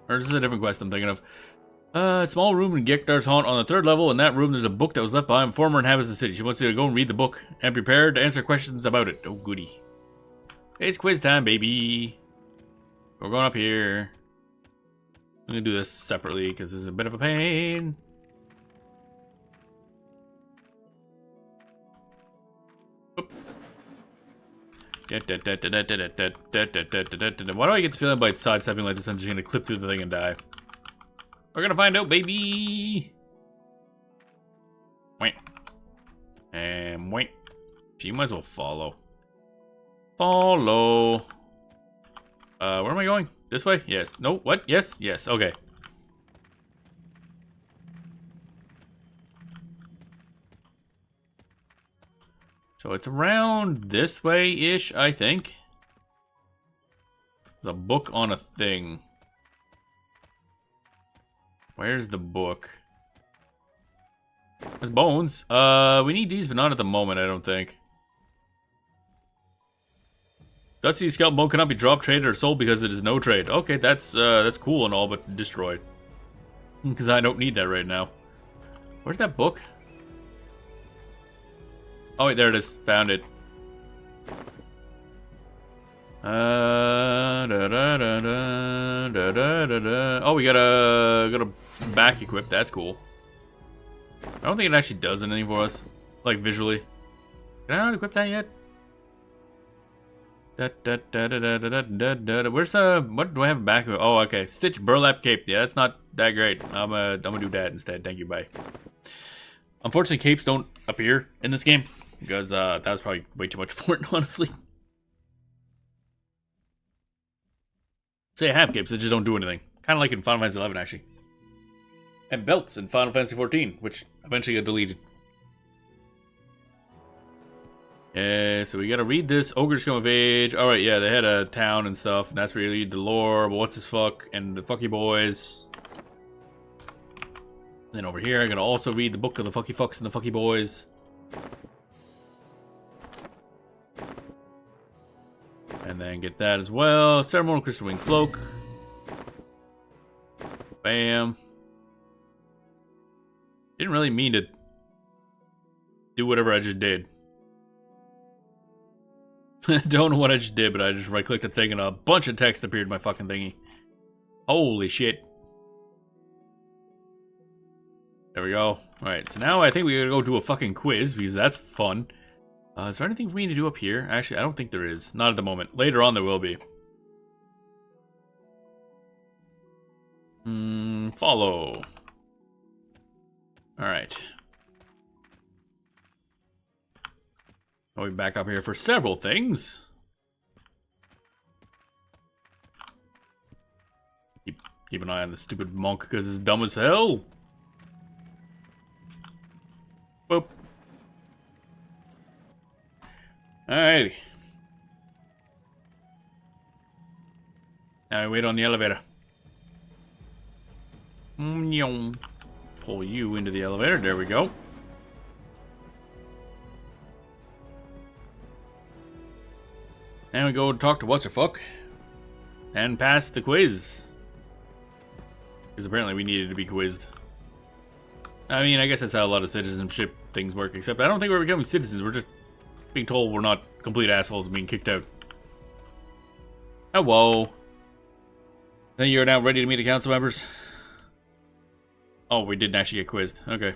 Or is this a different quest I'm thinking of? Small room in Gekdar's haunt on the 3rd level. In that room, there's a book that was left by former inhabitants of the city. She wants you to go and read the book and prepare to answer questions about it. Oh, goody. It's quiz time, baby. We're going up here. I'm gonna do this separately because this is a bit of a pain. Oop. Why do I get the feeling by sidestepping like this I'm just gonna clip through the thing and die? We're gonna find out, baby! Wait. And wait. She might as well follow. Follow. Where am I going? This way? Yes. No, what? Yes? Yes. Okay. So it's around this way-ish, I think. There's a book on a thing. Where's the book? There's bones. We need these, but not at the moment, I don't think. Dusty Skeleton Bone cannot be dropped, traded, or sold because it is no trade. Okay, that's cool and all, but destroyed. Because I don't need that right now. Where's that book? Oh wait, there it is. Found it. Oh, we got a back equip. That's cool. I don't think it actually does anything for us, like visually. Can I not equip that yet? Where's what do I have back? Oh, okay. Stitch burlap cape. Yeah, that's not that great. I'm gonna do that instead. Thank you. Bye. Unfortunately, capes don't appear in this game because that was probably way too much for it, honestly. Say I have capes, they just don't do anything. Kind of like in Final Fantasy 11, actually. And belts in Final Fantasy 14, which eventually got deleted. Yeah, so we gotta read this. Ogres come of age. Alright, yeah, they had a town and stuff, and that's where you read the lore, but what's his fuck, and the fucky boys. And then over here, I gotta also read the book of the fucky fucks and the fucky boys. And then get that as well. Ceremonial Crystal Wing Cloak. Bam. Didn't really mean to do whatever I just did. Don't know what I just did, but I just right-clicked a thing and a bunch of text appeared in my fucking thingy. Holy shit. There we go. Alright, so now I think we gotta go do a fucking quiz, because that's fun. Is there anything for me to do up here? Actually, I don't think there is. Not at the moment. Later on there will be. Follow. Alright. Going back up here for several things. Keep an eye on the stupid monk because he's dumb as hell. Boop. Alrighty. Now we wait on the elevator. Pull you into the elevator. There we go. And we go talk to what's-her-fuck. And pass the quiz. Because apparently we needed to be quizzed. I mean, I guess that's how a lot of citizenship things work. Except I don't think we're becoming citizens. We're just being told we're not complete assholes and being kicked out. Hello. Then you're now ready to meet the council members? Oh, we didn't actually get quizzed. Okay.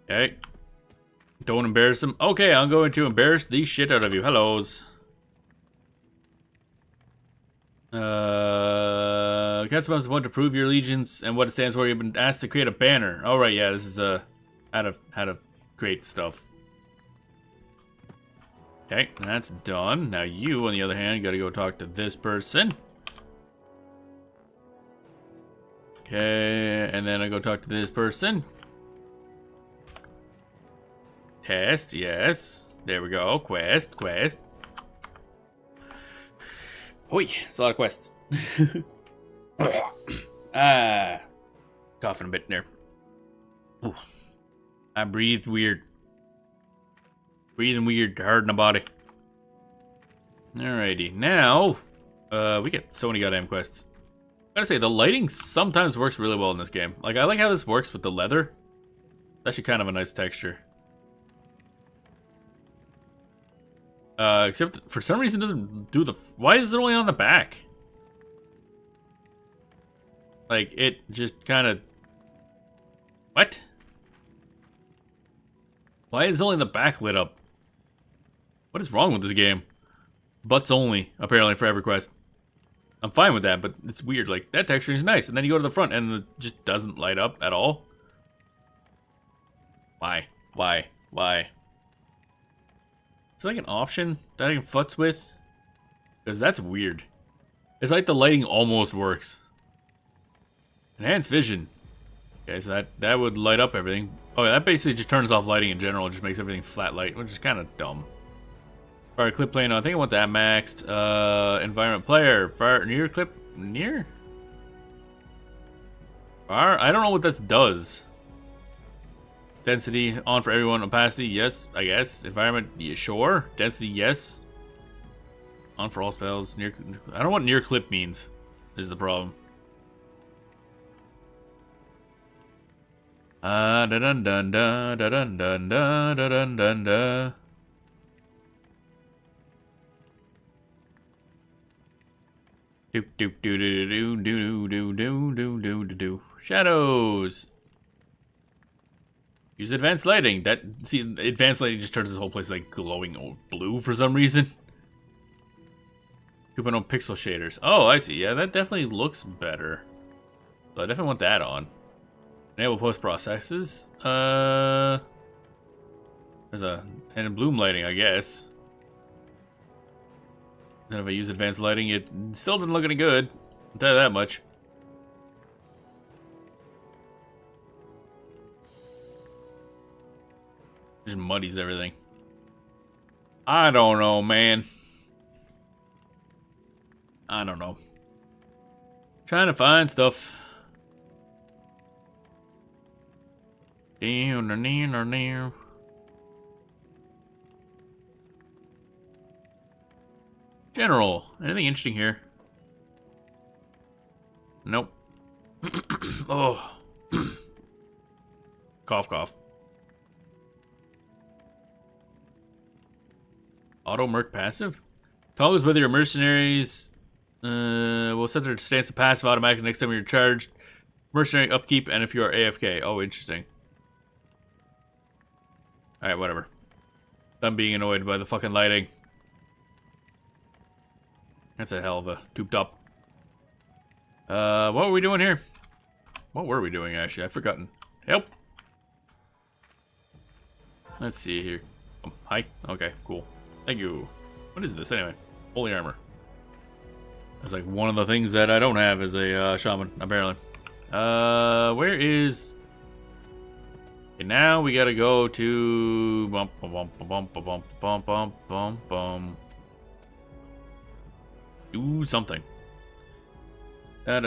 Okay. Don't embarrass them. Okay, I'm going to embarrass the shit out of you. Hellos. Council members want to prove your allegiance and what it stands for. You've been asked to create a banner. All right, yeah, this is how to create stuff. Okay, that's done. Now you, on the other hand, got to go talk to this person. Okay, and then I go talk to this person. Test, yes. There we go. Quest. Oi, it's a lot of quests. Coughing a bit there. Ooh. I breathed weird. Breathing weird, hard in the body. Alrighty, now we get so many goddamn quests. I gotta say, the lighting sometimes works really well in this game. Like, I like how this works with the leather. It's actually kind of a nice texture. Except for some reason it doesn't do the... Why is it only on the back? Like, it just kind of... What? Why is only the back lit up? What is wrong with this game? Butts only, apparently, for EverQuest. I'm fine with that, but it's weird. Like, that texture is nice, and then you go to the front, and it just doesn't light up at all. Why? Is there like an option that I can futz with? Because that's weird. It's like the lighting almost works. Enhanced vision. Okay, so that would light up everything. Oh, yeah, that basically just turns off lighting in general. It just makes everything flat light, which is kind of dumb. Fire clip plane. I think I want that maxed. Environment player. Fire near clip. Near? Fire? I don't know what that does. Density on for everyone. Opacity, yes, I guess. Environment, yeah, sure. Density, yes. On for all spells. Near. I don't know what near clip means. Is the problem. Dun dun dun dun dun dun dun dun dun dun. Do do do do do do do do do do do do. Shadows. Use advanced lighting. See, advanced lighting just turns this whole place like glowing blue for some reason. 2.0 pixel shaders. Oh, I see. Yeah, that definitely looks better. So I definitely want that on. Enable post processes. There's and bloom lighting, I guess. And if I use advanced lighting, it still didn't look any good. I'll tell you that much. Just muddies everything. I don't know, man. I don't know. Trying to find stuff. General. Anything interesting here? Nope. Oh. Cough, cough. Auto merc passive? Toggles whether your mercenaries will set their stance to passive automatically next time you're charged. Mercenary upkeep and if you are AFK. Oh, interesting. Alright, whatever. I'm being annoyed by the fucking lighting. That's a hell of a tube top. What were we doing here? What were we doing, actually? I've forgotten. Help! Let's see here. Oh, hi. Okay, cool. Thank you. What is this, anyway? Holy armor. That's like one of the things that I don't have as a shaman, apparently. Where is... Okay, now we gotta go to... Bump, bump, bump, bump, bump, bump, bump, bump, bump. Do something. Oh,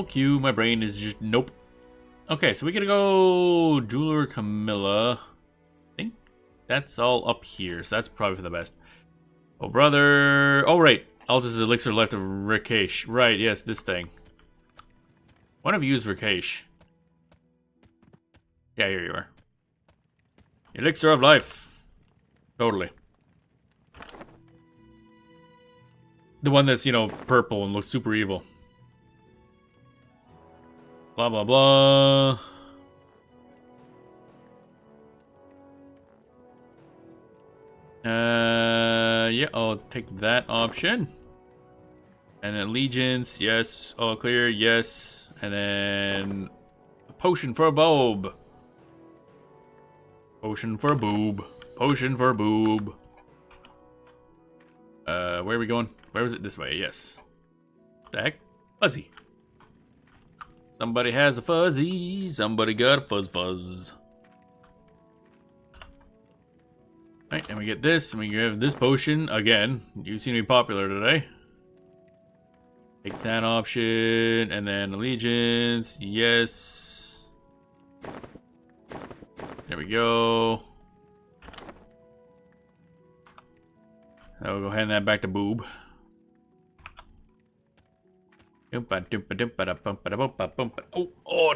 Q, my brain is just nope. Okay, so we gotta go Jeweler Camilla. I think that's all up here, so that's probably for the best. Oh, brother. Oh, right. Altus elixir left of Rakesh. Right, yes, this thing. Why don't I use Rakesh? Yeah, here you are. Elixir of life. Totally. The one that's, you know, purple and looks super evil. Blah, blah, blah. Yeah, I'll take that option. And then allegiance, yes. All clear, yes. And then a potion for a boob. Potion for a boob. Potion for a boob. Where are we going? Where was it? This way, yes. The heck? Fuzzy. Somebody has a fuzzy. Somebody got a fuzz. Right, and we get this, and we have this potion again. You seem to be popular today. Take that option, and then allegiance, yes. There we go. I will go hand that back to Boob. Oh, that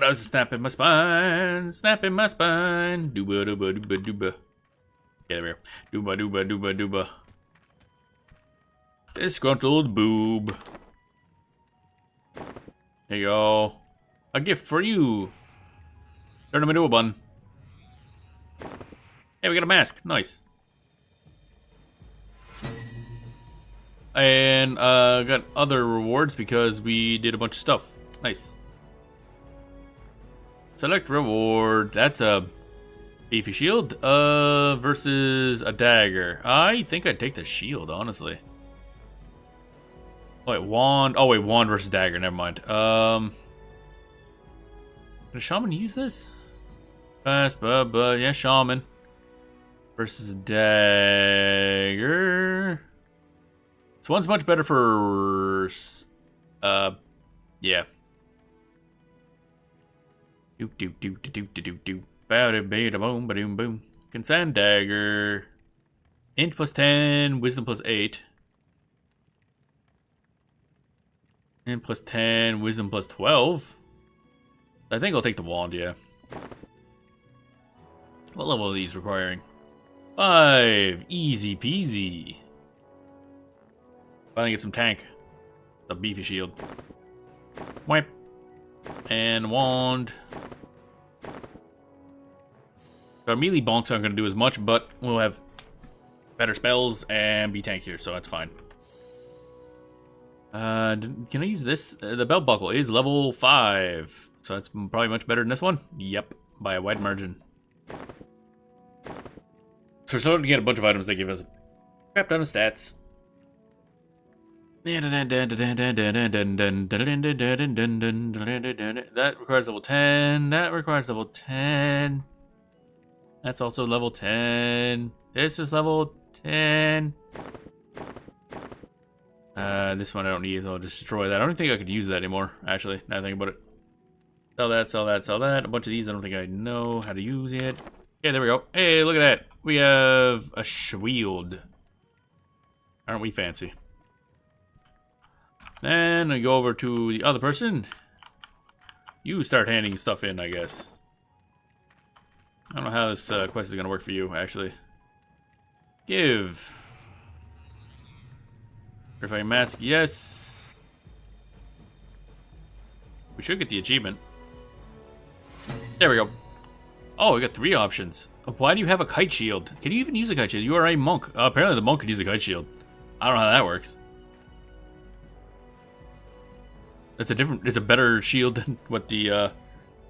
was a snap in my spine. Snap in my spine. Dooba, dooba, dooba, dooba. Get over here. Dooba, dooba, dooba, dooba. Disgruntled Boob. There you go. A gift for you. Turn him into a bun. Hey, we got a mask. Nice. And got other rewards because we did a bunch of stuff. Nice. Select reward. That's a beefy shield versus a dagger. I think I'd take the shield, honestly. Oh, wait, wand. Oh, wait, wand versus dagger. Never mind. Can a shaman use this? Yeah, shaman versus dagger. So one's much better for, yeah. Doop doop doop doop doop doop. Bada bada boom ba doom boom. Consent dagger. Int plus 10, wisdom plus 8. Int plus 10, wisdom plus 12. I think I'll take the wand, yeah. What level are these requiring? 5. Easy peasy. Finally get some tank. A beefy shield. Wipe. And wand. Our melee bonks aren't going to do as much, but we'll have better spells and be tankier, so that's fine. Can I use this? The belt buckle is level 5, so that's probably much better than this one. Yep, by a wide margin. So we're starting to get a bunch of items that give us a crap ton of stats. That requires level 10. That requires level 10. That's also level 10. This is level 10. This one I don't need, so I'll destroy that. I don't think I could use that anymore, actually, now I think about it. Sell that, sell that, sell that. A bunch of these I don't think I know how to use yet. Yeah, there we go. Hey, look at that. We have a shield. Aren't we fancy? Then I go over to the other person. You start handing stuff in, I guess. I don't know how this quest is going to work for you, actually. Give. Verifying mask, yes. We should get the achievement. There we go. Oh, we got 3 options. Why do you have a kite shield? Can you even use a kite shield? You are a monk. Apparently the monk can use a kite shield. I don't know how that works. It's a better shield than what the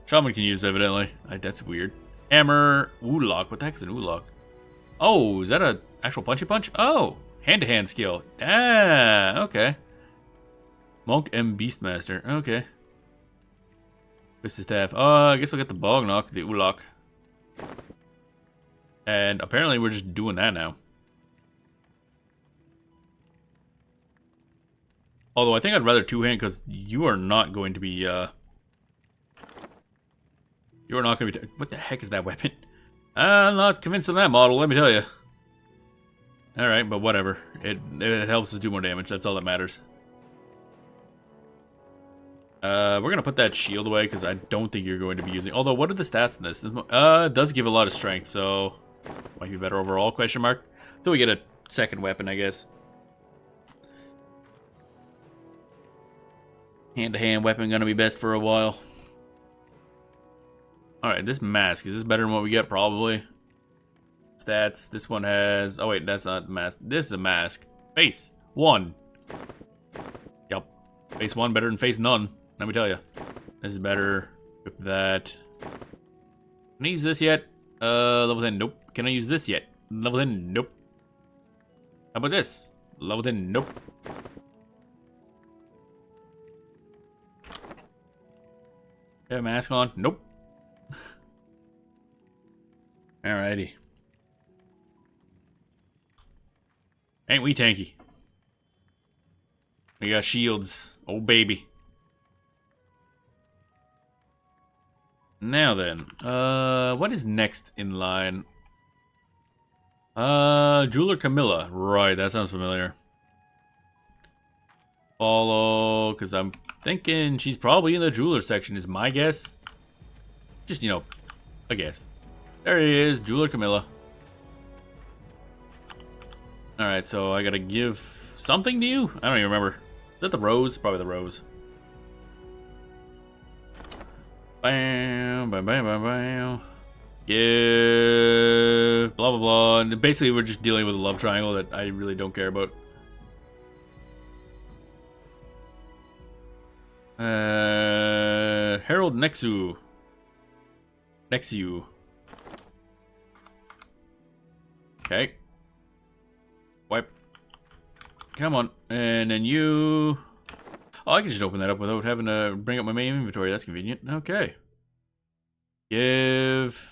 shaman can use, evidently. That's weird. Hammer, Woolock. What the heck is an Woolock? Oh, is that a actual punchy punch? Oh, hand-to-hand skill. Ah, okay. Monk and Beastmaster. Okay. What's the staff? I guess we'll get the bog knock, the Woolock. And apparently we're just doing that now. Although I think I'd rather two-hand because you are not going to be, you are not going to be... What the heck is that weapon? I'm not convinced of that model, let me tell you. Alright, but whatever. It helps us do more damage, that's all that matters. We're going to put that shield away because I don't think you're going to be using... Although, what are the stats in this? It does give a lot of strength, so... Might be better overall, question mark. Till we get a second weapon, I guess. Hand-to-hand weapon gonna be best for a while. Alright, this mask. Is this better than what we get? Probably. Stats. This one has... Oh, wait. That's not the mask. This is a mask. Face 1. Yup. Face 1 better than face none. Let me tell you. This is better. Equip that. Can I use this yet? Level 10. Nope. Can I use this yet? Level 10. Nope. How about this? Level 10. Nope. Have a mask on? Nope. Alrighty. Ain't we tanky? We got shields. Oh, baby. Now then, what is next in line? Jeweler Camilla. Right, that sounds familiar. Follow, because I'm thinking she's probably in the jeweler section, is my guess. Just, you know, a guess. There he is, Jeweler Camilla. Alright, so I gotta give something to you? I don't even remember. Is that the rose? Probably the rose. Bam, bam, bam, bam, bam. Give, blah, blah, blah. And basically, we're just dealing with a love triangle that I really don't care about. Herald Nexu. Nexu. Okay. Wipe. Come on. And then you... Oh, I can just open that up without having to bring up my main inventory. That's convenient. Okay. Give.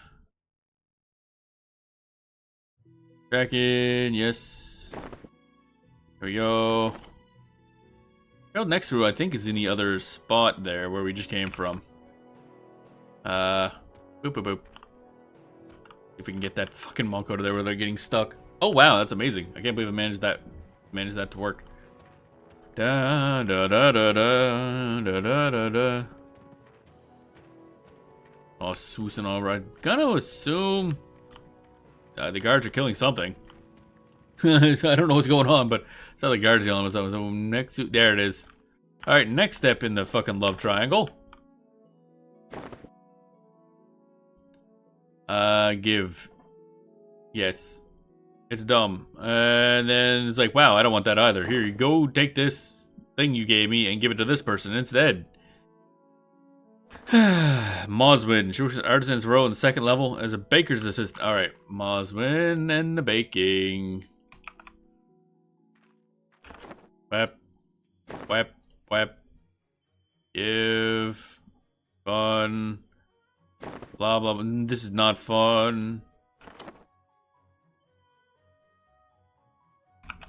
Kraken. Yes. There we go. Herald Nexu, I think, is in the other spot there where we just came from. Boop, boop, boop. If we can get that fucking monk out of there where they're getting stuck. Oh, wow, that's amazing. I can't believe I managed that to work. Da da da da da da da da da. Oh, swoosing all right. Gonna assume the guards are killing something. I don't know what's going on, but it's not the guards yelling at us. So next, there it is. All right, next step in the fucking love triangle. Give. Yes. It's dumb. And then it's like, wow, I don't want that either. Here you go, take this thing you gave me and give it to this person instead. Moswin, she works at Artisan's Row in the second level as a baker's assistant. Alright, Moswin and the baking. Whap. Whap. Whap. Give. Fun. Blah, blah, blah. This is not fun.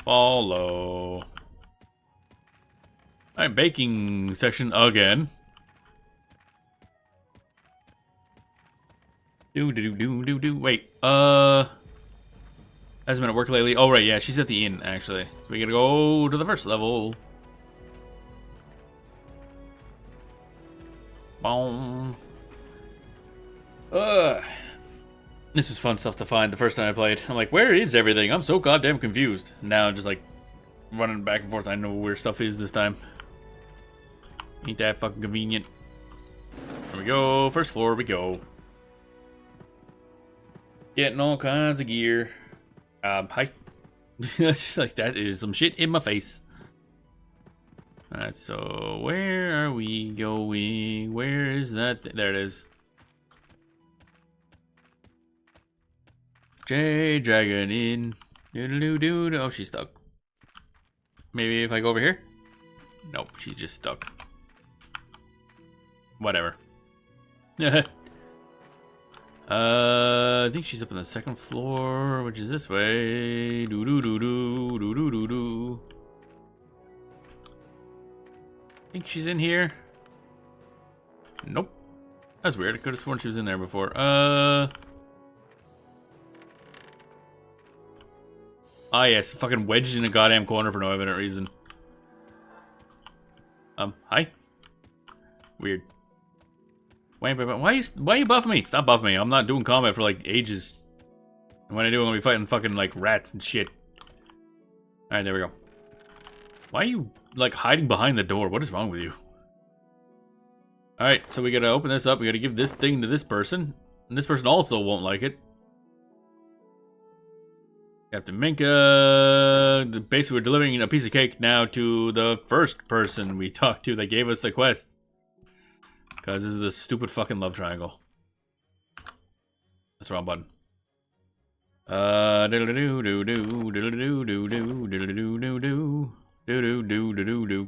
Follow. Alright, baking section again. Wait, hasn't been at work lately. Oh, right, yeah, she's at the inn, actually. So we gotta go to the first level. Boom. This is fun stuff to find the first time I played. I'm like, where is everything? I'm so goddamn confused. Now I'm just like running back and forth. I know where stuff is this time. Ain't that fucking convenient. There we go. First floor we go. Getting all kinds of gear. Hi. Just like that is some shit in my face. Alright, so where are we going? Where is that? There it is. J Dragon in. Oh, she's stuck. Maybe if I go over here? Nope, she's just stuck. Whatever. I think she's up on the second floor, which is this way. Think she's in here? Nope. That's weird. I could have sworn she was in there before. Ah, yes, fucking wedged in a goddamn corner for no evident reason. Hi. Weird. Why are you buffing me? Stop buffing me. I'm not doing combat for like ages. And when I do, I'm gonna be fighting fucking like rats and shit. Alright, there we go. Why are you like hiding behind the door? What is wrong with you? Alright, so we gotta open this up. We gotta give this thing to this person. And this person also won't like it. Captain Minka. Basically, we're delivering a piece of cake now to the first person we talked to that gave us the quest. Because this is the stupid fucking love triangle. That's the wrong button.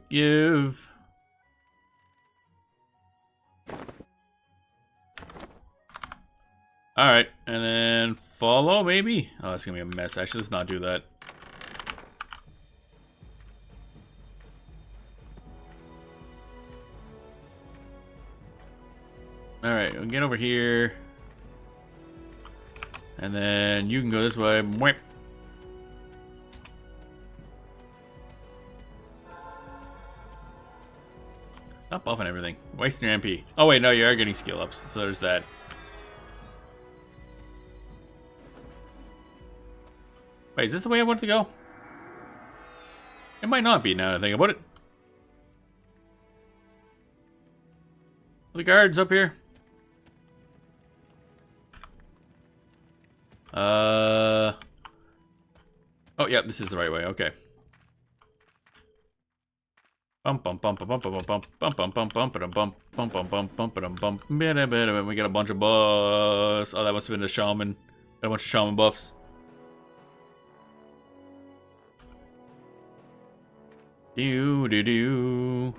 Give. Alright, and then follow, maybe? Oh, it's gonna be a mess. Actually, let's not do that. Alright, we'll get over here. And then you can go this way. Mwip. Stop buffing everything. Wasting your MP. Oh wait, no, you are getting skill ups. So there's that. Wait, is this the way I want to go? It might not be now that I think about it. Are the guards up here? Oh yeah, this is the right way. Okay. Bum bum bum bum bum bum bum bum bum bum bum bum bum bum bum bum bum bum. We got a bunch of buffs. Oh, that must have been a shaman. Got a bunch of shaman buffs. Do.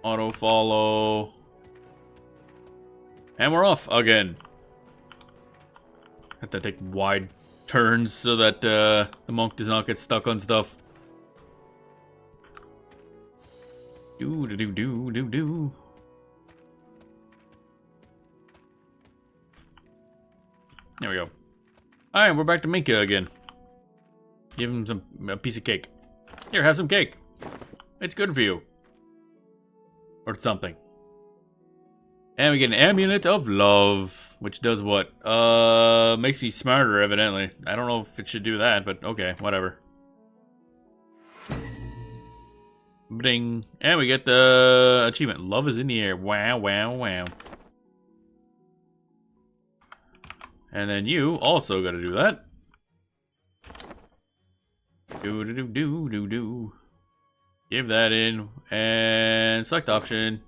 Auto follow. And we're off again. Have to take wide turns so that the monk does not get stuck on stuff. Do. There we go. Alright, we're back to Minka again. Give him a piece of cake. Here, have some cake. It's good for you. Or something. And we get an amulet of love, which does what? Makes me smarter, evidently. I don't know if it should do that, but okay, whatever. Ding. And we get the achievement. Love is in the air. Wow, wow, wow. And then you also gotta do that. Do. Give that in. And select option.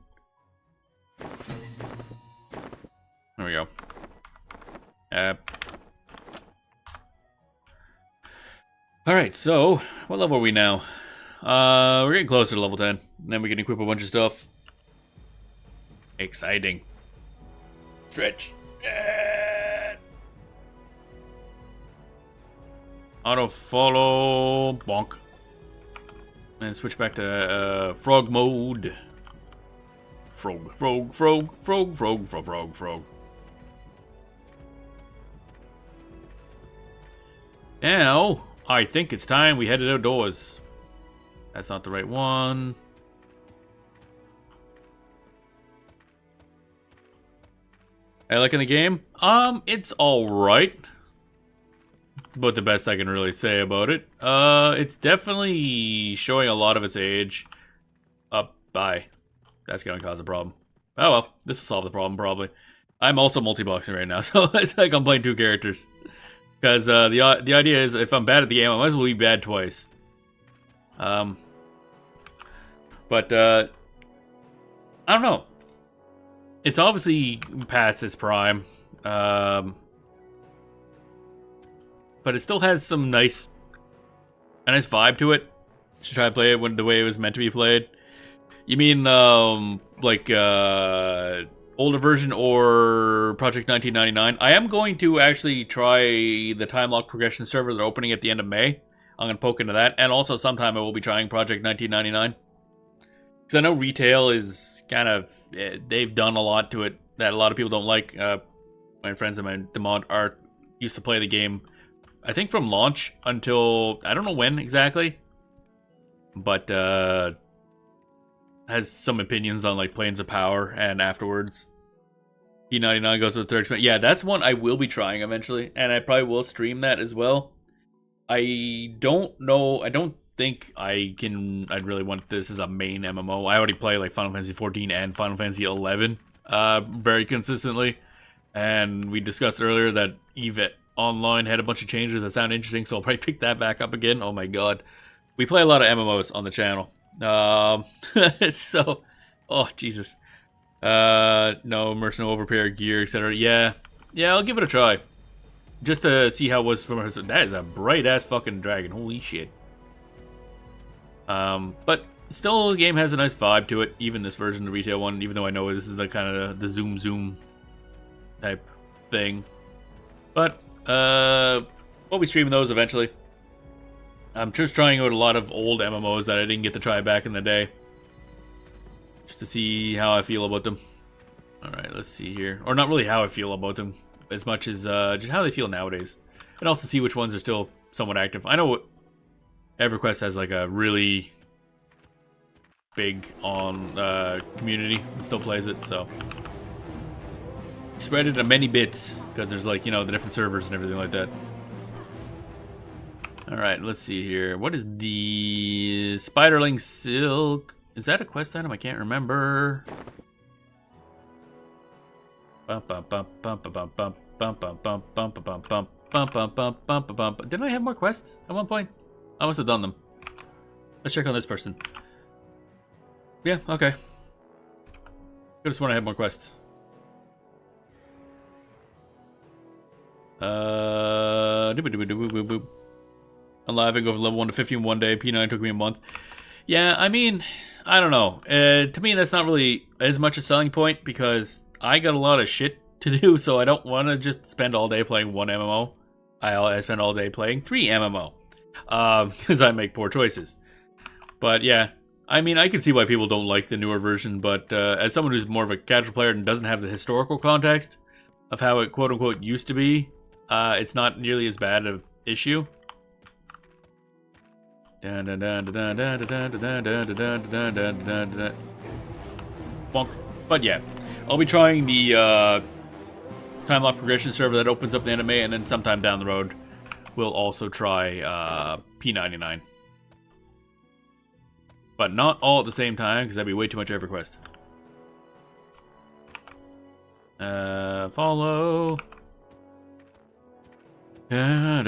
There we go. Alright, so, what level are we now? We're getting closer to level 10. And then we can equip a bunch of stuff. Exciting. Stretch. Auto follow. Bonk. And switch back to frog mode. Frog. Now, I think it's time we headed outdoors. That's not the right one. I liking the game? It's alright. About the best I can really say about it. It's definitely showing a lot of its age. Bye. That's gonna cause a problem. Oh well, this will solve the problem probably. I'm also multi-boxing right now, so it's like I'm playing two characters. Because the idea is, if I'm bad at the game, I might as well be bad twice. But I don't know. It's obviously past its prime. But it still has some a nice vibe to it. Should try to play it the way it was meant to be played. You mean like older version or Project 1999? I am going to actually try the time lock progression server they're opening at the end of May. I'm going to poke into that, and also sometime I will be trying Project 1999. Because I know retail is kind of, they've done a lot to it that a lot of people don't like. My friends and the mod art used to play the game, I think from launch until, I don't know when exactly. But, has some opinions on like Planes of Power and afterwards. P99 goes with third experiment. Yeah, that's one I will be trying eventually, and I probably will stream that as well. I don't know. I don't think I'd really want this as a main MMO. I already play like Final Fantasy 14 and Final Fantasy 11 very consistently, and we discussed earlier that EVE Online had a bunch of changes that sound interesting, so I'll probably pick that back up again. Oh my god, we play a lot of MMOs on the channel. So, oh Jesus, no immersion, no overpair gear, etc. Yeah, I'll give it a try, just to see how it was from her. That is a bright ass fucking dragon. Holy shit. But still, the game has a nice vibe to it. Even this version, the retail one, even though I know this is the kind of the zoom type thing. But we'll be streaming those eventually. I'm just trying out a lot of old MMOs that I didn't get to try back in the day, just to see how I feel about them. Alright, let's see here. Or not really how I feel about them, as much as just how they feel nowadays. And also see which ones are still somewhat active. I know EverQuest has like a really big community and still plays it, so spread it to many bits, because there's like, you know, the different servers and everything like that. Alright, let's see here. What is the Spiderling Silk? Is that a quest item? I can't remember. Didn't I have more quests at one point? I must have done them. Let's check on this person. Yeah, okay. I just want to have more quests. I'm living over level 1 to 50 in one day. P9 took me a month. Yeah, I mean, I don't know. To me, that's not really as much a selling point, because I got a lot of shit to do, so I don't want to just spend all day playing one MMO. I spend all day playing 3 MMO. Because I make poor choices. But yeah, I mean, I can see why people don't like the newer version, but as someone who's more of a casual player and doesn't have the historical context of how it quote-unquote used to be, it's not nearly as bad of an issue. Bonk. But yeah, I'll be trying the time lock progression server that opens up the anime, and then sometime down the road, we'll also try P99. But not all at the same time, because that'd be way too much EverQuest. Follow. Oh,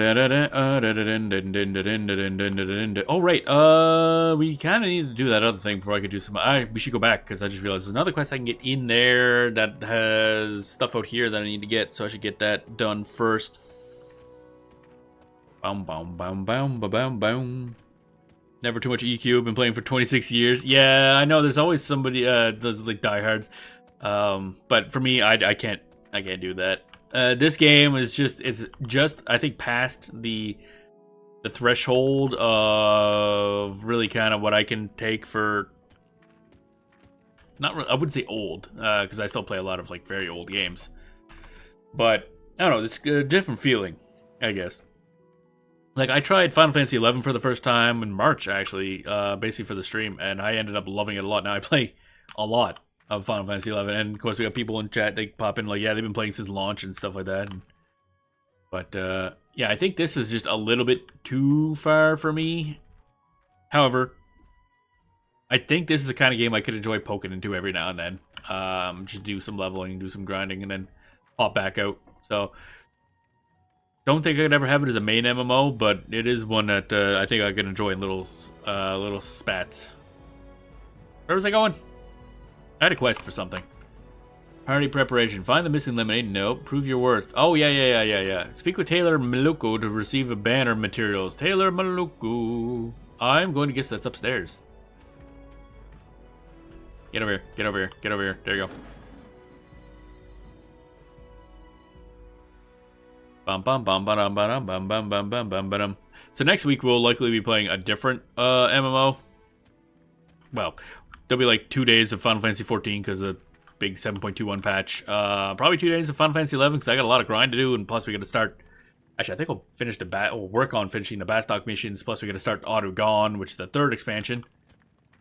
right. We kind of need to do that other thing before I could do some. We should go back, because I just realized there's another quest I can get in there that has stuff out here that I need to get, so I should get that done first. Boom, boom, boom, boom, boom, boom. Never too much EQ. Been playing for 26 years. Yeah, I know. There's always somebody. Those like diehards. But for me, I can't do that. This game is it's just I think past the threshold of really kind of what I can take for. I wouldn't say old, because I still play a lot of like very old games. But I don't know. It's a different feeling, I guess. Like, I tried Final Fantasy XI for the first time in March, actually, basically for the stream, and I ended up loving it a lot. Now, I play a lot of Final Fantasy XI, and of course, we got people in chat, they pop in like, yeah, they've been playing since launch and stuff like that. But, yeah, I think this is just a little bit too far for me. However, I think this is the kind of game I could enjoy poking into every now and then. Just do some leveling, do some grinding, and then pop back out. So... don't think I could ever have it as a main MMO, but it is one that I think I can enjoy in little spats. Where was I going? I had a quest for something. Party preparation. Find the missing lemonade. Nope. Prove your worth. Oh, yeah. Speak with Taylor Maluku to receive a banner materials. Taylor Maluku. I'm going to guess that's upstairs. Get over here. Get over here. Get over here. There you go. Bum bum bum bum bum bum bum bum bum bum bum. So next week we'll likely be playing a different MMO. Well, there'll be like 2 days of Final Fantasy 14 because of the big 7.21 patch. Probably 2 days of Final Fantasy 11 because I got a lot of grind to do, and plus we got to start. Actually, I think we'll finish we'll work on finishing the Bastok missions. Plus we got to start Auto Gone, which is the 3rd expansion.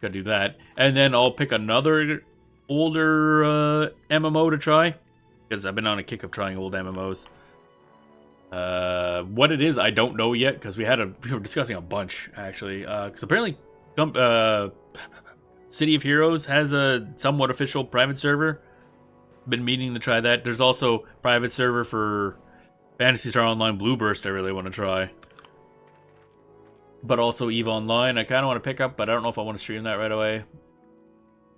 Got to do that, and then I'll pick another older MMO to try because I've been on a kick of trying old MMOs. What it is, I don't know yet, because we were discussing a bunch, actually, because apparently, City of Heroes has a somewhat official private server. Been meaning to try that. There's also private server for Phantasy Star Online Blue Burst I really want to try. But also EVE Online, I kind of want to pick up, but I don't know if I want to stream that right away.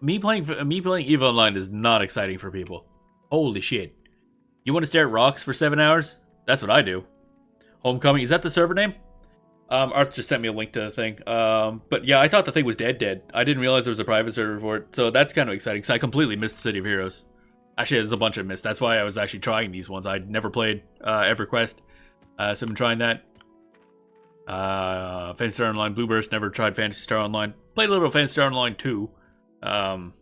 Me playing EVE Online is not exciting for people. Holy shit. You want to stare at rocks for 7 hours? That's what I do. Homecoming, is that the server name? Arth just sent me a link to the thing. But yeah, I thought the thing was dead. I didn't realize there was a private server for it. So that's kind of exciting, because I completely missed City of Heroes. Actually, there's a bunch I missed. That's why I was actually trying these ones. I'd never played EverQuest. So I've been trying that. Phantasy Star Online Blue Burst, never tried Phantasy Star Online. Played a little Phantasy Star Online 2. It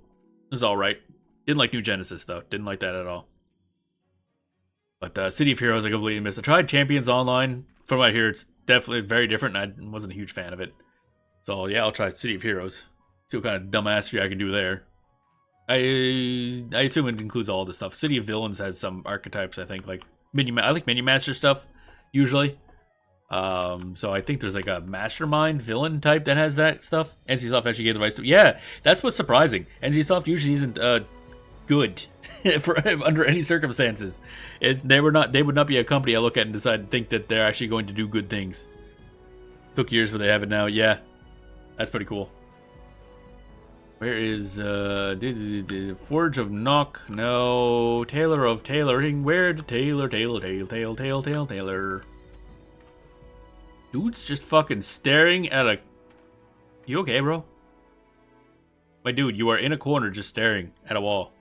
was alright. Didn't like New Genesis, though. Didn't like that at all. But City of Heroes I completely missed. I tried Champions Online. From what I hear, it's definitely very different, and I wasn't a huge fan of it. So yeah, I'll try City of Heroes. See what kind of dumbassery I can do there. I assume it includes all this stuff. City of Villains has some archetypes, I think. Like I like Mini-Master stuff, usually. So I think there's like a Mastermind villain type that has that stuff. NCSoft actually gave the rights to. Yeah, that's what's surprising. NCSoft usually isn't good under any circumstances. They would not be a company I look at and think that they're actually going to do good things. Took years, but they have it now. Yeah, that's pretty cool. Where is Forge of Knock? No, Tailor of Tailoring. Where did Tailor? Dude's just fucking staring at a. You okay, bro? My dude, you are in a corner just staring at a wall.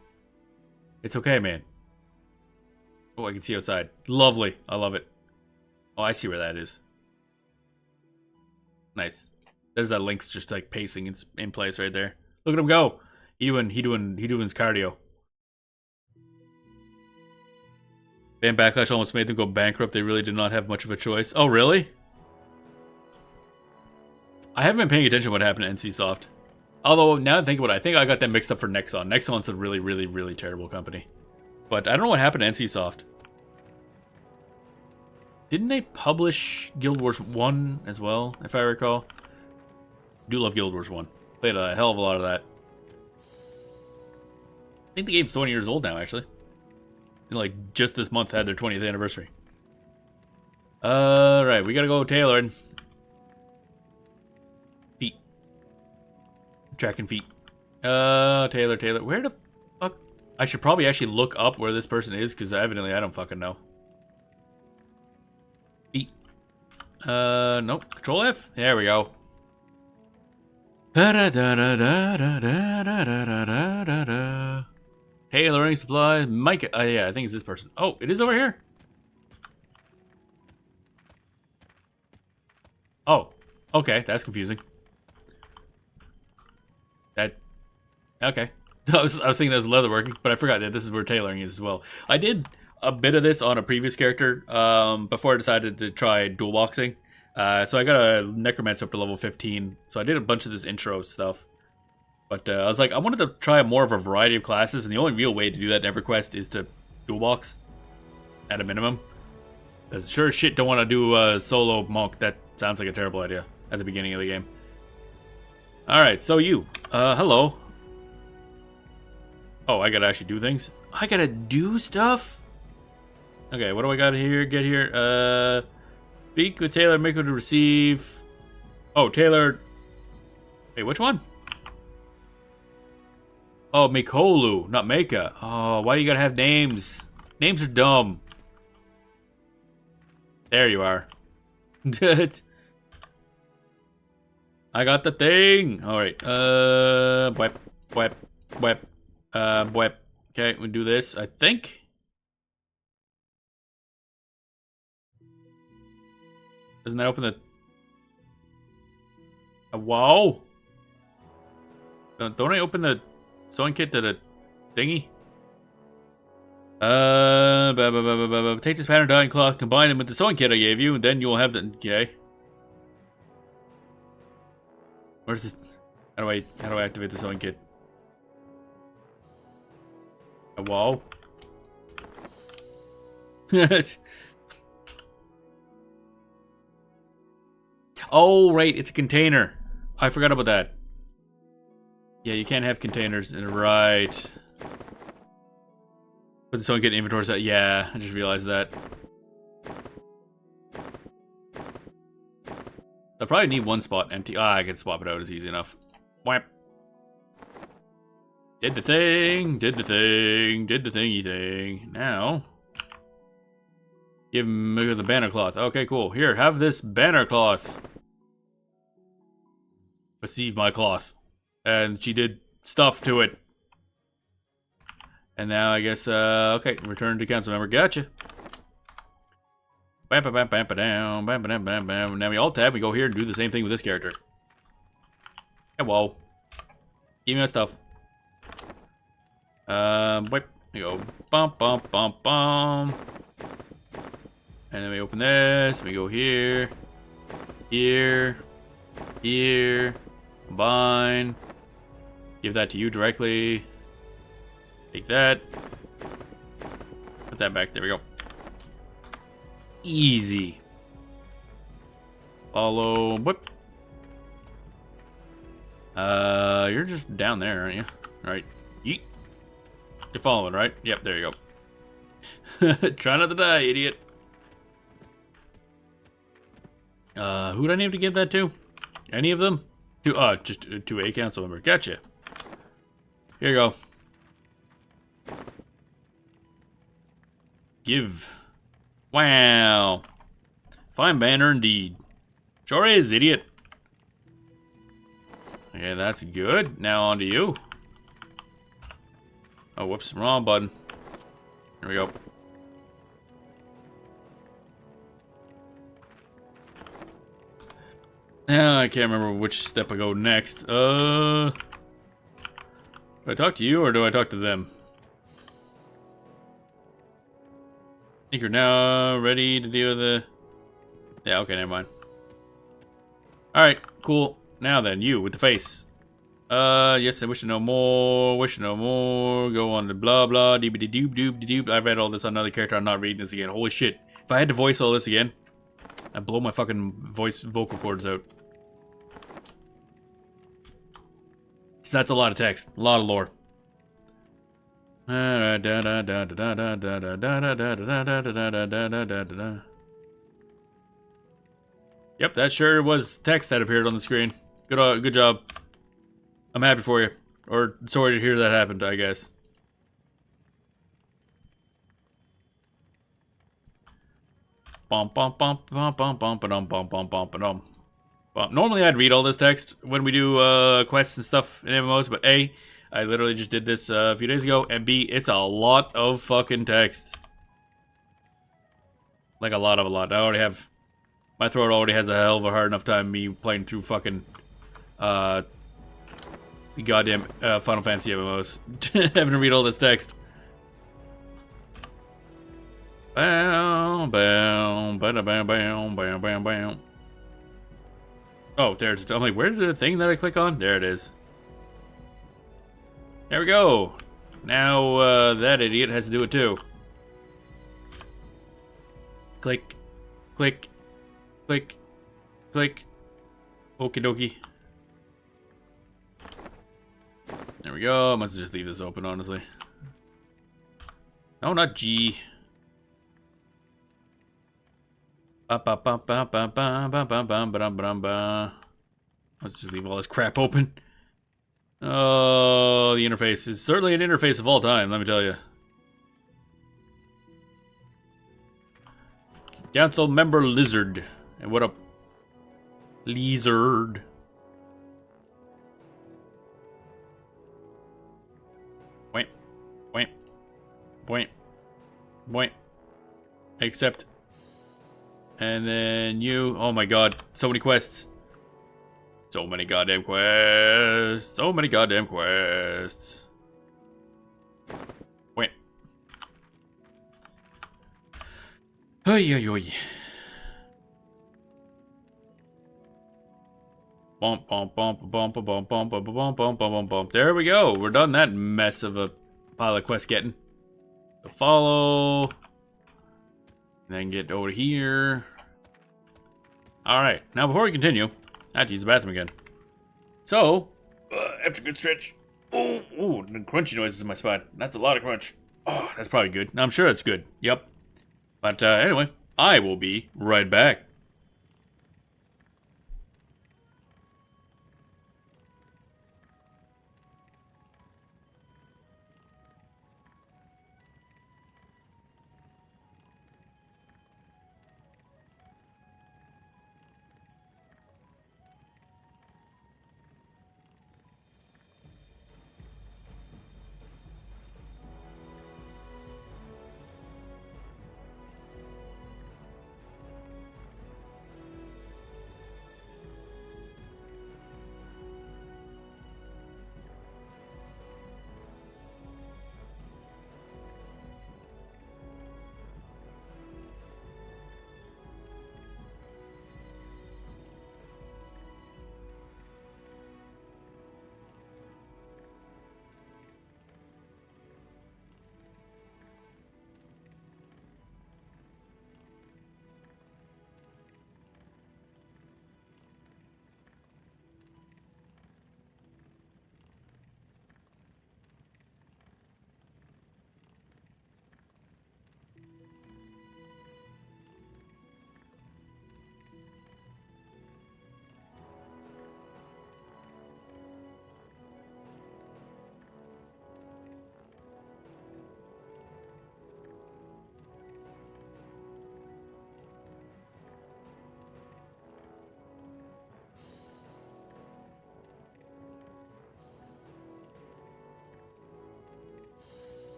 It's okay, man. Oh, I can see outside. Lovely. I love it. Oh, I see where that is. Nice. There's that Lynx just like pacing in place right there. Look at him go. He doing his cardio. Then Backlash almost made them go bankrupt. They really did not have much of a choice. Oh, really? I haven't been paying attention to what happened to NCSoft. Although, now that I think about it, I think I got that mixed up for Nexon. Nexon's a really, really, really terrible company. But I don't know what happened to NCSoft. Didn't they publish Guild Wars 1 as well, if I recall? I do love Guild Wars 1. Played a hell of a lot of that. I think the game's 20 years old now, actually. And like, just this month had their 20th anniversary. Right, we gotta go tailoring. Feet. Tracking feet. Taylor. Where the fuck? I should probably actually look up where this person is, because evidently I don't fucking know. Feet. Nope. Control F? There we go. Tailoring supplies. Mike. Yeah, I think it's this person. Oh, it is over here. Oh, okay. That's confusing. That. Okay. I was thinking that was leatherworking, but I forgot that this is where tailoring is as well. I did a bit of this on a previous character before I decided to try dual boxing. So I got a necromancer up to level 15. So I did a bunch of this intro stuff. But I was like, I wanted to try more of a variety of classes, and the only real way to do that in EverQuest is to dual box at a minimum. Because sure as shit don't want to do a solo monk. That sounds like a terrible idea at the beginning of the game. Alright, so you. Hello. Oh, I gotta actually do things? I gotta do stuff? Okay, what do I gotta get here? Speak with Taylor, make her to receive. Oh, Taylor. Wait, which one? Oh, Mikolu, not Meka. Oh, why do you gotta have names? Names are dumb. There you are. I got the thing. Alright, wep. Okay, we do this, I think. Doesn't that open the... Whoa! Don't I open the sewing kit to the thingy? Take this pattern dyeing cloth, combine them with the sewing kit I gave you, and then you'll have the... Okay. Where's this? How do I activate the sewing kit? Whoa. Oh, right, it's a container. I forgot about that. Yeah, you can't have containers in right. But the sewing kit inventory set. Yeah, I just realized that. I probably need one spot empty. Ah, I can swap it out. It's easy enough. Whap. Did the thing. Did the thingy thing. Now, give him the banner cloth. Okay, cool. Here, have this banner cloth. Receive my cloth. And she did stuff to it. And now I guess, okay, return to council member. Gotcha. Bam, bam, bam, bam, bam, bam, bam, bam, bam. Now we alt tab. We go here and do the same thing with this character. Whoa. Give me my stuff. Wait. We go bump, bump, bump, bump. And then we open this. We go here, here, here. Combine. Give that to you directly. Take that. Put that back. There we go. Easy. Follow. Whip. You're just down there, aren't you? Alright. Yeet. You're following, right? Yep, there you go. Try not to die, idiot. Who do I need to give that to? Any of them? Just to a council member. Gotcha. Here you go. Give. Wow. Fine banner indeed. Sure is, idiot. Okay, that's good. Now on to you. Oh, whoops. Wrong button. Here we go. I can't remember which step I go next. Do I talk to you or do I talk to them? I think you're now ready to deal with the... Yeah, okay, never mind. Alright, cool. Now then, you with the face. Yes, I wish to know more. Wish to know more. Go on to blah blah. Doobity doop doop doop. I read all this on another character. I'm not reading this again. Holy shit! If I had to voice all this again, I'd blow my fucking vocal cords out. So that's a lot of text, a lot of lore. Yep, that sure was text that appeared on the screen. Good job. I'm happy for you. Or sorry to hear that happened, I guess. Normally I'd read all this text when we do quests and stuff in MMOs, but A, I literally just did this a few days ago, and B, it's a lot of fucking text. Like a lot. I already have... My throat already has a hell of a hard enough time me playing through fucking... the goddamn Final Fantasy MMOs. Having to read all this text. Bam, bam, bam, bam, bam, bam, bam, bam. Oh, there's... I'm like, where's the thing that I click on? There it is. There we go. Now, that idiot has to do it too. Click. Click. Click. Click. Okie dokie. There we go. I must just leave this open, honestly. No, not G. Let's just leave all this crap open. Oh, the interface is certainly an interface of all time, let me tell you. Council member Lizard. And what up? Lizard. Point. Point. Point. Point. Accept. And then you. Oh my god. So many quests. So many goddamn quests. So many goddamn quests. Wait. Oy, oy, oy. Bump, bump, bump, bump, bump, bump, bump, bump, bump, bump, bump, bump. There we go. We're done that mess of a pile of quest getting. So follow. Then get over here. Alright. Now, before we continue, I have to use the bathroom again. So, after a good stretch. Ooh, the crunchy noises in my spine. That's a lot of crunch. Oh, that's probably good. I'm sure it's good. Yep. But anyway, I will be right back.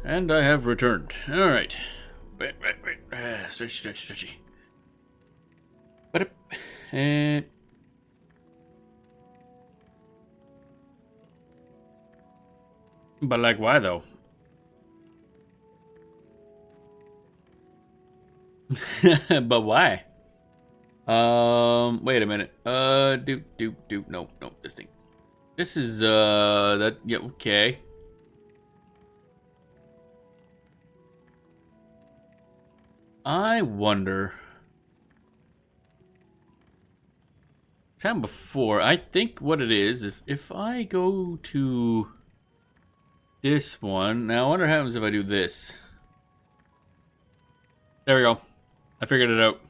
And I have returned. Alright. Wait. Stretchy. And... But like, why though? But why? Wait a minute. No, this thing. This is, yeah, okay. I wonder. Time before, I think what it is, if I go to this one, now I wonder what happens if I do this. There we go. I figured it out.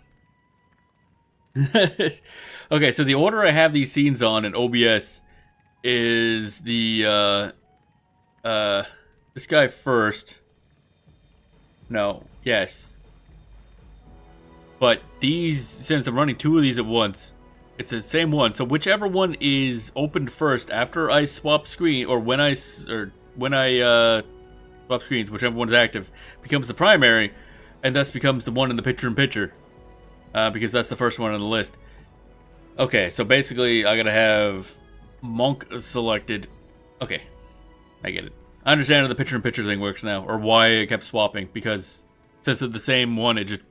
Okay, so the order I have these scenes on in OBS is the, this guy first. No, yes. But these, since I'm running two of these at once, it's the same one. So whichever one is opened first after I swap screen, or when I swap screens, whichever one's active, becomes the primary, and thus becomes the one in the picture-in-picture. Because that's the first one on the list. Okay, so basically I gotta have Monk selected. Okay, I get it. I understand how the picture-in-picture thing works now, or why it kept swapping, because since it's the same one, it just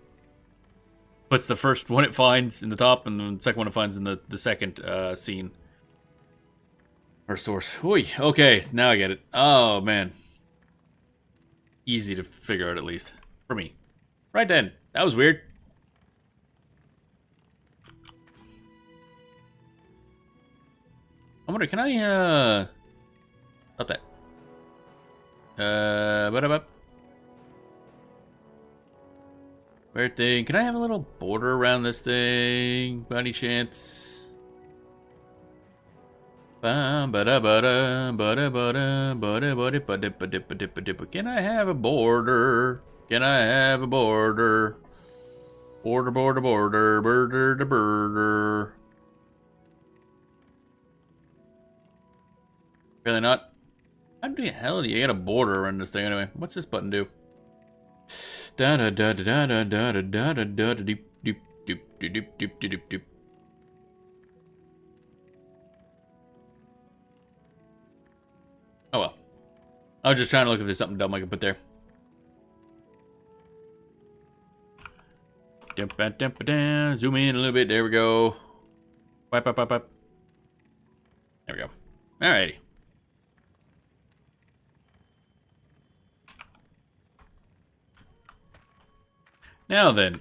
puts the first one it finds in the top, and the second one it finds in the second scene. Or source. Oy, okay, now I get it. Oh, man. Easy to figure out, at least. For me. Right then. That was weird. I wonder, can I, up that? Weird thing. Can I have a little border around this thing? By any chance? Can I have a border? Can I have a border? Border. Really not? How the hell do you get a border around this thing anyway? What's this button do? Da da da da da da da da da da da doop doop doop doop doop doop doop. Oh well. I was just trying to look if there's something dumb I could put there. Zoom in a little bit. There we go. Wipe. There we go. Alrighty. Now then,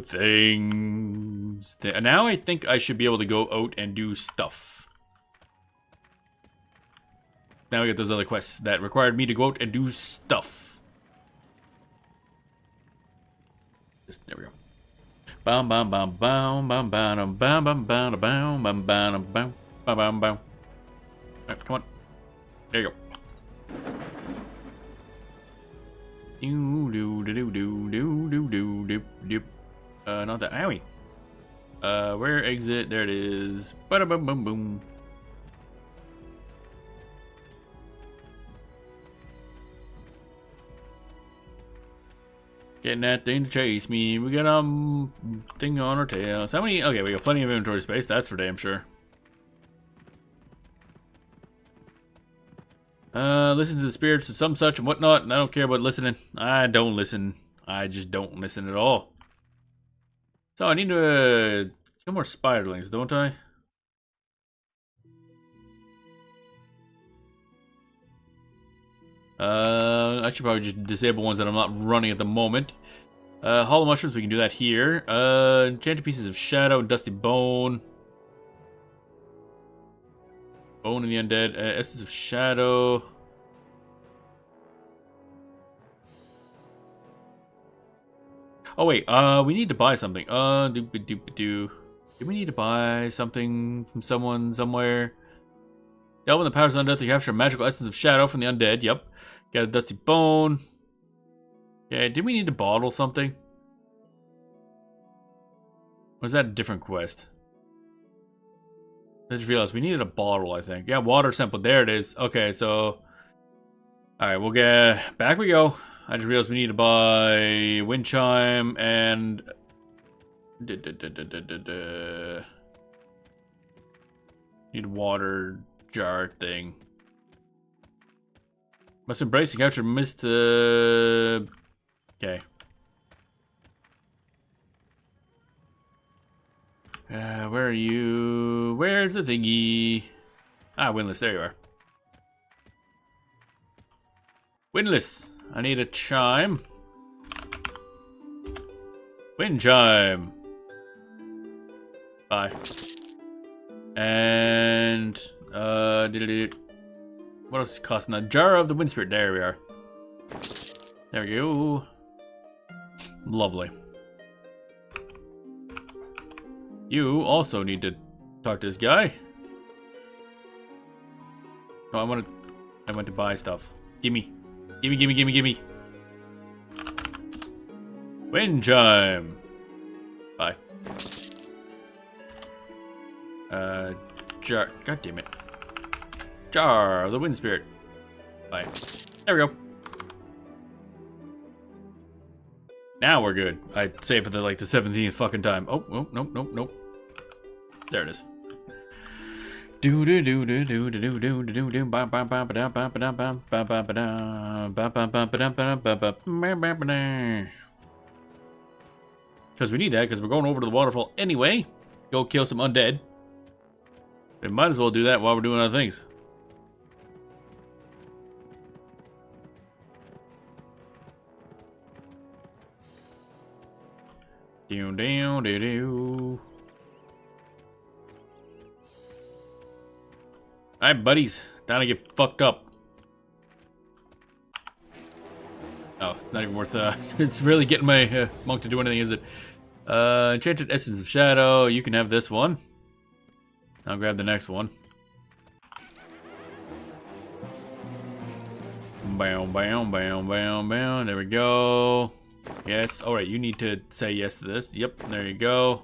things. Now I think I should be able to go out and do stuff. Now we get those other quests that required me to go out and do stuff. There we go. Bam. Alright, come on. There you go. Not that. Owie. Where exit? There it is. Boom. Getting that thing to chase me. We got thing on our tails. How many? Okay, we got plenty of inventory space. That's for damn sure. Listen to the spirits of some such and whatnot, and I don't care about listening. I don't listen. I just don't listen at all. So I need to kill more spiderlings, don't I? I should probably just disable ones that I'm not running at the moment. Hollow mushrooms, we can do that here. Enchanted pieces of shadow, dusty bone. Bone in the undead. Essence of shadow. Oh wait, we need to buy something. Do we need to buy something from someone somewhere? Delve in the powers of undeath to capture a magical essence of shadow from the undead. Yep. Got a dusty bone. Yeah, did we need to bottle something? Or was that a different quest? I just realized we needed a bottle, I think. Yeah, water sample. There it is. Okay, so Alright, we'll get... Back we go. I just realized we need to buy wind chime and... Need a water jar thing. Must embrace and capture mist. Okay. Where are you? Where's the thingy? Ah, windlass. There you are. Windlass. I need a chime. Wind chime. Bye. And what else is costing that? Jar of the wind spirit. There we are. There we go. Lovely. You also need to talk to this guy. No, I went to buy stuff. Gimme. Gimme. Wind chime. Bye. Jar. God damn it. Jar of the wind spirit. Bye. There we go. Now we're good. I'd say for the 17th fucking time. Oh, nope. There it is. Because we need that, because we're going over to the waterfall anyway. Go kill some undead. We might as well do that while we're doing other things. Alright, buddies. Time to get fucked up. Oh, it's not even worth, it's really getting my monk to do anything, is it? Enchanted Essence of Shadow. You can have this one. I'll grab the next one. Bam. There we go. Yes. Alright, you need to say yes to this. Yep, there you go.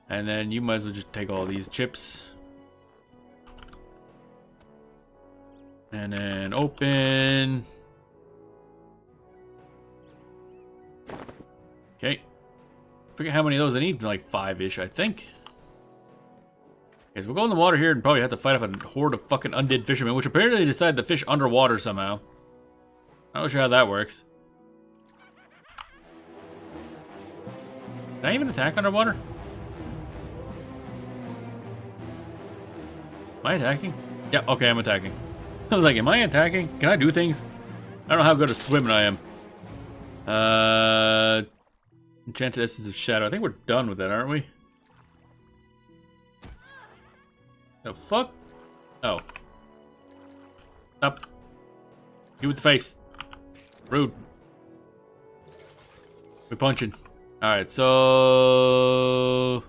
And then you might as well just take all these chips. And then open. Okay. Forget how many of those I need. Like 5-ish, I think. Okay, so we'll go in the water here and probably have to fight off a horde of fucking undead fishermen, which apparently decided to fish underwater somehow. Not sure how that works. Can I even attack underwater? Am I attacking? Yeah, okay, I'm attacking. I was like, am I attacking? Can I do things? I don't know how good a swimmer I am. Enchanted Essence of Shadow. I think we're done with that, aren't we? The fuck? Oh. Up. You with the face. Rude. We're punching. Alright, so...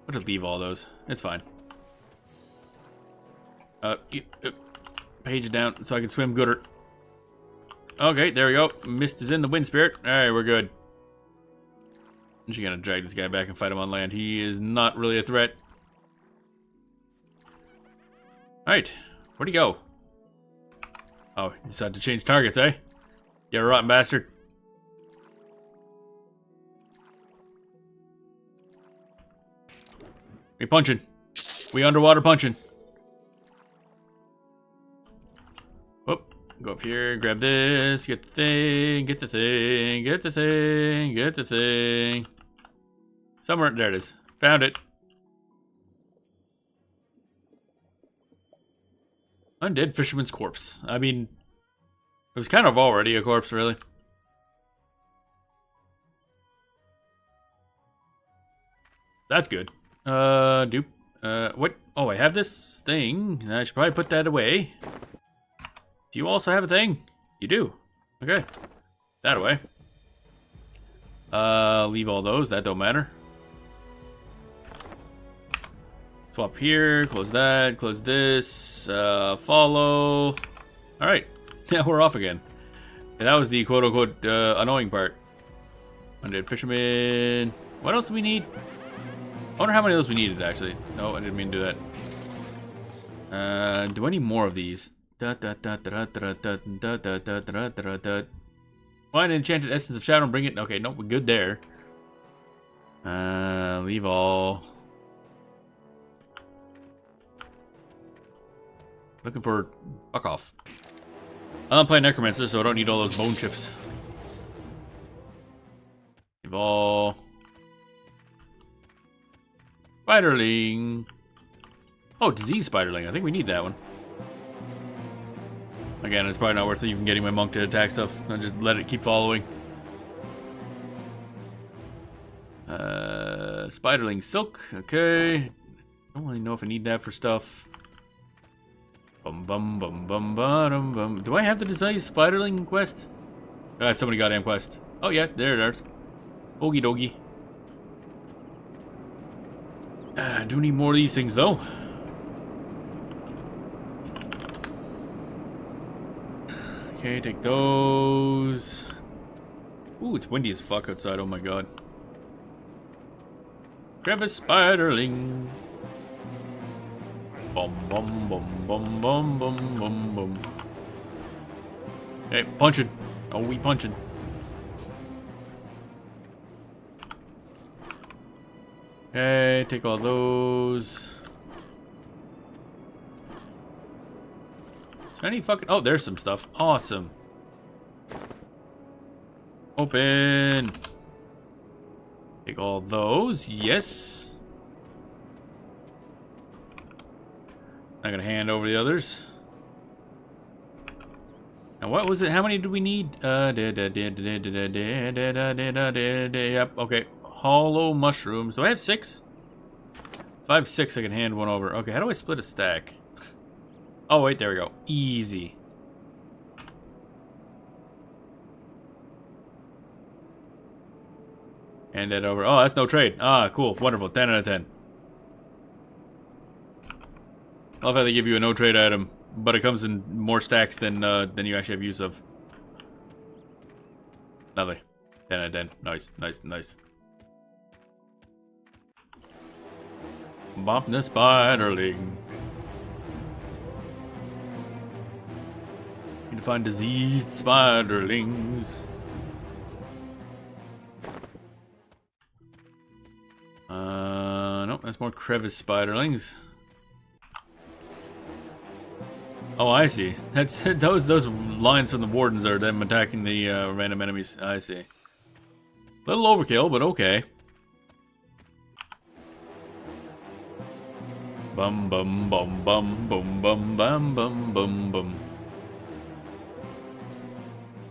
I'll just leave all those. It's fine. Page it down so I can swim gooder. Okay, there we go. Mist is in the wind spirit. Alright, we're good. I'm just gonna drag this guy back and fight him on land. He is not really a threat. Alright, where'd he go? Oh, he decided to change targets, eh? You rotten bastard. We punching. We underwater punching. Whoop. Go up here, grab this, get the thing, get the thing, get the thing, get the thing. Somewhere, there it is. Found it. Undead fisherman's corpse. I mean, it was kind of already a corpse, really. That's good. Dupe. What? Oh, I have this thing. I should probably put that away. Do you also have a thing? You do. Okay. That away. Leave all those. That don't matter. Swap here. Close that. Close this. Follow. Alright. Now we're off again. And that was the quote-unquote annoying part. Undead fisherman. What else do we need? I wonder how many of those we needed, actually. No, I didn't mean to do that. Do I need more of these? Find an enchanted essence of shadow and bring it. Okay, nope, we're good there. Leave all. Looking for. Fuck off. I'm playing Necromancer, so I don't need all those bone chips. Leave all. Spiderling. Oh, disease spiderling. I think we need that one. Again, it's probably not worth even getting my monk to attack stuff. I'll just let it keep following. Spiderling silk. Okay. Don't really know if I need that for stuff. Bum bum bum bum bum bum. Do I have the disease spiderling quest? I got so many goddamn quests. Oh yeah, there it is. Okie dokie. I do need more of these things though. Okay, take those. Ooh, it's windy as fuck outside. Oh my god. Crevice spiderling. Bum bum bum bum bum bum bum bum. Hey, punching. Oh, we punching. Okay, take all those. Is there any fucking... Oh, there's some stuff. Awesome. Open. Take all those. Yes. Not gonna hand over the others. Now what was it? How many do we need? Yep, okay. Hollow mushrooms. Do I have 6? If I have 6, I can hand one over. Okay, how do I split a stack? Oh, wait, there we go. Easy. Hand that over. Oh, that's no trade. Ah, cool. Wonderful. 10 out of 10. I love how they give you a no trade item, but it comes in more stacks than you actually have use of. Lovely. 10 out of 10. Nice, nice, nice. Bop the spiderling. Need to find diseased spiderlings. Nope, that's more crevice spiderlings. Oh, I see. That's those lines from the wardens are them attacking the random enemies. I see. Little overkill, but okay. Bum bum bum bum bum bum bum bum bum bum.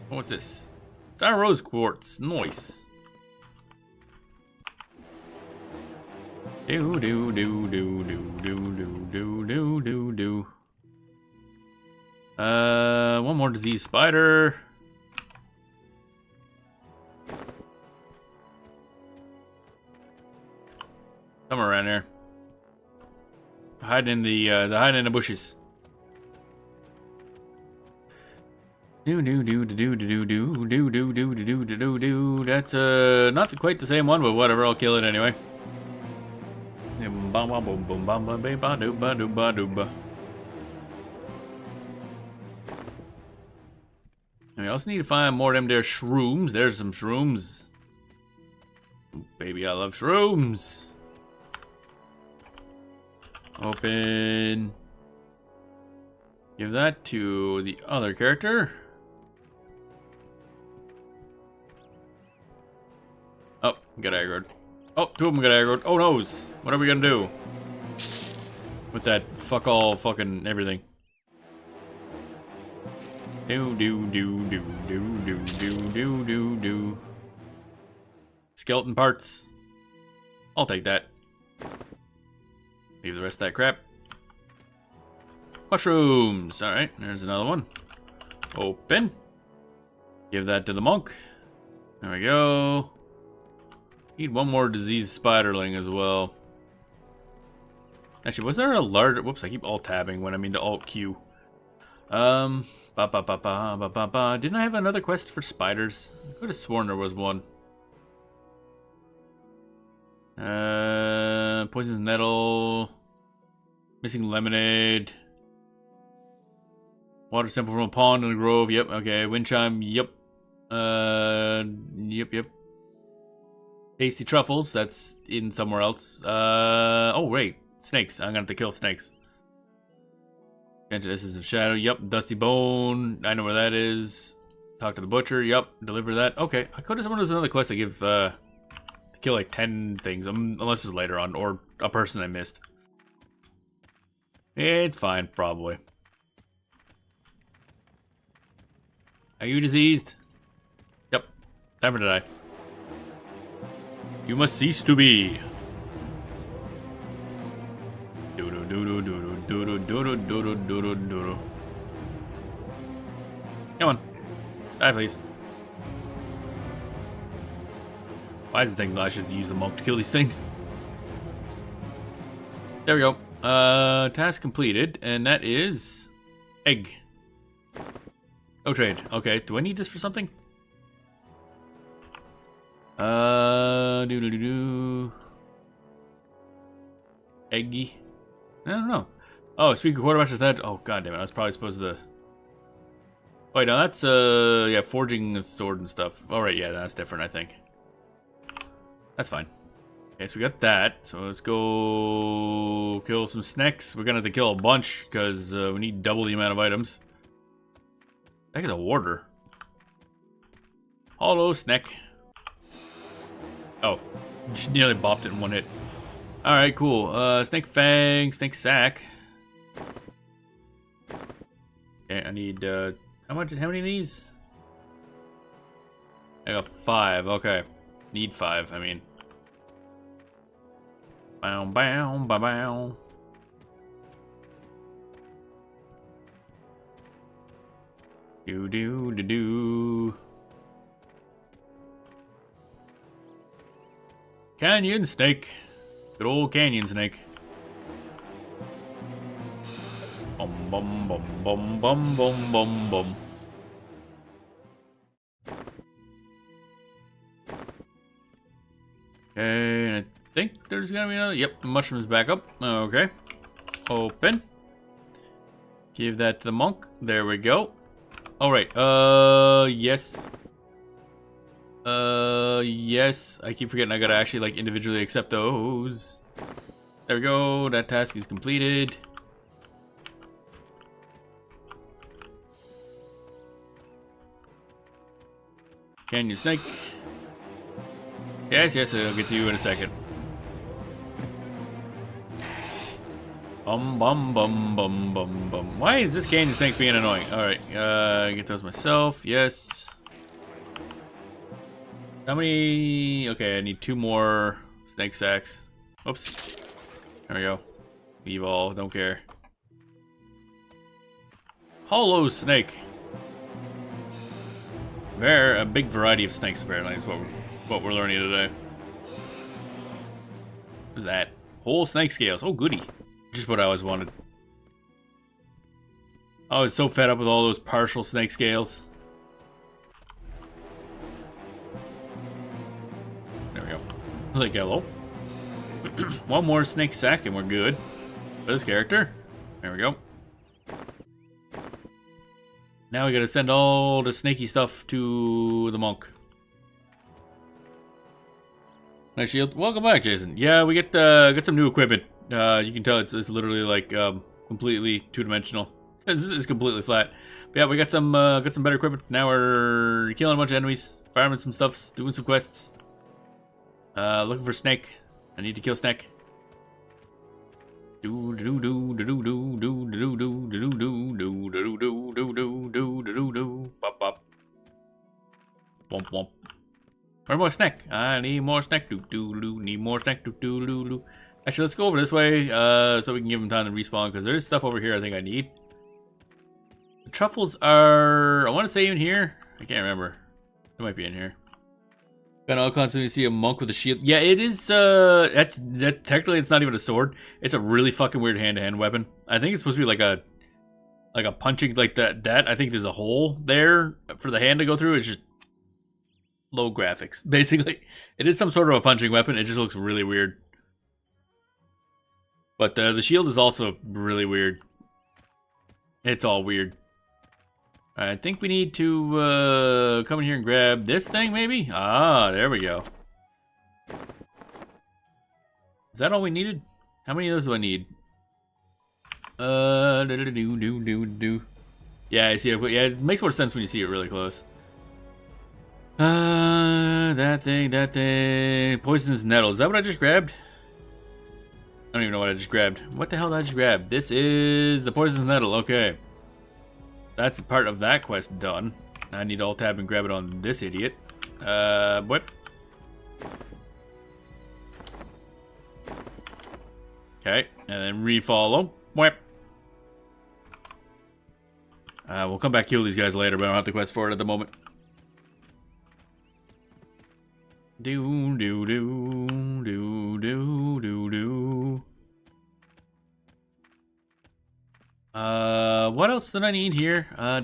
What's this? Star rose quartz. Nice. Do do do do do do do do do do do. One more disease spider. Somewhere around here. Hiding in the bushes. Do do do do do do do do do do do do do. That's not quite the same one, but whatever. I'll kill it anyway. I also need to find more of them there shrooms. There's some shrooms. Baby, I love shrooms. Open. Give that to the other character. Oh, got aggroed. Oh, 2 of them got aggroed. Oh, noes. What are we gonna do? With that fuck all fucking everything. Do do do do do do do do do do. Skeleton parts. I'll take that. Leave the rest of that crap. Mushrooms. Alright, there's another one. Open. Give that to the monk. There we go. Need one more disease spiderling as well. Actually, was there a large... Whoops, I keep alt-tabbing when I mean to alt-Q. Didn't I have another quest for spiders? I could have sworn there was one. Poisonous nettle. Missing lemonade. Water sample from a pond in a grove. Yep. Okay. Wind chime. Yep. Yep. Tasty truffles. That's in somewhere else. Oh wait. Snakes. I'm gonna have to kill snakes. Enter Essence of Shadow. Yep. Dusty Bone. I know where that is. Talk to the butcher. Yep. Deliver that. Okay. I could have sworn there's another quest I give to kill like 10 things, unless it's later on, or a person I missed. It's fine, probably. Are you diseased? Yep. Time to die. You must cease to be. Come on. Die, please. Why is the things I should use the monk to kill these things? There we go. Task completed, and that is egg. No trade. Okay, do I need this for something? Eggy. I don't know. Oh, speaking of quartermaster, that. Oh, god damn it! I was probably supposed to. Wait, no, that's yeah, forging a sword and stuff. All right, yeah, that's different, I think. That's fine. Okay, so we got that. So let's go kill some snakes. We're gonna have to kill a bunch because we need double the amount of items. That is a warder. Hollow snake. Oh, just nearly bopped it in one hit. All right, cool. Snake fang, snake sack. Okay, I need how many of these? I got 5. Okay, need 5. I mean. Bow, bow, bow, bow. Do. Canyon snake. Good old canyon snake. Bum bum bum bum bum bum bum bum. Okay, and I think there's gonna be another. Yep, the mushroom's back up. Okay. Open. Give that to the monk. There we go. Alright, yes. Yes. I keep forgetting I gotta actually, like, individually accept those. There we go. That task is completed. Canyon snake. Yes, I'll get to you in a second. Bum bum bum bum bum bum. Why is this canyon snake being annoying? Alright, get those myself. Yes. How many? Okay, I need 2 more snake sacks. Oops. There we go. Leave all, don't care. Hollow snake. A big variety of snakes apparently is what we're learning today. What's that? Whole snake scales. Oh, goody. Just what I always wanted. I was so fed up with all those partial snake scales. There we go. I was like, hello. 1 more snake sack and we're good. For this character. There we go. Now we gotta send all the snaky stuff to the monk. Nice shield. Welcome back, Jason. Yeah, we get some new equipment. You can tell it's literally like completely 2-dimensional. It's completely flat. But yeah, we got some better equipment. Now we're killing a bunch of enemies, farming some stuffs, doing some quests. Looking for snake. I need to kill snake. Do do do do do do do do do do do do do do do do do do do pop pop. Womp womp. Where's more snack? I need more snack. Do do do. Need more snack. Do do do do. Actually, let's go over this way so we can give them time to respawn because there's stuff over here I think I need. The truffles are, I want to say in here. I can't remember. It might be in here. And I'll constantly see a monk with a shield. Yeah, it is. That technically it's not even a sword. It's a really fucking weird hand-to-hand weapon. I think it's supposed to be like a punching like that. I think there's a hole there for the hand to go through. It's just low graphics, basically. It is some sort of a punching weapon. It just looks really weird. But the shield is also really weird. It's all weird. I think we need to come in here and grab this thing, maybe? Ah, there we go. Is that all we needed? How many of those do I need? Yeah, I see it. Yeah, it makes more sense when you see it really close. That thing. Poisonous nettle. Is that what I just grabbed? I don't even know what I just grabbed. What the hell did I just grab? This is the poisonous nettle. Okay. That's part of that quest done. I need to alt tab and grab it on this idiot. What? Okay, and then refollow. Whip. We'll come back kill these guys later, but I don't have the quest for it at the moment. Do do do do do do do. What else did I need here? So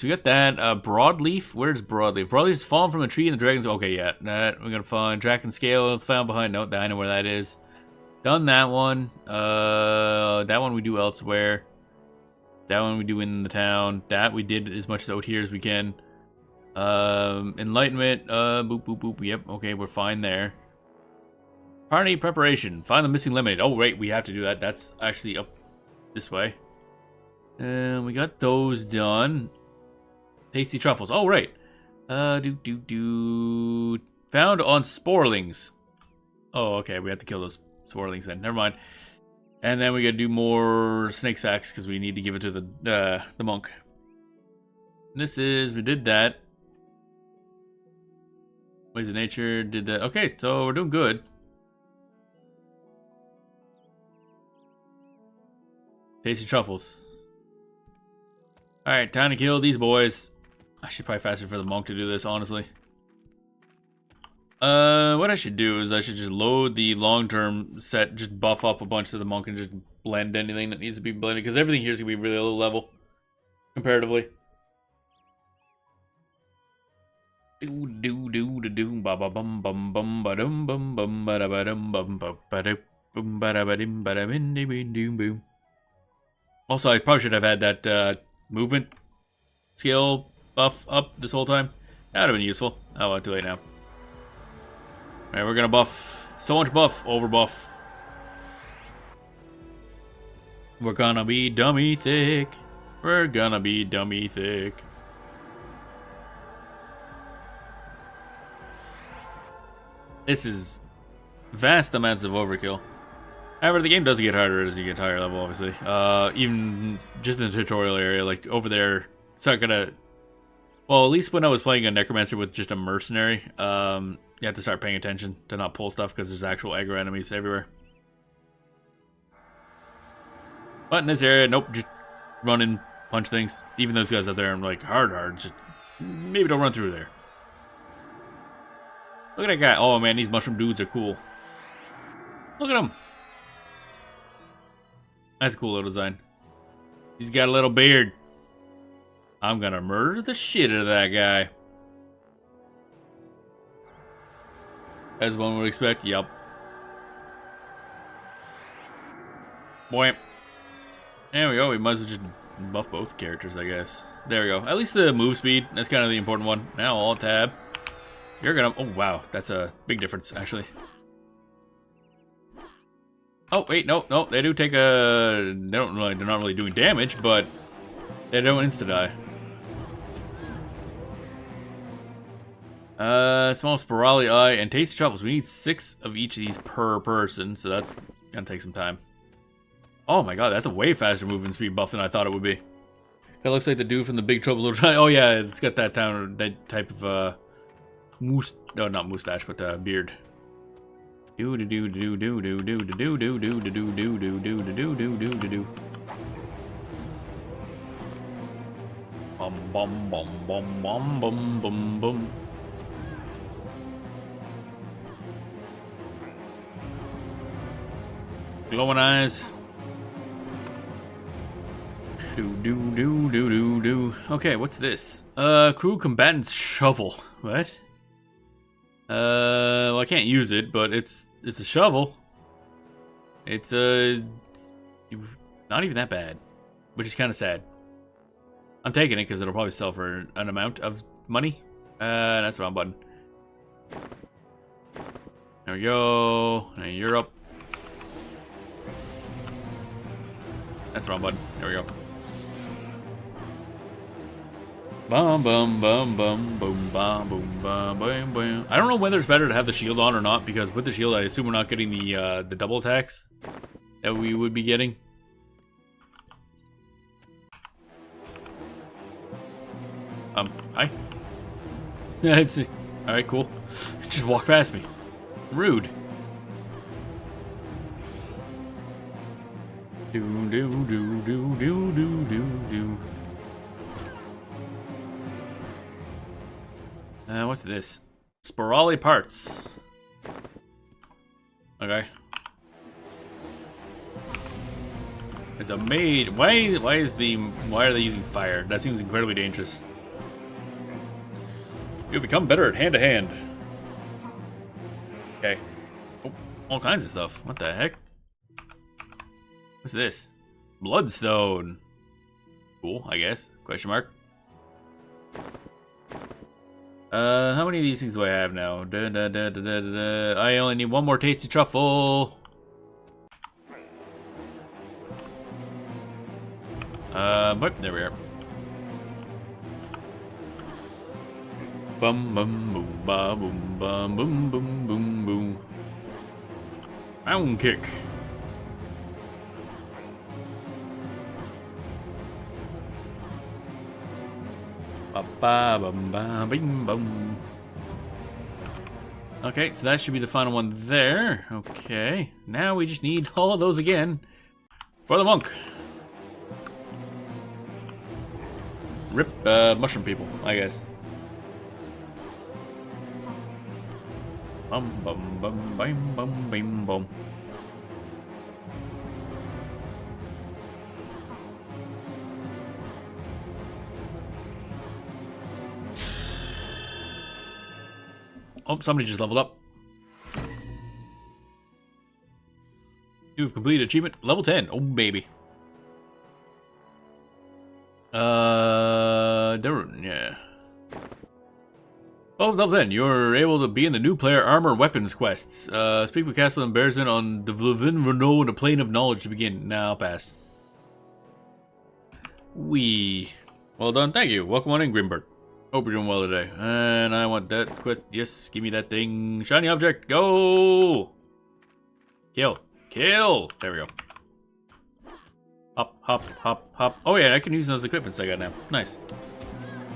we got that broadleaf. Where's broadleaf? Broadleaf's fallen from a tree in the dragon's. Okay, yeah, that we're gonna find dragon scale found behind. No, I know where that is. Done that one. That one we do elsewhere. That one we do in the town. That we did as much out here as we can. Enlightenment. Boop boop boop. Yep. Okay, we're fine there. Party preparation. Find the missing lemonade. Oh, right, we have to do that. That's actually up this way. And we got those done. Tasty truffles. Oh, right. Found on sporelings. Oh, okay. We have to kill those sporelings then. Never mind. And then we gotta do more snake sacks because we need to give it to the monk. We did that. Ways of nature did that. Okay, so we're doing good. Tasty truffles. Alright, time to kill these boys. I should probably faster for the monk to do this, honestly. What I should do is I should just load the long-term set, just buff up a bunch of the monk and just blend anything that needs to be blended, because everything here is going to be really low level, comparatively. Do do do do do ba ba bum bum bum ba dum bum bum ba da ba dum bum ba ba da bum ba da ba dim ba da bin dim dim boom. Also, I probably should have had that movement skill buff up this whole time. That would have been useful. Oh, well, too late now. Alright, we're gonna buff. So much buff, over buff. We're gonna be dummy thick. We're gonna be dummy thick. This is vast amounts of overkill. However, the game does get harder as you get higher level, obviously. Even just in the tutorial area, like over there, it's not gonna... Well, at least when I was playing a necromancer with just a mercenary, you have to start paying attention to not pull stuff because there's actual aggro enemies everywhere. But in this area, nope, just run and punch things. Even those guys out there, I'm like, hard, just maybe don't run through there. Look at that guy. Oh man, these mushroom dudes are cool. Look at him. That's a cool little design. He's got a little beard. I'm gonna murder the shit out of that guy. As one would expect, yep. Boy. There we go, we might as well just buff both characters, I guess. There we go. At least the move speed, that's kind of the important one. Now alt tab. You're gonna... Oh, wow. That's a big difference, actually. Oh, wait, no. They do take a... They're not really doing damage, but they don't insta-die. Small spirali eye and tasty truffles. We need 6 of each of these per person, so that's gonna take some time. Oh my god, that's a way faster movement speed buff than I thought it would be. That looks like the dude from the Big Trouble Little China. Oh yeah, it's got that type of no, not mustache, but beard. Do do do do do do do do do do do do do do do do do do do do. Bum bum bum bum bum bum bum bum. Glowing eyes. Do. Okay, what's this? Crew combatant's shovel. What? Well, I can't use it, but it's a shovel. It's not even that bad, which is kind of sad. I'm taking it because it'll probably sell for an amount of money. That's the wrong button. There we go. And you're up. That's the wrong button. There we go. Bum bum bum bum boom bum boom bum boom boom. I don't know whether it's better to have the shield on or not, because with the shield I assume we're not getting the double attacks that we would be getting. Hi. Yeah, it's alright, cool. Just walk past me. Rude. Do do do do do do do do. What's this? Spirale parts. Okay. It's a maid. Why are they using fire? That seems incredibly dangerous. You'll become better at hand to hand. Okay. Oh, all kinds of stuff. What the heck? What's this? Bloodstone. Cool, I guess. Question mark. How many of these things do I have now? I only need one more tasty truffle. But there we are. Bum bum boom ba boom bum boom boom boom boom. Round kick. Ba ba bum ba bing bum. Okay, so that should be the final one there. Okay, now we just need all of those again for the monk. Rip mushroom people, I guess. Bum bum bum bim bum bim bum. Oh, somebody just leveled up. You've completed achievement level 10. Oh baby. Yeah. Oh, level 10. You're able to be in the new player armor weapons quests. Speak with Castle and Bearson on the Vlevin Renault and the Plane of Knowledge to begin. Now I'll pass. Well done. Thank you. Welcome on in, Grimbert. Hope you're doing well today. And I want that quit. Yes, give me that thing. Shiny object. Go! Kill. Kill! There we go. Hop, hop, hop, hop. Oh yeah, I can use those equipments I got now. Nice.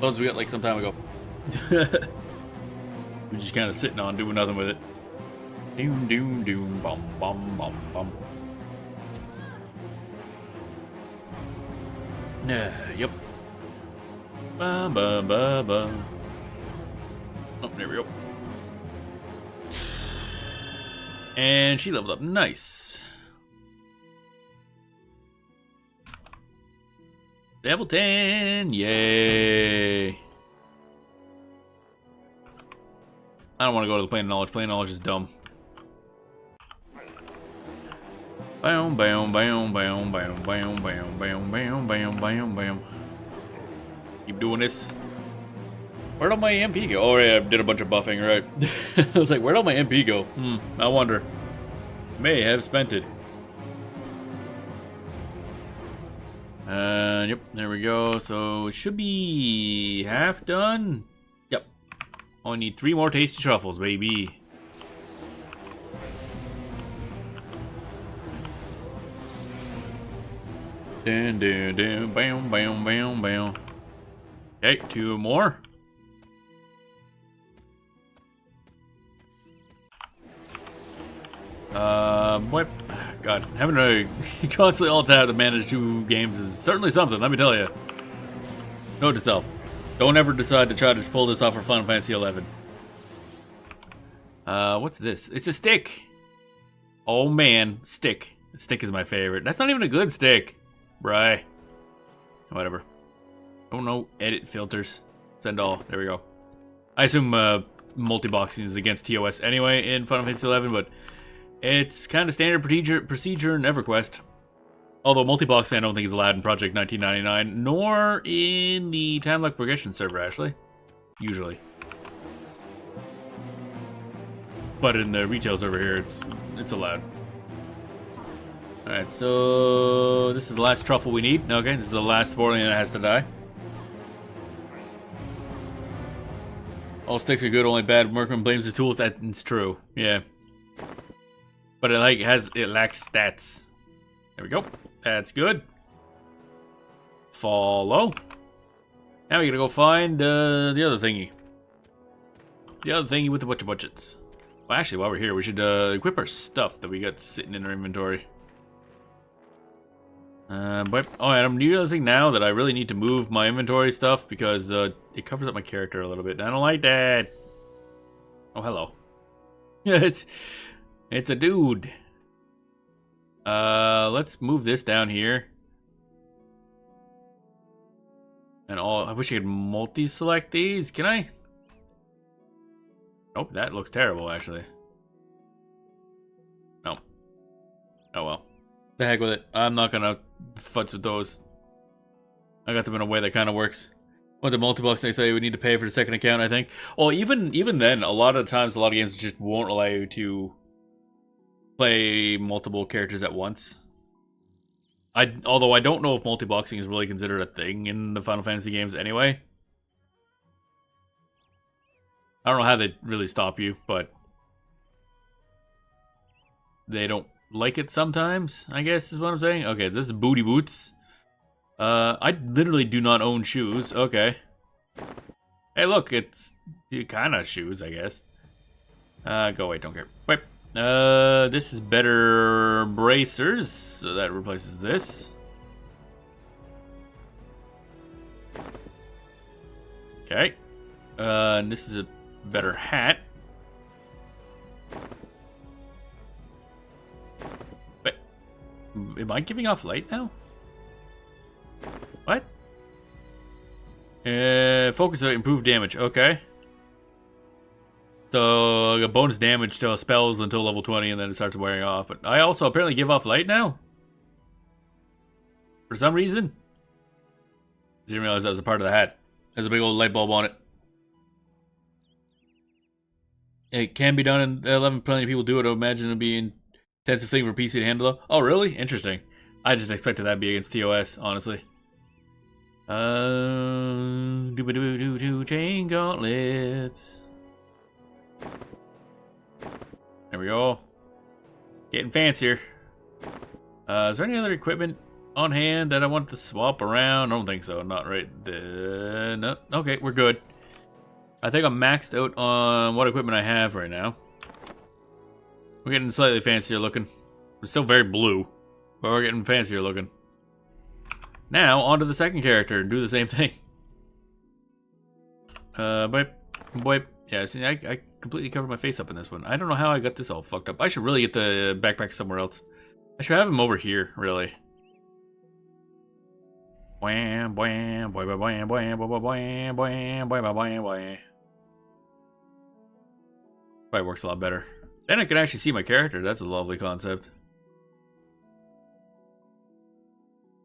Those we got like some time ago. We're just kind of sitting on, doing nothing with it. Doom, doom, doom, bum, bum, bum, bum. Yep. Ba, ba, ba, ba. Oh, there we go. And she leveled up. Nice. Level 10. Yay. I don't want to go to the Plane of Knowledge. Plane of Knowledge is dumb. Bam, bam, bam, bam, bam, bam, bam, bam, bam, bam, bam, bam. Keep doing this. Where'd all my MP go? Oh, yeah, I did a bunch of buffing, right? I was like, where'd all my MP go? I wonder. May have spent it. Yep, there we go. So it should be half done. Yep. Only need 3 more tasty truffles, baby. Dun, dun, dun, bam, bam, bam, bam. Okay, 2 more. What? God, having to constantly alt tab to manage 2 games is certainly something, let me tell you. Note to self. Don't ever decide to try to pull this off for Final Fantasy XI. What's this? It's a stick. Oh man, stick. Stick is my favorite. That's not even a good stick. Bri. Whatever. Don't know. Edit filters. Send all. There we go. I assume multi-boxing is against TOS anyway in Final Fantasy XI, but it's kind of standard procedure in EverQuest. Although multi-boxing I don't think is allowed in Project 1999, nor in the Time Lock Progression server, actually. Usually. But in the retail server here, it's allowed. Alright, so this is the last truffle we need. Okay, this is the last sportling that has to die. All sticks are good, only bad workman blames his tools. That's true, yeah. But it lacks stats. There we go. That's good. Follow. Now we gotta go find the other thingy. The other thingy with a bunch of budgets. Well, actually, while we're here, we should equip our stuff that we got sitting in our inventory. But and I'm realizing now that I really need to move my inventory stuff because it covers up my character a little bit. I don't like that. Oh, hello. it's a dude. Let's move this down here. And I wish I could multi-select these. Can I? Nope, that looks terrible, actually. No. Oh well. The heck with it. I'm not gonna futz with those. I got them in a way that kind of works. What the multi-box they say we need to pay for the second account, I think. Oh, even then, a lot of times, a lot of games just won't allow you to play multiple characters at once. Although I don't know if multi-boxing is really considered a thing in the Final Fantasy games anyway. I don't know how they really stop you, but they don't like it sometimes, I guess is what I'm saying. Okay, this is booty boots. I literally do not own shoes. Okay. Hey, look, it's kind of shoes, I guess. Go away, don't care. Wait. This is better bracers, so that replaces this. Okay. And this is a better hat. Wait, am I giving off light now? What? Focus on improved damage. Okay. So, a bonus damage to spells until level 20 and then it starts wearing off. But I also apparently give off light now? For some reason? I didn't realize that was a part of the hat. There's a big old light bulb on it. It can be done in 11. Plenty of people do it. I imagine it'd be an intensive thing for PC to handle though. Oh, really? Interesting. I just expected that to be against TOS, honestly. Chain gauntlets. There we go. Getting fancier. Is there any other equipment on hand that I want to swap around? I don't think so. Not right there. No. Okay, we're good. I think I'm maxed out on what equipment I have right now. We're getting slightly fancier looking. We're still very blue, but we're getting fancier looking. Now, on to the second character and do the same thing. Boy. Yeah, see, I completely covered my face up in this one. I don't know how I got this all fucked up. I should really get the backpack somewhere else. I should have him over here, really. Wham, wham, boy, boy, wham, wham, boy, boy, wham, wham, boy, boy, wham, wham. Probably works a lot better. Then I can actually see my character. That's a lovely concept.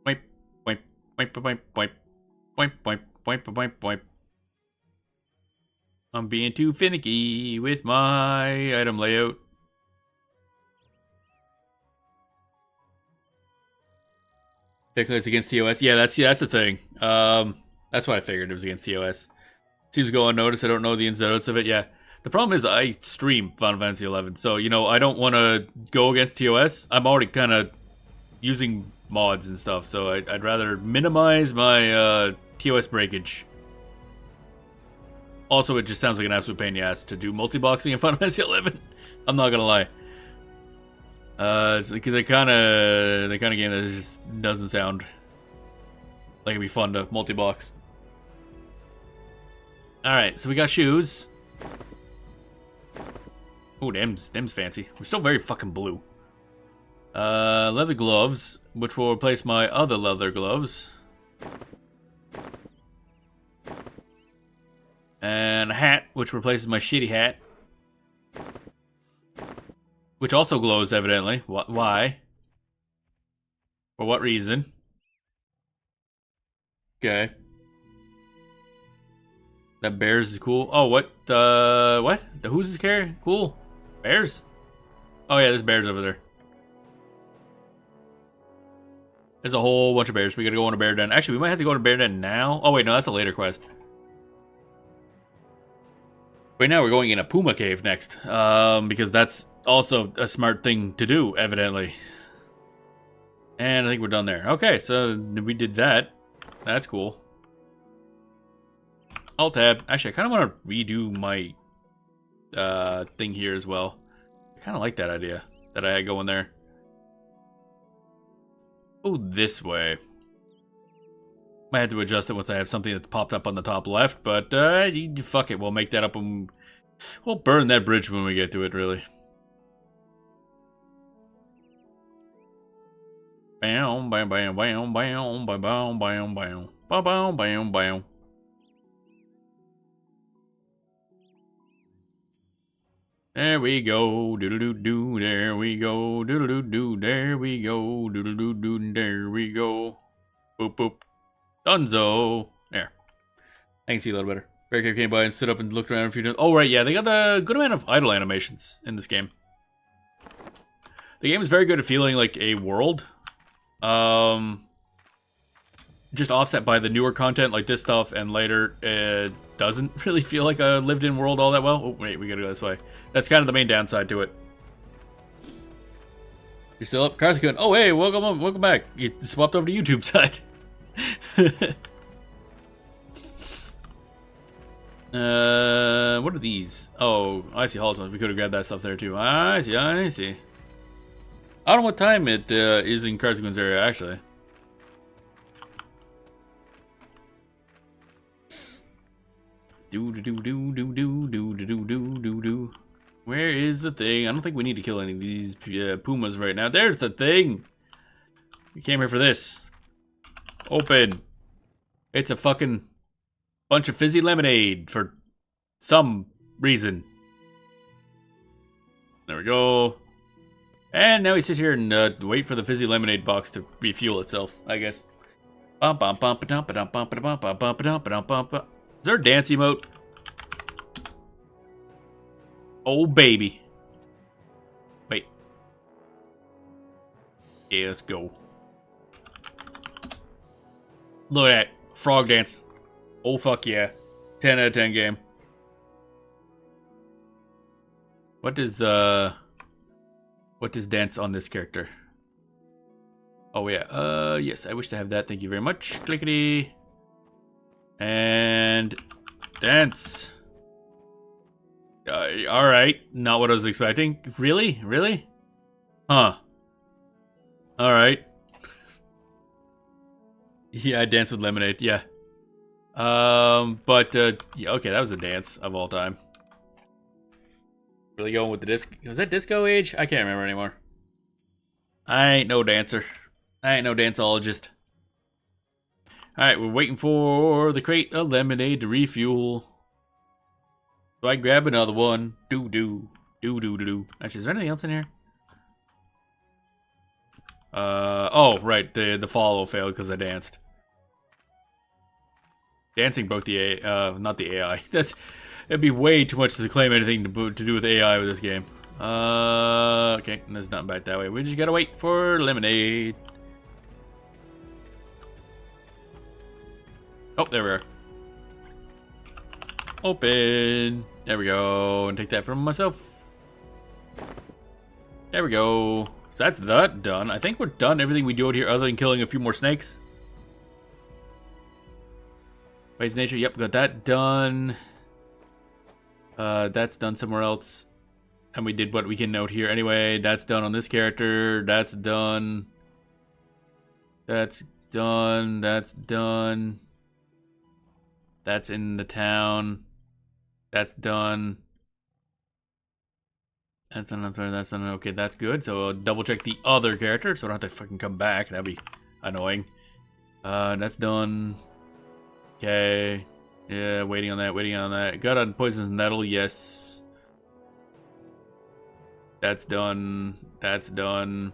Wipe, wipe, wipe, wipe, wipe, wipe, wipe, wipe, wipe, wipe. I'm being too finicky with my item layout. Technically it's against TOS. Yeah, that's a thing. That's what I figured it was against TOS. Seems to go unnoticed. I don't know the ins and outs of it. Yeah. The problem is I stream Final Fantasy 11, so you know I don't want to go against TOS. I'm already kind of using mods and stuff, so I'd rather minimize my TOS breakage. Also, it just sounds like an absolute pain in the ass to do multi-boxing in Final Fantasy 11. I'm not gonna lie. It's the kind of game that just doesn't sound like it'd be fun to multi-box. All right, so we got shoes. Ooh, them's fancy. We're still very fucking blue. Leather gloves, which will replace my other leather gloves. And a hat, which replaces my shitty hat. Which also glows, evidently. Why? For what reason? Okay. That bears is cool. Oh, what? What? The who's this character? Cool. Bears? Oh yeah, there's bears over there. There's a whole bunch of bears. We gotta go on a bear den. Actually, we might have to go on a bear den now. Oh wait, no, that's a later quest. Right now we're going in a puma cave next. Because that's also a smart thing to do, evidently. And I think we're done there. Okay, so we did that. That's cool. Alt tab. Actually, I kind of want to redo my thing here as well. I kind of like that idea that I go in there. Oh, this way. Might have to adjust it once I have something that's popped up on the top left, but fuck it. We'll make that up when we'll burn that bridge when we get to it, really. Bam, bam, bam, bam, bam, bam, bam, bam, bam, bam, bam, bam. There we go, doodle-doo-doo, there we go, doodle-doo-doo, there we go, doodle-doo-doo, there we go. Boop, boop. Dunzo. There. I can see a little better. Bearcat came by and stood up and looked around a few times. Oh, right, yeah, they got a good amount of idle animations in this game. The game is very good at feeling like a world. Just offset by the newer content like this stuff, and later it doesn't really feel like a lived-in world all that well. Oh, wait, we gotta go this way. That's kind of the main downside to it. You're still up? Karthikun. Oh, hey, welcome back. You swapped over to YouTube side. What are these? Oh, I see Hollismans. We could have grabbed that stuff there too. I see, I see. I don't know what time it is in Karthikun's area, actually. Do. Where is the thing? I don't think we need to kill any of these pumas right now. There's the thing. We came here for this. Open. It's a fucking bunch of fizzy lemonade for some reason. There we go. And now we sit here and wait for the fizzy lemonade box to refuel itself, I guess. Is there a dance emote? Oh, baby. Wait. Yeah, let's go. Look at that. Frog dance. Oh, fuck yeah. 10 out of 10 game. What does dance on this character? Oh, yeah. Yes, I wish to have that. Thank you very much. Clickety. And dance. Alright. Not what I was expecting. Really? Really? Huh. Alright. Yeah, I dance with lemonade. Yeah. Yeah, okay, that was a dance of all time. Really going with the disc? Was that disco age? I can't remember anymore. I ain't no dancer. I ain't no danceologist. Alright, we're waiting for the crate of lemonade to refuel. So I grab another one. Do. Actually, is there anything else in here? Oh, right. The follow failed because I danced. Dancing broke the AI. Not the AI. It'd be way too much to claim anything to do with AI with this game. Okay. There's nothing back that way. We just gotta wait for lemonade. Oh, there we are. Open. There we go. And take that from myself. There we go. So that's that done. I think we're done everything we do out here other than killing a few more snakes. Ways nature. Yep, got that done. That's done somewhere else. And we did what we can note here. Anyway, that's done on this character. That's done. That's done. That's done. That's in the town. That's done. That's done. I'm sorry, that's done. Okay, that's good. So I'll double check the other character so I don't have to fucking come back. That'd be annoying. That's done. Okay. Yeah, waiting on that. Got on poisonous nettle, yes. That's done. That's done.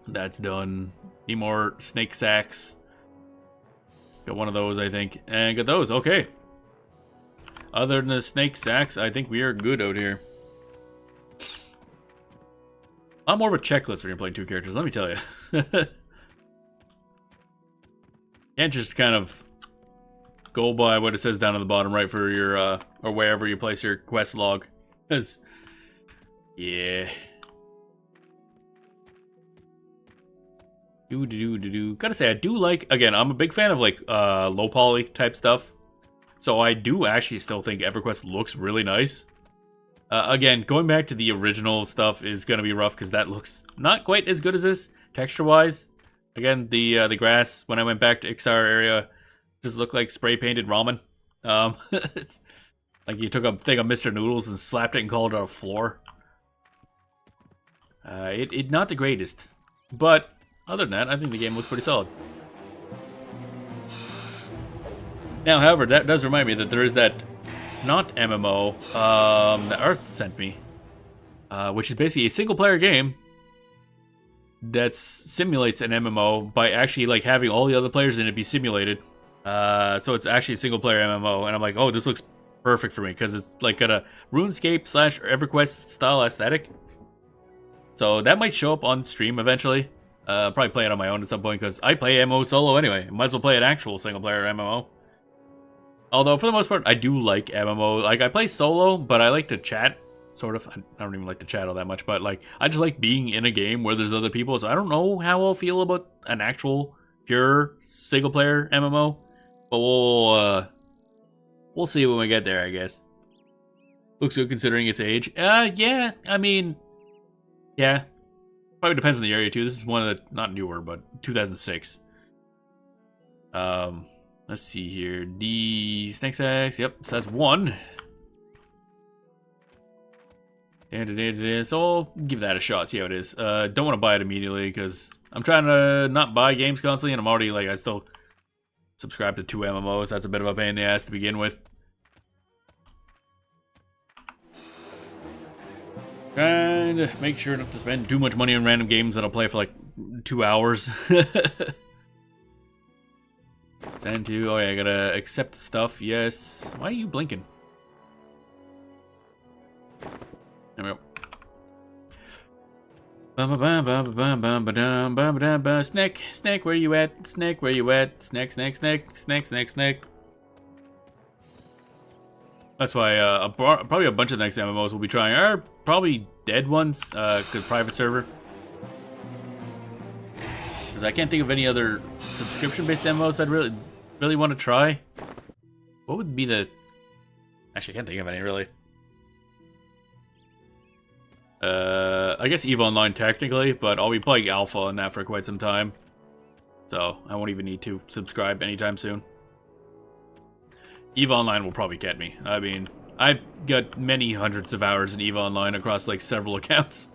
That's done. Need more snake sacks. Got one of those, I think. And got those. Okay. Other than the snake sacks, I think we are good out here. I'm more of a checklist when you're playing two characters, let me tell you. Can't just kind of go by what it says down on the bottom right for your, or wherever you place your quest log. Because, yeah. Gotta say, I do like, again, I'm a big fan of, like, low poly type stuff. So I do actually still think EverQuest looks really nice. Again, going back to the original stuff is gonna be rough because that looks not quite as good as this, texture-wise. Again, the grass, when I went back to Ixar area, just looked like spray-painted ramen. It's like you took a thing of Mr. Noodles and slapped it and called it a floor. It not the greatest. But, other than that, I think the game looks pretty solid. Now, however, that does remind me that there is that not MMO that Earth sent me, which is basically a single-player game that simulates an MMO by actually like having all the other players in it be simulated. So it's actually a single-player MMO, and I'm like, oh, this looks perfect for me because it's like got a RuneScape / EverQuest style aesthetic. So that might show up on stream eventually. Probably play it on my own at some point because I play MMO solo anyway. Might as well play an actual single-player MMO. Although, for the most part, I do like MMO. Like, I play solo, but I like to chat, sort of. I don't even like to chat all that much, but, like, I just like being in a game where there's other people, so I don't know how I'll feel about an actual, pure, single-player MMO. But we'll see when we get there, I guess. Looks good considering its age. Yeah, I mean, yeah. Probably depends on the area, too. This is one of the, not newer, but 2006. Let's see here. The snake sacks. Yep, so that's one. So I'll give that a shot, see how it is. Don't want to buy it immediately because I'm trying to not buy games constantly, and I'm already, like, I still subscribe to 2 MMOs. That's a bit of a pain in the ass to begin with. Trying to make sure not to spend too much money on random games that I'll play for, like, 2 hours. Send to, oh yeah, I gotta accept stuff, yes. Why are you blinking? There we go. Snake, where you at? Snake, where you at? Snake. That's why, probably a bunch of the next MMOs we'll be trying are probably dead ones, because private server. Because I can't think of any other subscription-based MMOs I'd really want to try. What would be the... Actually, I can't think of any, really. I guess EVE Online, technically, but I'll be playing Alpha on that for quite some time. So, I won't even need to subscribe anytime soon. EVE Online will probably get me. I mean, I've got many hundreds of hours in EVE Online across, like, several accounts.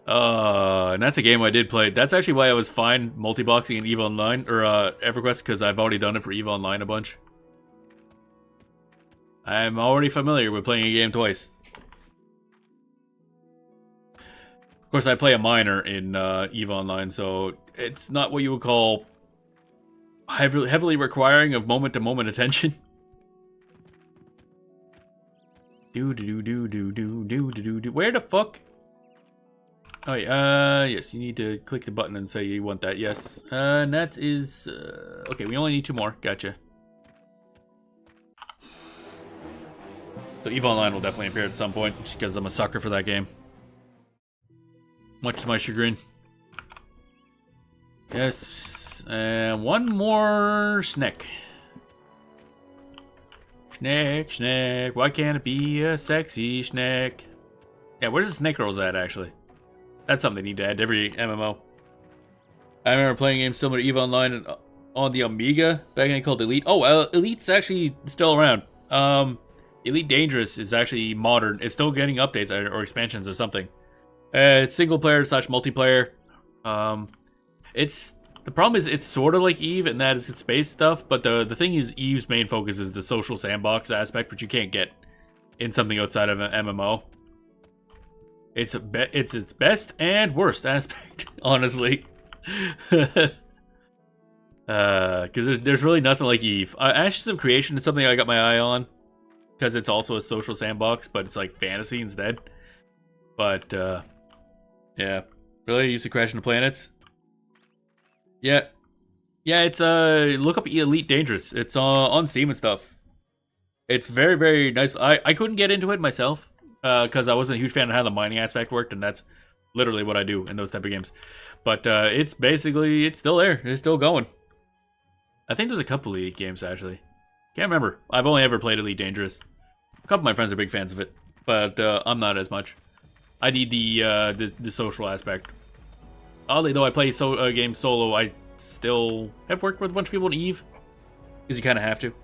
And that's a game I did play. That's actually why I was fine multi-boxing in EVE Online, or EverQuest, because I've already done it for EVE Online a bunch. I'm already familiar with playing a game twice. Of course, I play a miner in EVE Online, so it's not what you would call heavily requiring of moment-to-moment attention. Where the fuck? Oh, yes, you need to click the button and say you want that, yes. And that is, okay, we only need 2 more, gotcha. So EVE Online will definitely appear at some point, just because I'm a sucker for that game. Much to my chagrin. Yes, and 1 more snake. Snake, why can't it be a sexy snake? Yeah, where's the snake rolls at, actually? That's something they need to add to every MMO. I remember playing games similar to EVE Online on the Amiga, back then called Elite. Oh, Elite's actually still around. Elite Dangerous is actually modern. It's still getting updates or expansions or something. It's single player / multiplayer. The problem is it's sort of like EVE in that it's space stuff, but the thing is EVE's main focus is the social sandbox aspect, which you can't get in something outside of an MMO. It's its best and worst aspect, honestly. Because there's really nothing like Eve. Ashes of Creation is something I got my eye on, because it's also a social sandbox, but it's like fantasy instead. But yeah, really used to crash into planets. Yeah, yeah. It's look up Elite Dangerous. It's on Steam and stuff. It's very, very nice. I couldn't get into it myself because I wasn't a huge fan of how the mining aspect worked, and that's literally what I do in those type of games. But it's still there. It's still going. I think there's a couple Elite games, actually. Can't remember. I've only ever played Elite Dangerous. A couple of my friends are big fans of it, but I'm not as much. I need the social aspect. Oddly, though, I play games solo, I still have worked with a bunch of people in Eve. Because you kind of have to.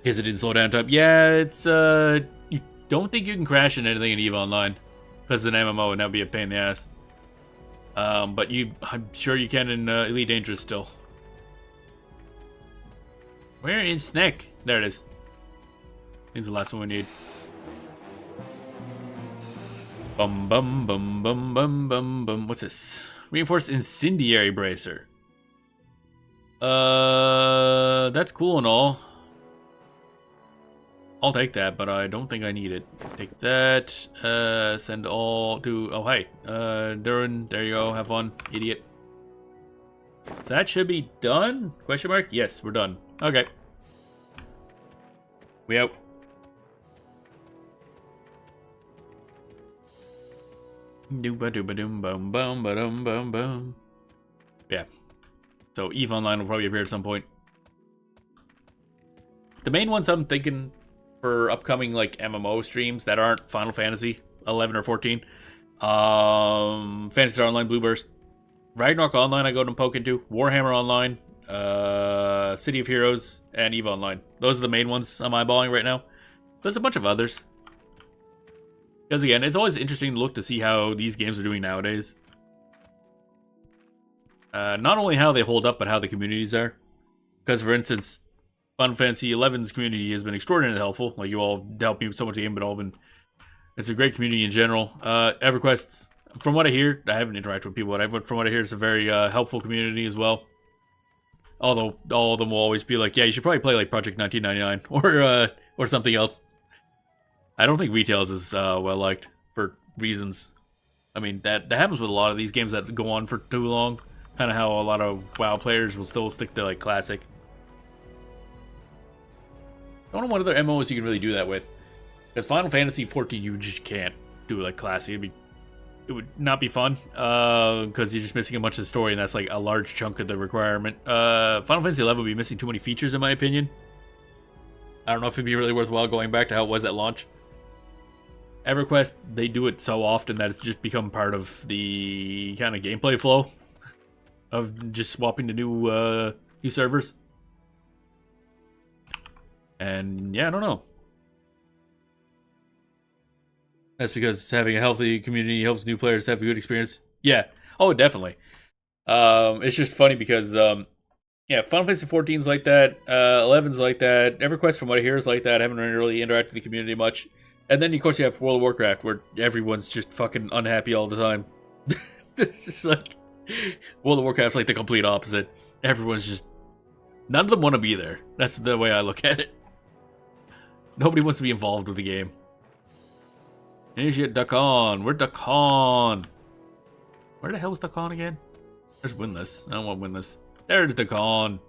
Because it didn't slow down time. Yeah, it's, you don't think you can crash in anything in Eve Online. Because it's an MMO, and that would be a pain in the ass. But I'm sure you can in Elite Dangerous still. Where is Snake? There it is. He's the last one we need. Bum bum bum bum bum bum bum. What's this? Reinforced Incendiary Bracer. That's cool and all. I'll take that, but I don't think I need it. Take that. Send all to. Oh, hey. Durin, there you go. Have fun, idiot. That should be done? Question mark? Yes, we're done. Okay. We out. Dooba-dooba-doom-bum-bum-ba-dum-bum-bum. Yeah. So EVE Online will probably appear at some point. The main ones I'm thinking for upcoming like MMO streams that aren't Final Fantasy 11 or 14. Phantasy Star Online, Blueburst. Ragnarok Online I go to poke into. Warhammer Online. City of Heroes, and EVE Online. Those are the main ones I'm eyeballing right now. There's a bunch of others. Because again, it's always interesting to look to see how these games are doing nowadays. Not only how they hold up, but how the communities are. Because, for instance, Final Fantasy XI's community has been extraordinarily helpful. Like, you all helped me so much the game, but all been... It's a great community in general. EverQuest, from what I hear, I haven't interacted with people, but from what I hear, it's a very helpful community as well. Although all of them will always be like, yeah, you should probably play like Project 1999 or something else. I don't think retail is as well liked for reasons. I mean, that happens with a lot of these games that go on for too long. Kind of how a lot of WoW players will still stick to like classic. I don't know what other MMOs you can really do that with. Because Final Fantasy 14, you just can't do it like classy. It would not be fun, because you're just missing a bunch of the story, and that's like a large chunk of the requirement. Final Fantasy 11 would be missing too many features, in my opinion. I don't know if it'd be really worthwhile going back to how it was at launch. EverQuest, they do it so often that it's just become part of the kind of gameplay flow of just swapping to new servers. And yeah, I don't know. That's because having a healthy community helps new players have a good experience. Yeah. Oh, definitely. It's just funny because, yeah, Final Fantasy 14's like that. 11's like that. EverQuest, from what I hear, is like that. I haven't really interacted with the community much. And then, of course, you have World of Warcraft, where everyone's just fucking unhappy all the time. It's just like... World of Warcraft's like the complete opposite. Everyone's just... None of them want to be there. That's the way I look at it. Nobody wants to be involved with the game. Initiate Duck-On. We're Duck-On. Where the hell was Duck-On again? There's Winless. I don't want Winless. There's Duck-On.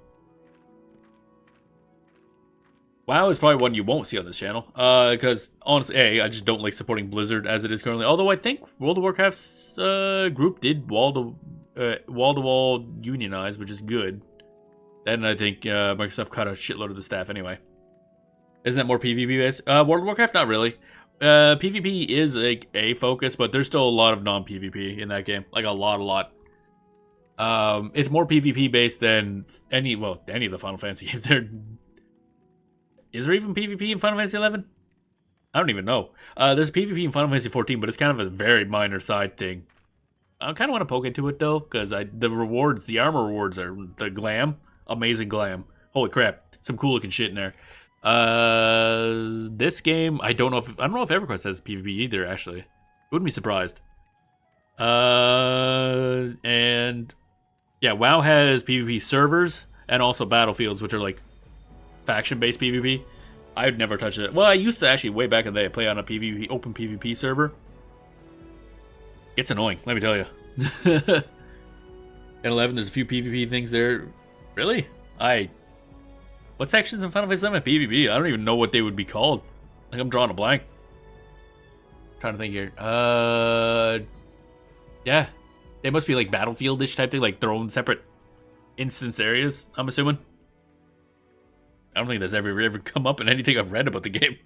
WoW is probably one you won't see on this channel. Because, honestly, I just don't like supporting Blizzard as it is currently. Although I think World of Warcraft's group did wall-to-wall unionize, which is good. And I think Microsoft cut a shitload of the staff anyway. Isn't that more PvP based? World of Warcraft, not really. PvP is a focus, but there's still a lot of non-PvP in that game. Like a lot. It's more PvP based than any of the Final Fantasy games. Is there even PvP in Final Fantasy 11? I don't even know. There's PvP in Final Fantasy 14, but it's kind of a very minor side thing. I kind of want to poke into it though, because the armor rewards are the glam, amazing glam. Holy crap, some cool looking shit in there. This game, I don't know if EverQuest has PvP either. Actually, wouldn't be surprised. And yeah, WoW has PvP servers and also battlefields, which are like faction-based PvP. I'd never touch it. Well, I used to actually way back in the day play on a PvP open PvP server. It's annoying, let me tell you. In 11, there's a few PvP things there. Really? What sections in Final Fantasy 7 have PvP? I don't even know what they would be called. Like, I'm drawing a blank. I'm trying to think here. Yeah. They must be like battlefield-ish type thing, like their own separate instance areas, I'm assuming. I don't think that's ever come up in anything I've read about the game.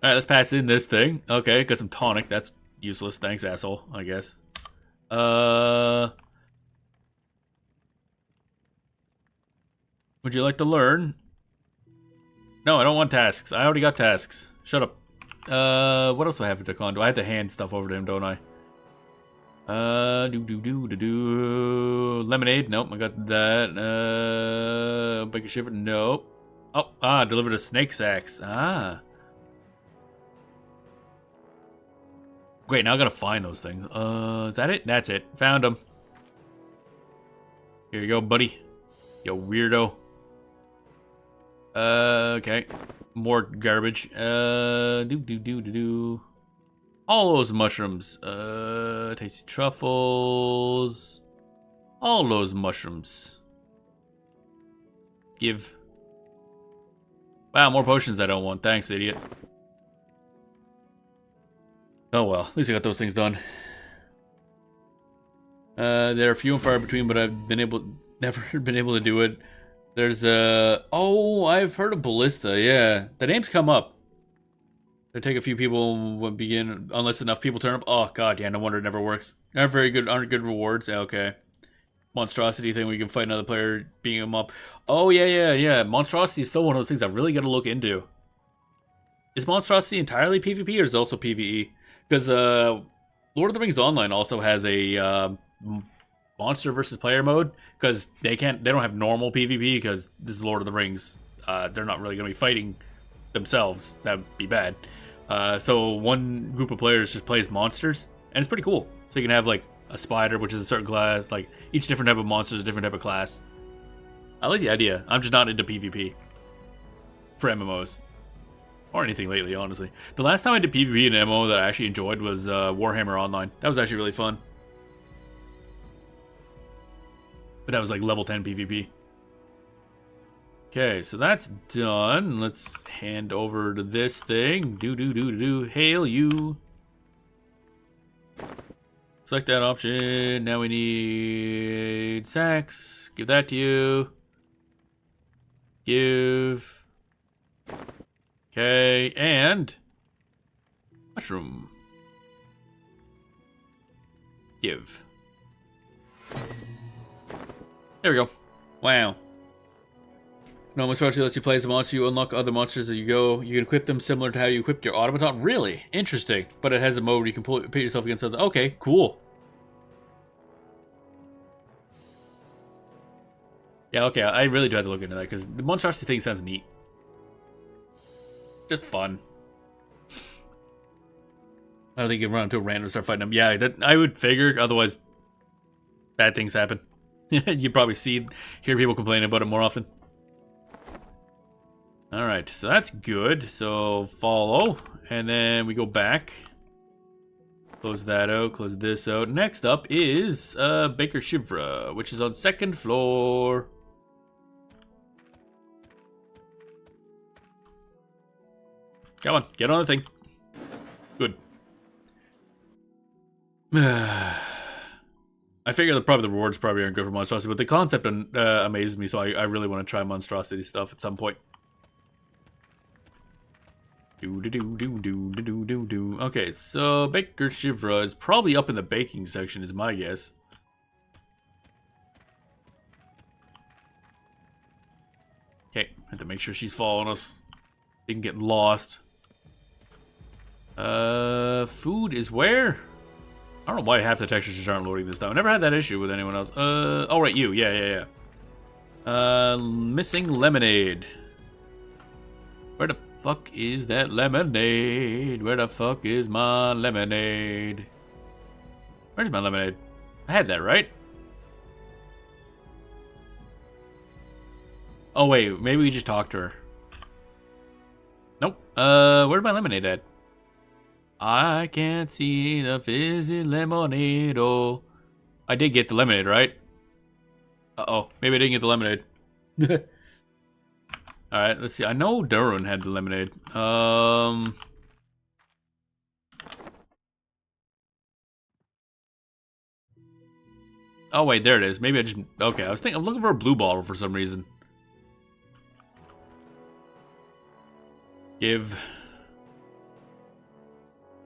Alright, let's pass in this thing. Okay, got some tonic. That's useless. Thanks, asshole, I guess. Would you like to learn? No, I don't want tasks. I already got tasks. Shut up. What else do I have to click on? Do I have to hand stuff over to him, don't I? Lemonade, nope, I got that. Bacon shiver, nope. Oh, delivered a snake sacks. Great, now I gotta find those things. Is that it? That's it. Found them. Here you go, buddy. Yo, weirdo. Okay. More garbage. All those mushrooms. Tasty truffles. All those mushrooms. Give. Wow, more potions I don't want. Thanks, idiot. Oh well, at least I got those things done. There are few and far between, but I've never been able to do it. There's oh, I've heard of Ballista. Yeah, the name's come up. They take a few people begin, unless enough people turn up. Oh god, yeah, no wonder it never works. Aren't good rewards. Okay. Monstrosity thing where you can fight another player, beating them up. Oh yeah. Monstrosity is still one of those things I really got to look into. Is Monstrosity entirely PvP or is it also PvE? Because Lord of the Rings Online also has a monster versus player mode, because they don't have normal PvP because this is Lord of the Rings. They're not really going to be fighting themselves. That would be bad. So one group of players just plays monsters, and it's pretty cool. So you can have like a spider, which is a certain class. Like each different type of monster is a different type of class. I like the idea. I'm just not into PvP for MMOs. Or anything lately, honestly. The last time I did PvP in an MMO that I actually enjoyed was Warhammer Online. That was actually really fun. But that was like level 10 PvP. Okay, so that's done. Let's hand over to this thing. Hail you. Select that option. Now we need sacks. Give that to you. Give. Okay, and mushroom. Give. There we go. Wow. No monstrosity lets you play as a monster. You unlock other monsters as you go. You can equip them similar to how you equipped your automaton. Really? Interesting. But it has a mode where you can pit yourself against other. Okay, cool. Yeah, okay. I really do have to look into that because the monstrosity thing sounds neat. Just fun. I don't think you can run into a random and start fighting them. Yeah, that I would figure. Otherwise, bad things happen. You probably hear people complaining about it more often. Alright, so that's good. So follow, and then we go back. Close that out, close this out. Next up is Baker Shivra, which is on 2nd floor. Come on, get on the thing. Good. I figure that probably the rewards probably aren't good for monstrosity, but the concept amazes me, so I really want to try monstrosity stuff at some point. Okay, so Baker Shivra is probably up in the baking section, is my guess. Okay, have to make sure she's following us. Didn't get lost. Food is where? I don't know why half the textures just aren't loading this time. I never had that issue with anyone else. Oh right, you. Yeah. Missing lemonade. Where the fuck is that lemonade? Where the fuck is my lemonade? Where's my lemonade? I had that, right? Oh, wait. Maybe we just talked to her. Nope. Where's my lemonade at? I can't see the fizzy lemonade. Oh, I did get the lemonade, right? Uh-oh. Maybe I didn't get the lemonade. Alright, let's see. I know Durun had the lemonade. Oh, wait. There it is. Maybe I just... Okay, I was thinking... I'm looking for a blue bottle for some reason. Give...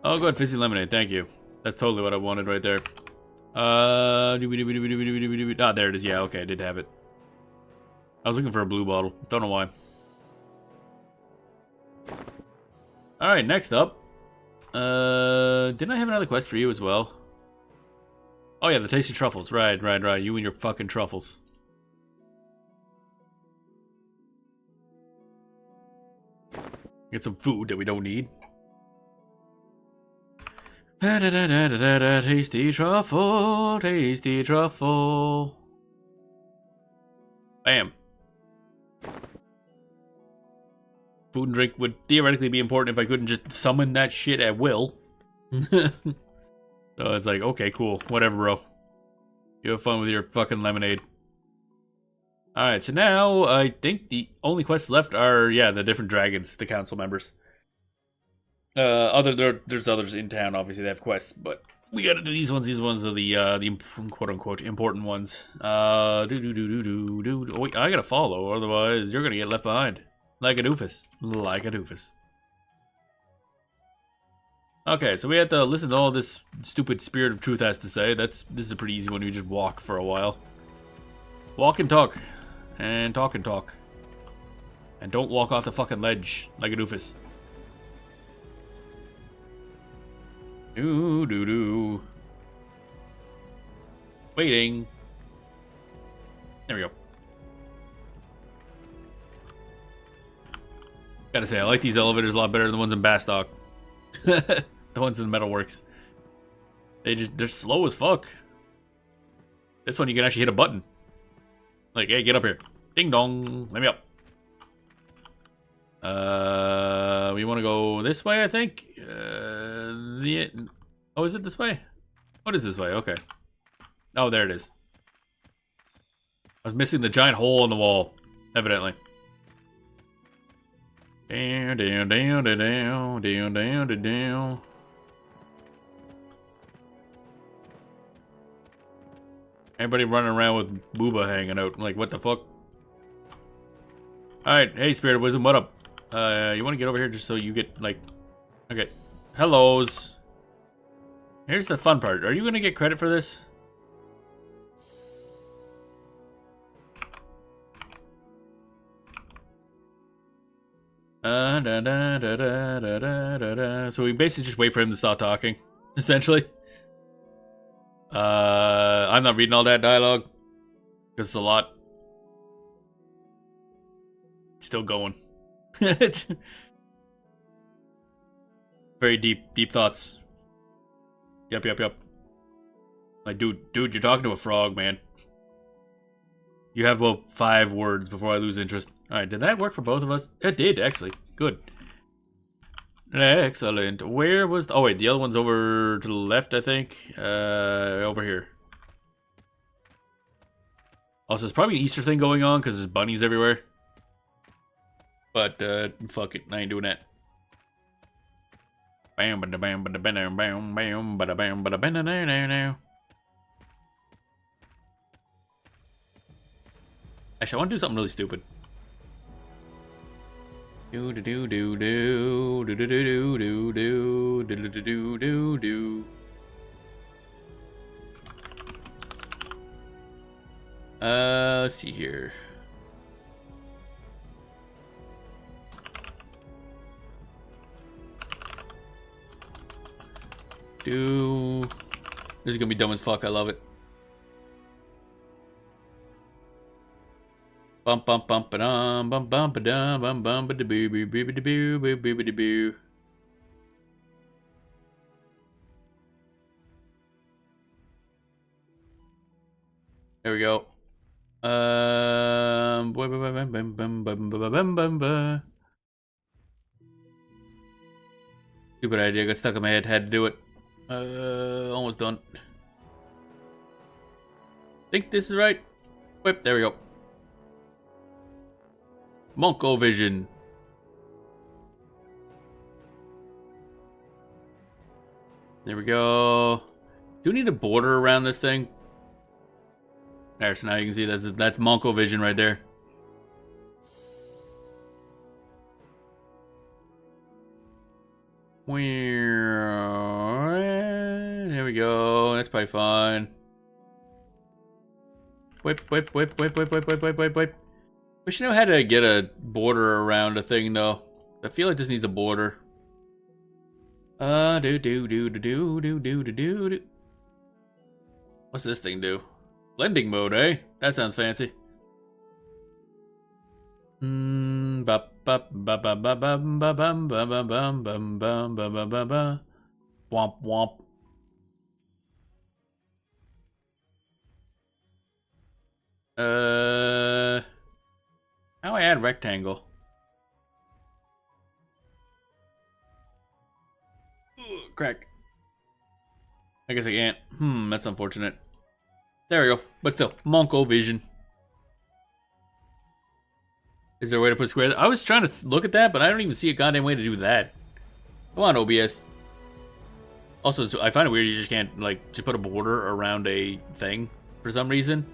Oh, good. Fizzy lemonade. Thank you. That's totally what I wanted right there. Ah, there it is. Yeah, okay. I did have it. I was looking for a blue bottle. Don't know why. Alright, next up. Didn't I have another quest for you as well? Oh yeah, the tasty truffles. Right. You and your fucking truffles. Get some food that we don't need. Tasty truffle, tasty truffle. Bam. Food and drink would theoretically be important if I couldn't just summon that shit at will. So it's like, okay, cool. Whatever, bro. You have fun with your fucking lemonade. Alright, so now I think the only quests left are, yeah, the different dragons, the council members. There's others in town, obviously, they have quests, but we gotta do these ones. These ones are the quote-unquote important ones. Wait, I gotta follow, otherwise you're gonna get left behind. Like a doofus. Like a doofus. Okay, so we have to listen to all this stupid Spirit of Truth has to say. This is a pretty easy one. We just walk for a while. Walk and talk. And talk and talk. And don't walk off the fucking ledge like a doofus. Do. Waiting. There we go. Gotta say, I like these elevators a lot better than the ones in Bastock. The ones in the Metalworks. They're slow as fuck. This one you can actually hit a button. Like, hey, get up here. Ding dong. Let me up. We want to go this way, I think. Oh, is it this way? What is this way? Okay. Oh, there it is. I was missing the giant hole in the wall, evidently. Down. Everybody running around with Booba hanging out. Like, what the fuck? Alright, hey, Spirit of Wisdom, what up? You want to get over here just so you get, like... Okay. Hellos. Here's the fun part. Are you going to get credit for this? So we basically just wait for him to stop talking, essentially. I'm not reading all that dialogue because it's a lot. Still going. Very deep thoughts. Yep. Like, dude, you're talking to a frog, man. You have about 5 words before I lose interest. Alright, did that work for both of us? It did, actually. Good. Excellent. Where was... Oh, wait, the other one's over to the left, I think. Over here. Also, there's probably an Easter thing going on, because there's bunnies everywhere. But, fuck it. I ain't doing that. Bam, bada bam, bada bam, bam, bam, bada bam, bada bam, now. Actually, I want to do something really stupid. Do. Let's see here. This is gonna be dumb as fuck. I love it. Bum bum bum ba dum bum bum ba dum bum bum ba da boo boo boo ba da boo boo boo ba da boo. There we go. Bum bum bum bum bum bum bum bum bum bum. Stupid idea, got stuck in my head, had to do it. Almost done. Think this is right. Whip, there we go. Monko vision. There we go. Do we need a border around this thing? There, so now you can see that's Monko vision right there. There we go. That's probably fine. Whip, whip, whip, whip, whip, whip, whip, whip, whip, whip. We should know how to get a border around a thing, though. I feel like this needs a border. Do do do do do do do do do. What's this thing do? Blending mode, eh? That sounds fancy. Bop bop bop bop bop bop bop bum bum bum bum bum bum bum bum bum. Womp womp. How I add rectangle? Ugh, crack. I guess I can't. That's unfortunate. There we go. But still, Monko vision. Is there a way to put squares? I was trying to look at that, but I don't even see a goddamn way to do that. Come on, OBS. Also, I find it weird you just can't, like, just put a border around a thing for some reason.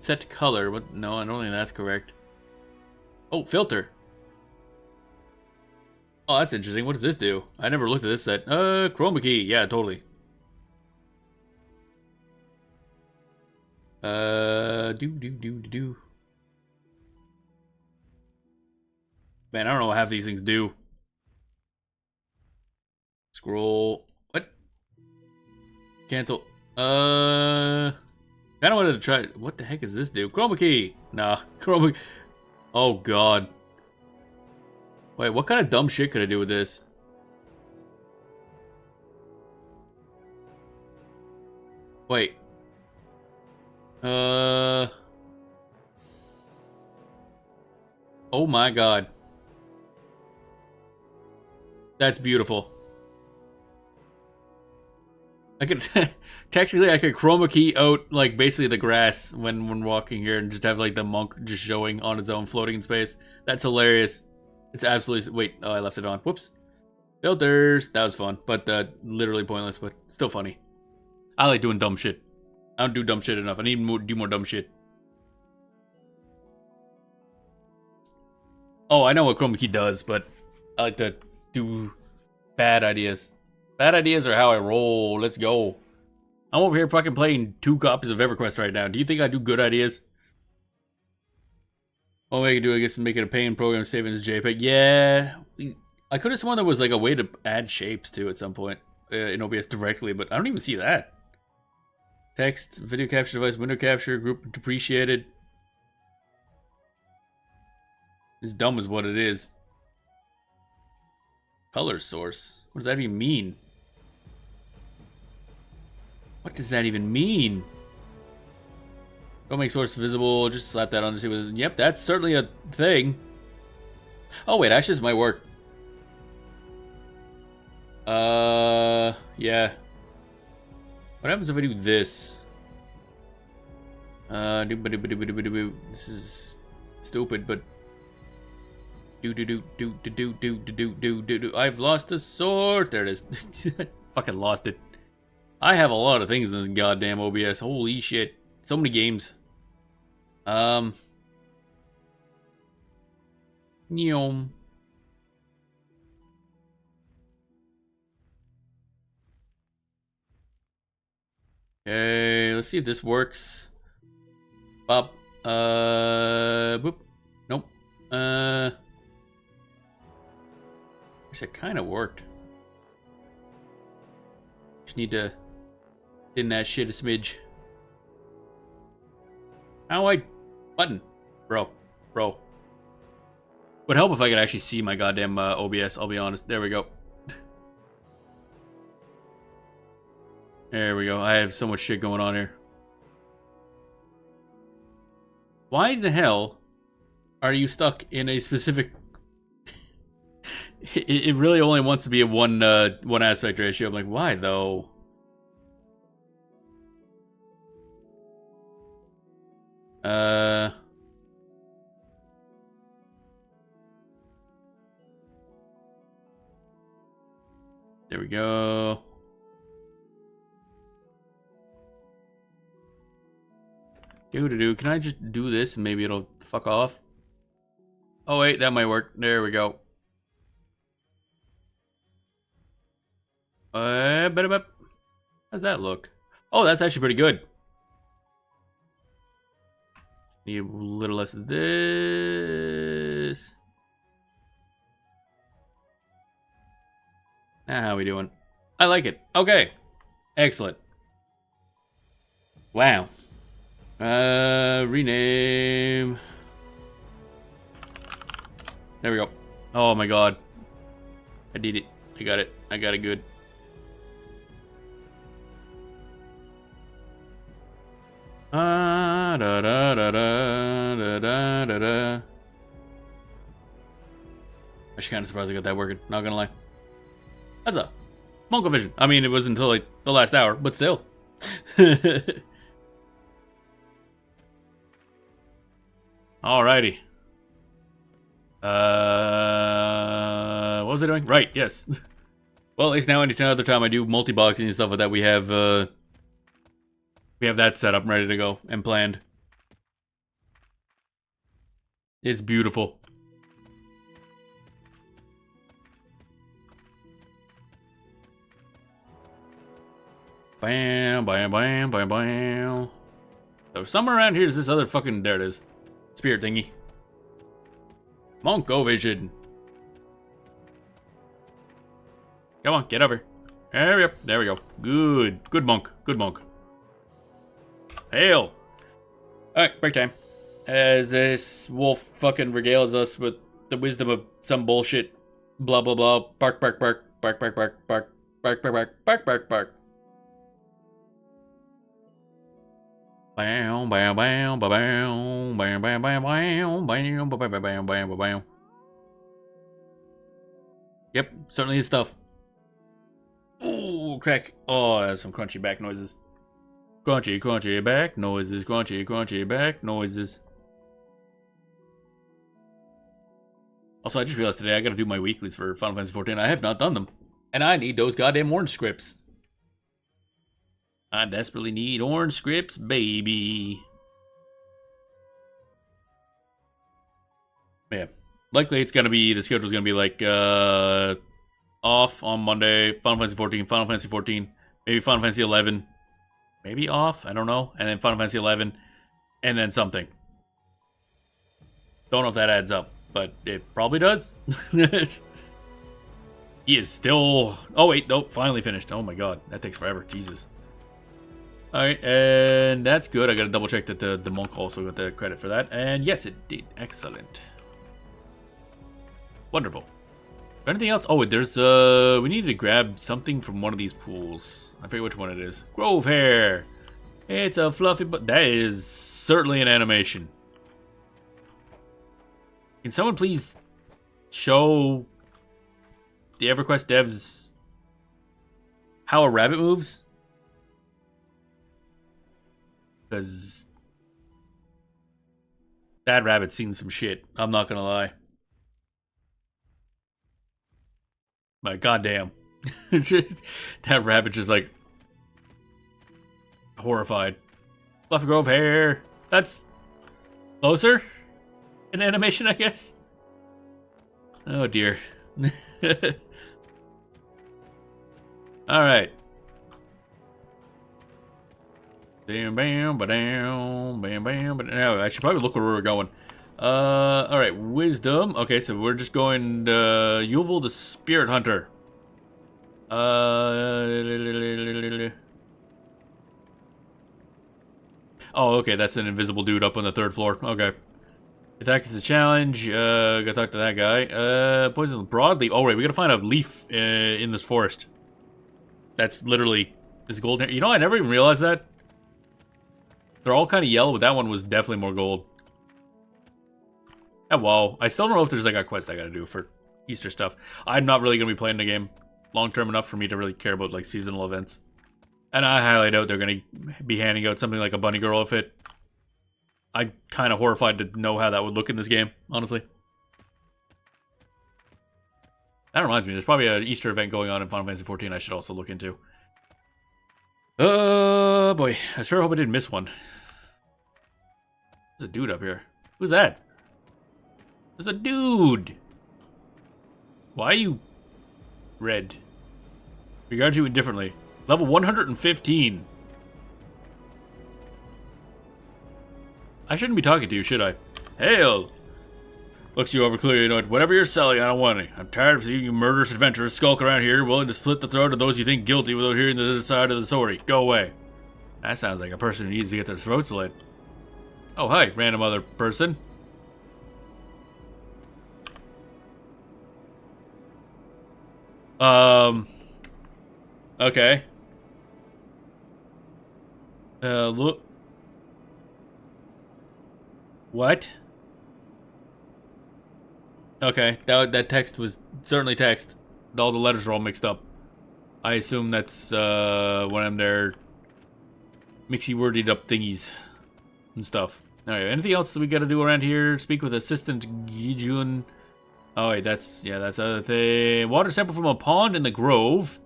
Set color. What? No, I don't think that's correct. Oh, filter. Oh, that's interesting. What does this do? I never looked at this set. Chroma key. Yeah, totally. Do. Man, I don't know what half these things do. Scroll. What? Cancel. Kind of wanted to try. What the heck does this do? Chroma key. Nah, chroma. Oh god. Wait, what kind of dumb shit could I do with this? Wait. Oh my god. That's beautiful. I could technically I could chroma key out like basically the grass when walking here and just have like the monk just showing on its own floating in space. That's hilarious. It's absolutely wait, oh I left it on. Whoops. Filters. That was fun, but literally pointless, but still funny. I like doing dumb shit. I don't do dumb shit enough. I need to do more dumb shit. Oh, I know what chroma key does, but I like to do bad ideas. Bad ideas are how I roll. Let's go. I'm over here fucking playing 2 copies of EverQuest right now. Do you think I do good ideas? All I can do, I guess, is make it a paint program, save it as JPEG. Yeah, I could have sworn there was like a way to add shapes too at some point in OBS directly, but I don't even see that. Text, video capture device, window capture, group depreciated. It's dumb is what it is. Color source. What does that even mean? What does that even mean? Don't make source visible. Just slap that on to see what it is. Yep, that's certainly a thing. Oh wait, ashes might work. Yeah. What happens if I do this? This is stupid, but I've lost the sword. There it is. Fucking lost it. I have a lot of things in this goddamn OBS. Holy shit. So many games. Neom. Okay, let's see if this works. Bop, Boop. Nope. Wish it kind of worked. Just need to thin that shit a smidge. How do I button? Bro. Would help if I could actually see my goddamn OBS, I'll be honest. There we go. There we go. I have so much shit going on here. Why the hell are you stuck in a specific... it really only wants to be a one aspect ratio. I'm like, why though? There we go. Can I just do this and maybe it'll fuck off? Oh wait, that might work. There we go. How's that look? Oh, that's actually pretty good. Need a little less of this. How are we doing? I like it. Okay. Excellent. Wow. Rename. There we go. Oh my god. I did it. I got it. I got it good. Da da da da da da da da. Actually, kind of surprised I got that working. Not gonna lie. That's a Monko Vision. I mean, it wasn't until like the last hour, but still. Alrighty. What was I doing? Right, yes. Well, at least now any other time I do multi-boxing and stuff like that, we have that set up and ready to go and planned. It's beautiful. Bam, bam, bam, bam, bam. So somewhere around here is this other fucking, there it is. Spirit thingy. Monko Vision. Come on, get over. Hurry up. There we go. Good. Good monk. Good monk. Hail. Alright, break time. As this wolf fucking regales us with the wisdom of some bullshit. Blah, blah, blah. Bark, bark, bark. Bark, bark, bark. Bark, bark, bark, bark. Bark, bark, bark. Bam, bam, bam, bam, bam, bam, bam, bam, bam, bam, bam, bam, bam, bam. Yep, certainly is stuff. Ooh, crack. Oh, that's some crunchy back noises. Crunchy, crunchy back noises. Crunchy, crunchy back noises. Also, I just realized today I gotta do my weeklies for Final Fantasy XIV. I have not done them. And I need those goddamn orange scripts. I desperately need orange scripts, baby. Yeah. Likely it's gonna be, the schedule's gonna be like, off on Monday, Final Fantasy XIV, Final Fantasy XIV, maybe Final Fantasy XI, maybe off, I don't know, and then Final Fantasy XI, and then something. Don't know if that adds up, but it probably does. He is still, oh wait, nope, finally finished. Oh my god, that takes forever, Jesus. Alright, and that's good. I gotta double check that the monk also got the credit for that, and yes, it did. Excellent. Wonderful. Anything else? Oh, there's, we need to grab something from one of these pools. I forget which one it is. Grove hair. It's a fluffy, but that is certainly an animation. Can someone please show the EverQuest devs how a rabbit moves? Because that rabbit's seen some shit. I'm not gonna lie. But goddamn. That rabbit just like horrified. Fluffy Grove hair. That's closer in animation, I guess. Oh dear. Alright. Bam, bam, ba-dam, bam, bam, but now I should probably look where we're going. Alright, wisdom. Okay, so we're just going, Yuval the Spirit Hunter. Oh, okay, that's an invisible dude up on the 3rd floor. Okay. Attack is a challenge. Gotta talk to that guy. Poison broadly. Oh, right, we gotta find a leaf in this forest. That's literally this golden. You know, I never even realized that. They're all kind of yellow, but that one was definitely more gold. Oh, wow. I still don't know if there's like a quest I gotta do for Easter stuff. I'm not really gonna be playing the game long-term enough for me to really care about like seasonal events. And I highly doubt they're gonna be handing out something like a bunny girl outfit. I'm kind of horrified to know how that would look in this game, honestly. That reminds me, there's probably an Easter event going on in Final Fantasy XIV I should also look into. Oh, boy. I sure hope I didn't miss one. There's a dude up here. Who's that? There's a dude! Why are you red? Regard you indifferently. Level 115. I shouldn't be talking to you, should I? Hail! Looks you over clearly annoyed. Whatever you're selling, I don't want any. I'm tired of seeing you murderous adventurers skulk around here, willing to slit the throat of those you think guilty without hearing the other side of the story. Go away. That sounds like a person who needs to get their throat slit. Oh, hi, random other person. Okay. Look. What? Okay, that text was certainly text. All the letters are all mixed up. I assume that's one of them there mixy worded up thingies and stuff. Alright, anything else that we gotta do around here? Speak with Assistant Gijun. Oh wait, that's other thing. Water sample from a pond in the grove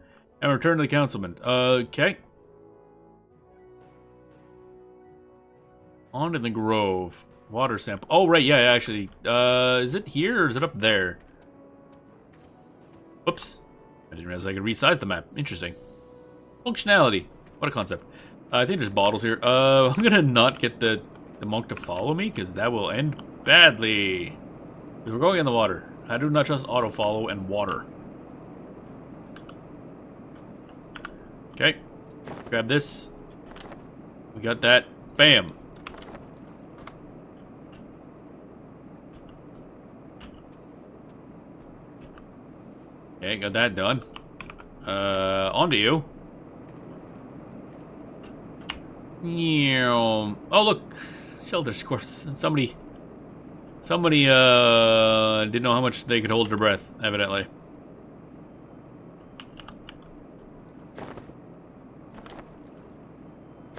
and return to the councilman. Okay. Pond in the grove. Water sample. Oh, right, yeah, actually. Is it here or is it up there? Whoops. I didn't realize I could resize the map. Interesting. Functionality. What a concept. I think there's bottles here. I'm gonna not get the monk to follow me, because that will end badly. Because we're going in the water. I do not trust auto-follow and water. Okay. Grab this. We got that. Bam. Okay, got that done. On to you. Oh, look. Shelter scores. Somebody, didn't know how much they could hold their breath, evidently.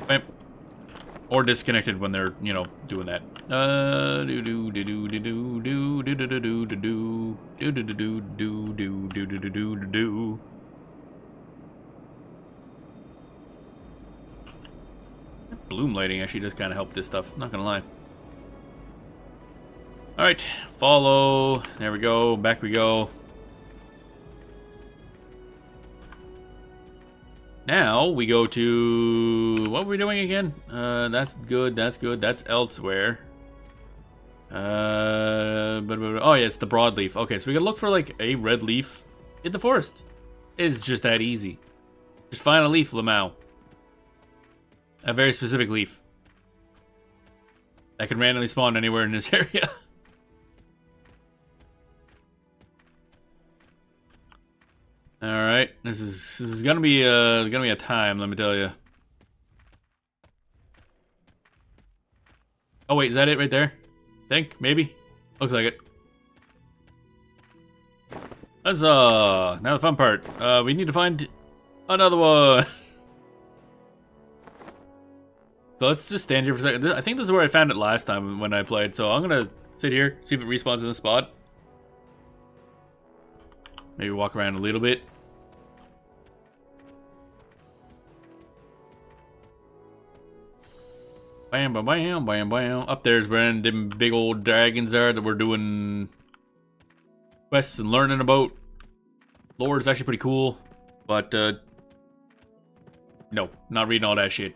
Bam. Or disconnected when they're, you know, doing that. Bloom lighting actually does kind of help this stuff, not gonna lie. Alright, follow. There we go, back we go. Now we go to what were we doing again? That's good. That's good. That's elsewhere. Oh yeah, it's the broadleaf. Okay, so we gotta look for like a red leaf in the forest. It's just that easy. Just find a leaf, Lamau. A very specific leaf that can randomly spawn anywhere in this area. All right, this is gonna be a time. Let me tell you. Oh wait, is that it right there? Think maybe. Looks like it. Huzzah! Now the fun part. We need to find another one. So let's just stand here for a second. I think this is where I found it last time when I played. So I'm gonna sit here, see if it respawns in the spot. Maybe walk around a little bit. Bam, bam, bam, bam, bam. Up there's where them big old dragons are that we're doing quests and learning about. Lore is actually pretty cool, but no, not reading all that shit.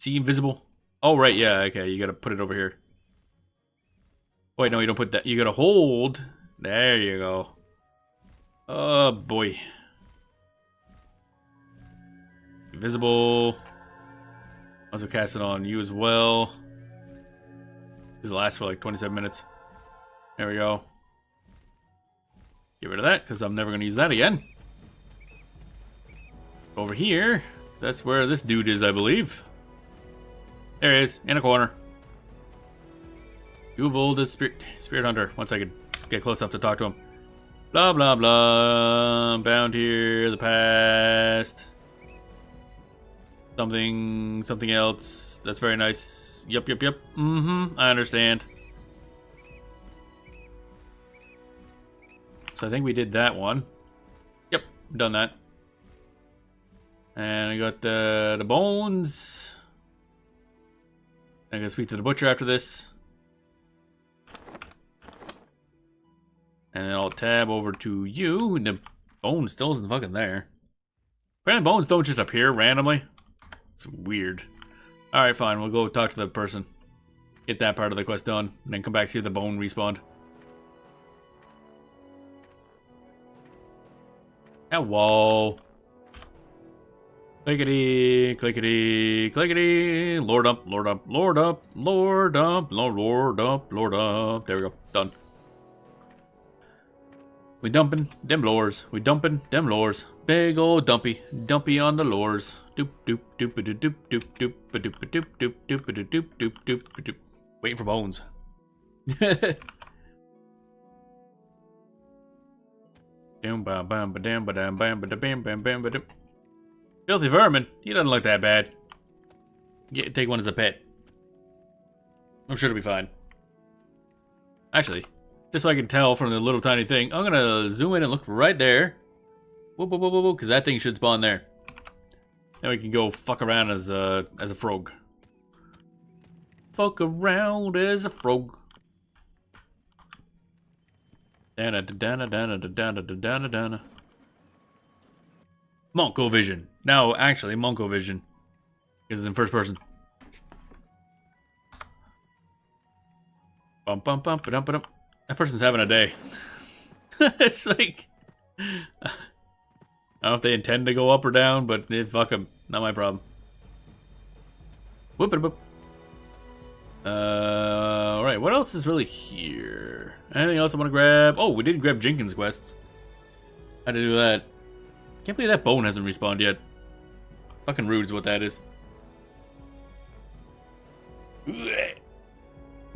See invisible? Oh, right, yeah, okay, you gotta put it over here. Wait, no, you don't put that. You gotta hold. There you go. Oh, boy. Invisible. Also cast it on you as well. This lasts for like 27 minutes. There we go. Get rid of that, because I'm never gonna use that again. Over here. That's where this dude is, I believe. There he is, in a corner. You've old as Spirit Hunter. Once I could get close enough to talk to him. Blah, blah, blah. Bound here, the past. Something else. That's very nice. Yep. Mm-hmm, I understand. So I think we did that one. Yep, done that. And I got the bones. I'm gonna speak to the butcher after this. And then I'll tab over to you. The bone still isn't fucking there. Apparently bones don't just appear randomly. It's weird. Alright, fine. We'll go talk to the person. Get that part of the quest done. And then come back to see if the bone respawned. Hello. Clickety, clickety, clickety. Lord up, lord up, lord up, lord up, lord up, lord up. There we go. Done. We dumping them lures. We dumping them lures. Big old dumpy. Dumpy on the lures. Doop doop doop doop doop doop doop doop doop doop doop doop doop doop doop. Waiting for bones. Filthy vermin. He doesn't look that bad. Take one as a pet. I'm sure it'll be fine. Actually, just so I can tell from the little tiny thing, I'm gonna zoom in and look right there. Whoop, whoop, whoop, whoop, because that thing should spawn there. Then we can go fuck around as a frog. Fuck around as a frog. Dana dana dana dana dana dana. Monko vision. No, actually, Monko vision. Because it's in first person. Bum bum bum ba dum ba dum. That person's having a day. It's like, I don't know if they intend to go up or down, but fuck them. Not my problem. Whoop it whoop. Alright, what else is really here? Anything else I want to grab? Oh, we did grab Jenkins' quests. How to do that? Can't believe that bone hasn't respawned yet. Fucking rude is what that is.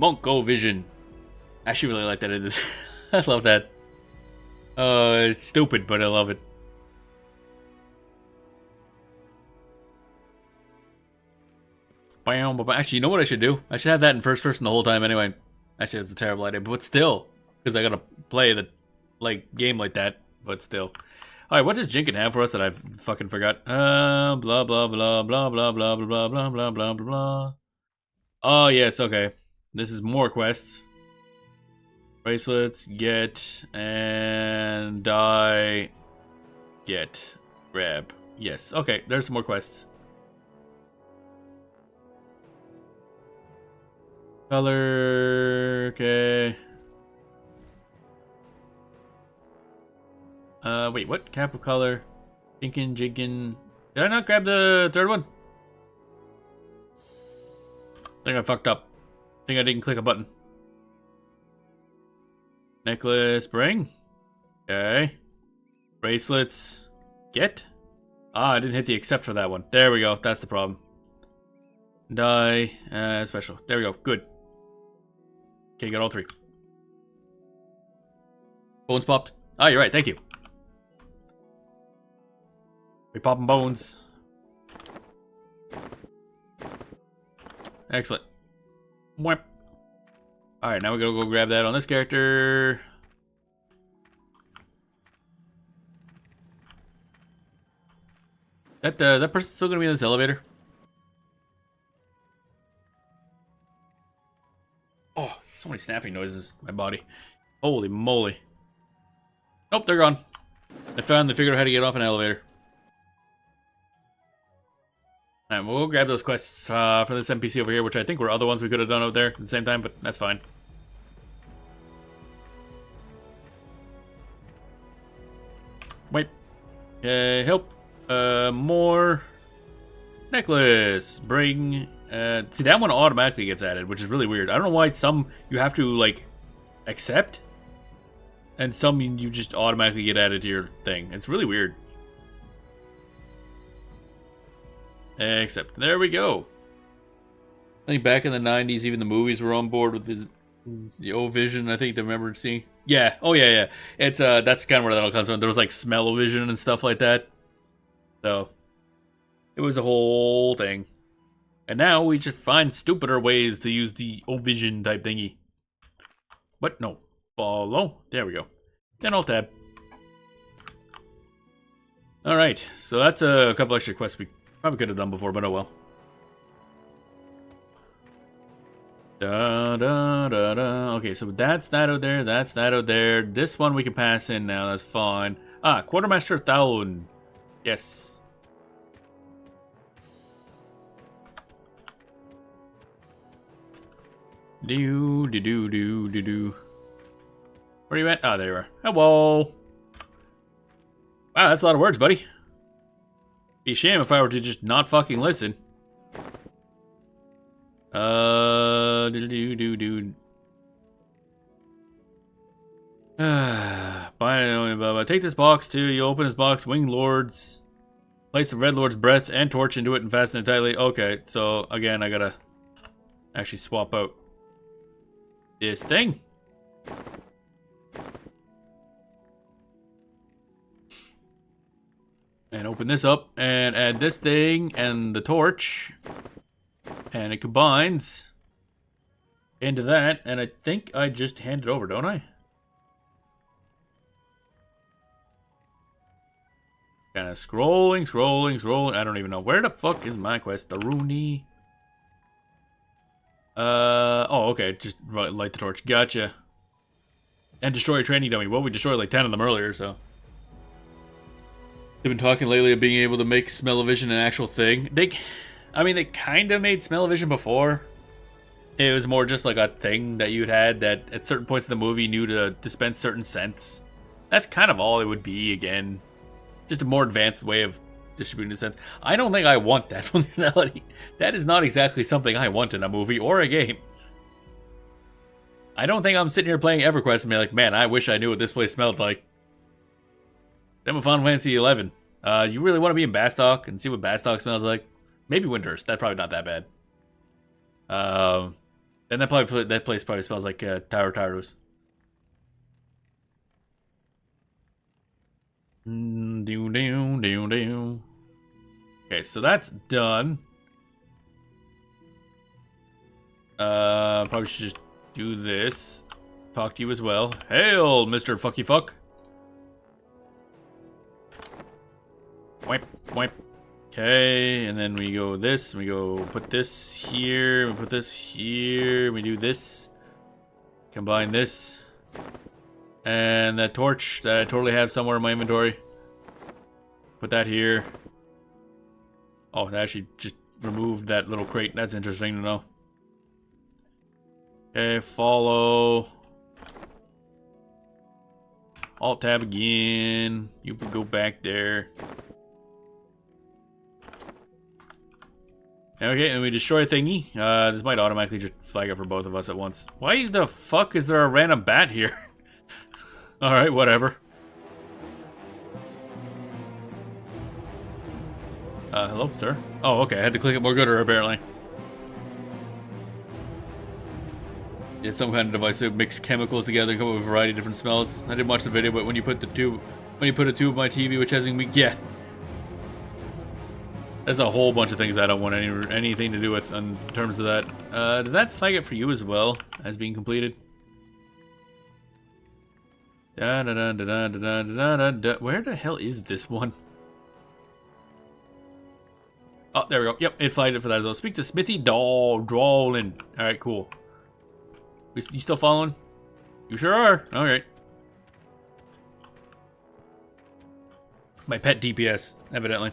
Monko vision. I actually really like that. I love that. It's stupid, but I love it. Actually, you know what I should do? I should have that in first person the whole time anyway. Actually, that's a terrible idea, but still. Because I gotta play the game like that, but still. Alright, what does Jinkin have for us that I've fucking forgot? Blah, blah, blah, blah, blah, blah, blah, blah, blah, blah, blah, blah. Oh, yes, okay. This is more quests. Bracelets, get, and die, get, grab. Yes, okay, there's some more quests. Color, okay. Wait, what? Cap of color. Jinkin. Did I not grab the third one? I think I fucked up. I think I didn't click a button. Necklace, bring. Okay. Bracelets, get. Ah, I didn't hit the accept for that one. There we go. That's the problem. Die, special. There we go. Good. Okay, got all three. Bones popped. Ah, you're right. Thank you. We popping bones. Excellent. Mwep. Alright, now we gotta go grab that on this character. That person's still gonna be in this elevator? Oh, so many snapping noises in my body. Holy moly. Nope, they're gone. They finally figured out how to get off an elevator. Alright, we'll grab those quests for this NPC over here, which I think were other ones we could have done out there at the same time, but that's fine. Wait. Help. More. Necklace. Bring. See, that one automatically gets added, which is really weird. I don't know why some you have to, like, accept, and some you just automatically get added to your thing. It's really weird. Except, there we go. I think back in the 90s, even the movies were on board with the O-Vision. I think they remember seeing. Yeah, oh yeah. It's that's kind of where that all comes from. There was like smell-o-vision and stuff like that. So, it was a whole thing. And now we just find stupider ways to use the O-Vision type thingy. What? No. Follow. There we go. Then Alt Tab. Alright, so that's a couple extra quests we probably could have done before, but oh well. Okay, so that's that out there, that's that out there. This one we can pass in now, that's fine. Ah, Quartermaster Thaun. Yes. Where are you at? Ah, there you are. Hello. Wow, that's a lot of words, buddy. Be a shame if I were to just not fucking listen. Take this box too. You open this box, Winged Lords. Place the Red Lord's breath and torch into it and fasten it tightly. Okay, so again, I gotta actually swap out this thing. And open this up and add this thing and the torch. And it combines into that. And I think I just hand it over, don't I? Kind of scrolling. I don't even know. Where the fuck is my quest? The Rooney. Oh, okay. Just light the torch. Gotcha. And destroy a training dummy. Well, we destroyed like 10 of them earlier, so. They've been talking lately of being able to make smell-o-vision an actual thing. They kind of made smell-o-vision before. It was more just like a thing that you'd had that at certain points in the movie knew to dispense certain scents. That's kind of all it would be again. Just a more advanced way of distributing the scents. I don't think I want that functionality. That is not exactly something I want in a movie or a game. I don't think I'm sitting here playing EverQuest and be like, man, I wish I knew what this place smelled like. Then with Final Fantasy 11. You really want to be in Bastok and see what Bastok smells like? Maybe Windhurst. That's probably not that bad. And that place probably smells like Tower Tarus. Okay, so that's done. Probably should just do this. Talk to you as well. Hail, Mr. Fucky Fuck. Wipe. Okay, and then we go this, we go put this here, we put this here, we do this. Combine this. And that torch that I totally have somewhere in my inventory. Put that here. Oh, that actually just removed that little crate. That's interesting to know. Okay, follow. Alt tab again. You can go back there. Okay, and we destroy a thingy. This might automatically just flag up for both of us at once. Why the fuck is there a random bat here? Alright, whatever. Hello, sir? Oh, okay, I had to click it more gooder, apparently. It's some kind of device that mixes chemicals together and come up with a variety of different smells. I didn't watch the video, but when you put a tube on my TV, which has yeah. There's a whole bunch of things I don't want anything to do with in terms of that. Did that flag it for you as well as being completed? Where the hell is this one? Oh, there we go. Yep, it flagged it for that as well. Speak to Smithy Drawlin. Alright, cool. You still following? You sure are. Alright. My pet DPS, evidently.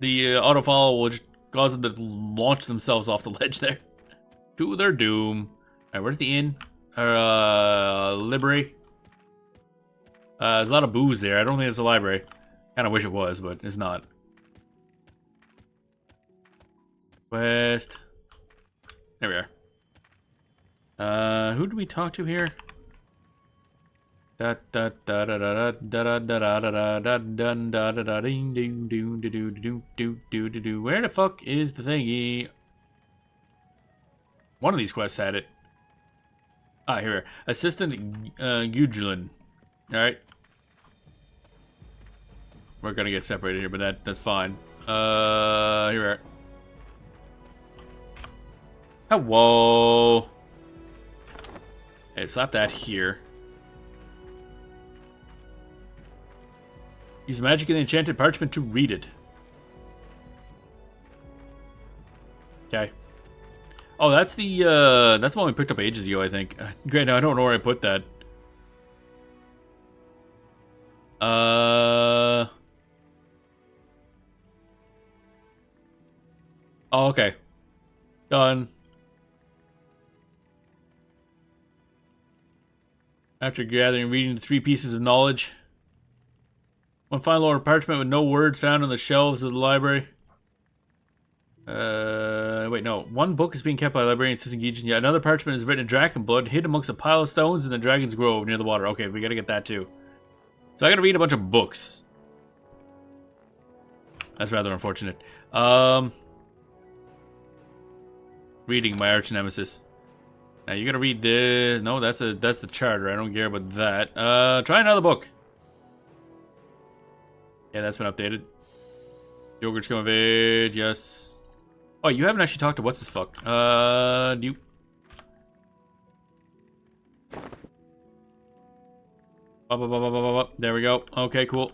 the auto-follow will just cause them to launch themselves off the ledge there. To their doom. Alright, where's the inn? Or, library? There's a lot of booze there. I don't think it's a library. Kinda wish it was, but it's not. Quest. There we are. Who do we talk to here? Where the fuck is the thingy? One of these quests had it. Ah, here. Assistant Gudrun. Alright. We're gonna get separated here, but that's fine. Here we are. Hello. Hey, slap that here. Use magic and enchanted parchment to read it. Okay. Oh, that's the one we picked up ages ago, I think. Great, now I don't know where I put that. Oh, okay. Done. After gathering and reading the 3 pieces of knowledge. One fine lower parchment with no words found on the shelves of the library. Wait, no. One book is being kept by librarian assistant Gijan. Yeah, another parchment is written in dragon blood, hid amongst a pile of stones in the Dragon's Grove near the water. Okay, we gotta get that too. So I gotta read a bunch of books. That's rather unfortunate. Reading my arch nemesis. Now you gotta read this. No, that's the charter. I don't care about that. Try another book. Yeah, that's been updated. Yogurt's coming of age, yes. Oh, you haven't actually talked to what's his fuck. You. There we go. Okay, cool.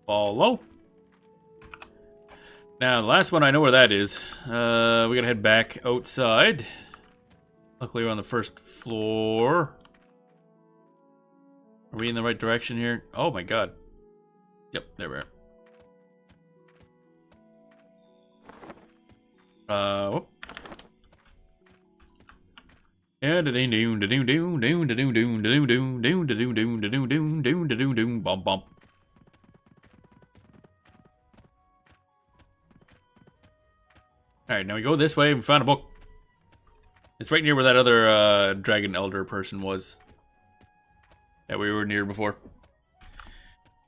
Follow. Now, the last one, I know where that is. We gotta head back outside. Luckily, we're on the first floor. Are we in the right direction here? Oh my god. Yep, there we are. Whoop. Yeah, bump bump. Alright, now we go this way. We found a book. It's right near where that other Dragon Elder person was. That we were near before.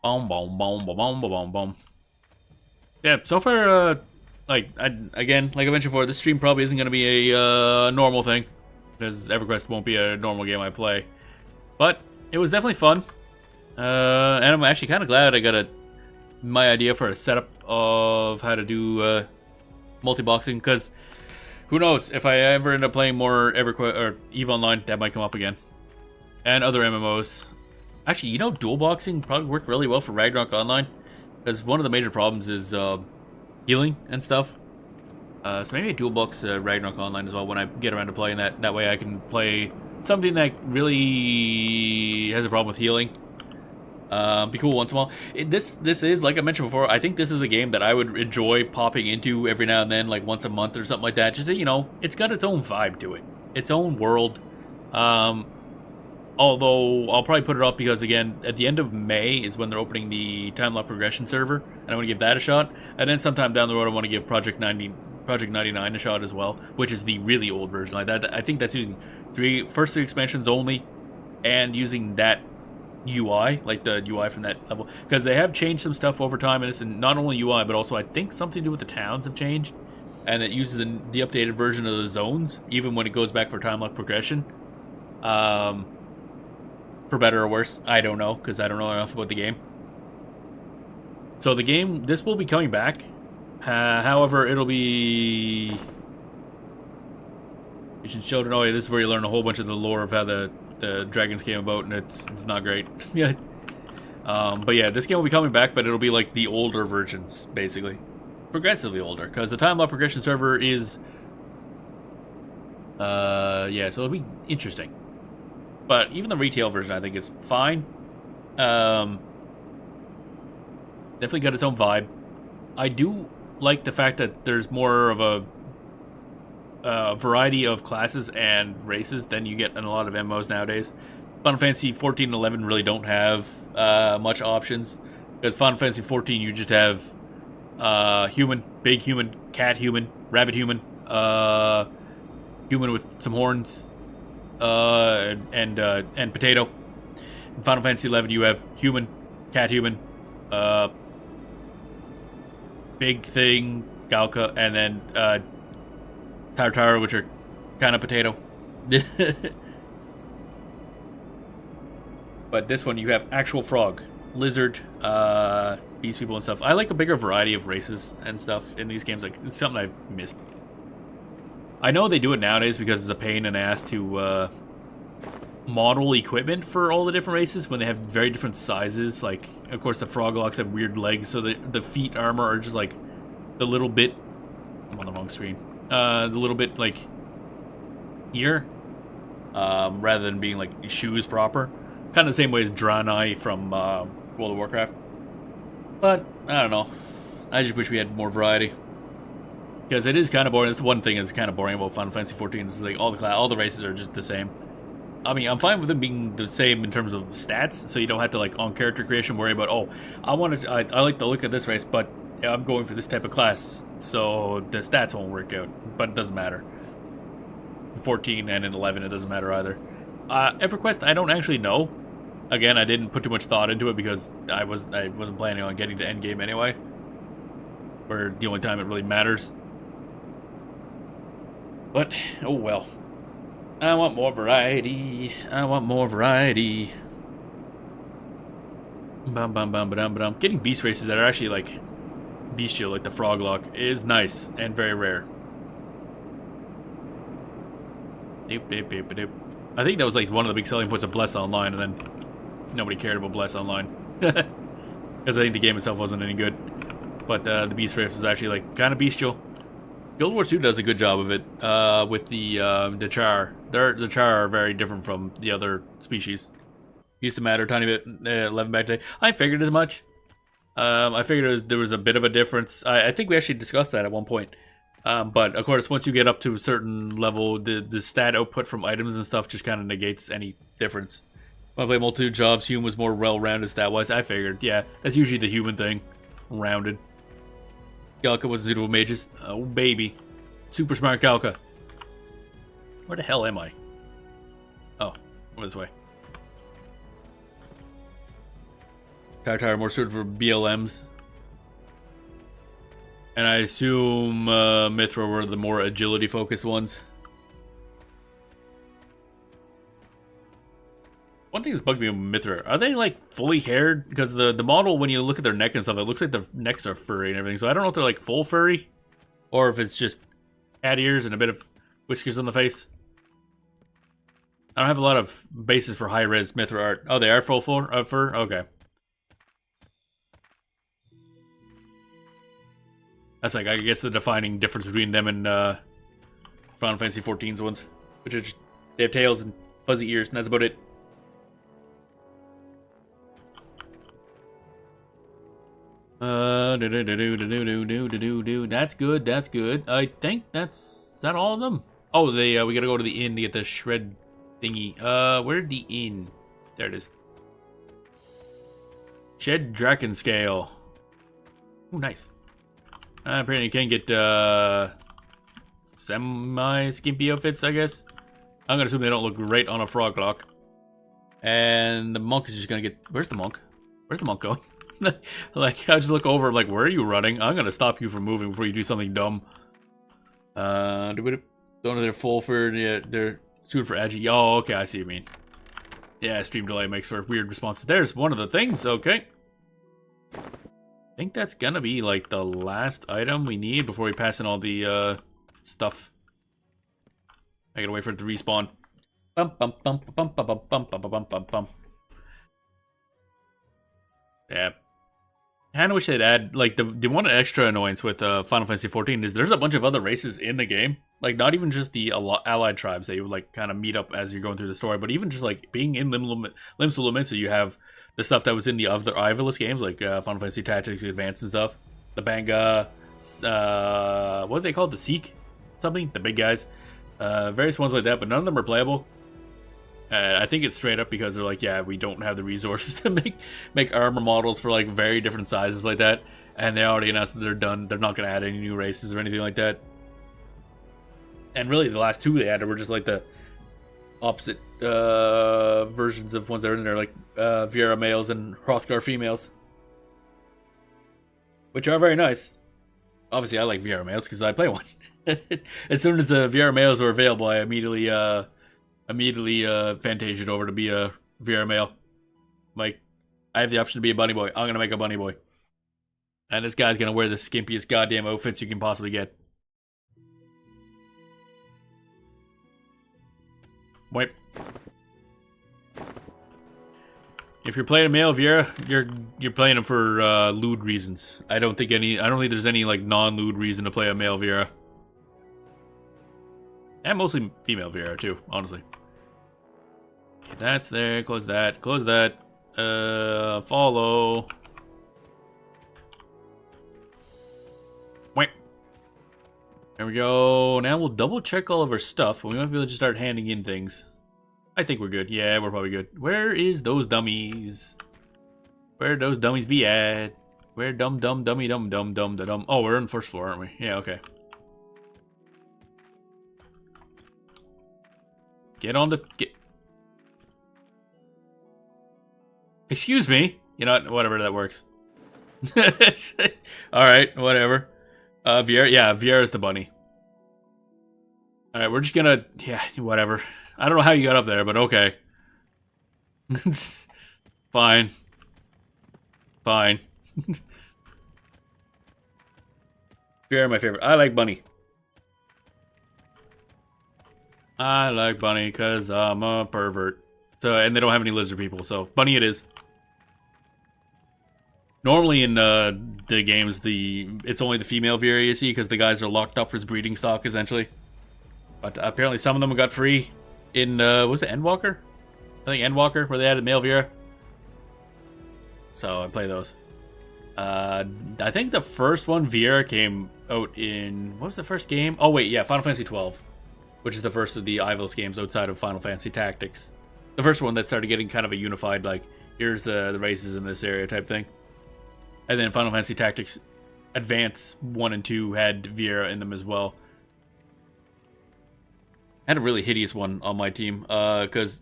Boom, boom, boom, boom, boom, boom, boom. Yeah, so far, again, like I mentioned before, this stream probably isn't going to be a normal thing. Because EverQuest won't be a normal game I play. But it was definitely fun. And I'm actually kind of glad I got my idea for a setup of how to do multi-boxing. Because who knows, if I ever end up playing more EverQuest or EVE Online, that might come up again. And other MMOs. Actually, you know, dual boxing probably worked really well for Ragnarok Online. Because one of the major problems is healing and stuff. So maybe a dual box Ragnarok Online as well when I get around to playing that. That way I can play something that really has a problem with healing. Be cool once in a while. This is, like I mentioned before, I think this is a game that I would enjoy popping into every now and then, like once a month or something like that. Just to, you know, it's got its own vibe to it. Its own world. Although, I'll probably put it off because, again, at the end of May is when they're opening the time lock progression server, and I want to give that a shot. And then sometime down the road, I want to give Project 99 a shot as well, which is the really old version. Like that, I think that's using first three expansions only, and using that UI, like the UI from that level, because they have changed some stuff over time, and it's not only UI, but also I think something to do with the towns have changed, and it uses the updated version of the zones, even when it goes back for time lock progression. For better or worse, I don't know, because I don't know enough about the game. So the game, this will be coming back. However, it'll be... Children, oh yeah, this is where you learn a whole bunch of the lore of how the dragons came about, and it's not great. Yeah. But yeah, this game will be coming back, but it'll be like the older versions, basically. Progressively older, because the time lock progression server is... yeah, so it'll be interesting. But even the retail version, I think, is fine. Definitely got its own vibe. I do like the fact that there's more of a variety of classes and races than you get in a lot of MMOs nowadays. Final Fantasy 14 and 11 really don't have much options, because Final Fantasy 14 you just have human, big human, cat human, rabbit human, human with some horns, and potato. In Final Fantasy 11 you have human, cat human, big thing, Galka, and then Tartara, which are kind of potato. But this one, you have actual frog, lizard, beast people and stuff. I like a bigger variety of races and stuff in these games. Like, it's something I've missed. I know they do it nowadays because it's a pain in the ass to model equipment for all the different races when they have very different sizes. Like, of course, the froglocks have weird legs, so the feet armor are just like the little bit. I'm on the wrong screen. The little bit like here, rather than being like shoes proper. Kind of the same way as Draenei from World of Warcraft. But I don't know. I just wish we had more variety. Because it is kind of boring. That's one thing that's kind of boring about Final Fantasy 14. Is like all the races are just the same. I mean, I'm fine with them being the same in terms of stats, so you don't have to like on character creation worry about, oh, I like the look of this race, but I'm going for this type of class, so the stats won't work out. But it doesn't matter. In 14 and in 11, it doesn't matter either. EverQuest, I don't actually know. Again, I didn't put too much thought into it because I wasn't planning on getting to endgame anyway. Where the only time it really matters. But, oh well. I want more variety. I want more variety. Bum bum bum ba-dum ba-dum. Getting beast races that are actually like bestial, like the Froglock, is nice and very rare. Doop, doop, doop, doop. I think that was like one of the big selling points of Bless Online, and then nobody cared about Bless Online. Because I think the game itself wasn't any good. But the beast race was actually like kind of bestial. Guild Wars 2 does a good job of it with the Char. The Char are very different from the other species. Used to matter a tiny bit 11 back today. I figured as much. I figured there was a bit of a difference. I think we actually discussed that at one point. But of course, once you get up to a certain level, the stat output from items and stuff just kind of negates any difference. When I play multitude jobs, human was more well-rounded stat-wise. I figured, yeah, that's usually the human thing, rounded. Galka was pseudo mages. Oh baby, super smart Galka. Where the hell am I? Oh, over this way. Tartar more suited for BLMs. And I assume Mithra were the more agility-focused ones. One thing that's bugged me with Mithra, are they like fully haired? Because the model, when you look at their neck and stuff, it looks like their necks are furry and everything. So I don't know if they're like full furry, or if it's just cat ears and a bit of whiskers on the face. I don't have a lot of bases for high-res Mithra art. Oh, they are full fur? Okay. That's like, I guess, the defining difference between them and Final Fantasy 14's ones. Which are just, they have tails and fuzzy ears, and that's about it. That's good, that's good. I think is that all of them? Oh, we gotta go to the inn to get the shred thingy. Where'd the inn? There it is. Shed Draken Scale. Oh, nice. Apparently you can get semi-skimpy outfits, I guess. I'm gonna assume they don't look great on a Froglock. And the monk is just gonna get... Where's the monk? Where's the monk going? Like, I just look over, like, where are you running? I'm gonna stop you from moving before you do something dumb. Don't know they're full for... Yeah, they're suited for agi. Oh, okay, I see what you mean. Yeah, stream delay makes for weird responses. There's one of the things, okay. I think that's gonna be like the last item we need before we pass in all the stuff. I gotta wait for it to respawn. Bum bum bum bum bum bum bum bum bum bum bum. Yeah. I kinda wish they'd add, like, the one extra annoyance with Final Fantasy 14 is there's a bunch of other races in the game. Like, not even just the allied tribes that you would, like, kind of meet up as you're going through the story, but even just, like, being in Limsa Lominsa, you have the stuff that was in the other Ivalice games, like Final Fantasy Tactics Advance and stuff. the Banga, what are they called? The Sikh? Something? The big guys. Various ones like that, but none of them are playable. I think it's straight up because they're like, yeah, we don't have the resources to make armor models for like very different sizes like that. And they already announced that they're done. They're not going to add any new races or anything like that. And really, the last two they added were just like the opposite versions of ones that are in there, like Viera males and Hrothgar females, which are very nice. Obviously, I like Viera males because I play one. As soon as the Viera males were available, I immediately fantasied over to be a Viera male. Like, I have the option to be a bunny boy. I'm gonna make a bunny boy, and this guy's gonna wear the skimpiest goddamn outfits you can possibly get. Wipe. If you're playing a male Viera, you're playing him for lewd reasons. I don't think there's any like non-lewd reason to play a male Viera. And mostly female Viera too, honestly. Okay, that's there. Close that. Close that. Follow. Wait. There we go. Now we'll double check all of our stuff, but we might be able to just start handing in things. I think we're good. Yeah, we're probably good. Where is those dummies? Where those dummies be at? Where dummy dum. Oh, we're on the first floor, aren't we? Yeah, okay. Get on the get. Excuse me. You know what? Whatever, that works. All right, whatever. Viera, yeah, Viera's the bunny. All right, we're just gonna, yeah, whatever. I don't know how you got up there, but okay. Fine. Fine. Viera, my favorite. I like bunny. I like bunny because I'm a pervert. So, and they don't have any lizard people, so bunny it is. Normally in the games, it's only the female Viera you see because the guys are locked up for his breeding stock, essentially. But apparently some of them got free in, was it Endwalker? I think Endwalker, where they added male Viera. So I play those. I think the first one, Viera, came out in, what was the first game? Oh wait, yeah, Final Fantasy 12. Which is the first of the Ivos games outside of Final Fantasy Tactics. The first one that started getting kind of a unified, like, here's the races in this area type thing. And then Final Fantasy Tactics Advance 1 and 2 had Viera in them as well. I had a really hideous one on my team, because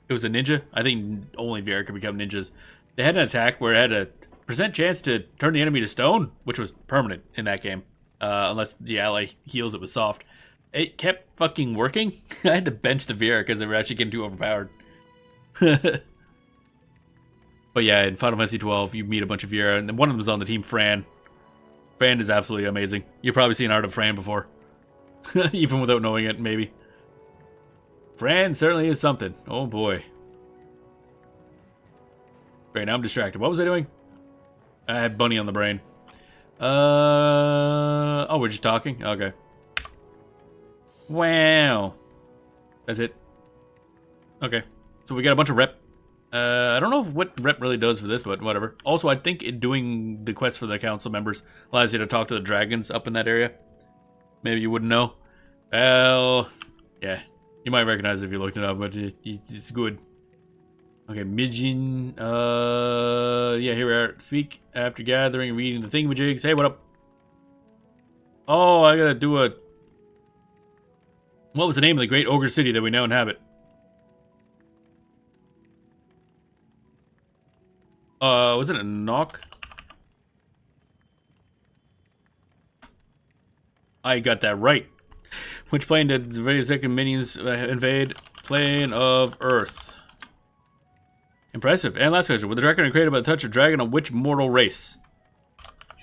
it was a ninja. I think only Viera could become ninjas. They had an attack where it had a % chance to turn the enemy to stone, which was permanent in that game. Unless the ally heals it with soft. It kept fucking working. I had to bench the Viera because they were actually getting too overpowered. But yeah, in Final Fantasy 12, you meet a bunch of Viera, and one of them is on the team, Fran. Fran is absolutely amazing. You've probably seen art of Fran before. Even without knowing it, maybe. Fran certainly is something. Oh boy. Right, now I'm distracted. What was I doing? I had Bunny on the brain. Oh, we're just talking? Okay. Wow. That's it. Okay. So we got a bunch of rep. I don't know what rep really does for this, but whatever. Also, I think doing the quest for the council members allows you to talk to the dragons up in that area. Maybe you wouldn't know. Well, yeah. You might recognize it if you looked it up, but it's good. Okay, Mijin. Yeah, here we are. Speak after gathering and reading the thingamajigs. Hey, what up? Oh, I gotta do a... What was the name of the great ogre city that we now inhabit? Was it a knock? I got that right. Which plane did the various second minions invade? Plane of Earth. Impressive. And last question. Was the dragon created by the touch of dragon on which mortal race?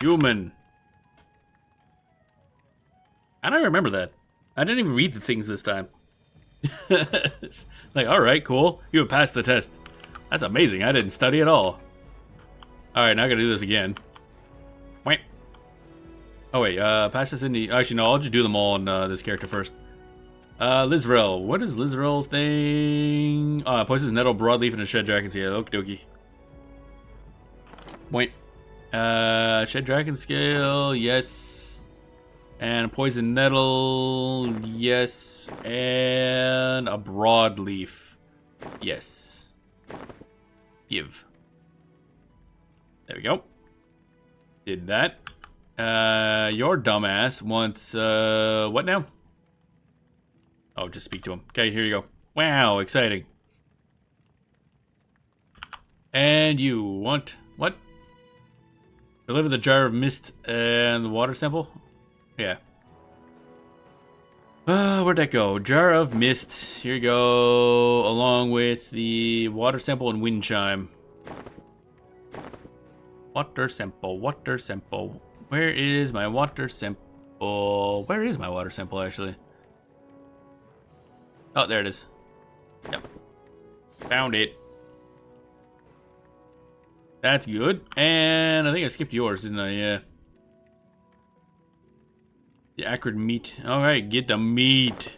Human. I don't remember that. I didn't even read the things this time. It's like, alright, cool. You have passed the test. That's amazing. I didn't study at all. Alright, now I gotta do this again. Wait. Oh wait, pass this in the... Actually, no, I'll just do them all on this character first. Lizrel. What is Lizrel's thing? Poisons nettle, broadleaf, and a shed dragon's. Yeah, okie dokie. Wait. Shed Dragon Scale, yes. And Poison Nettle, yes. And a Broadleaf, yes. Give. There we go. Did that. Your dumbass wants, what now? Oh, just speak to him. Okay, here you go. Wow, exciting. And you want, what? Deliver the jar of mist and the water sample? Yeah. Where'd that go? Jar of mist. Here you go. Along with the water sample and wind chime. Water sample, water sample. Where is my water sample? Where is my water sample, actually? Oh, there it is. Yep. Found it. That's good. And I think I skipped yours, didn't I? Yeah. The acrid meat. Alright, get the meat.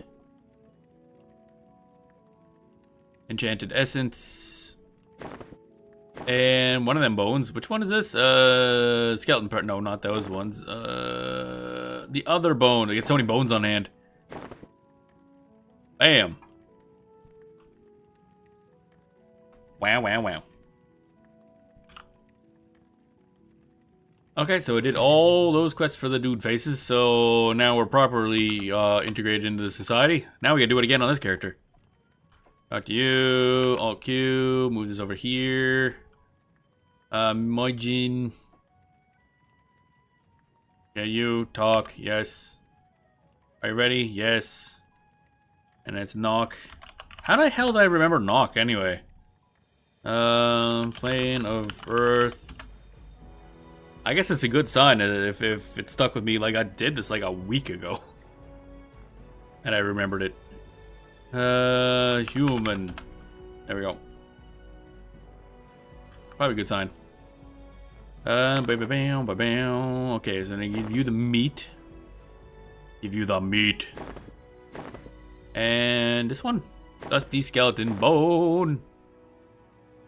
Enchanted essence. And one of them bones. Which one is this? Skeleton part. No, not those ones. The other bone. I get so many bones on hand. Bam. Wow, wow, wow. Okay, so I did all those quests for the dude faces, so now we're properly integrated into the society. Now we gotta do it again on this character. Talk to you, Alt Q, move this over here. Mojin. Yeah, you, talk, yes. Are you ready? Yes. And it's knock. How the hell did I remember knock anyway? Plane of Earth. I guess it's a good sign if it stuck with me. Like, I did this like a week ago. And I remembered it. Human. There we go. Probably a good sign. Okay, so I'm gonna give you the meat. Give you the meat. And this one. Dusty skeleton bone.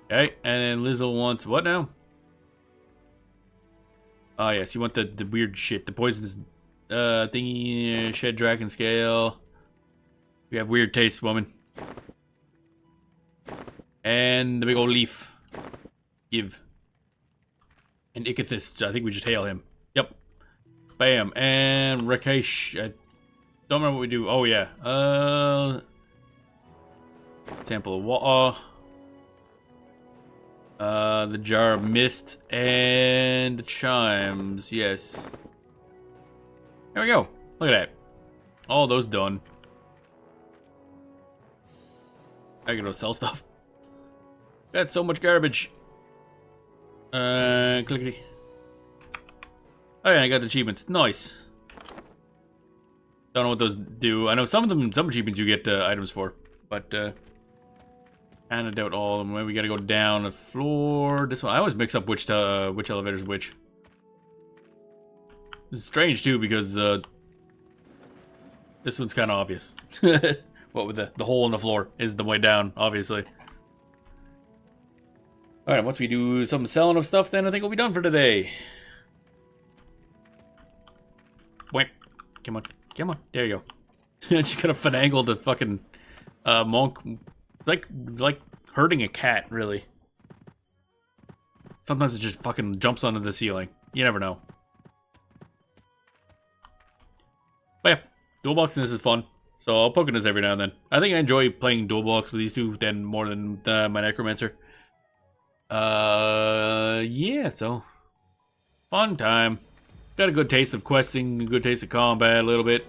Okay, and then Lizzle wants what now? Oh yes, you want the weird shit, the poisonous thingy, shed dragon scale. You have weird taste, woman. And the big old leaf. Give. And Ichthys, I think we just hail him. Yep. Bam. And Rakesh. I don't remember what we do. Oh yeah. Sample of water. The jar of mist and the chimes, yes. There we go. Look at that. All those done. I can go sell stuff. That's so much garbage. Clickety. Oh yeah, I got the achievements. Nice. Don't know what those do. I know some of them, some achievements you get items for, but antidote all of them. We gotta go down the floor. This one, I always mix up which elevator's which. It's strange too because this one's kind of obvious. What with the hole in the floor is the way down, obviously. All right, once we do some selling of stuff, then I think we'll be done for today. Wait, come on, come on. There you go. Just gotta finagle the fucking monk. Like hurting a cat, really. Sometimes it just fucking jumps onto the ceiling. You never know. But yeah, dual boxing this is fun. So I'll poke in this every now and then. I think I enjoy playing dual box with these two then more than my necromancer. Yeah, so fun time. Got a good taste of questing, a good taste of combat a little bit.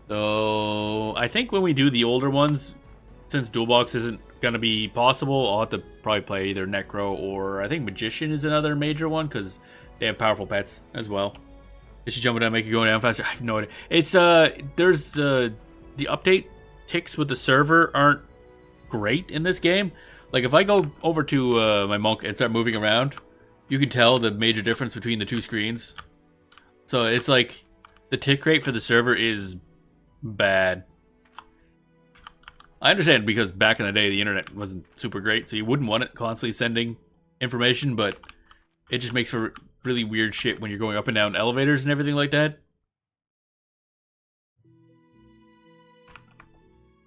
So I think when we do the older ones, since dual box isn't gonna be possible, I'll have to probably play either Necro or I think Magician is another major one because they have powerful pets as well. Is she jumping down, make it go down faster? I have no idea. It's there's the update ticks with the server aren't great in this game. Like if I go over to my monk and start moving around, you can tell the major difference between the two screens. So it's like the tick rate for the server is bad. I understand because back in the day the internet wasn't super great, so you wouldn't want it constantly sending information, but it just makes for really weird shit when you're going up and down elevators and everything like that.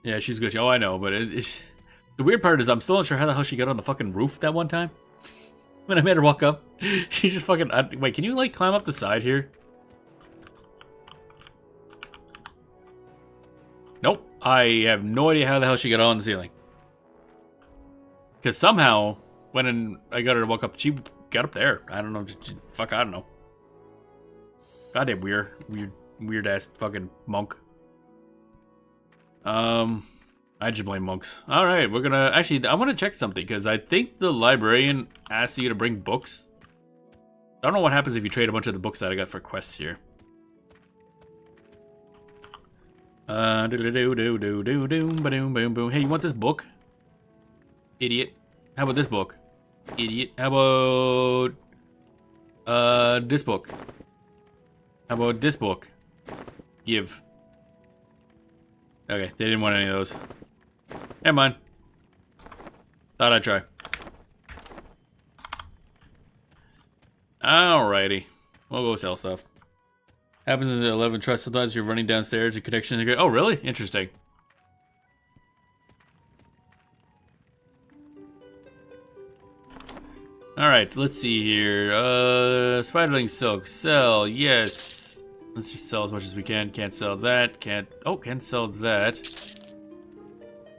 Yeah, she's good. Oh, I know, but it's... The weird part is I'm still not sure how the hell she got on the fucking roof that one time. When I made her walk up, she just fucking... Wait, can you, like, climb up the side here? Nope. I have no idea how the hell she got on the ceiling. Because somehow, when I got her to walk up, she got up there. I don't know. Fuck, I don't know. Goddamn weird-ass fucking monk. I just blame monks. Alright, we're gonna... Actually, I want to check something, because I think the librarian asks you to bring books. I don't know what happens if you trade a bunch of the books that I got for quests here. Hey, you want this book? Idiot. How about this book? Idiot. How about... this book? How about this book? Give. Okay, they didn't want any of those. Never mind. Thought I'd try. Alrighty. We'll go sell stuff. Happens in the 11 trust. Sometimes you're running downstairs, your connections are good. Oh, really? Interesting. Alright, let's see here. Spiderling silk. Sell. Yes. Let's just sell as much as we can. Can't sell that. Can't... Oh, can sell that.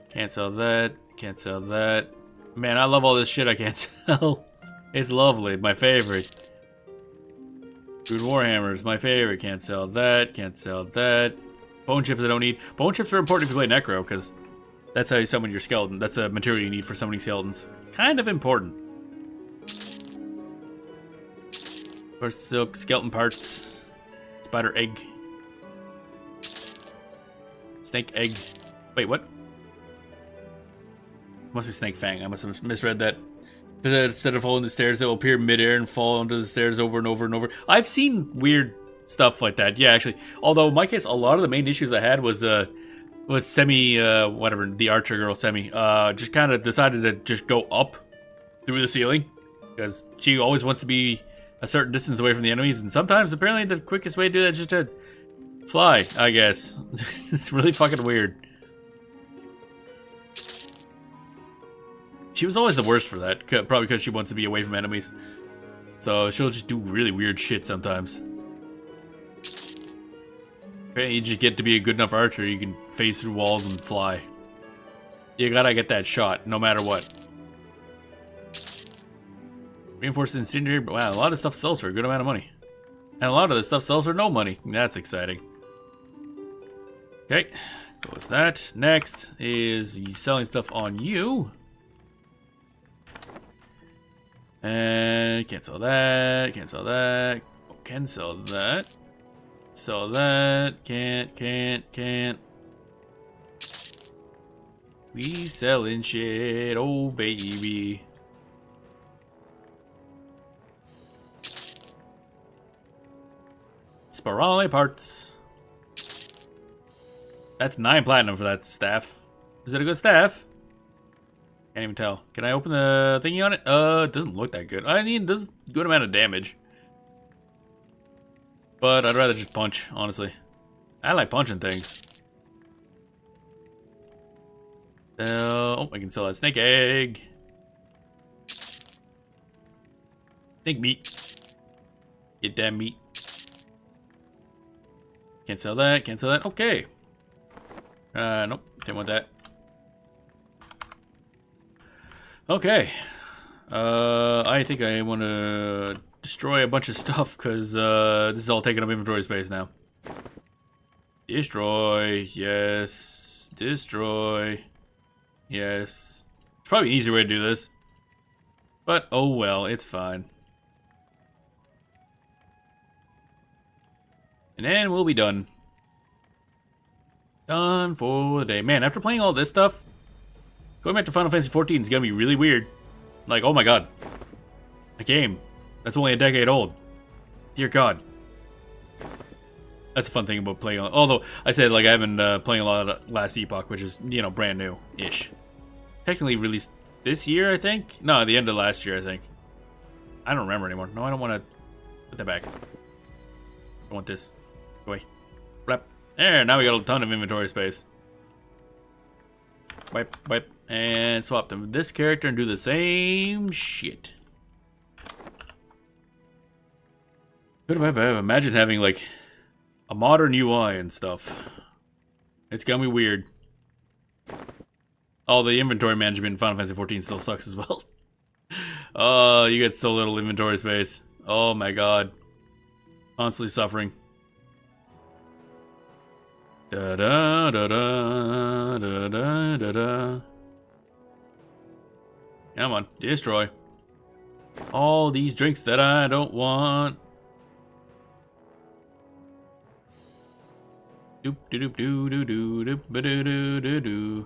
Can't sell that. Can't sell that. Man, I love all this shit I can't sell. It's lovely. My favorite. Food Warhammers. My favorite. Can't sell that. Can't sell that. Bone chips I don't need. Bone chips are important if you play Necro, because that's how you summon your skeleton. That's the material you need for summoning skeletons. Kind of important. Horse silk. Skeleton parts. Spider egg. Snake egg. Wait, what? Must be Snake Fang. I must have misread that. Instead of following the stairs, they will appear midair and fall onto the stairs over and over and over. I've seen weird stuff like that. Yeah, actually. Although, in my case, a lot of the main issues I had was Semi, whatever, the archer girl, Semi, just kind of decided to just go up through the ceiling. Because she always wants to be a certain distance away from the enemies. And sometimes, apparently, the quickest way to do that is just to fly, I guess. It's really fucking weird. She was always the worst for that, probably because she wants to be away from enemies. So she'll just do really weird shit sometimes. Apparently you just get to be a good enough archer, you can phase through walls and fly. You gotta get that shot, no matter what. Reinforced incendiary, but wow, a lot of stuff sells for a good amount of money. And a lot of this stuff sells for no money. That's exciting. Okay, goes that. Next is selling stuff on you. And can't sell that, can't sell that, oh, can sell that, sell that, can't. We selling shit, oh baby. Spirale parts. That's 9 platinum for that staff. Is it a good staff? Can't even tell. Can I open the thingy on it? It doesn't look that good. I mean, it does a good amount of damage. But I'd rather just punch, honestly. I like punching things. Oh, I can sell that snake egg. Snake meat. Get that meat. Can't sell that, can't sell that. Okay. Nope, didn't want that. Okay. I think I want to destroy a bunch of stuff because this is all taking up inventory space now. Destroy. Yes. Destroy. Yes. It's probably an easier way to do this. But, oh well, it's fine. And then we'll be done. Done for the day. Man, after playing all this stuff, going back to Final Fantasy XIV is gonna be really weird. Like, oh my god. A game that's only a decade old. Dear god. That's the fun thing about playing. Although, I said, like, I haven't been playing a lot of Last Epoch, which is, you know, brand new-ish. Technically released this year, I think? No, the end of last year, I think. I don't remember anymore. No, I don't want to put that back. I want this. Go away. Flap. There, now we got a ton of inventory space. Wipe, wipe, and swap them with this character and do the same shit. Imagine having, like, a modern UI and stuff. It's gonna be weird. Oh, the inventory management in Final Fantasy 14 still sucks as well. Oh, you get so little inventory space. Oh my god. Constantly suffering. Da da da da da da da da. Come on, destroy. All these drinks that I don't want. Doop doop doo doo doo doop ba doo doo doo doo.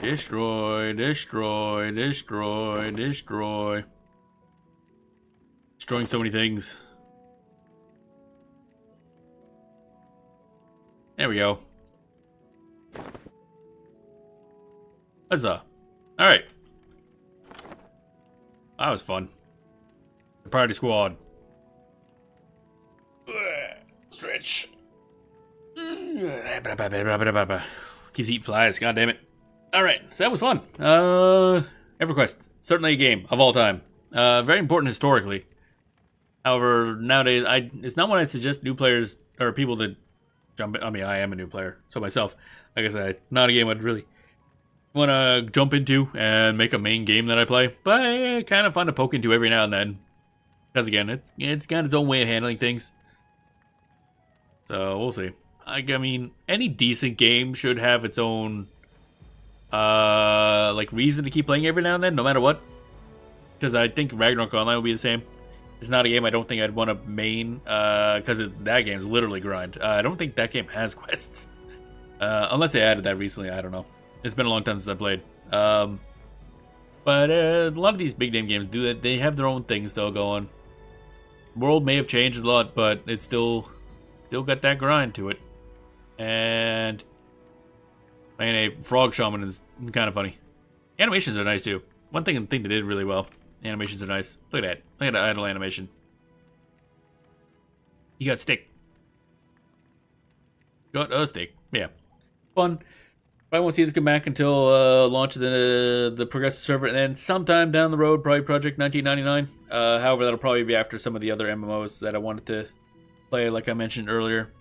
Destroy, destroy, destroy, destroy. Destroying so many things. There we go. Huzzah. Alright. That was fun. The party squad. Stretch. Keeps eating flies, god damn it. Alright, so that was fun. EverQuest. Certainly a game of all time. Very important historically. However, nowadays, it's not what I suggest new players or people to jump in. I mean, I am a new player, so myself, like I said, not a game I'd really want to jump into and make a main game that I play, but I kind of fun to poke into every now and then. Because again, it's got its own way of handling things. So, we'll see. I mean, any decent game should have its own like reason to keep playing every now and then, no matter what. Because I think Ragnarok Online will be the same. It's not a game I don't think I'd want to main, because that game's literally grind. I don't think that game has quests. Unless they added that recently, I don't know. It's been a long time since I played. But a lot of these big name games do that. They have their own things still going. World may have changed a lot, but it's still got that grind to it. And playing a frog shaman is kind of funny. Animations are nice too. One thing I think they did really well. Animations are nice. Look at that. Look at the idle animation. You got stick. Got a stick. Yeah. Fun. But I won't see this come back until launch of the progressive server, and then sometime down the road, probably Project 1999. However, that'll probably be after some of the other MMOs that I wanted to play, like I mentioned earlier.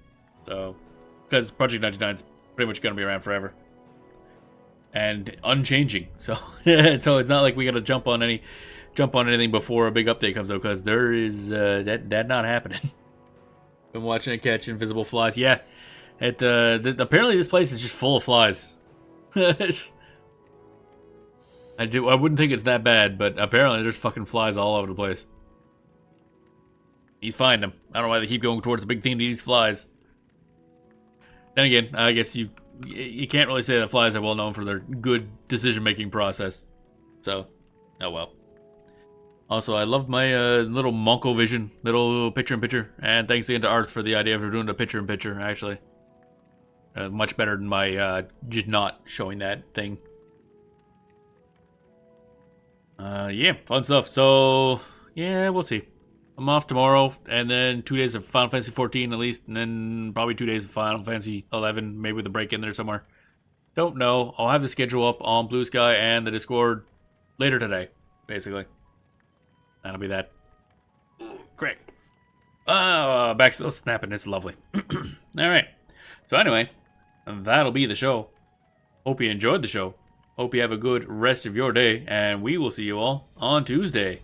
So, because Project 99 is pretty much going to be around forever. And unchanging. So, so it's not like we got to jump on anything before a big update comes out, because there is that not happening. Been watching it catch invisible flies. Yeah, apparently this place is just full of flies. I wouldn't think it's that bad, but apparently there's fucking flies all over the place. He's finding them. I don't know why they keep going towards the big thing to these flies. Then again, I guess you can't really say that flies are well known for their good decision-making process. So, oh well. Also, I love my little Monko Vision, little picture-in-picture. And thanks again to Arts for the idea of doing the picture-in-picture, actually. Much better than my just not showing that thing. Yeah, fun stuff. So, yeah, we'll see. I'm off tomorrow, and then 2 days of Final Fantasy 14 at least, and then probably 2 days of Final Fantasy 11, maybe with a break in there somewhere. Don't know. I'll have the schedule up on Blue Sky and the Discord later today, basically. That'll be that. Great. Back still snapping. It's lovely. Alright. So anyway, that'll be the show. Hope you enjoyed the show. Hope you have a good rest of your day, and we will see you all on Tuesday.